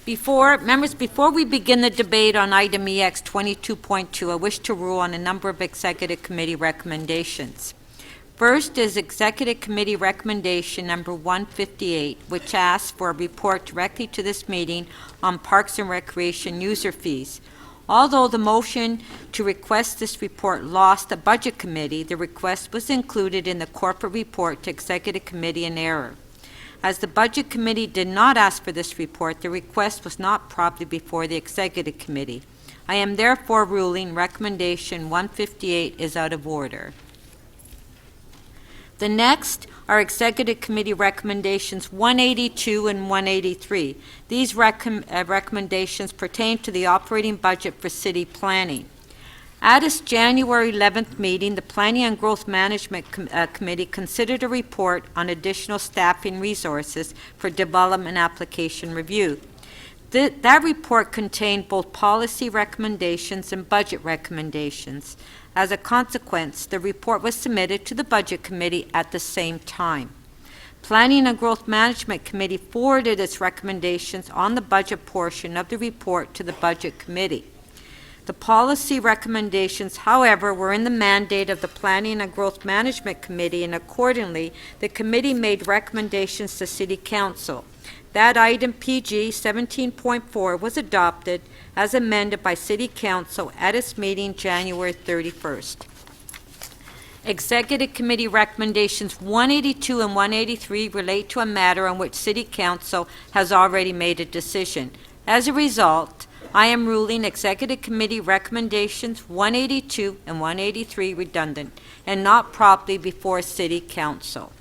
Before we begin the debate on item EX 22.2, I wish to rule on a number of executive committee recommendations. First is Executive Committee Recommendation Number 158, which asks for a report directly to this meeting on Parks and Recreation user fees. Although the motion to request this report lost the Budget Committee, the request was included in the corporate report to Executive Committee in error. As the Budget Committee did not ask for this report, the request was not properly before the Executive Committee. I am therefore ruling Recommendation 158 is out of order. The next are Executive Committee Recommendations 182 and 183. These recommendations pertain to the operating budget for city planning. At its January 11th meeting, the Planning and Growth Management Committee considered a report on additional staffing resources for development application review. That report contained both policy recommendations and budget recommendations. As a consequence, the report was submitted to the Budget Committee at the same time. Planning and Growth Management Committee forwarded its recommendations on the budget portion of the report to the Budget Committee. The policy recommendations, however, were in the mandate of the Planning and Growth Management Committee, and accordingly, the committee made recommendations to City Council. That item, PG 17.4, was adopted as amended by City Council at its meeting January 31st. Executive Committee Recommendations 182 and 183 relate to a matter on which City Council has already made a decision. As a result, I am ruling Executive Committee Recommendations 182 and 183 redundant and not properly before City Council.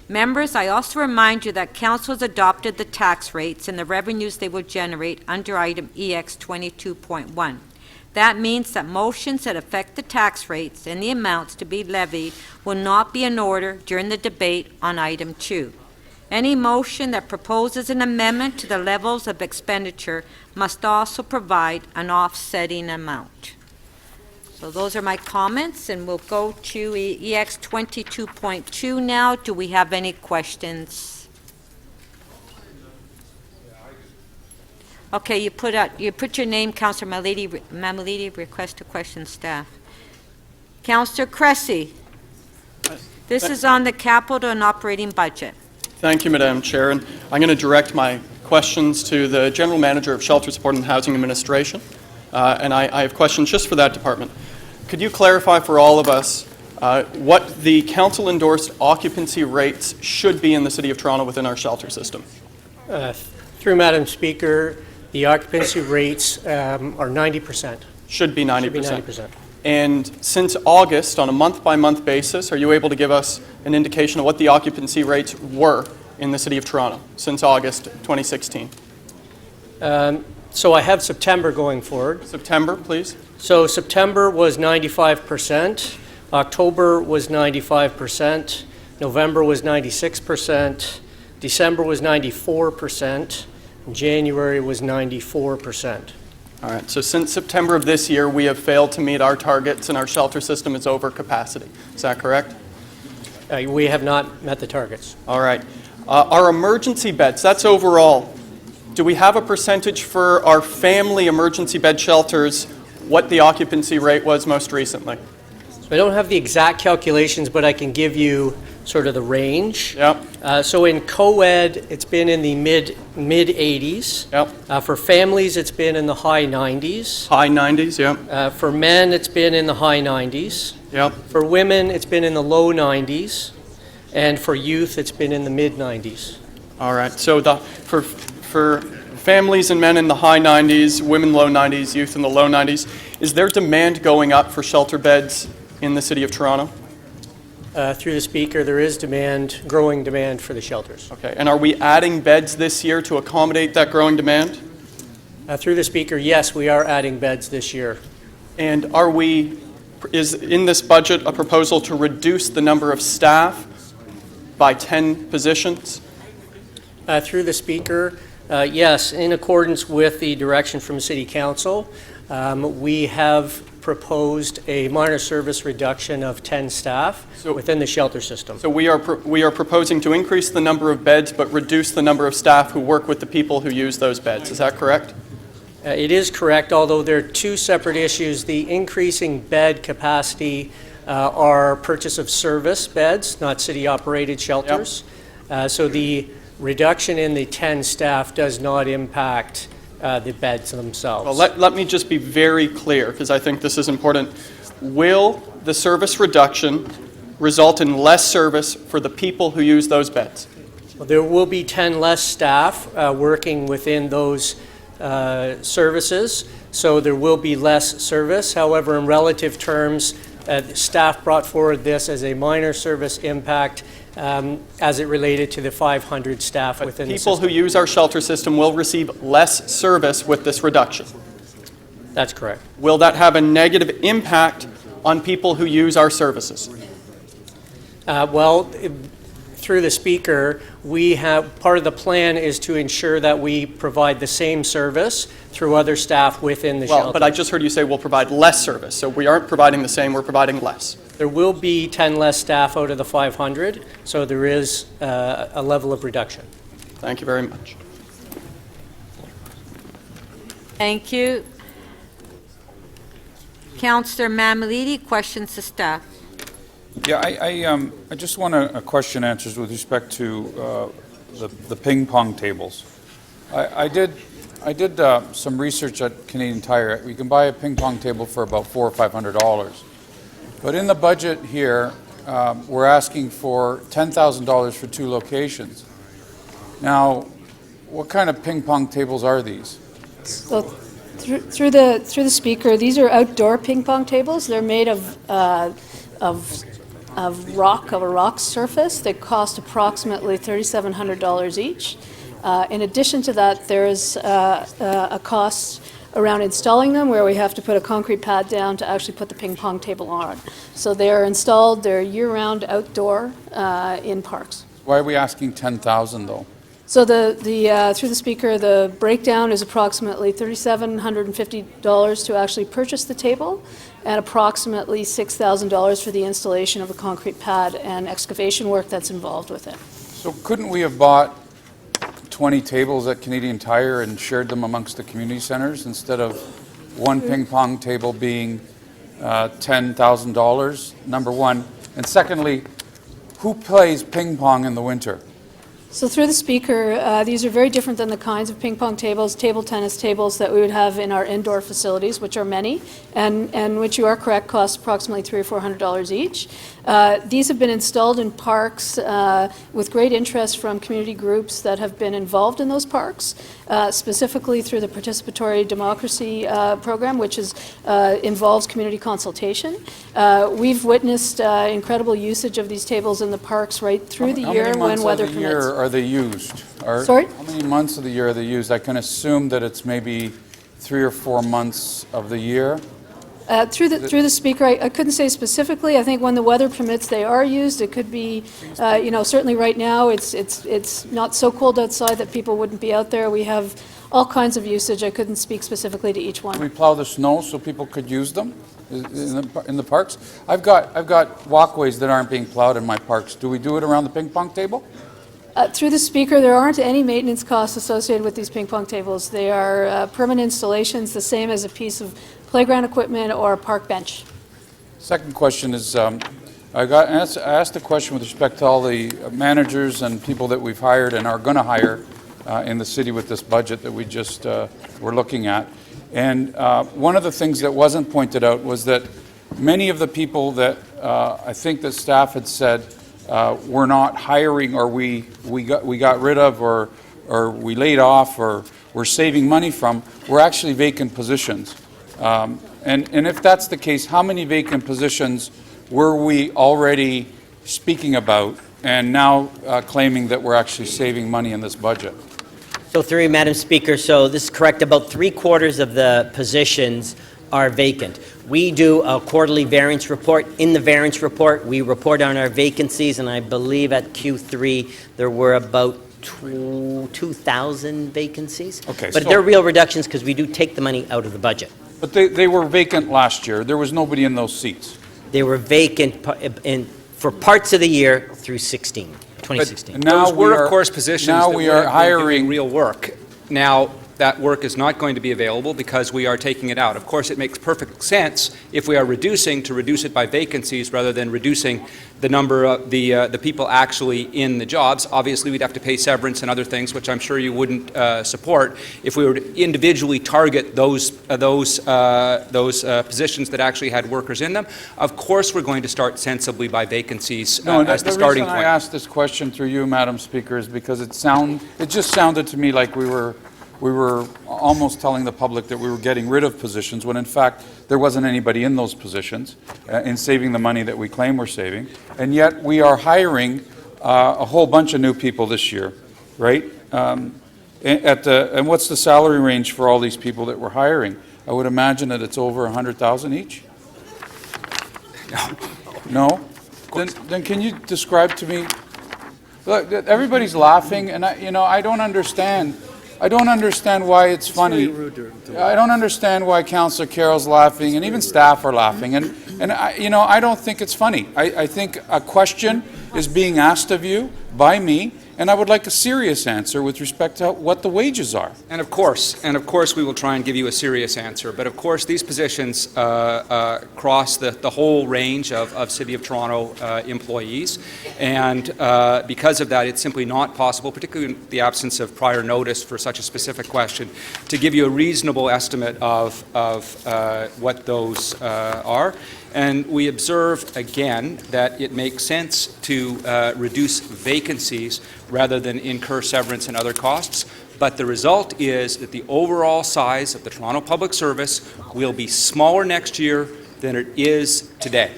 Members, I also remind you that Council has adopted the tax rates and the revenues they will generate under item EX 22.1. That means that motions that affect the tax rates and the amounts to be levied will not be in order during the debate on item 2. Any motion that proposes an amendment to the levels of expenditure must also provide an offsetting amount. So those are my comments, and we'll go to EX 22.2 now. Do we have any questions? Okay, you put your name, Councillor Mamalidi, request to question staff. Councillor Cressy, this is on the capital and operating budget. Thank you, Madam Chair. And I'm going to direct my questions to the General Manager of Shelter Support and Housing Administration. And I have questions just for that department. Could you clarify for all of us what the council-endorsed occupancy rates should be in the City of Toronto within our shelter system? Through Madam Speaker, the occupancy rates are 90%. Should be 90%. Should be 90%. And since August, on a month-by-month basis, are you able to give us an indication of what the occupancy rates were in the City of Toronto since August 2016? So I have September going forward. September, please. So September was 95%, October was 95%, November was 96%, December was 94%, January was 94%. All right, so since September of this year, we have failed to meet our targets and our shelter system is over capacity. Is that correct? We have not met the targets. All right. Our emergency beds, that's overall. Do we have a percentage for our family emergency bed shelters, what the occupancy rate was most recently? So I don't have the exact calculations, but I can give you sort of the range. Yep. So in co-ed, it's been in the mid 80s. Yep. For families, it's been in the high 90s. High 90s, yep. For men, it's been in the high 90s. Yep. For women, it's been in the low 90s. And for youth, it's been in the mid 90s. All right. So for families and men in the high 90s, women low 90s, youth in the low 90s, is there demand going up for shelter beds in the City of Toronto? Through the Speaker, there is demand, growing demand for the shelters. Okay. And are we adding beds this year to accommodate that growing demand? Through the Speaker, yes, we are adding beds this year. And is in this budget a proposal to reduce the number of staff by 10 positions? Through the Speaker, yes, in accordance with the direction from City Council, we have proposed a minor service reduction of 10 staff within the shelter system. So we are proposing to increase the number of beds but reduce the number of staff who work with the people who use those beds. Is that correct? It is correct, although there are two separate issues. The increasing bed capacity are purchase of service beds, not city-operated shelters. Yep. So the reduction in the 10 staff does not impact the beds themselves. Well, let me just be very clear, because I think this is important. Will the service reduction result in less service for the people who use those beds? Well, there will be 10 less staff working within those services, so there will be less service. However, in relative terms, staff brought forward this as a minor service impact as it related to the 500 staff within the system. People who use our shelter system will receive less service with this reduction. That's correct. Will that have a negative impact on people who use our services? Through the Speaker, we have, part of the plan is to ensure that we provide the same service through other staff within the shelter. But I just heard you say we'll provide less service, so we aren't providing the same, we're providing less. There will be 10 less staff out of the 500, so there is a level of reduction. Thank you very much. Thank you. Councillor Mamalidi, questions to staff. Yeah, I just want a question answers with respect to the ping pong tables. I did some research at Canadian Tire. We can buy a ping pong table for about $400 or $500. But in the budget here, we're asking for $10,000 for 2 locations. Now, what kind of ping pong tables are these? So, through the Speaker, these are outdoor ping pong tables. They're made of a rock surface. They cost approximately $3,700 each. In addition to that, there is a cost around installing them, where we have to put a concrete pad down to actually put the ping pong table on. So they are installed, they're year-round outdoor in parks. Why are we asking 10,000 though? So through the speaker, the breakdown is approximately $3,750 to actually purchase the table, and approximately $6,000 for the installation of a concrete pad and excavation work that's involved with it. So couldn't we have bought 20 tables at Canadian Tire and shared them amongst the community centers instead of one ping pong table being $10,000, number one? And secondly, who plays ping pong in the winter? So through the speaker, these are very different than the kinds of ping pong tables, table tennis tables that we would have in our indoor facilities, which are many, and which, you are correct, cost approximately $300 or $400 each. These have been installed in parks with great interest from community groups that have been involved in those parks, specifically through the Participatory Democracy program, which involves community consultation. We've witnessed incredible usage of these tables in the parks right through the year when weather permits. How many months of the year are they used? Sorry? How many months of the year are they used? I can assume that it's maybe 3 or 4 months of the year. Through the speaker, I couldn't say specifically. I think when the weather permits, they are used. It could be, certainly right now, it's not so cold outside that people wouldn't be out there. We have all kinds of usage. I couldn't speak specifically to each one. Can we plow the snow so people could use them in the parks? I've got walkways that aren't being plowed in my parks. Do we do it around the ping pong table? Through the speaker, there aren't any maintenance costs associated with these ping pong tables. They are permanent installations, the same as a piece of playground equipment or a park bench. Second question is, I asked a question with respect to all the managers and people that we've hired and are going to hire in the city with this budget that we just were looking at. And one of the things that wasn't pointed out was that many of the people that I think that staff had said we're not hiring, or we got rid of, or we laid off, or we're saving money from, were actually vacant positions. And if that's the case, how many vacant positions were we already speaking about and now claiming that we're actually saving money in this budget? So through you, Madam Speaker, so this is correct. About 3/4 of the positions are vacant. We do a quarterly variance report. In the variance report, we report on our vacancies, and I believe at Q3 there were about 2,000 vacancies. Okay, but so they're real reductions because we do take the money out of the budget. But they were vacant last year. There was nobody in those seats. They were vacant for parts of the year through 2016. But now Those were, of course, positions now that we would are have been hiring doing real work. Now, that work is not going to be available because we are taking it out. Of course, it makes perfect sense if we are reducing to reduce it by vacancies rather than reducing the number of the people actually in the jobs. Obviously, we'd have to pay severance and other things, which I'm sure you wouldn't support if we were to individually target those positions that actually had workers in them. Of course, we're going to start sensibly by vacancies as the starting point. The reason I asked this question through you, Madam Speaker, is because it just sounded to me like we were almost telling the public that we were getting rid of positions when in fact there wasn't anybody in those positions in saving the money that we claim we're saving. And yet we are hiring a whole bunch of new people this year, right? And what's the salary range for all these people that we're hiring? I would imagine that it's over $100,000 each? No? Then can you describe to me? Look, everybody's laughing, and I don't understand. I don't understand why it's funny. I don't understand why Councillor Carroll's laughing, and even staff are laughing. And I don't think it's funny. I think a question is being asked of you by me, and I would like a serious answer with respect to what the wages are. And of course, we will try and give you a serious answer. But of course, these positions cross the whole range of City of Toronto employees. And because of that, it's simply not possible, particularly in the absence of prior notice for such a specific question, to give you a reasonable estimate of what those are. And we observe, again, that it makes sense to reduce vacancies rather than incur severance and other costs. But the result is that the overall size of the Toronto Public Service will be smaller next year than it is today.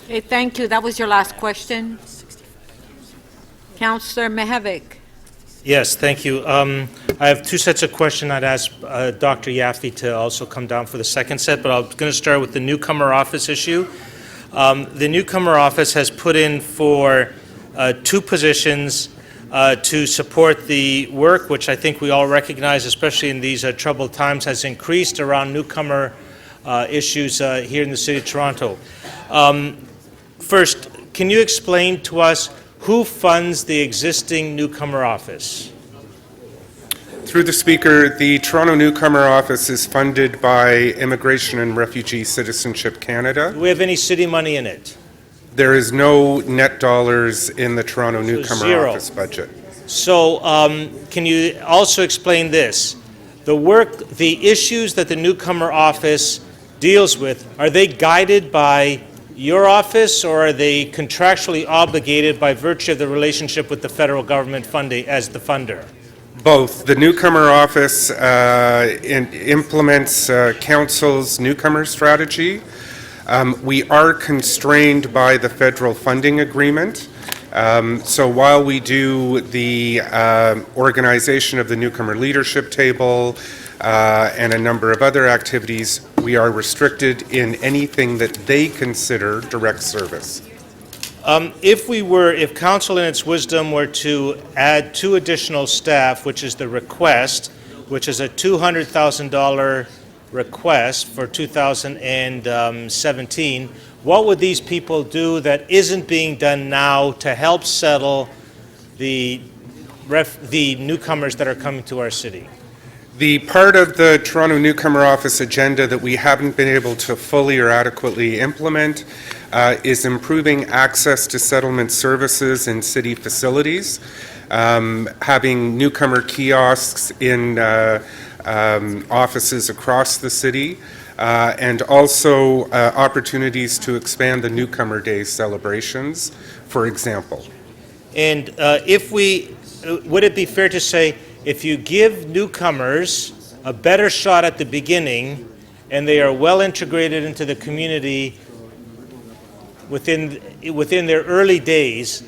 Okay, thank you. That was your last question. Councillor Mihevc. Yes, thank you. I have two sets of questions. I'd ask Dr. Yaffe to also come down for the second set, but I'm going to start with the newcomer office issue. The newcomer office has put in for two positions to support the work, which I think we all recognize, especially in these troubled times, has increased around newcomer issues here in the City of Toronto. First, can you explain to us who funds the existing newcomer office? Through the Speaker, the Toronto Newcomer Office is funded by Immigration and Refugee Citizenship Canada. Do we have any city money in it? There is no net dollars in the Toronto Newcomer zero. Office budget. So can you also explain this? The issues that the newcomer office deals with, are they guided by your office, or are they contractually obligated by virtue of the relationship with the federal government funding as the funder? Both. The Newcomer Office implements Council's newcomer strategy. We are constrained by the federal funding agreement. So while we do the organization of the newcomer leadership table and a number of other activities, we are restricted in anything that they consider direct service. If Council in its wisdom were to add 2 additional staff, which is the request, which is a $200,000 request for 2017, what would these people do that isn't being done now to help settle the newcomers that are coming to our city? The part of the Toronto Newcomer Office agenda that we haven't been able to fully or adequately implement is improving access to settlement services in city facilities, having newcomer kiosks in offices across the city, and also opportunities to expand the Newcomer Day celebrations, for example. And would it be fair to say, if you give newcomers a better shot at the beginning and they are well integrated into the community within their early days,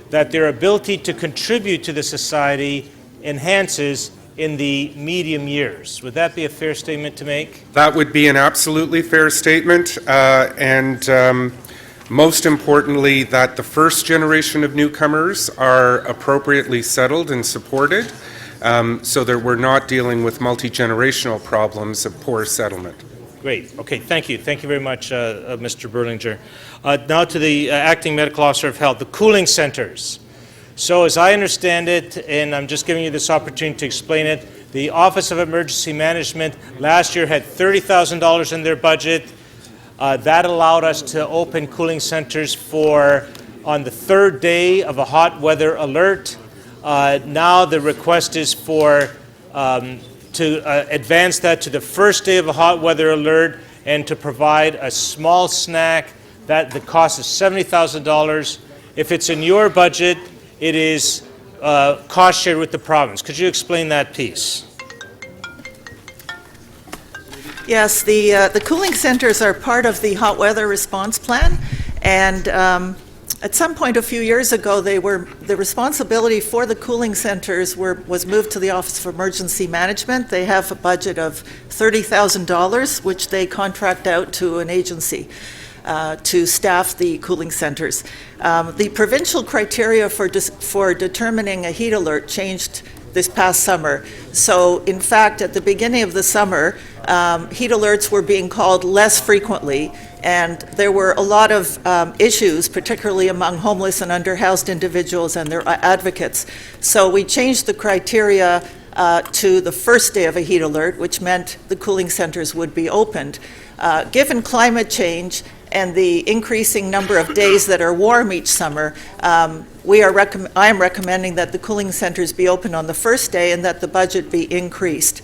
that their ability to contribute to the society enhances in the medium years? Would that be a fair statement to make? That would be an absolutely fair statement, and most importantly, that the first generation of newcomers are appropriately settled and supported, so that we're not dealing with multi-generational problems of poor settlement. Great. Okay, thank you. Thank you very much, Mr. Berlinger. Now to the Acting Medical Officer of Health, the cooling centers. So as I understand it, and I'm just giving you this opportunity to explain it, the Office of Emergency Management last year had $30,000 in their budget. That allowed us to open cooling centers on the 3rd day of a hot weather alert. Now the request is to advance that to the 1st day of a hot weather alert and to provide a small snack. That the cost is $70,000. If it's in your budget, it is cost shared with the province. Could you explain that piece? Yes, the cooling centers are part of the hot weather response plan, and at some point a few years ago, the responsibility for the cooling centers was moved to the Office of Emergency Management. They have a budget of $30,000, which they contract out to an agency to staff the cooling centers. The provincial criteria for determining a heat alert changed this past summer. So, in fact, at the beginning of the summer, heat alerts were being called less frequently, and there were a lot of issues, particularly among homeless and underhoused individuals and their advocates. So we changed the criteria to the 1st day of a heat alert, which meant the cooling centers would be opened. Given climate change and the increasing number of days that are warm each summer, I am recommending that the cooling centers be open on the 1st day and that the budget be increased.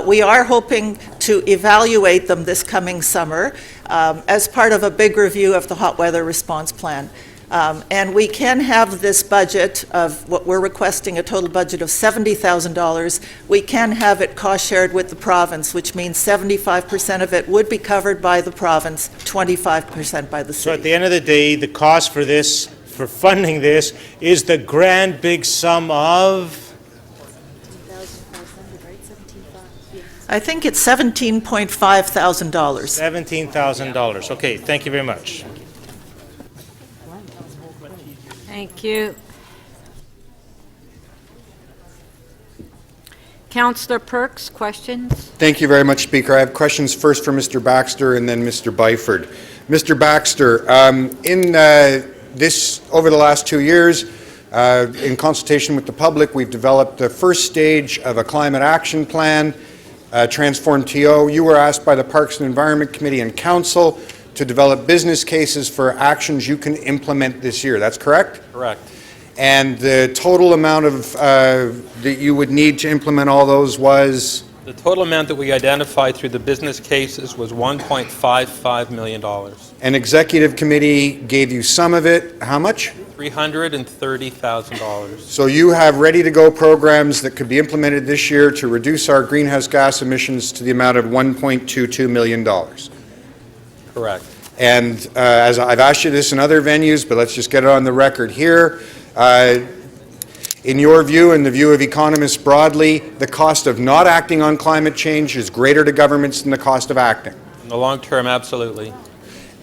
We are hoping to evaluate them this coming summer as part of a big review of the hot weather response plan. And we can have this budget of what we're requesting, a total budget of $70,000. We can have it cost shared with the province, which means 75% of it would be covered by the province, 25% by the city. So at the end of the day, the cost for funding this is the grand big sum of I think it's $17,500. $17,000. Okay, thank you very much. Thank you. Councillor Perks, questions? Thank you very much, Speaker. I have questions first for Mr. Baxter and then Mr. Byford. Mr. Baxter, over the last 2 years, in consultation with the public, we've developed the first stage of a climate action plan, Transform TO. You were asked by the Parks and Environment Committee and Council to develop business cases for actions you can implement this year. That's correct? Correct. And the total amount of that you would need to implement all those was? The total amount that we identified through the business cases was $1.55 million. An executive committee gave you some of it. How much? $330,000. So you have ready-to-go programs that could be implemented this year to reduce our greenhouse gas emissions to the amount of $1.22 million. Correct. And as I've asked you this in other venues, but let's just get it on the record here. In your view and the view of economists broadly, the cost of not acting on climate change is greater to governments than the cost of acting. In the long term, absolutely.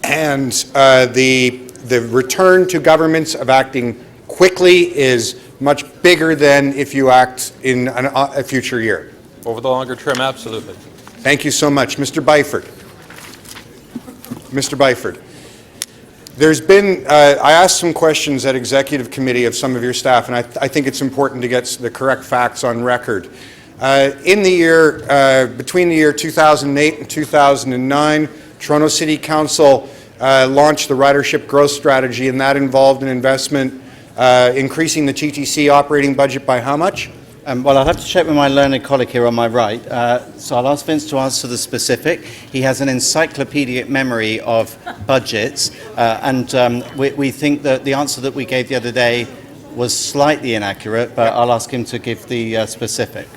And the return to governments of acting quickly is much bigger than if you act in a future year. Over the longer term, absolutely. Thank you so much. Mr. Byford. Mr. Byford. There's been, I asked some questions at Executive Committee of some of your staff, and I think it's important to get the correct facts on record. In the year, between the year 2008 and 2009, Toronto City Council launched the Ridership Growth Strategy, and that involved an investment increasing the TTC operating budget by how much? Well, I'll have to check with my learned colleague here on my right. So I'll ask Vince to answer the specific. He has an encyclopedic memory of budgets, and we think that the answer that we gave the other day was slightly inaccurate, but I'll ask him to give the specific.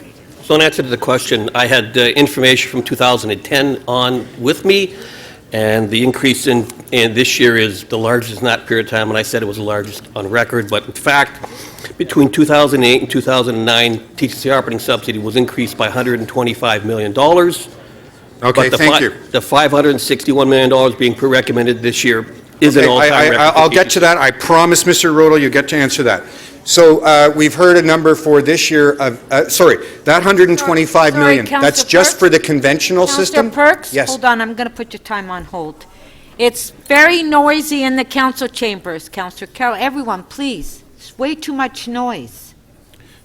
So in answer to the question, I had information from 2010 on with me, and the increase in this year is the largest in that period of time, and I said it was the largest on record, but in fact, between 2008 and 2009, TTC operating subsidy was increased by $125 million. Okay, but thank you. The $561 million being recommended this year is an all-time record. I'll get to that. I promise, Mr. Rodel, you get to answer that. So we've heard a number for this year of, that $125 million, that's just for the conventional system? Councillor Perks? Yes. Hold on, I'm going to put your time on hold. It's very noisy in the council chambers. Councillor Carroll, everyone, please. It's way too much noise.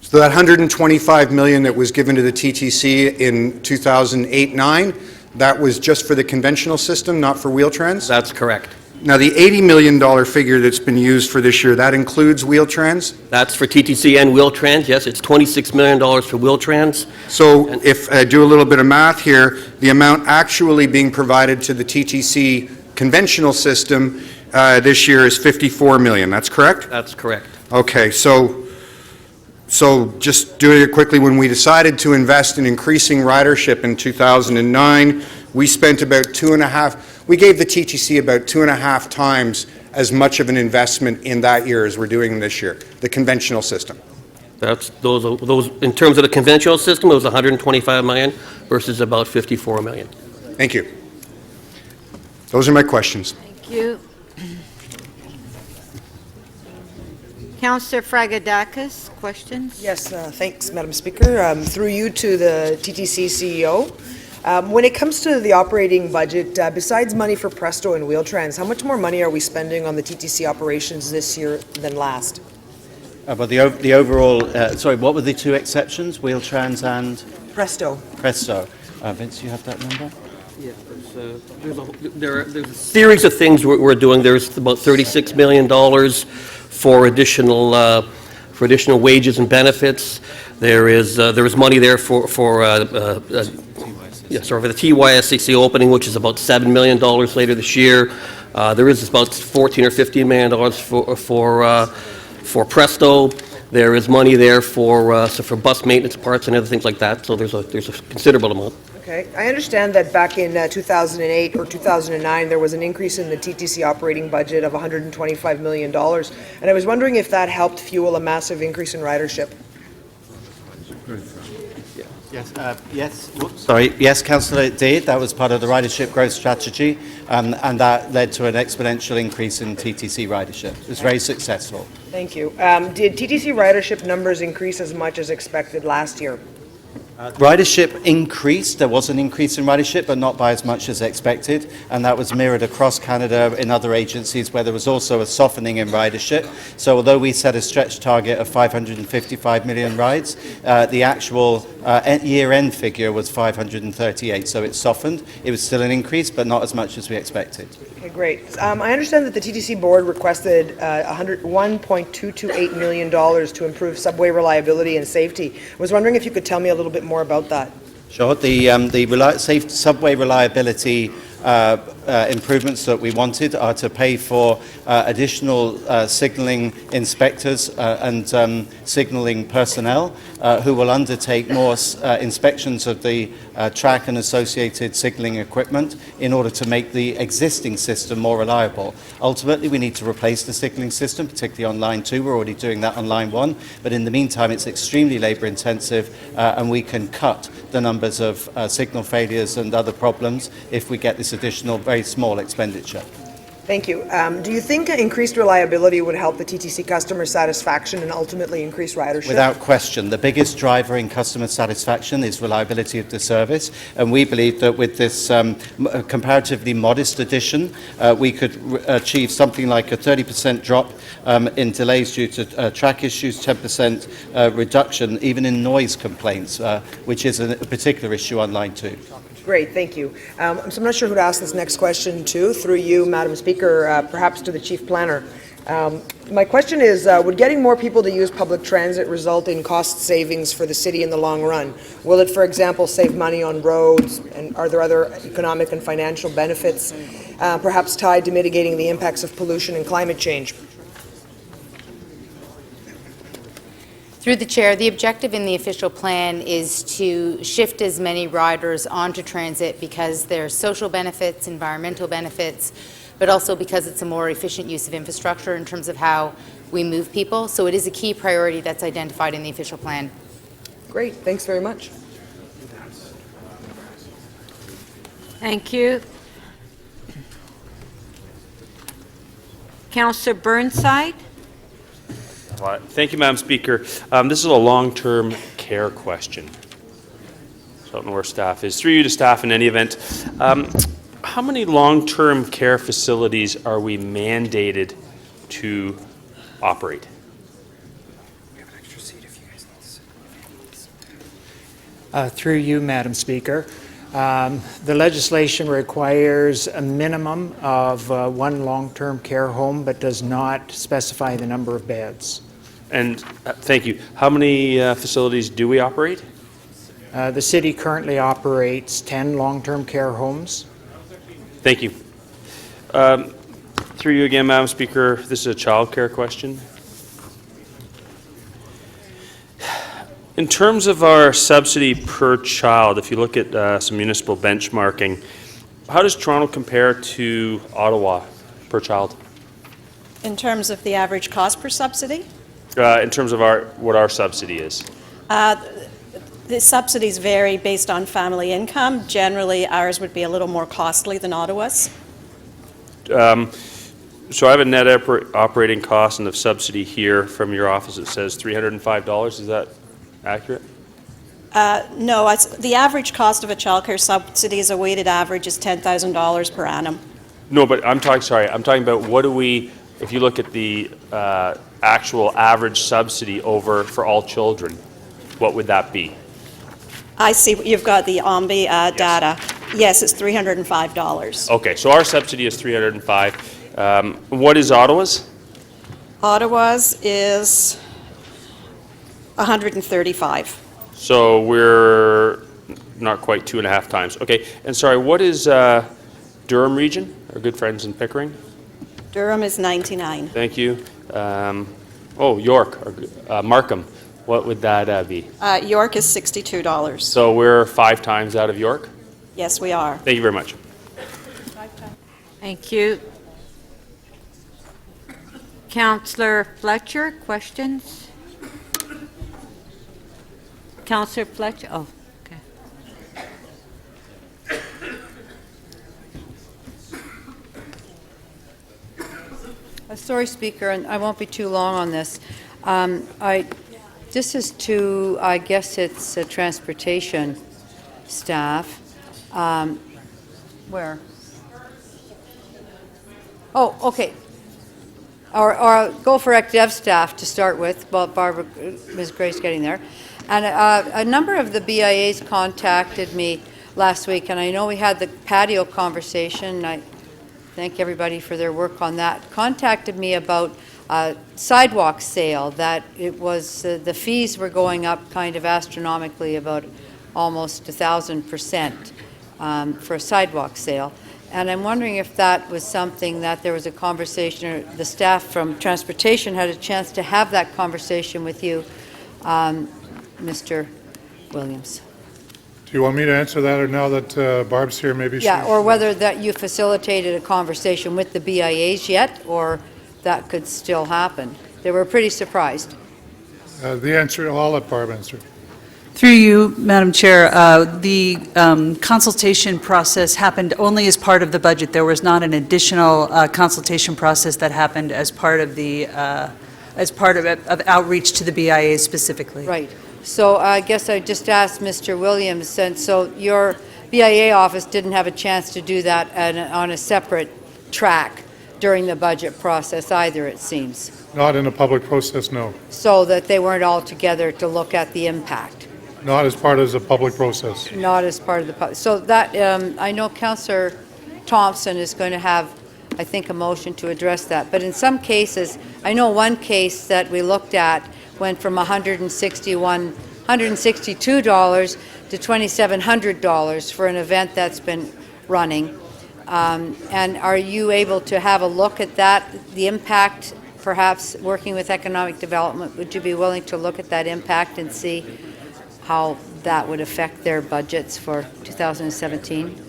So that $125 million that was given to the TTC in 2008-9, that was just for the conventional system, not for Wheel-Trans? That's correct. Now, the $80 million figure that's been used for this year, that includes Wheel-Trans? That's for TTC and Wheel-Trans, yes. It's $26 million for Wheel-Trans. So if I do a little bit of math here, the amount actually being provided to the TTC conventional system this year is $54 million. That's correct? That's correct. Okay, so just doing it quickly, when we decided to invest in increasing ridership in 2009, we spent about we gave the TTC about 2.5 times as much of an investment in that year as we're doing this year, the conventional system. That's those in terms of the conventional system, it was $125 million versus about $54 million. Thank you. Those are my questions. Thank you. Councillor Fragadakis, questions? Yes, thanks, Madam Speaker. Through you to the TTC CEO. When it comes to the operating budget, besides money for Presto and Wheel-Trans, how much more money are we spending on the TTC operations this year than last? But the overall, sorry, what were the two exceptions? Wheel-Trans and? Presto. Presto. Vince, you have that number? Yeah, there's a series of things we're doing. There's about $36 million for additional wages and benefits. There is money there for the TYSCC opening, which is about $7 million later this year. There is about $14 or $15 million for Presto. There is money there for bus maintenance parts and other things like that. So there's a considerable amount. Okay. I understand that back in 2008 or 2009, there was an increase in the TTC operating budget of $125 million. And I was wondering if that helped fuel a massive increase in ridership. Yes. Whoops. Sorry. Yes, Councillor, it did. That was part of the ridership growth strategy, and that led to an exponential increase in TTC ridership. It was very successful. Thank you. Did TTC ridership numbers increase as much as expected last year? Ridership increased. There was an increase in ridership, but not by as much as expected, and that was mirrored across Canada in other agencies where there was also a softening in ridership. So although we set a stretch target of 555 million rides, the actual year-end figure was 538, so it softened. It was still an increase, but not as much as we expected. Okay, great. I understand that the TTC board requested $1.228 million to improve subway reliability and safety. I was wondering if you could tell me a little bit more about that. Sure. Safe subway reliability improvements that we wanted are to pay for additional signalling inspectors and signalling personnel who will undertake more inspections of the track and associated signalling equipment in order to make the existing system more reliable. Ultimately, we need to replace the signalling system, particularly on Line 2. We're already doing that on Line 1, but in the meantime, it's extremely labour intensive and we can cut the numbers of signal failures and other problems if we get this additional very small expenditure. Thank you. Do you think increased reliability would help the TTC customer satisfaction and ultimately increase ridership? Without question. The biggest driver in customer satisfaction is reliability of the service, and we believe that with this comparatively modest addition, we could achieve something like a 30% drop in delays due to track issues, 10% reduction even in noise complaints, which is a particular issue on Line 2. Great, thank you. So I'm not sure who to ask this next question to, through you, Madam Speaker, perhaps to the Chief Planner. My question is, would getting more people to use public transit result in cost savings for the city in the long run? Will it, for example, save money on roads, and are there other economic and financial benefits, perhaps tied to mitigating the impacts of pollution and climate change? Through the chair, the objective in the official plan is to shift as many riders onto transit because there's social benefits, environmental benefits, but also because it's a more efficient use of infrastructure in terms of how we move people. So it is a key priority that's identified in the official plan. Great, thanks very much. Thank you. Councillor Burnside. Thank you, Madam Speaker. This is a long-term care question. So I don't know where staff is. Through you to staff in any event. How many long-term care facilities are we mandated to operate? Through you, Madam Speaker. The legislation requires a minimum of one long-term care home, but does not specify the number of beds. And thank you. How many facilities do we operate? The city currently operates 10 long-term care homes. Thank you. Through you again, Madam Speaker, this is a child care question. In terms of our subsidy per child, if you look at some municipal benchmarking, how does Toronto compare to Ottawa per child? In terms of the average cost per subsidy? In terms of what our subsidy is? The subsidies vary based on family income. Generally, ours would be a little more costly than Ottawa's. So I have a net operating cost and the subsidy here from your office. It says $305. Is that accurate? No, the average cost of a childcare subsidy is a weighted average is $10,000 per annum. No, but I'm talking about what do we, if you look at the actual average subsidy for all children, what would that be? I see you've got the OMBI data. Yes, it's $305. Okay, so our subsidy is $305. What is Ottawa's? Ottawa's is $135. So we're not quite 2.5 times. Okay, and sorry, what is Durham region? Our good friends in Pickering? Durham is $99. Thank you. York, or Markham. What would that be? York is $62. So we're 5 times out of York? Yes, we are. Thank you very much. Thank you. Councillor Fletcher, questions? Councillor Fletcher, Sorry, Speaker, and I won't be too long on this. This is to, I guess it's transportation staff. Where? Oh, okay. Or go for ECDev staff to start with, while Barbara, Ms. Gray's getting there. And a number of the BIAs contacted me last week, and I know we had the patio conversation. I thank everybody for their work on that. Contacted me about sidewalk sale, that it was, the fees were going up kind of astronomically, about almost 1,000% for a sidewalk sale. And I'm wondering if that was something that there was a conversation, or the staff from transportation had a chance to have that conversation with you, Mr. Williams. Do you want me to answer that, or now that Barb's here, maybe she... Yeah, or whether that you facilitated a conversation with the BIAs yet, or that could still happen. They were pretty surprised. The answer, I'll let Barb answer. Through you, Madam Chair, the consultation process happened only as part of the budget. There was not an additional consultation process that happened as part of the of outreach to the BIA specifically. Right. So I guess I just asked Mr. Williams, and so your BIA office didn't have a chance to do that on a separate track during the budget process either, it seems. Not in a public process, no. So that they weren't all together to look at the impact. Not as part of the public process. Not as part of the public. So that, I know Councillor Thompson is going to have, I think, a motion to address that. But in some cases, I know one case that we looked at went from $162 to $2,700 for an event that's been running. And are you able to have a look at that, the impact, perhaps working with economic development? Would you be willing to look at that impact and see how that would affect their budgets for 2017?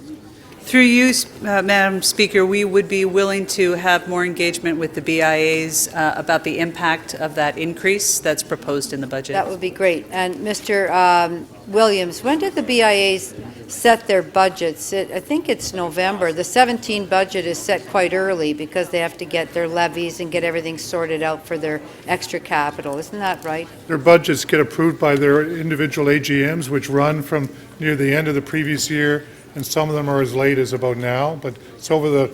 Through you, Madam Speaker, we would be willing to have more engagement with the BIAs about the impact of that increase that's proposed in the budget. That would be great. And Mr. Williams, when did the BIAs set their budgets? I think it's November. The 17 budget is set quite early because they have to get their levies and get everything sorted out for their extra capital. Isn't that right? Their budgets get approved by their individual AGMs, which run from near the end of the previous year, and some of them are as late as about now, but it's over the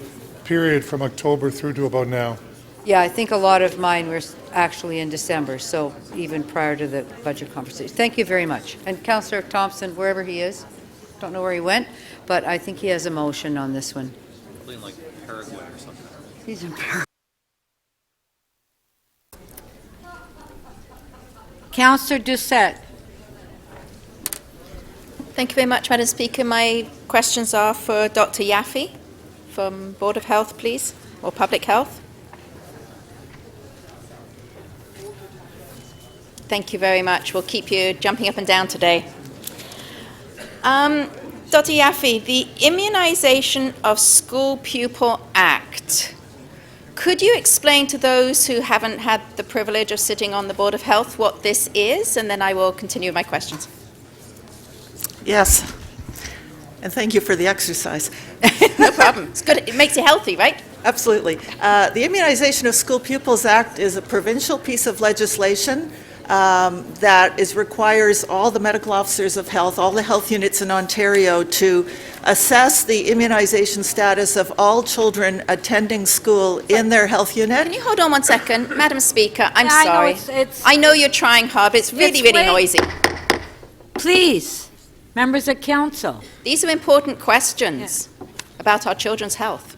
period from October through to about now. Yeah, I think a lot of mine were actually in December, so even prior to the budget conversation. Thank you very much. And Councillor Thompson, wherever he is, don't know where he went, but I think he has a motion on this one. Probably in like Paraguay or something. He's in Paraguay. Councillor Doucette. Thank you very much, Madam Speaker. My questions are for Dr. Yaffe from Board of Health, please, or Public Health. Thank you very much. We'll keep you jumping up and down today. Dr. Yaffe, the Immunization of School Pupil Act. Could you explain to those who haven't had the privilege of sitting on the Board of Health what this is, and then I will continue with my questions. Yes, and thank you for the exercise. No problem. It's good. It makes you healthy, right? Absolutely. The Immunization of School Pupils Act is a provincial piece of legislation that requires all the medical officers of health, all the health units in Ontario, to assess the immunization status of all children attending school in their health unit. Can you hold on one second? Madam Speaker, I'm Yeah, sorry. I know you're trying hard, but it's really, really noisy. Please. Members of Council. These are important questions about our children's health.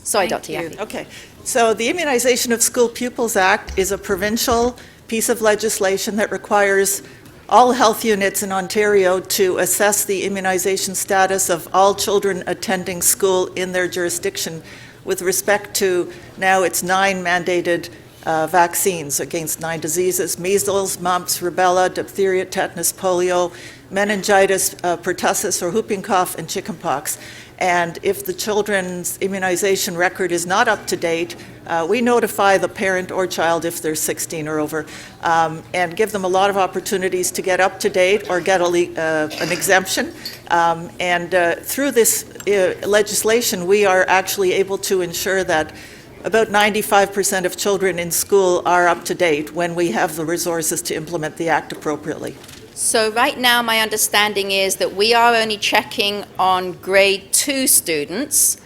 Sorry, Dr. Yaffe. Okay. So the Immunization of School Pupils Act is a provincial piece of legislation that requires all health units in Ontario to assess the immunization status of all children attending school in their jurisdiction with respect to, now it's 9 mandated vaccines against 9 diseases: measles, mumps, rubella, diphtheria, tetanus, polio, meningitis, pertussis or whooping cough, and chickenpox. And if the children's immunization record is not up to date, we notify the parent or child if they're 16 or over, and give them a lot of opportunities to get up to date or get an exemption. Through this legislation, we are actually able to ensure that about 95% of children in school are up to date when we have the resources to implement the Act appropriately. So right now, my understanding is that we are only checking on grade 2 students,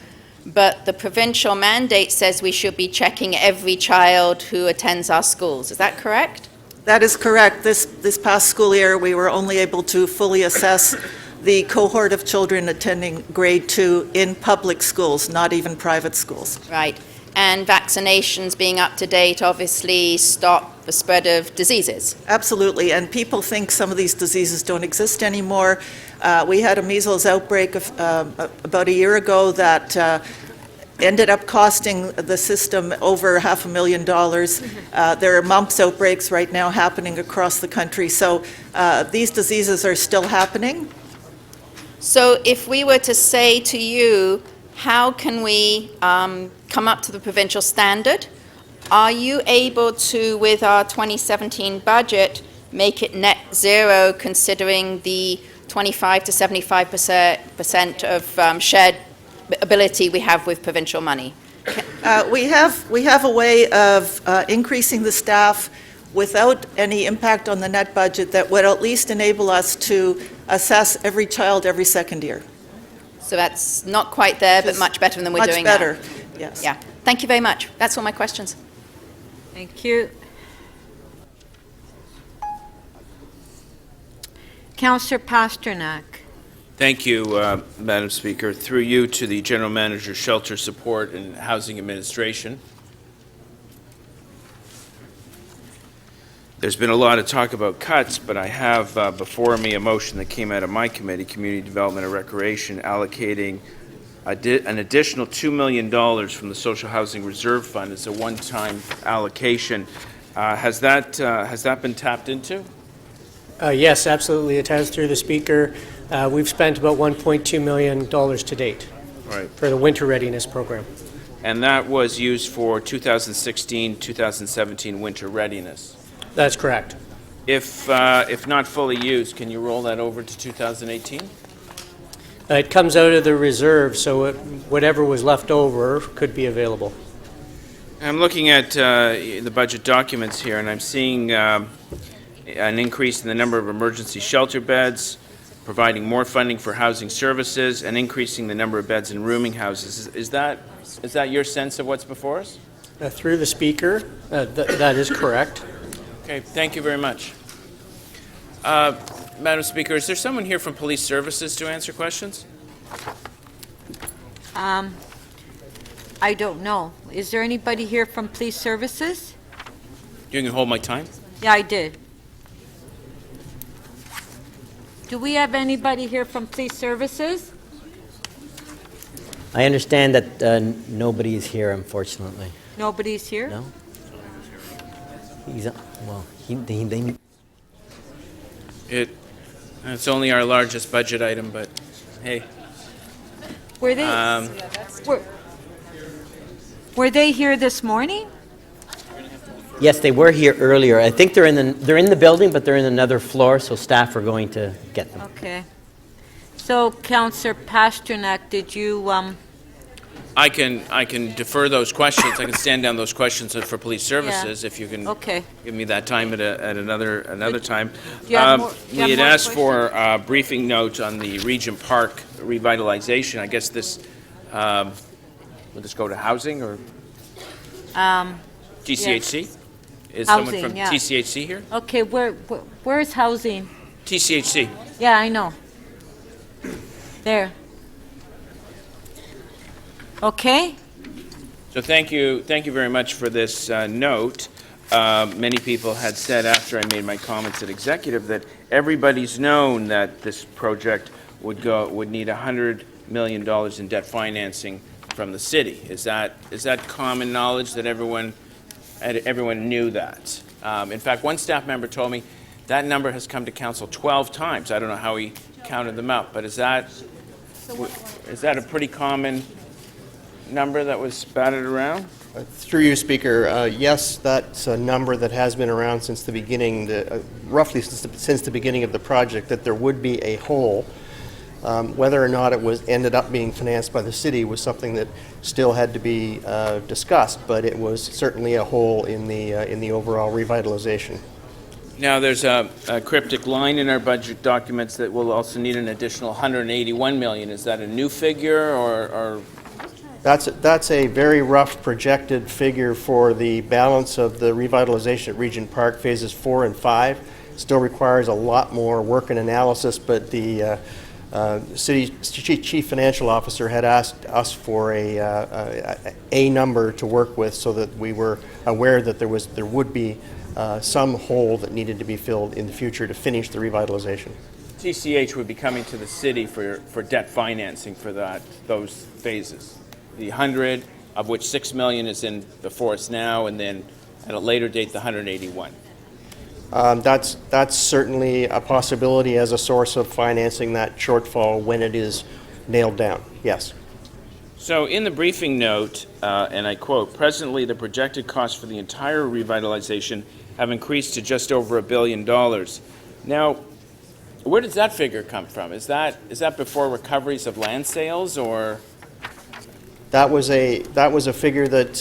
but the provincial mandate says we should be checking every child who attends our schools. Is that correct? That is correct. This past school year, we were only able to fully assess the cohort of children attending grade 2 in public schools, not even private schools. Right. And vaccinations being up to date obviously stop the spread of diseases. Absolutely, and people think some of these diseases don't exist anymore. We had a measles outbreak about a year ago that ended up costing the system over $500,000. There are mumps outbreaks right now happening across the country, so these diseases are still happening. So if we were to say to you, how can we come up to the provincial standard? Are you able to, with our 2017 budget, make it net zero considering the 25 to 75% of shared ability we have with provincial money? We have a way of increasing the staff without any impact on the net budget that would at least enable us to assess every child every second year. So that's not quite there, but much better than we're doing now. Much better, yes. Yeah. Thank you very much. That's all my questions. Thank you. Councillor Pasternak. Thank you, Madam Speaker. Through you to the General Manager, Shelter Support and Housing Administration. There's been a lot of talk about cuts, but I have before me a motion that came out of my committee, Community Development and Recreation, allocating an additional $2 million from the Social Housing Reserve Fund as a one-time allocation. Has that been tapped into? Yes, absolutely. It has through the Speaker. We've spent about $1.2 million to date for the winter readiness program. And that was used for 2016-2017 winter readiness? That's correct. If not fully used, can you roll that over to 2018? It comes out of the reserve, so whatever was left over could be available. I'm looking at the budget documents here, and I'm seeing an increase in the number of emergency shelter beds, providing more funding for housing services, and increasing the number of beds in rooming houses. Is that your sense of what's before us? Through the Speaker, that is correct. Okay, thank you very much. Madam Speaker, is there someone here from Police Services to answer questions? I don't know. Is there anybody here from Police Services? You can hold my time. Yeah, I did. Do we have anybody here from Police Services? I understand that nobody is here, unfortunately. Nobody's here? No? It's only our largest budget item, but hey. Were they? Were they here this morning? Yes, they were here earlier. I think they're in the building, but they're in another floor, so staff are going to get them. Okay. So, Councillor Pasternak, did you? I can defer those questions. I can stand down those questions for Police Services if you can give me that time at another time. We had asked for a briefing note on the Regent Park revitalization. I guess this will this go to housing or TCHC? Yes. Is Housing, someone from yeah. TCHC here? Okay, where's housing? TCHC. Yeah, I know. There. Okay. So thank you very much for this note. Many people had said after I made my comments at executive that everybody's known that this project would need $100 million in debt financing from the city. Is that common knowledge that everyone knew that? In fact, one staff member told me that number has come to council 12 times. I don't know how he counted them up, but is that a pretty common number that was batted around? Through you, Speaker, yes, that's a number that has been around since the beginning, roughly since the beginning of the project, that there would be a hole Whether or not it was ended up being financed by the city was something that still had to be discussed, but it was certainly a hole in the overall revitalization. Now, there's a cryptic line in our budget documents that we'll also need an additional $181 million. Is that a new figure, or? That's a very rough projected figure for the balance of the revitalization at Regent Park Phases 4 and 5. Still requires a lot more work and analysis, but the city chief financial officer had asked us for a number to work with, so that we were aware that there would be some hole that needed to be filled in the future to finish the revitalization. TCH would be coming to the city for debt financing for those phases. The 100, of which $6 million is in before us now, and then at a later date, the 181. That's certainly a possibility as a source of financing that shortfall when it is nailed down, yes. So in the briefing note, and I quote, "Presently, the projected costs for the entire revitalization have increased to just over $1 billion." Now, where does that figure come from? Is that before recoveries of land sales, or? That was a figure that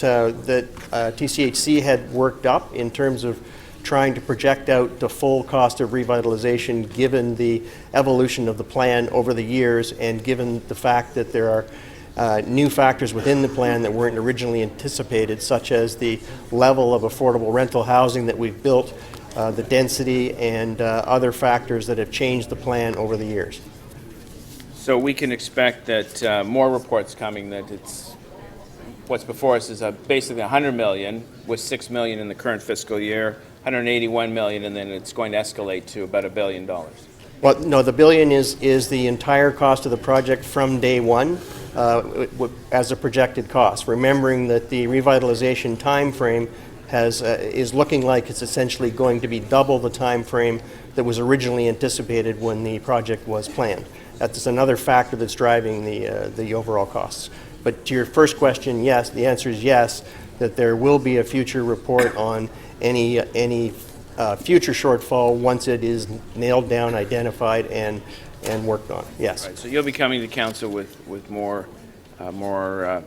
TCHC had worked up in terms of trying to project out the full cost of revitalization, given the evolution of the plan over the years, and given the fact that there are new factors within the plan that weren't originally anticipated, such as the level of affordable rental housing that we've built, the density, and other factors that have changed the plan over the years. So we can expect that more reports coming, that what's before us is basically $100 million, with $6 million in the current fiscal year, $181 million, and then it's going to escalate to about $1 billion. Well, no, the billion is the entire cost of the project from day one as a projected cost, remembering that the revitalization time frame is looking like it's essentially going to be double the time frame that was originally anticipated when the project was planned. That's another factor that's driving the overall costs. But to your first question, yes, the answer is yes, that there will be a future report on any future shortfall once it is nailed down, identified, and worked on. Yes. Right, so you'll be coming to council with more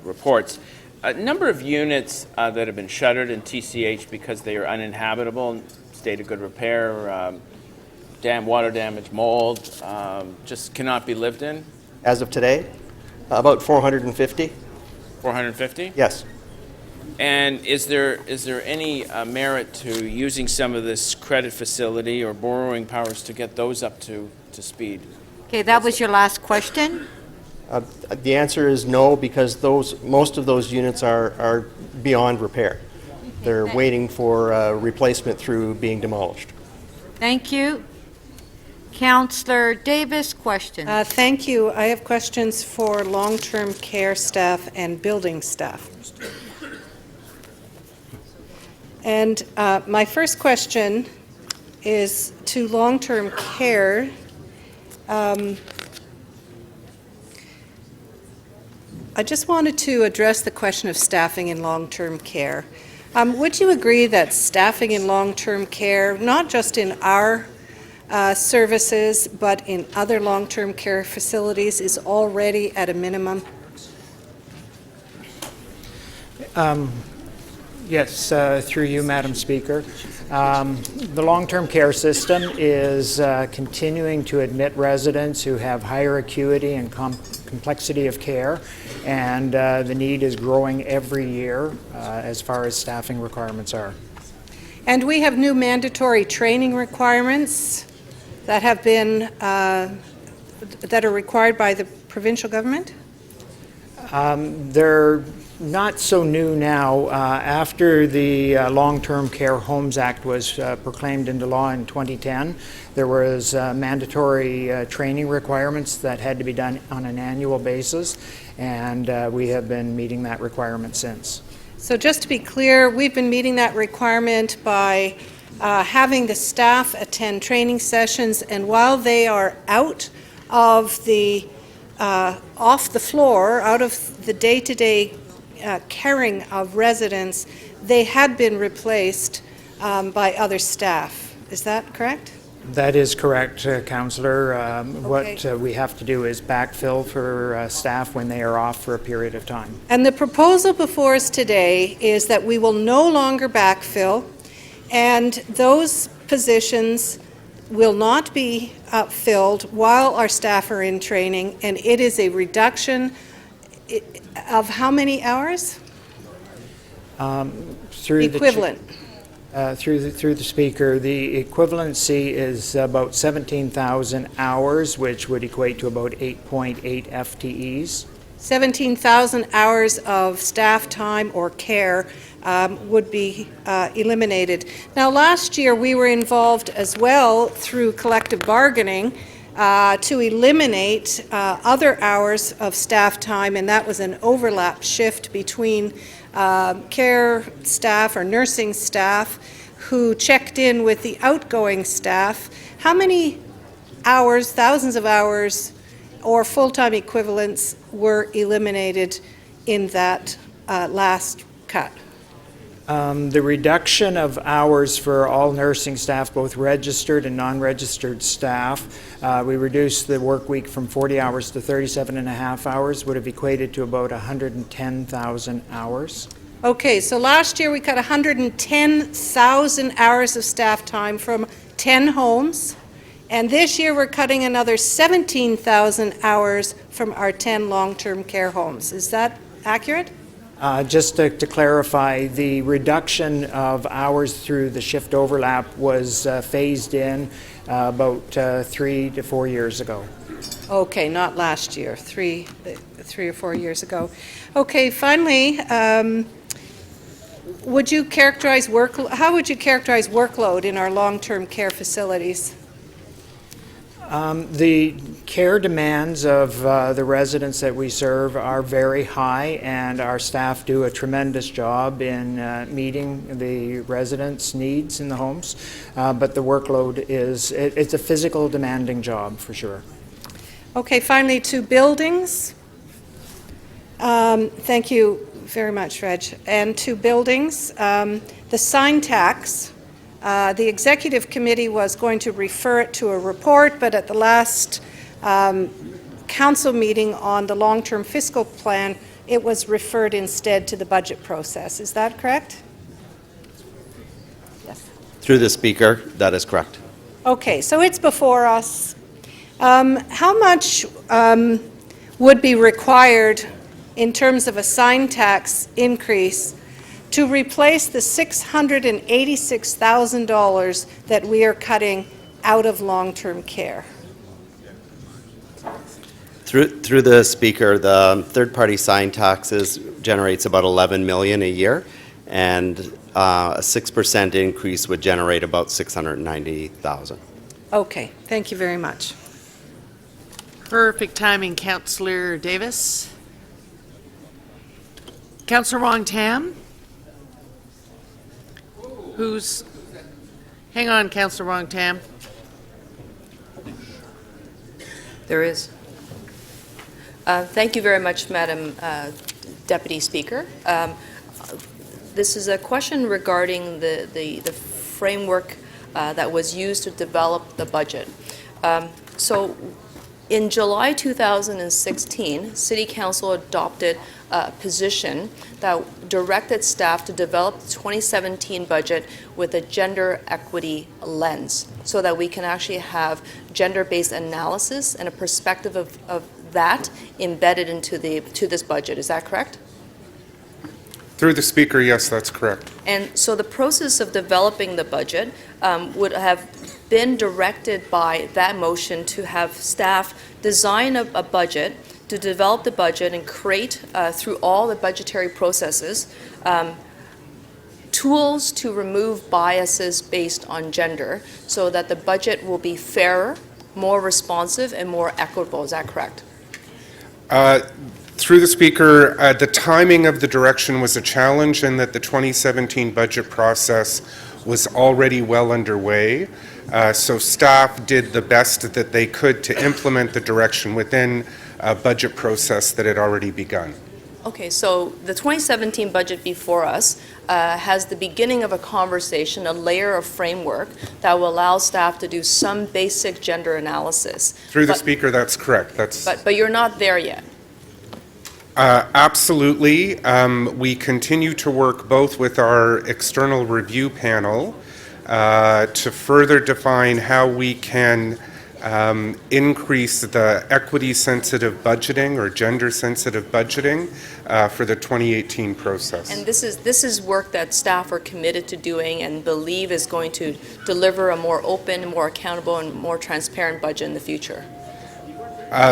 reports. A number of units that have been shuttered in TCH because they are uninhabitable, state of good repair, water damage, mold, just cannot be lived in? As of today, about 450. 450? Yes. And is there any merit to using some of this credit facility or borrowing powers to get those up to speed? Okay, that was your last question? The answer is no, because most of those units are beyond repair. They're waiting for replacement through being demolished. Thank you. Councillor Davis, question. Thank you. I have questions for long-term care staff and building staff. And my first question is to long-term care. I just wanted to address the question of staffing in long-term care. Would you agree that staffing in long-term care, not just in our services, but in other long-term care facilities, is already at a minimum? Yes, through you, Madam Speaker. The long-term care system is continuing to admit residents who have higher acuity and complexity of care, and the need is growing every year as far as staffing requirements are. And we have new mandatory training requirements that have been that are required by the provincial government? They're not so new now. After the Long-Term Care Homes Act was proclaimed into law in 2010, there was mandatory training requirements that had to be done on an annual basis, and we have been meeting that requirement since. So just to be clear, we've been meeting that requirement by having the staff attend training sessions, and while they are out of the off the floor, out of the day-to-day caring of residents, they had been replaced by other staff. Is that correct? That is correct, Councillor. What Okay. we have to do is backfill for staff when they are off for a period of time. And the proposal before us today is that we will no longer backfill, and those positions will not be filled while our staff are in training, and it is a reduction of how many hours? Through the Equivalent. Through the Speaker, the equivalency is about 17,000 hours, which would equate to about 8.8 FTEs. 17,000 hours of staff time or care would be eliminated. Now, last year, we were involved as well through collective bargaining to eliminate other hours of staff time, and that was an overlap shift between care staff or nursing staff who checked in with the outgoing staff. How many hours, thousands of hours, or full-time equivalents were eliminated in that last cut? The reduction of hours for all nursing staff, both registered and non-registered staff, we reduced the work week from 40 hours to 37.5 hours, would have equated to about 110,000 hours. Okay, so last year we cut 110,000 hours of staff time from 10 homes, and this year we're cutting another 17,000 hours from our 10 long-term care homes. Is that accurate? Just to clarify, the reduction of hours through the shift overlap was phased in about 3 to 4 years ago. Okay, not last year, three or 4 years ago. Okay, finally, would you characterize how would you characterize workload in our long-term care facilities? The care demands of the residents that we serve are very high, and our staff do a tremendous job in meeting the residents' needs in the homes. But the workload it's a physical demanding job for sure. Okay, finally, to buildings. Thank you very much, Reg. And to buildings, the sign tax. The executive committee was going to refer it to a report, but at the last council meeting on the long-term fiscal plan, it was referred instead to the budget process. Is that correct? Yes. Through the Speaker, that is correct. Okay, so it's before us. How much would be required in terms of a sign tax increase to replace the $686,000 that we are cutting out of long-term care? Through the Speaker, the third-party sign taxes generates about $11 million a year, and a 6% increase would generate about $690,000. Okay, thank you very much. Perfect timing, Councillor Davis. Councillor Wong Tam? Hang on, Councillor Wong Tam. There is. Thank you very much, Madam Deputy Speaker. This is a question regarding the framework that was used to develop the budget. So in July 2016, City Council adopted a position that directed staff to develop the 2017 budget with a gender equity lens so that we can actually have gender-based analysis and a perspective of that embedded into this budget. Is that correct? Through the Speaker, yes, that's correct. And so the process of developing the budget would have been directed by that motion to have staff design a budget, to develop the budget and create, through all the budgetary processes, tools to remove biases based on gender so that the budget will be fairer, more responsive, and more equitable. Is that correct? Through the Speaker, the timing of the direction was a challenge in that the 2017 budget process was already well underway. So staff did the best that they could to implement the direction within a budget process that had already begun. Okay, so the 2017 budget before us has the beginning of a conversation, a layer of framework that will allow staff to do some basic gender analysis. Through the Speaker, that's correct. But you're not there yet. Absolutely. We continue to work both with our external review panel to further define how we can increase the equity-sensitive budgeting or gender-sensitive budgeting for the 2018 process. And this is work that staff are committed to doing and believe is going to deliver a more open, more accountable, and more transparent budget in the future.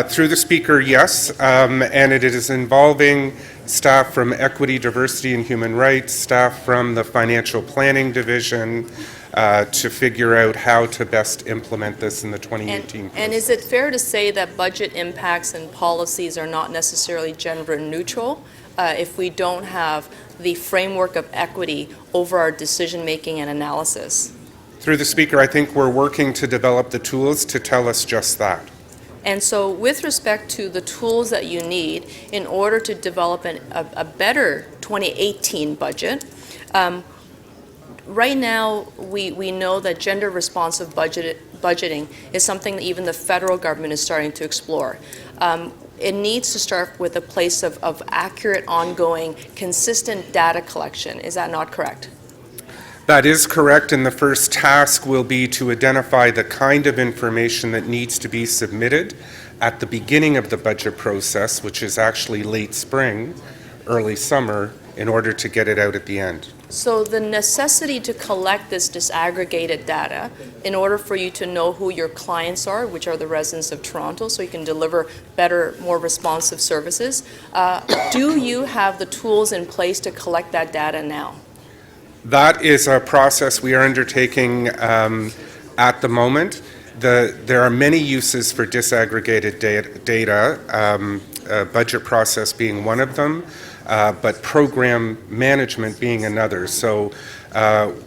Through the Speaker, yes, and it is involving staff from Equity, Diversity, and Human Rights, staff from the Financial Planning Division, to figure out how to best implement this in the 2018 process. And is it fair to say that budget impacts and policies are not necessarily gender neutral if we don't have the framework of equity over our decision-making and analysis? Through the Speaker, I think we're working to develop the tools to tell us just that. And so with respect to the tools that you need in order to develop a better 2018 budget, right now we know that gender responsive budgeting is something that even the federal government is starting to explore. It needs to start with a place of accurate, ongoing, consistent data collection. Is that not correct? That is correct, and the first task will be to identify the kind of information that needs to be submitted at the beginning of the budget process, which is actually late spring, early summer, in order to get it out at the end. So the necessity to collect this disaggregated data in order for you to know who your clients are, which are the residents of Toronto, so you can deliver better, more responsive services, do you have the tools in place to collect that data now? That is a process we are undertaking at the moment. There are many uses for disaggregated data, budget process being one of them, but program management being another. So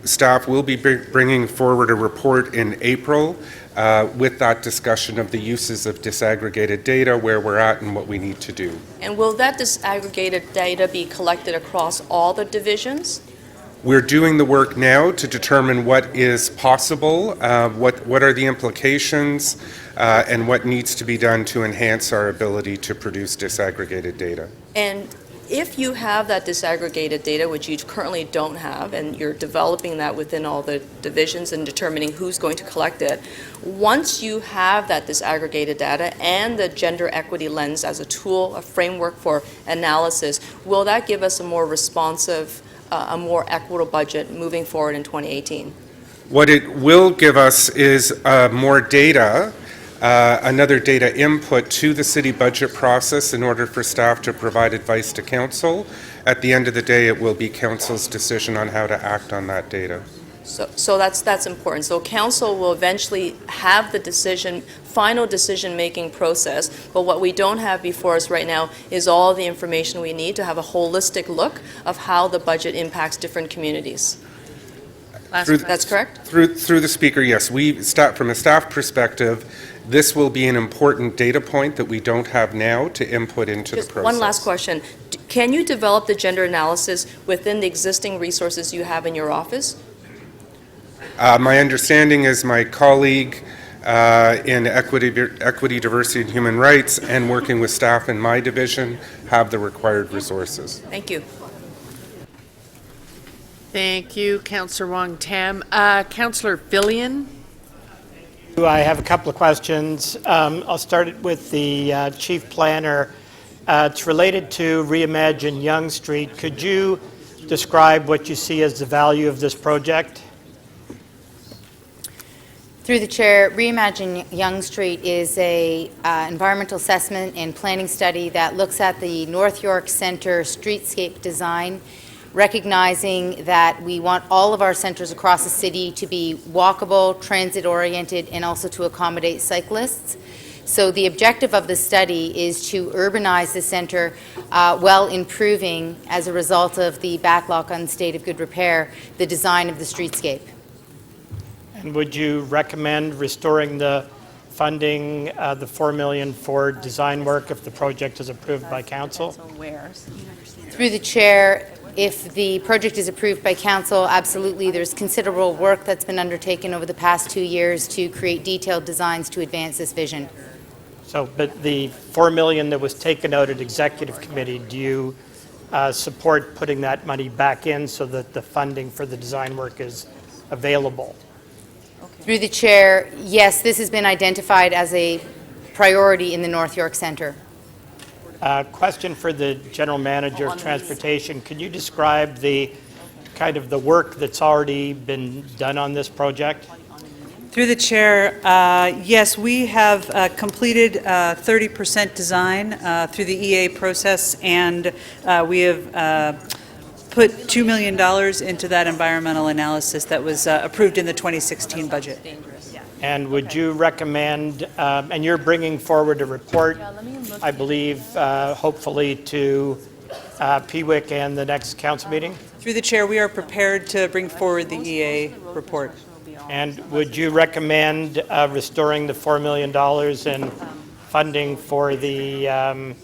staff will be bringing forward a report in April with that discussion of the uses of disaggregated data, where we're at and what we need to do. And will that disaggregated data be collected across all the divisions? We're doing the work now to determine what is possible, what are the implications, and what needs to be done to enhance our ability to produce disaggregated data. And if you have that disaggregated data, which you currently don't have, and you're developing that within all the divisions and determining who's going to collect it, once you have that disaggregated data and the gender equity lens as a tool, a framework for analysis, will that give us a more responsive, a more equitable budget moving forward in 2018? What it will give us is more data, another data input to the city budget process in order for staff to provide advice to council. At the end of the day, it will be council's decision on how to act on that data. So that's important. So council will eventually have the final decision-making process, but what we don't have before us right now is all the information we need to have a holistic look of how the budget impacts different communities. That's correct? Through the Speaker, yes. From a staff perspective, this will be an important data point that we don't have now to input into the process. One last question. Can you develop the gender analysis within the existing resources you have in your office? My understanding is my colleague in Equity, Diversity, and Human Rights and working with staff in my division have the required resources. Thank you. Thank you, Councillor Wong Tam. Councillor Fillion. I have a couple of questions. I'll start it with the Chief Planner. It's related to Reimagine Yonge Street. Could you describe what you see as the value of this project? Through the chair, Reimagine Yonge Street is a environmental assessment and planning study that looks at the North York Centre streetscape design, recognizing that we want all of our centres across the city to be walkable, transit-oriented, and also to accommodate cyclists. So the objective of the study is to urbanize the centre while improving, as a result of the backlog on state of good repair, the design of the streetscape. And would you recommend restoring the funding the $4 million for design work if the project is approved by council? Through the chair, if the project is approved by council, absolutely. There's considerable work that's been undertaken over the past 2 years to create detailed designs to advance this vision. So, but the $4 million that was taken out at executive committee, do you support putting that money back in so that the funding for the design work is available? Through the chair, yes, this has been identified as a priority in the North York Centre. Question for the General Manager of Transportation. Can you describe the kind of the work that's already been done on this project? Through the chair, yes, we have completed 30% design through the EA process, and we have put $2 million into that environmental analysis that was approved in the 2016 budget. And would you recommend, and you're bringing forward a report, I believe, hopefully to PWIC and the next council meeting? Through the chair, we are prepared to bring forward the EA report. And would you recommend restoring the $4 million in funding for the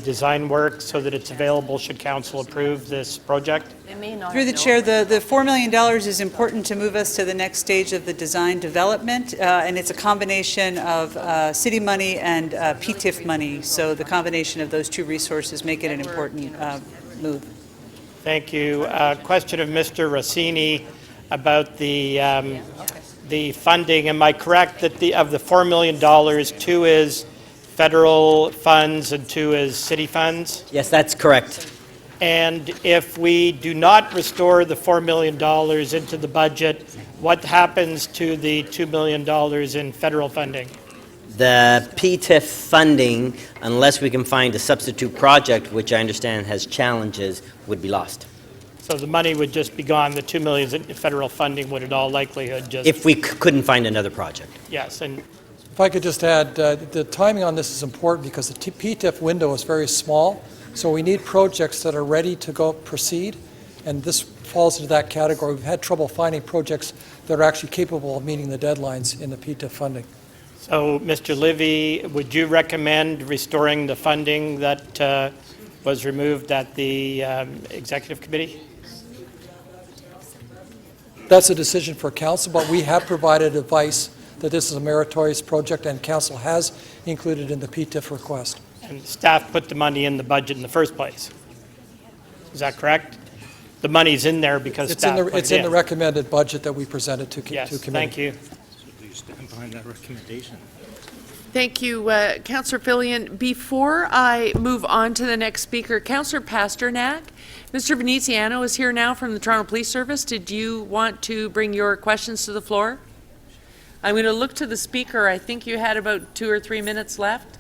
design work so that it's available should council approve this project? Through the chair, the $4 million is important to move us to the next stage of the design development, and it's a combination of city money and PTIF money. So the combination of those two resources make it an important move. Thank you. Question of Mr. Rossini about the funding. Am I correct that of the $4 million, 2 is federal funds and 2 is city funds? Yes, that's correct. And if we do not restore the $4 million into the budget, what happens to the $2 million in federal funding? The PTIF funding, unless we can find a substitute project, which I understand has challenges, would be lost. So the money would just be gone, the $2 million in federal funding would in all likelihood just... If we couldn't find another project. Yes, and... If I could just add, the timing on this is important because the PTIF window is very small, so we need projects that are ready to go proceed, and this falls into that category. We've had trouble finding projects that are actually capable of meeting the deadlines in the PTIF funding. So, Mr. Livy, would you recommend restoring the funding that was removed at the executive committee? That's a decision for council, but we have provided advice that this is a meritorious project and council has included in the PTIF request. And staff put the money in the budget in the first place. Is that correct? The money's in there because staff put it in. It's in the recommended budget that we presented to committee. Yes, thank you. Please stand behind that recommendation. Thank you, Councillor Fillion. Before I move on to the next speaker, Councillor Pasternak, Mr. Veneziano is here now from the Toronto Police Service. Did you want to bring your questions to the floor? I'm going to look to the speaker. I think you had about 2 or 3 minutes left.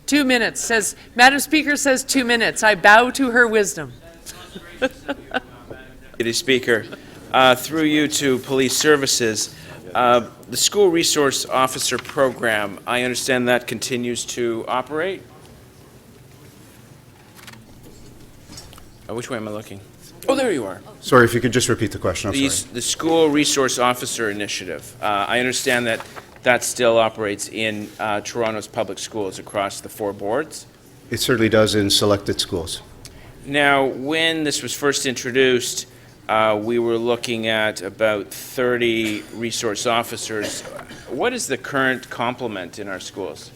2 minutes. Says, Madam Speaker says 2 minutes. I bow to her wisdom. Deputy Speaker, through you to Police Services, the School Resource Officer Program, I understand that continues to operate? Which way am I looking? Oh, there you are. Sorry, if you could just repeat the question, I'm sorry. The School Resource Officer Initiative, I understand that that still operates in Toronto's public schools across the 4 boards? It certainly does in selected schools. Now, when this was first introduced, we were looking at about 30 resource officers. What is the current complement in our schools?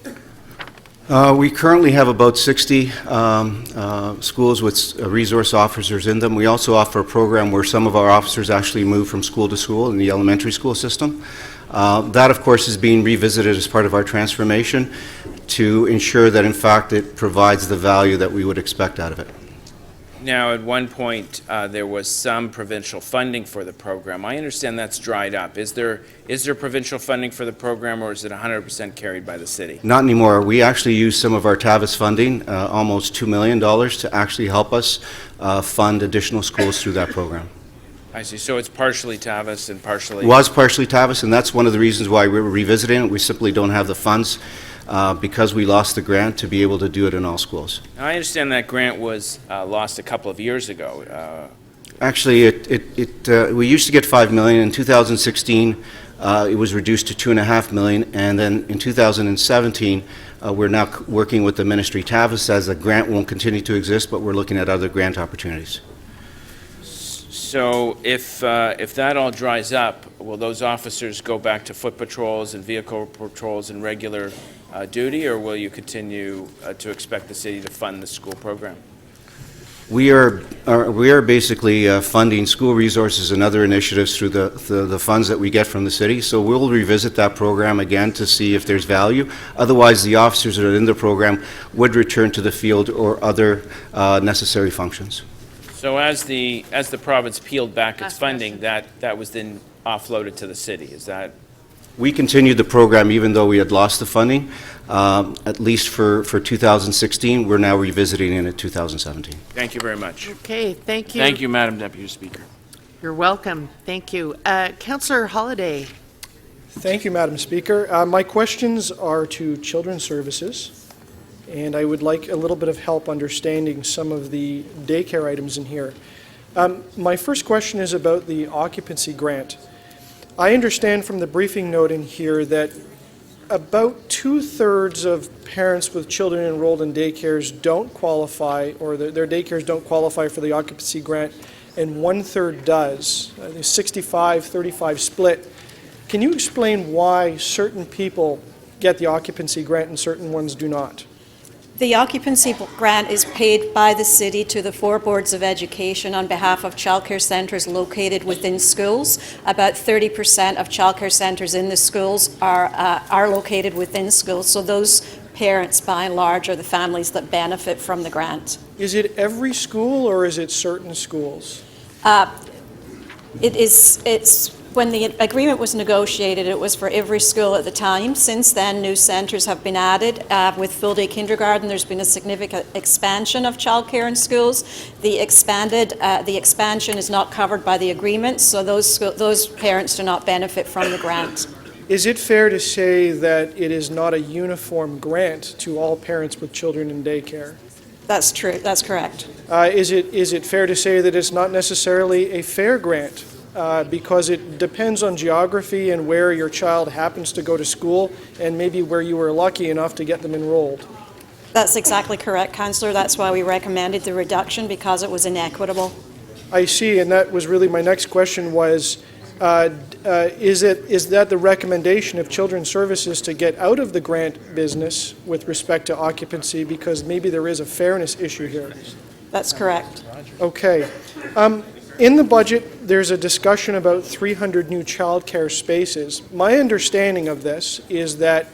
We currently have about 60 schools with resource officers in them. We also offer a program where some of our officers actually move from school to school in the elementary school system. That, of course, is being revisited as part of our transformation to ensure that, in fact, it provides the value that we would expect out of it. Now, at one point, there was some provincial funding for the program. I understand that's dried up. Is there provincial funding for the program, or is it 100% carried by the city? Not anymore. We actually use some of our TAVIS funding, almost $2 million, to actually help us fund additional schools through that program. I see. So it's partially TAVIS and partially... It was partially TAVIS, and that's one of the reasons why we're revisiting it. We simply don't have the funds because we lost the grant to be able to do it in all schools. Now, I understand that grant was lost a couple of years ago. Actually, we used to get $5 million. In 2016, it was reduced to $2.5 million, and then in 2017, we're now working with the ministry. TAVIS as a grant won't continue to exist, but we're looking at other grant opportunities. So if that all dries up, will those officers go back to foot patrols and vehicle patrols and regular duty, or will you continue to expect the city to fund the school program? We are basically funding school resources and other initiatives through the funds that we get from the city. So we'll revisit that program again to see if there's value. Otherwise, the officers that are in the program would return to the field or other necessary functions. So as the province peeled back its funding, that was then offloaded to the city. Is that? We continued the program even though we had lost the funding, at least for 2016. We're now revisiting it in 2017. Thank you very much. Okay, thank you. Thank you, Madam Deputy Speaker. You're welcome. Thank you. Councillor Holiday. Thank you, Madam Speaker. My questions are to Children's Services, and I would like a little bit of help understanding some of the daycare items in here. My first question is about the occupancy grant. I understand from the briefing note in here that about 2/3 of parents with children enrolled in daycares don't qualify, or their daycares don't qualify for the occupancy grant, and 1/3 does. The 65-35 split. Can you explain why certain people get the occupancy grant and certain ones do not? The occupancy grant is paid by the city to the 4 boards of education on behalf of childcare centres located within schools. About 30% of childcare centres in the schools are located within schools, so those parents, by and large, are the families that benefit from the grant. Is it every school or is it certain schools? It's when the agreement was negotiated, it was for every school at the time. Since then, new centres have been added. With full-day kindergarten, there's been a significant expansion of childcare in schools. The expansion is not covered by the agreement, so those parents do not benefit from the grant. Is it fair to say that it is not a uniform grant to all parents with children in daycare? That's true. That's correct. Is it fair to say that it's not necessarily a fair grant? Because it depends on geography and where your child happens to go to school and maybe where you were lucky enough to get them enrolled. That's exactly correct, Councillor. That's why we recommended the reduction, because it was inequitable. I see, and that was really my next question was, is that the recommendation of Children's Services to get out of the grant business with respect to occupancy, because maybe there is a fairness issue here? That's correct. Okay. In the budget, there's a discussion about 300 new childcare spaces. My understanding of this is that,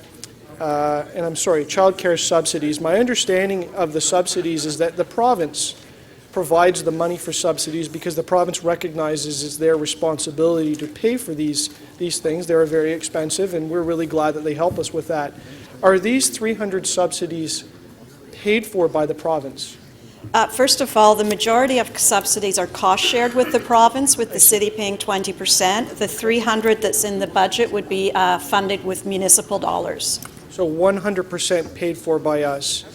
and I'm sorry, childcare subsidies. My understanding of the subsidies is that the province provides the money for subsidies because the province recognizes it's their responsibility to pay for these things. They're very expensive, and we're really glad that they help us with that. Are these 300 subsidies paid for by the province? First of all, the majority of subsidies are cost-shared with the province, with the city paying 20%. The 300 that's in the budget would be funded with municipal dollars. So 100% paid for by us.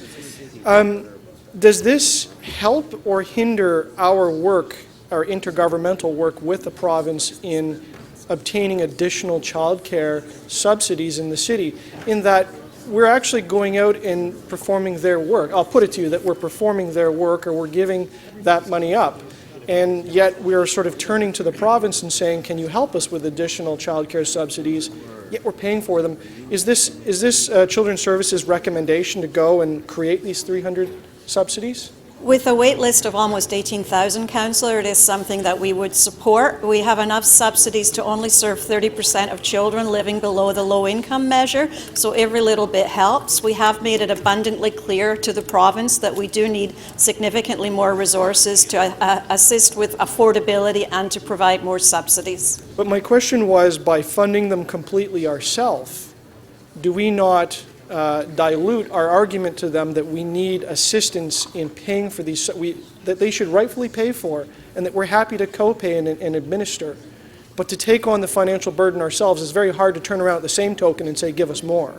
Does this help or hinder our work, our intergovernmental work with the province in obtaining additional childcare subsidies in the city, in that we're actually going out and performing their work? I'll put it to you that we're performing their work, or we're giving that money up, and yet we're sort of turning to the province and saying, can you help us with additional childcare subsidies, yet we're paying for them. Is this Children's Services recommendation to go and create these 300 subsidies? With a wait list of almost 18,000, Councillor, it is something that we would support. We have enough subsidies to only serve 30% of children living below the low-income measure, so every little bit helps. We have made it abundantly clear to the province that we do need significantly more resources to assist with affordability and to provide more subsidies. But my question was, by funding them completely ourselves, do we not dilute our argument to them that we need assistance in paying for these, that they should rightfully pay for, and that we're happy to co-pay and administer? But to take on the financial burden ourselves is very hard to turn around at the same token and say, give us more.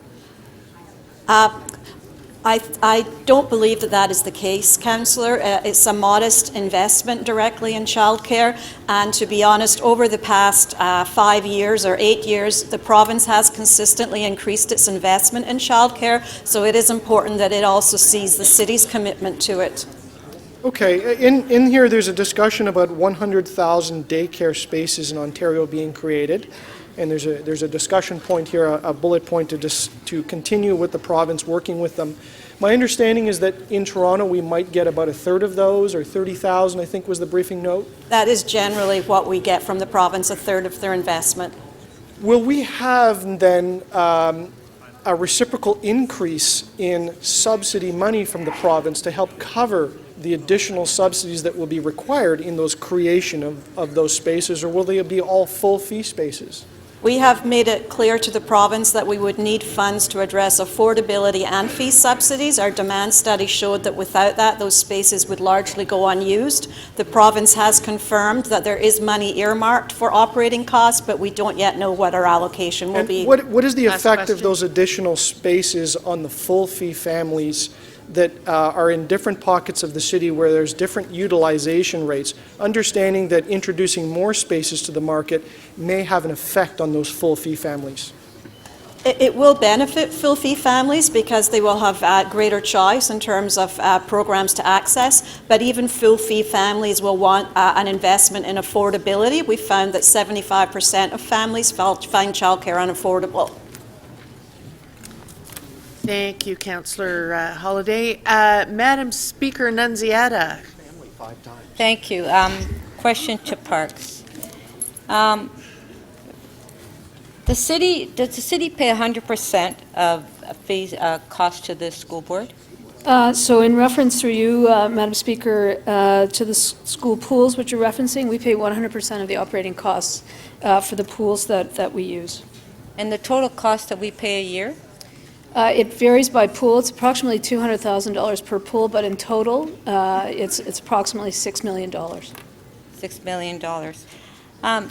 I don't believe that that is the case, Councillor. It's a modest investment directly in childcare, and to be honest, over the past 5 years or 8 years, the province has consistently increased its investment in childcare, so it is important that it also sees the city's commitment to it. Okay, in here, there's a discussion about 100,000 daycare spaces in Ontario being created, and there's a discussion point here, a bullet point to continue with the province, working with them. My understanding is that in Toronto, we might get about a third of those, or 30,000, I think was the briefing note. That is generally what we get from the province, a third of their investment. Will we have then a reciprocal increase in subsidy money from the province to help cover the additional subsidies that will be required in those creation of those spaces, or will they be all full fee spaces? We have made it clear to the province that we would need funds to address affordability and fee subsidies. Our demand study showed that without that, those spaces would largely go unused. The province has confirmed that there is money earmarked for operating costs, but we don't yet know what our allocation will be. What is the effect of those additional spaces on the full fee families that are in different pockets of the city where there's different utilization rates, understanding that introducing more spaces to the market may have an effect on those full fee families? It will benefit full fee families because they will have greater choice in terms of programs to access, but even full fee families will want an investment in affordability. We found that 75% of families find childcare unaffordable. Thank you, Councillor Holyday. Madam Speaker Nunziata. Thank you. Question to Parks. Does the city pay 100% of fees cost to the school board? So in reference through you, Madam Speaker, to the school pools which you're referencing, we pay 100% of the operating costs for the pools that we use. And the total cost that we pay a year? It varies by pool. It's approximately $200,000 per pool, but in total, it's approximately $6 million. $6 million.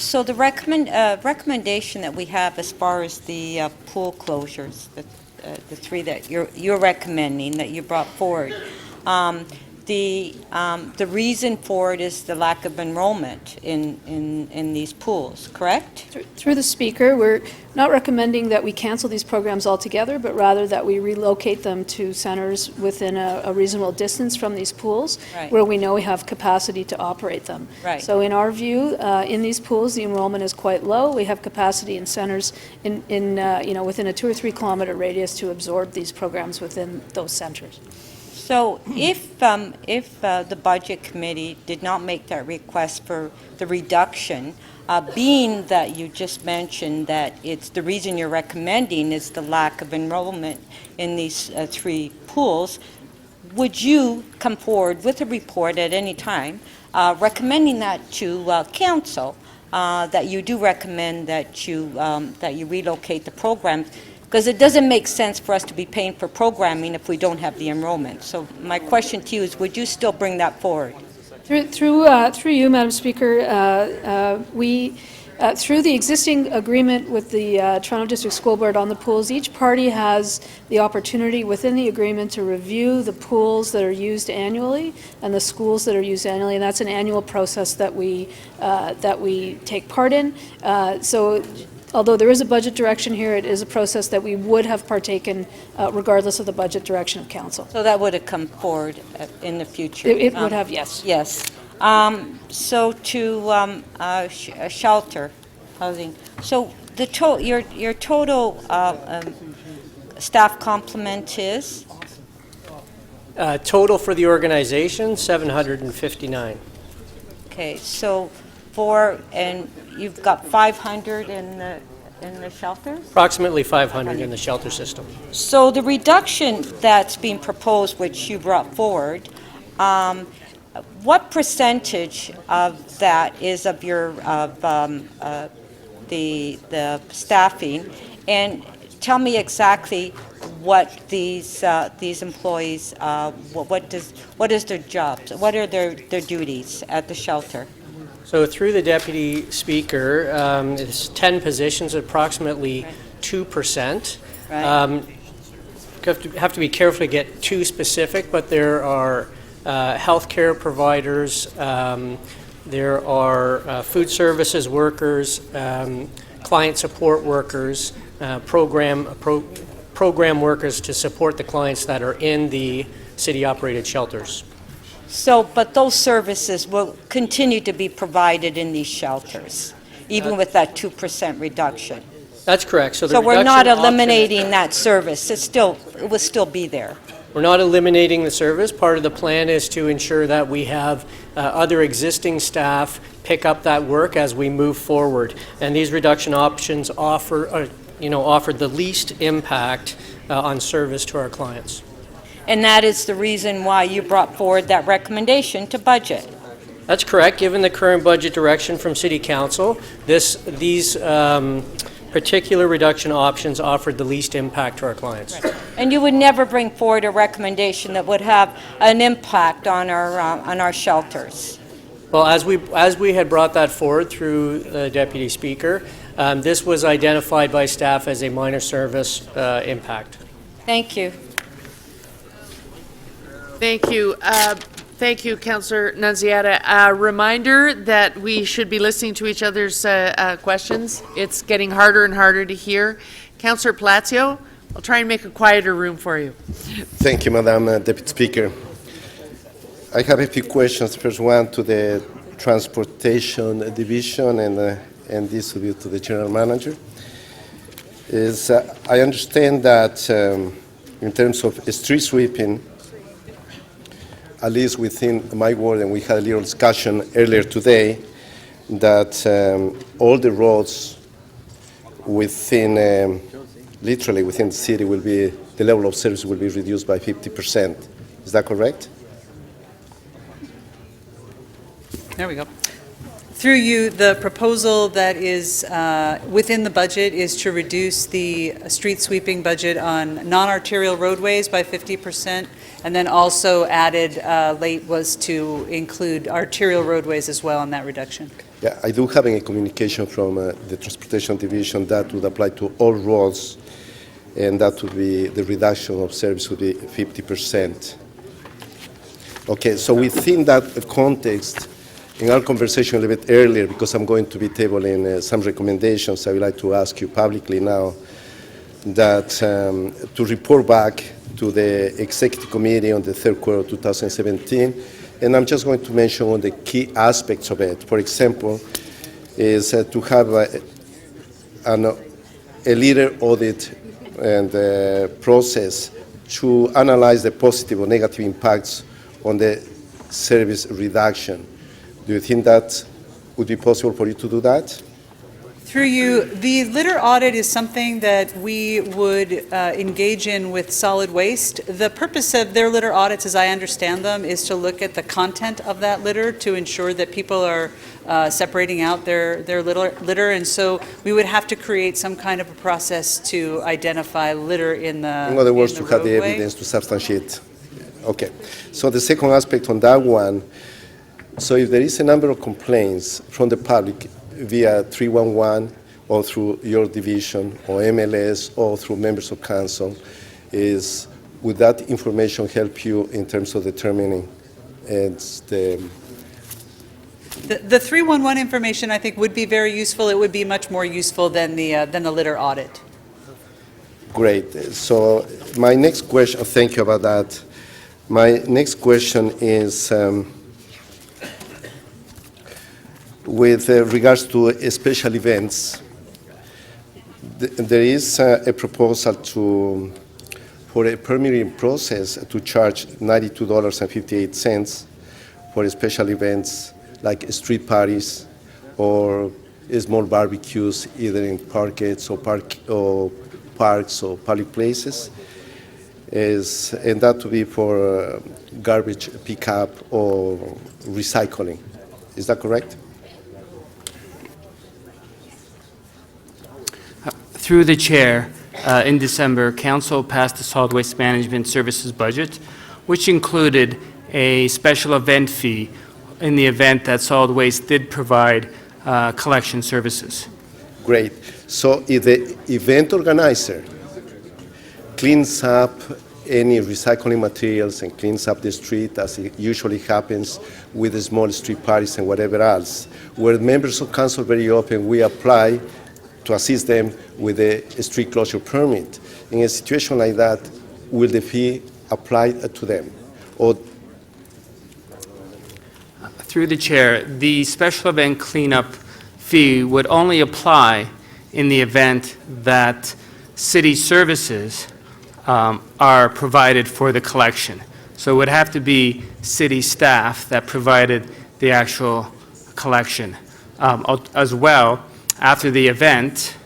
So the recommendation that we have as far as the pool closures, the three that you're recommending, that you brought forward, the reason for it is the lack of enrollment in these pools, correct? Through the Speaker, we're not recommending that we cancel these programs altogether, but rather that we relocate them to centres within a reasonable distance from these pools, Right. where we know we have capacity to operate them. Right. So in our view, in these pools, the enrollment is quite low. We have capacity in centres within a 2 or 3 kilometre radius to absorb these programs within those centres. So if the Budget Committee did not make that request for the reduction, being that you just mentioned that it's the reason you're recommending is the lack of enrollment in these 3 pools, would you come forward with a report at any time recommending that to council, that you do recommend that you relocate the programs? Because it doesn't make sense for us to be paying for programming if we don't have the enrollment. So my question to you is, would you still bring that forward? Through you, Madam Speaker, through the existing agreement with the Toronto District School Board on the pools, each party has the opportunity within the agreement to review the pools that are used annually and the schools that are used annually, and that's an annual process that we take part in. So although there is a budget direction here, it is a process that we would have partaken regardless of the budget direction of council. So that would have come forward in the future? It would have, yes. Yes. So to shelter housing. So your total staff complement is? Total for the organization, 759. Okay, so and you've got 500 in the shelters? Approximately 500 in the shelter system. So the reduction that's being proposed, which you brought forward, what percentage of that is of your the staffing? And tell me exactly what these employees what is their jobs? What are their duties at the shelter? So through the Deputy Speaker, it's 10 positions, approximately 2%. Right. have to be careful to get too specific, but there are healthcare providers, there are food services workers, client support workers, program workers to support the clients that are in the city-operated shelters. So, but those services will continue to be provided in these shelters, even with that 2% reduction? That's correct. So we're not eliminating that service. It will still be there. We're not eliminating the service. Part of the plan is to ensure that we have other existing staff pick up that work as we move forward. And these reduction options offer the least impact on service to our clients. And that is the reason why you brought forward that recommendation to budget. That's correct. Given the current budget direction from City Council, these particular reduction options offered the least impact to our clients. Right. And you would never bring forward a recommendation that would have an impact on our shelters. Well, as we had brought that forward through the Deputy Speaker, this was identified by staff as a minor service impact. Thank you. Thank you. Thank you, Councillor Nunziata. A reminder that we should be listening to each other's questions. It's getting harder and harder to hear. Councillor Palacio, I'll try and make a quieter room for you. Thank you, Madam Deputy Speaker. I have a few questions. First one to the Transportation Division, and this will be to the General Manager. I understand that in terms of street sweeping, at least within my ward, and we had a little discussion earlier today, that all the roads within, literally within the city, the level of service will be reduced by 50%. Is that correct? There we go. Through you, the proposal that is within the budget is to reduce the street sweeping budget on non-arterial roadways by 50%, and then also added late was to include arterial roadways as well in that reduction. Yeah, I do have a communication from the Transportation Division that would apply to all roads, and that would be, the reduction of service would be 50%. Okay, so within that context, in our conversation a little bit earlier, because I'm going to be tabling some recommendations, I would like to ask you publicly now that to report back to the Executive Committee on the third quarter of 2017, and I'm just going to mention on the key aspects of it. For example, is to have a leader audit and process to analyze the positive or negative impacts on the service reduction. Do you think that would be possible for you to do that? Through you, the litter audit is something that we would engage in with solid waste. The purpose of their litter audits, as I understand them, is to look at the content of that litter to ensure that people are separating out their litter, and so we would have to create some kind of a process to identify litter in the In other words, to have the evidence to substantiate. Okay. So the second aspect on that one, so if there is a number of complaints from the public via 311 or through your division or MLS or through members of council, would that information help you in terms of determining The 311 information, I think, would be very useful. It would be much more useful than the litter audit. Great. So my next question, thank you about that. My next question is with regards to special events. There is a proposal for a permitting process to charge $92.58 for special events like street parties or small barbecues, either in parks or parks or public places, and that to be for garbage pickup or recycling. Is that correct? Through the chair, in December, Council passed the Solid Waste Management Services budget, which included a special event fee in the event that solid waste did provide collection services. Great. So if the event organizer cleans up any recycling materials and cleans up the street, as it usually happens with the small street parties and whatever else. Where members of council very often, we apply to assist them with a street closure permit. In a situation like that, will the fee apply to them? Or Through the chair, the special event cleanup fee would only apply in the event that city services are provided for the collection. So it would have to be city staff that provided the actual collection. As well, after the event,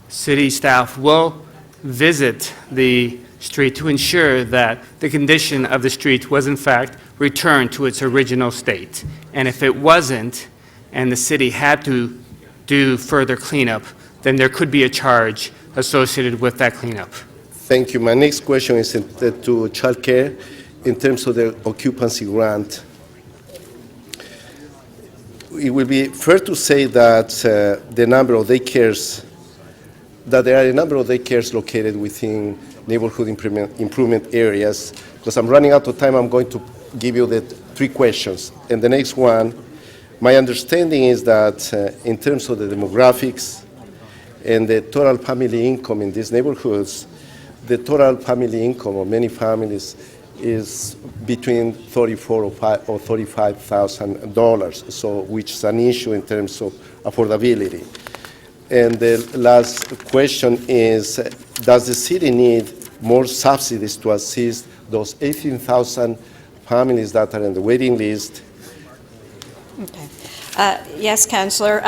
city staff will visit the street to ensure that the condition of the street was in fact returned to its original state. And if it wasn't, and the city had to do further cleanup, then there could be a charge associated with that cleanup. Thank you. My next question is to childcare in terms of the occupancy grant. It will be fair to say that there are a number of daycares located within neighborhood improvement areas. Because I'm running out of time, I'm going to give you the 3 questions. And the next one, my understanding is that in terms of the demographics and the total family income in these neighborhoods, the total family income of many families is between $34,000 or $35,000, so which is an issue in terms of affordability. And the last question is, does the city need more subsidies to assist those 18,000 families that are on the waiting list? Okay. Yes, Councillor.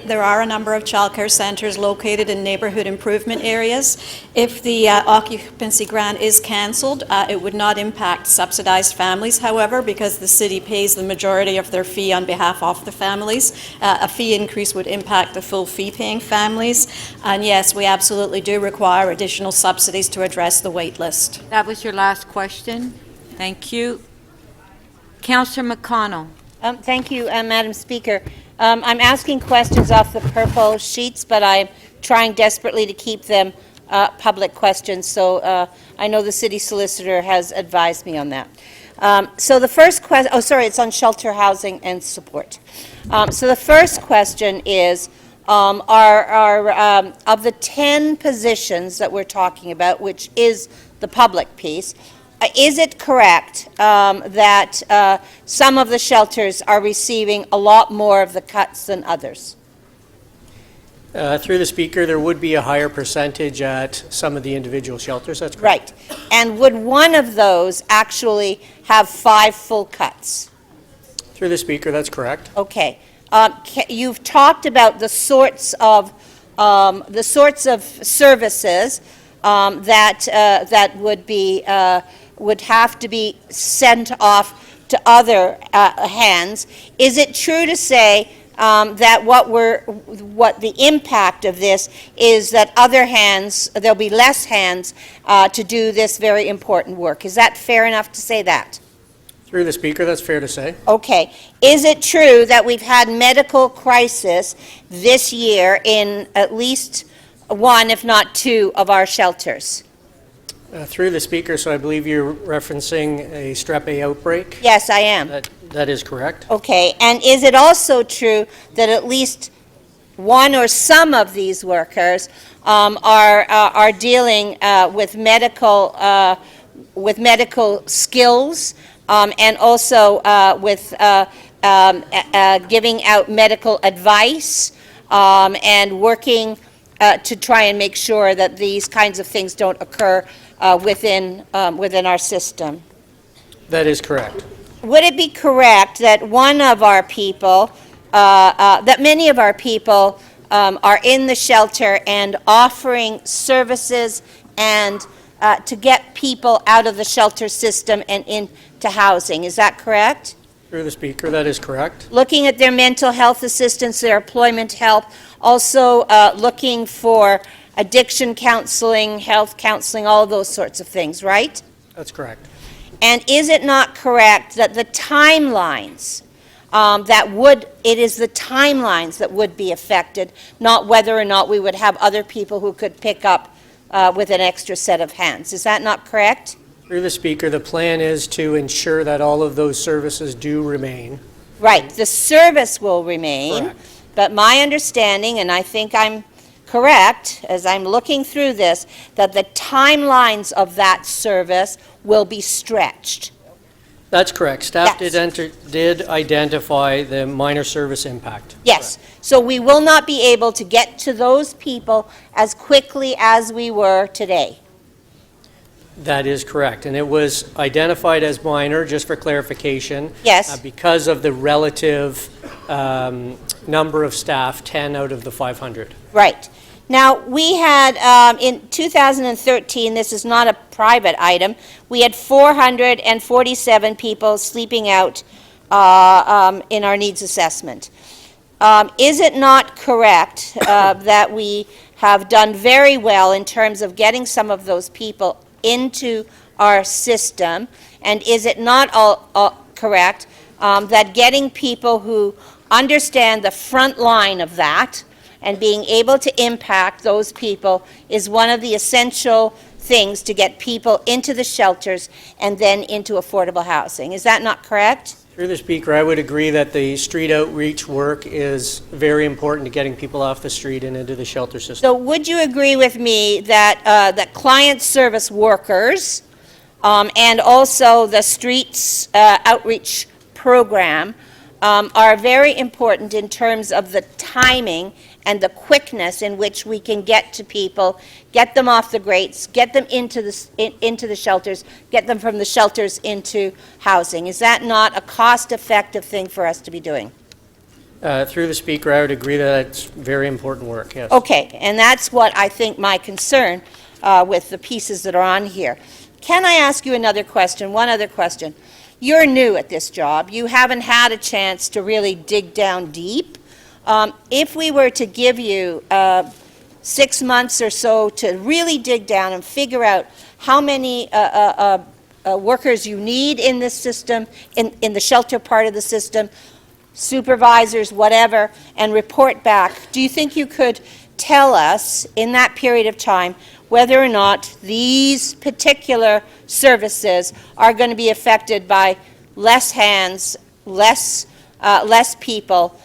There are a number of childcare centres located in neighbourhood improvement areas. If the occupancy grant is cancelled, it would not impact subsidised families, however, because the city pays the majority of their fee on behalf of the families. A fee increase would impact the full fee-paying families. And yes, we absolutely do require additional subsidies to address the wait list. That was your last question. Thank you. Councillor McConnell. Thank you, Madam Speaker. I'm asking questions off the purple sheets, but I'm trying desperately to keep them public questions, so I know the city solicitor has advised me on that. So the first question, it's on shelter housing and support. So the first question is, of the 10 positions that we're talking about, which is the public piece, is it correct that some of the shelters are receiving a lot more of the cuts than others? Through the Speaker, there would be a higher percentage at some of the individual shelters, that's Right. correct. And would one of those actually have 5 full cuts? Through the Speaker, that's correct. Okay. You've talked about the sorts of services that would have to be sent off to other hands. Is it true to say that what the impact of this is that other hands, there'll be less hands to do this very important work? Is that fair enough to say that? Through the Speaker, that's fair to say. Okay. Is it true that we've had medical crisis this year in at least 1, if not 2, of our shelters? Through the Speaker, so I believe you're referencing a Strep A outbreak? Yes, I am. That is correct. Okay, and is it also true that at least one or some of these workers are dealing with medical skills and also with giving out medical advice and working to try and make sure that these kinds of things don't occur within our system? That is correct. Would it be correct that one of our people, that many of our people are in the shelter and offering services and to get people out of the shelter system and into housing? Is that correct? Through the Speaker, that is correct. Looking at their mental health assistance, their employment help, also looking for addiction counseling, health counseling, all of those sorts of things, right? That's correct. And is it not correct that the timelines it is the timelines that would be affected, not whether or not we would have other people who could pick up with an extra set of hands. Is that not correct? Through the Speaker, the plan is to ensure that all of those services do remain. Right, the service will remain. Correct. But my understanding, and I think I'm correct, as I'm looking through this, that the timelines of that service will be stretched. That's correct. Staff Yes. did identify the minor service impact. Yes, so we will not be able to get to those people as quickly as we were today. That is correct. And it was identified as minor, just for clarification. Yes. Because of the relative number of staff, 10 out of the 500. Right. Now, we had, in 2013, this is not a private item, we had 447 people sleeping out in our needs assessment. Is it not correct that we have done very well in terms of getting some of those people into our system? And is it not correct that getting people who understand the front line of that and being able to impact those people is one of the essential things to get people into the shelters and then into affordable housing? Is that not correct? Through the Speaker, I would agree that the street outreach work is very important to getting people off the street and into the shelter system. So would you agree with me that that client service workers and also the streets outreach program are very important in terms of the timing and the quickness in which we can get to people, get them off the grates, get them into the shelters, get them from the shelters into housing? Is that not a cost-effective thing for us to be doing? Through the Speaker, I would agree that it's very important work, yes. Okay, and that's what I think my concern with the pieces that are on here. Can I ask you another question, one other question? You're new at this job. You haven't had a chance to really dig down deep. If we were to give you 6 months or so to really dig down and figure out how many workers you need in this system, in the shelter part of the system, supervisors, whatever, and report back, do you think you could tell us in that period of time whether or not these particular services are going to be affected by less hands, less people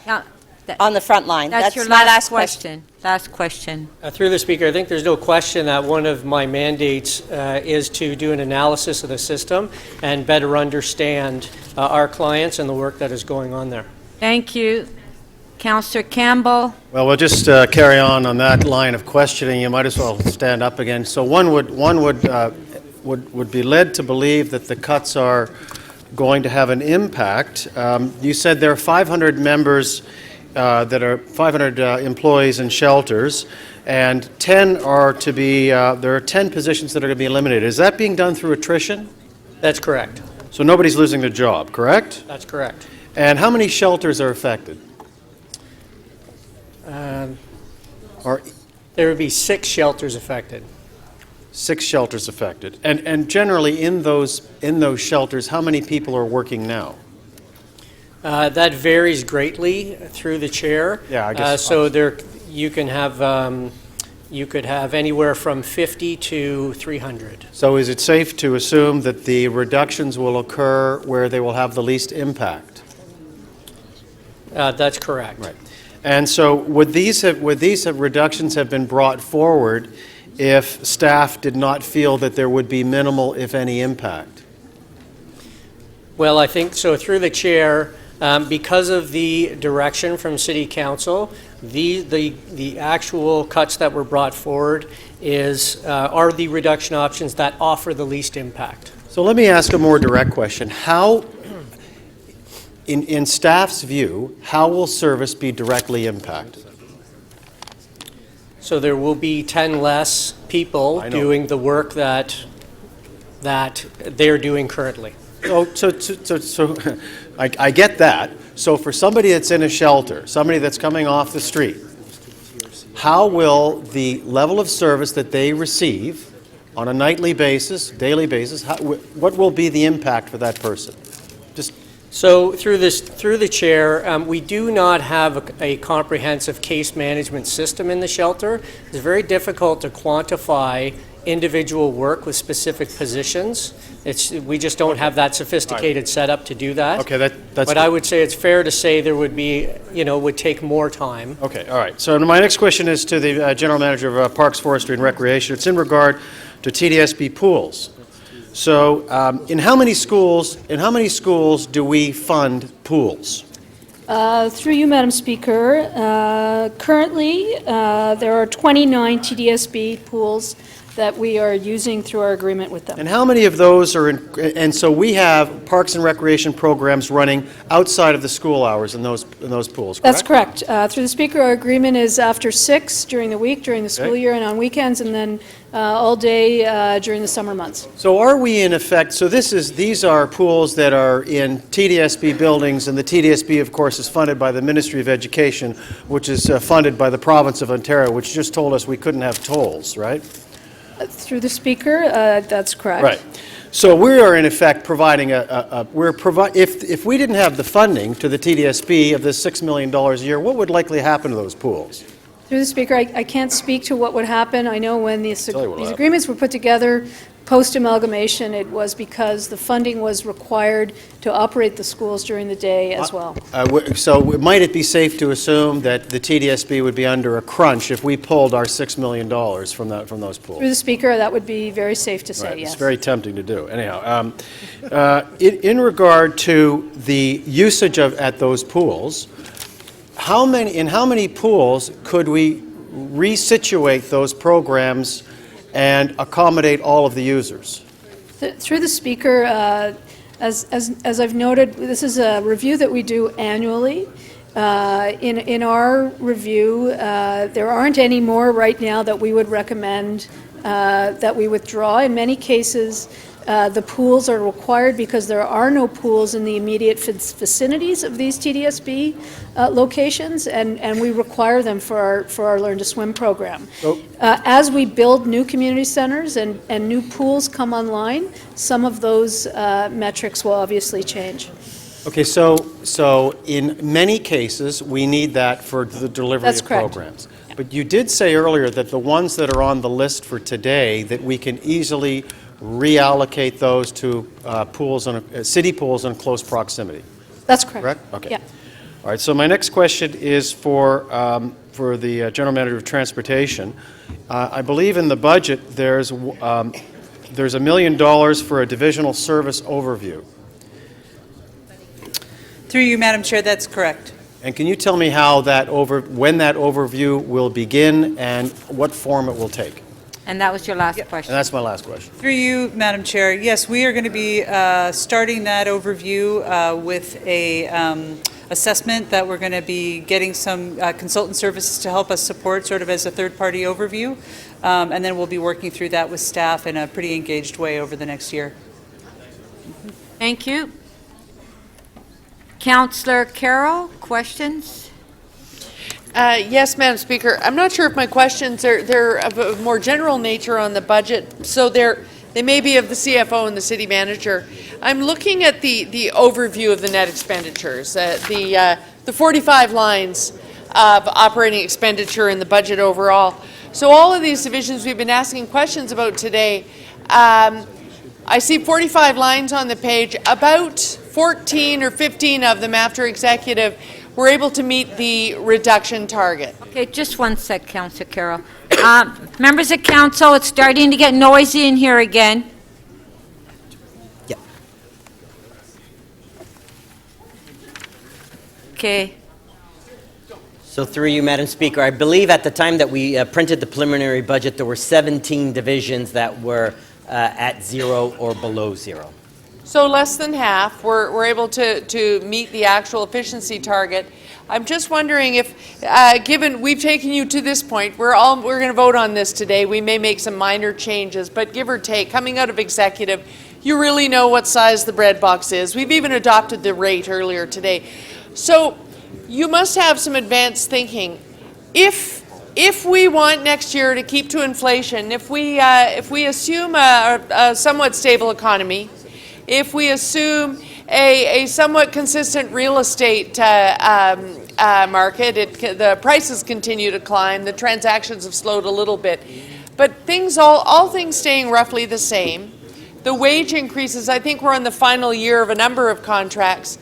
on the front line? That's your my last question. Last question. Through the Speaker, I think there's no question that one of my mandates is to do an analysis of the system and better understand our clients and the work that is going on there. Thank you. Councillor Campbell. Well, we'll just carry on that line of questioning. You might as well stand up again. So one would be led to believe that the cuts are going to have an impact. You said there are 500 members that are 500 employees in shelters, and 10 are to be. There are 10 positions that are going to be eliminated. Is that being done through attrition? That's correct. So nobody's losing their job, correct? That's correct. And how many shelters are affected? There would be 6 shelters affected. 6 shelters affected. And generally in those shelters, how many people are working now? That varies greatly through the chair. Yeah, I guess. So you can have you could have anywhere from 50 to 300. So is it safe to assume that the reductions will occur where they will have the least impact? That's correct. Right. And so would these reductions have been brought forward if staff did not feel that there would be minimal, if any, impact? Well, I think so. Through the chair, because of the direction from City Council, the actual cuts that were brought forward are the reduction options that offer the least impact. So let me ask a more direct question. How, in staff's view, how will service be directly impacted? So there will be 10 less people doing the work that they're doing currently. So I get that. So for somebody that's in a shelter, somebody that's coming off the street, how will the level of service that they receive on a nightly basis, daily basis, what will be the impact for that person? So through the chair, we do not have a comprehensive case management system in the shelter. It's very difficult to quantify individual work with specific positions. We just don't have that sophisticated setup to do that. Okay, that's. But I would say it's fair to say there would be, would take more time. Okay, all right. So my next question is to the General Manager of Parks, Forestry, and Recreation. It's in regard to TDSB pools. So in how many schools do we fund pools? Through you, Madam Speaker, currently there are 29 TDSB pools that we are using through our agreement with them. And how many of those are in, and so we have Parks and Recreation programs running outside of the school hours in those pools, correct? That's correct. Through the Speaker, our agreement is after 6 during the week, during the school Okay. year, and on weekends, and then all day during the summer months. So are we in effect, so these are pools that are in TDSB buildings, and the TDSB, of course, is funded by the Ministry of Education, which is funded by the Province of Ontario, which just told us we couldn't have tolls, right? Through the Speaker, that's correct. Right. So we are in effect providing if we didn't have the funding to the TDSB of this $6 million a year, what would likely happen to those pools? Through the Speaker, I can't speak to what would happen. I know when these Tell you what'll happen. agreements were put together, post-amalgamation, it was because the funding was required to operate the schools during the day as well. So might it be safe to assume that the TDSB would be under a crunch if we pulled our $6 million from those pools? Through the Speaker, that would be very safe to say, Right, yes. it's very tempting to do. Anyhow, in regard to the usage at those pools, in how many pools could we resituate those programs and accommodate all of the users? Through the Speaker, as I've noted, this is a review that we do annually. In our review, there aren't any more right now that we would recommend that we withdraw. In many cases, the pools are required because there are no pools in the immediate vicinities of these TDSB locations, and we require them for our Learn to Swim program. As we build new community centers and new pools come online, some of those metrics will obviously change. Okay, so in many cases, we need that for the delivery That's of correct. programs. But you did say earlier that the ones that are on the list for today, that we can easily reallocate those to city pools in close proximity. That's correct. Correct? Okay. Yeah. All right, so my next question is for the General Manager of Transportation. I believe in the budget there's $1 million for a divisional service overview. Through you, Madam Chair, that's correct. And can you tell me how when that overview will begin and what form it will take? And that was your last question. And that's my last question. Through you, Madam Chair, yes, we are going to be starting that overview with a assessment that we're going to be getting some consultant services to help us support sort of as a third-party overview. And then we'll be working through that with staff in a pretty engaged way over the next year. Thank you. Councillor Carroll, questions? Yes, Madam Speaker. I'm not sure if my questions they're of a more general nature on the budget, so they may be of the CFO and the city manager. I'm looking at the overview of the net expenditures, the 45 lines of operating expenditure in the budget overall. So all of these divisions we've been asking questions about today, I see 45 lines on the page. About 14 or 15 of them after executive were able to meet the reduction target. Okay, just one sec, Councillor Carroll. Members of council, it's starting to get noisy in here again. Yeah. Okay. So through you, Madam Speaker, I believe at the time that we printed the preliminary budget, there were 17 divisions that were at 0 or below 0. So less than half were able to meet the actual efficiency target. I'm just wondering if, given we've taken you to this point, we're going to vote on this today. We may make some minor changes, but give or take, coming out of executive, you really know what size the bread box is. We've even adopted the rate earlier today. So you must have some advanced thinking. If we want next year to keep to inflation, if we assume a somewhat stable economy, if we assume a somewhat consistent real estate market. The prices continue to climb. The transactions have slowed a little bit. But all things staying roughly the same. The wage increases, I think we're in the final year of a number of contracts.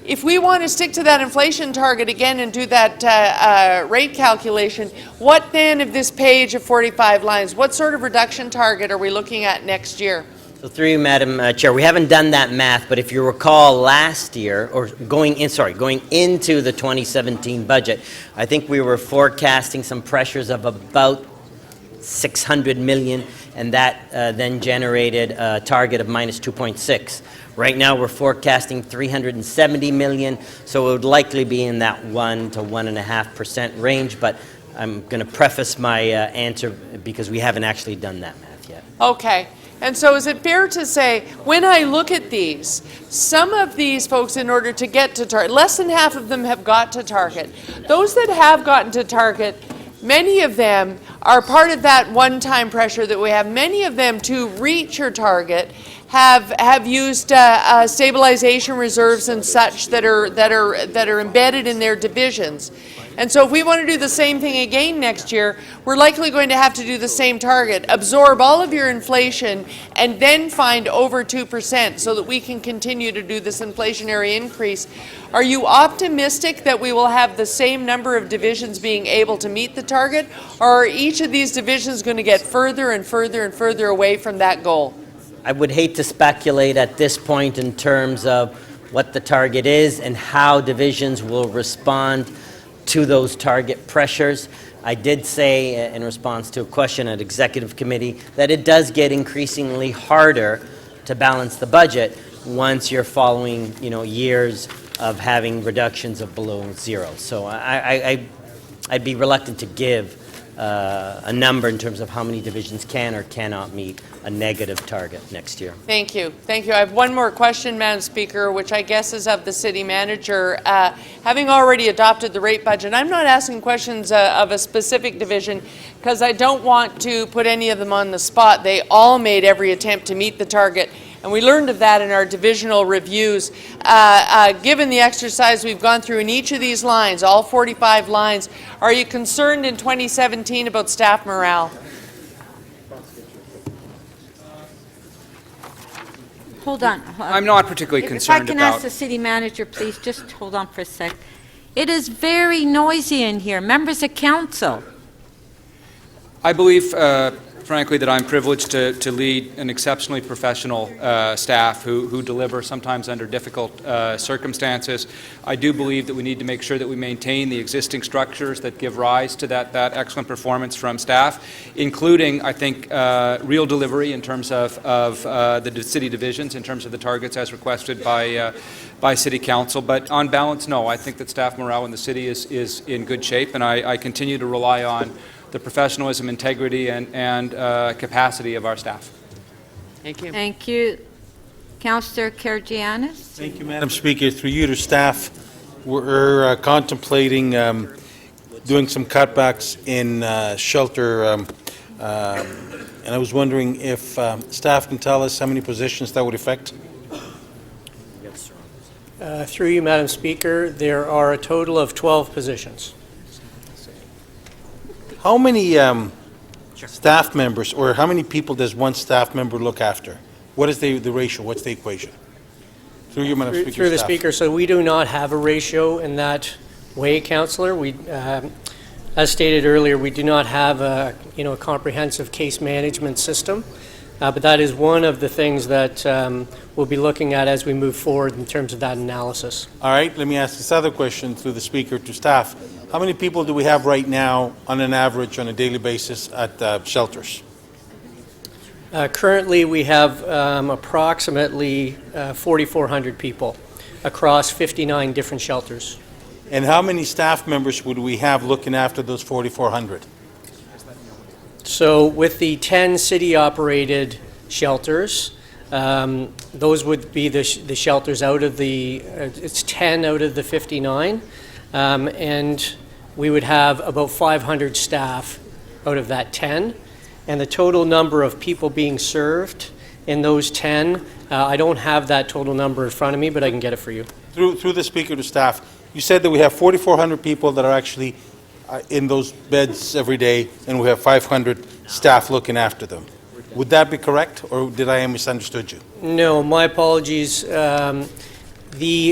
If we want to stick to that inflation target again and do that rate calculation, what then of this page of 45 lines, what sort of reduction target are we looking at next year? So through you, Madam Chair, we haven't done that math, but if you recall last year, or going into the 2017 budget, I think we were forecasting some pressures of about 600 million, and that then generated a target of minus 2.6. Right now, we're forecasting 370 million, so it would likely be in that 1 to 1.5% range, but I'm going to preface my answer because we haven't actually done that math yet. Okay. And so is it fair to say, when I look at these, some of these folks, in order to get to target, less than half of them have got to target. Those that have gotten to target, many of them are part of that one-time pressure that we have. Many of them, to reach your target, have used stabilization reserves and such that are embedded in their divisions. And so if we want to do the same thing again next year, we're likely going to have to do the same target, absorb all of your inflation, and then find over 2% so that we can continue to do this inflationary increase. Are you optimistic that we will have the same number of divisions being able to meet the target, or are each of these divisions going to get further and further and further away from that goal? I would hate to speculate at this point in terms of what the target is and how divisions will respond to those target pressures. I did say in response to a question at Executive Committee that it does get increasingly harder to balance the budget once you're following, years of having reductions of below zero. So I'd be reluctant to give a number in terms of how many divisions can or cannot meet a negative target next year. Thank you. Thank you. I have one more question, Madam Speaker, which I guess is of the City Manager. Having already adopted the rate budget, I'm not asking questions of a specific division because I don't want to put any of them on the spot. They all made every attempt to meet the target, and we learned of that in our divisional reviews. Given the exercise we've gone through in each of these lines, all 45 lines, are you concerned in 2017 about staff morale? Hold on. I'm not particularly concerned If I can about... ask the city manager, please, just hold on for a sec. It is very noisy in here. Members of council. I believe, frankly, that I'm privileged to lead an exceptionally professional staff who deliver sometimes under difficult circumstances. I do believe that we need to make sure that we maintain the existing structures that give rise to that excellent performance from staff, including, I think, real delivery in terms of the city divisions, in terms of the targets as requested by City Council. But on balance, no, I think that staff morale in the city is in good shape, and I continue to rely on the professionalism, integrity, and capacity of our staff. Thank you. Thank you. Councillor Karygiannis. Thank you, Madam Speaker. Through you to staff, we're contemplating doing some cutbacks in shelter, and I was wondering if staff can tell us how many positions that would affect? Through you, Madam Speaker, there are a total of 12 positions. How many staff members, or how many people does one staff member look after? What is the ratio? What's the equation? Through you, Madam Speaker. Through the Speaker, so we do not have a ratio in that way, Councillor. We, as stated earlier, we do not have a comprehensive case management system, but that is one of the things that we'll be looking at as we move forward in terms of that analysis. All right, let me ask this other question through the Speaker to staff. How many people do we have right now on an average on a daily basis at shelters? Currently, we have approximately 4,400 people across 59 different shelters. And how many staff members would we have looking after those 4,400? So with the 10 city-operated shelters, those would be the shelters out of the, it's 10 out of the 59, and we would have about 500 staff out of that 10, and the total number of people being served in those 10. I don't have that total number in front of me, but I can get it for you. Through the Speaker to staff, you said that we have 4,400 people that are actually in those beds every day, and we have 500 staff looking after them. Would that be correct, or did I misunderstood you? No, my apologies.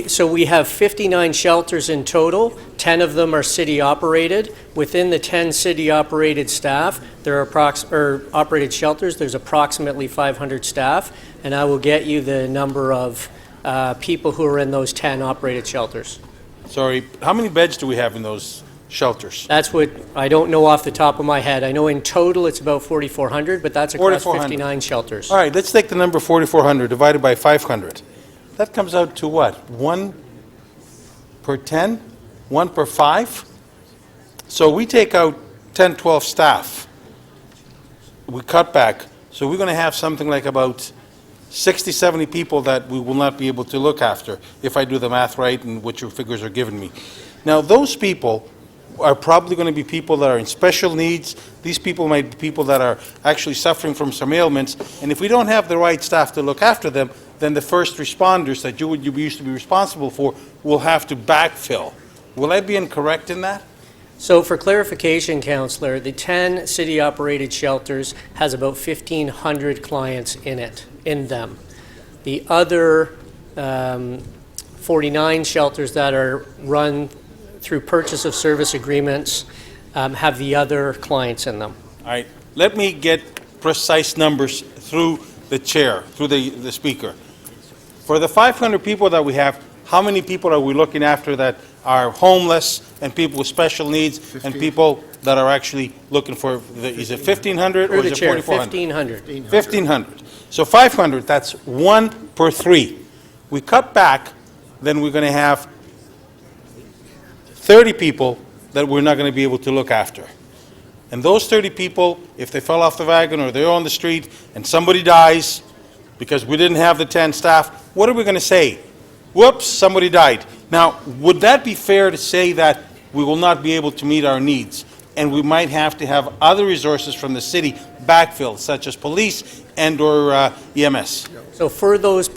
So we have 59 shelters in total. 10 of them are city-operated. Within the 10 city-operated staff, there are operated shelters, there's approximately 500 staff, and I will get you the number of people who are in those 10 operated shelters. Sorry, how many beds do we have in those shelters? That's what I don't know off the top of my head. I know in total it's about 4,400, but that's across 59 shelters. All right, let's take the number 4,400 divided by 500. That comes out to what? 1 per 10? 1 per 5? So we take out 10, 12 staff. We cut back. So we're going to have something like about 60, 70 people that we will not be able to look after, if I do the math right and what your figures are giving me. Now, those people are probably going to be people that are in special needs. These people might be people that are actually suffering from some ailments. And if we don't have the right staff to look after them, then the first responders that you used to be responsible for will have to backfill. Will I be incorrect in that? So for clarification, Councillor, the 10 city-operated shelters has about 1,500 clients in them. The other 49 shelters that are run through purchase of service agreements have the other clients in them. All right. Let me get precise numbers through the chair, through the speaker. For the 500 people that we have, how many people are we looking after that are homeless and people with special needs and people that are actually looking for, is it 1,500 or is it 4,400? 1,500. 1,500. So 500, that's 1 per 3. We cut back, then we're going to have 30 people that we're not going to be able to look after. And those 30 people, if they fell off the wagon or they're on the street and somebody dies because we didn't have the 10 staff, what are we going to say? Whoops, somebody died. Now, would that be fair to say that we will not be able to meet our needs and we might have to have other resources from the city backfilled, such as police and or EMS? So for those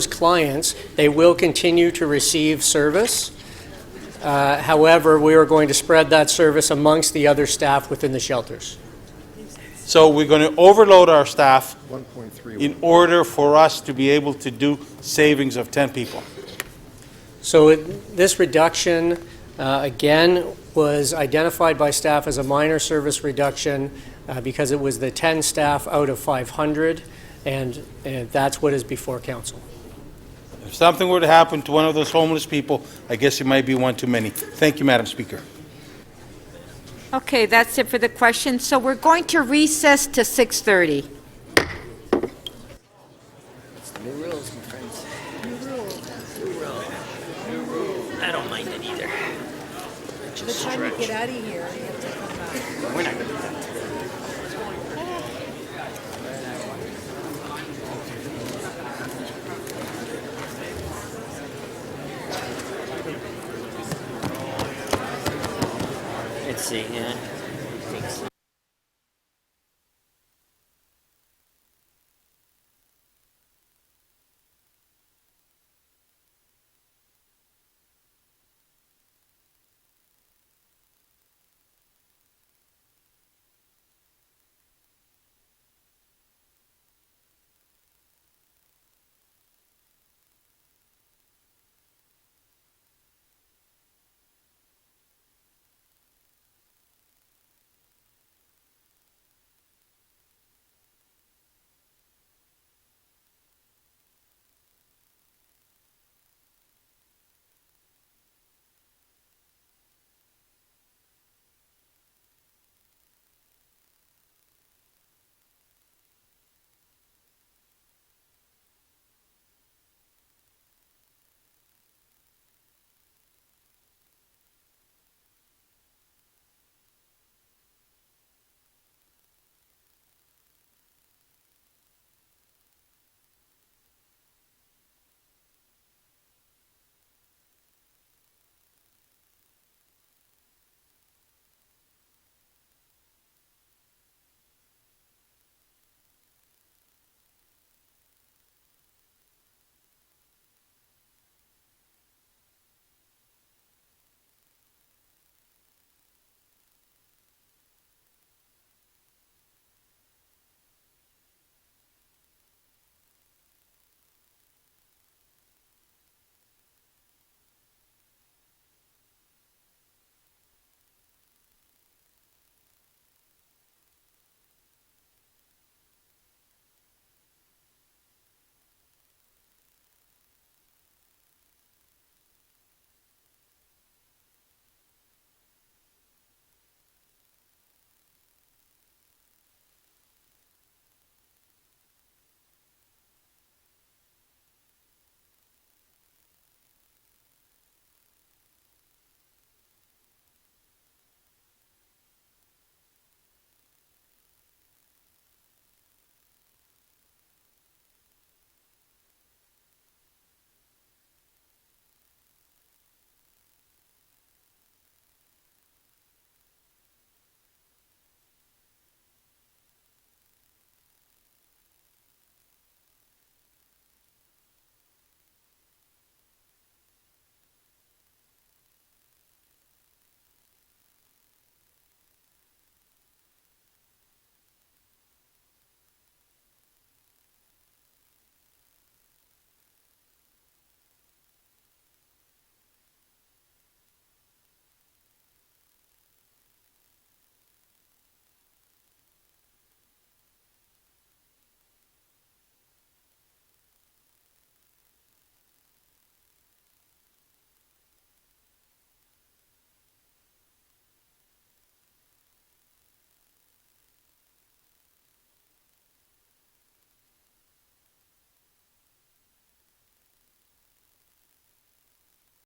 clients, they will continue to receive service. However, we are going to spread that service amongst the other staff within the shelters. So we're going to overload our staff in order for us to be able to do savings of 10 people. So this reduction, again, was identified by staff as a minor service reduction because it was the 10 staff out of 500, and that's what is before council. If something were to happen to one of those homeless people, I guess it might be one too many. Thank you, Madam Speaker. Okay, that's it for the questions. So we're going to recess to 6:30. It's the new rules, my friends. New rules. I don't mind it either. By the time you get out of here, you have to come back. We're not going to do that. Let's see, yeah.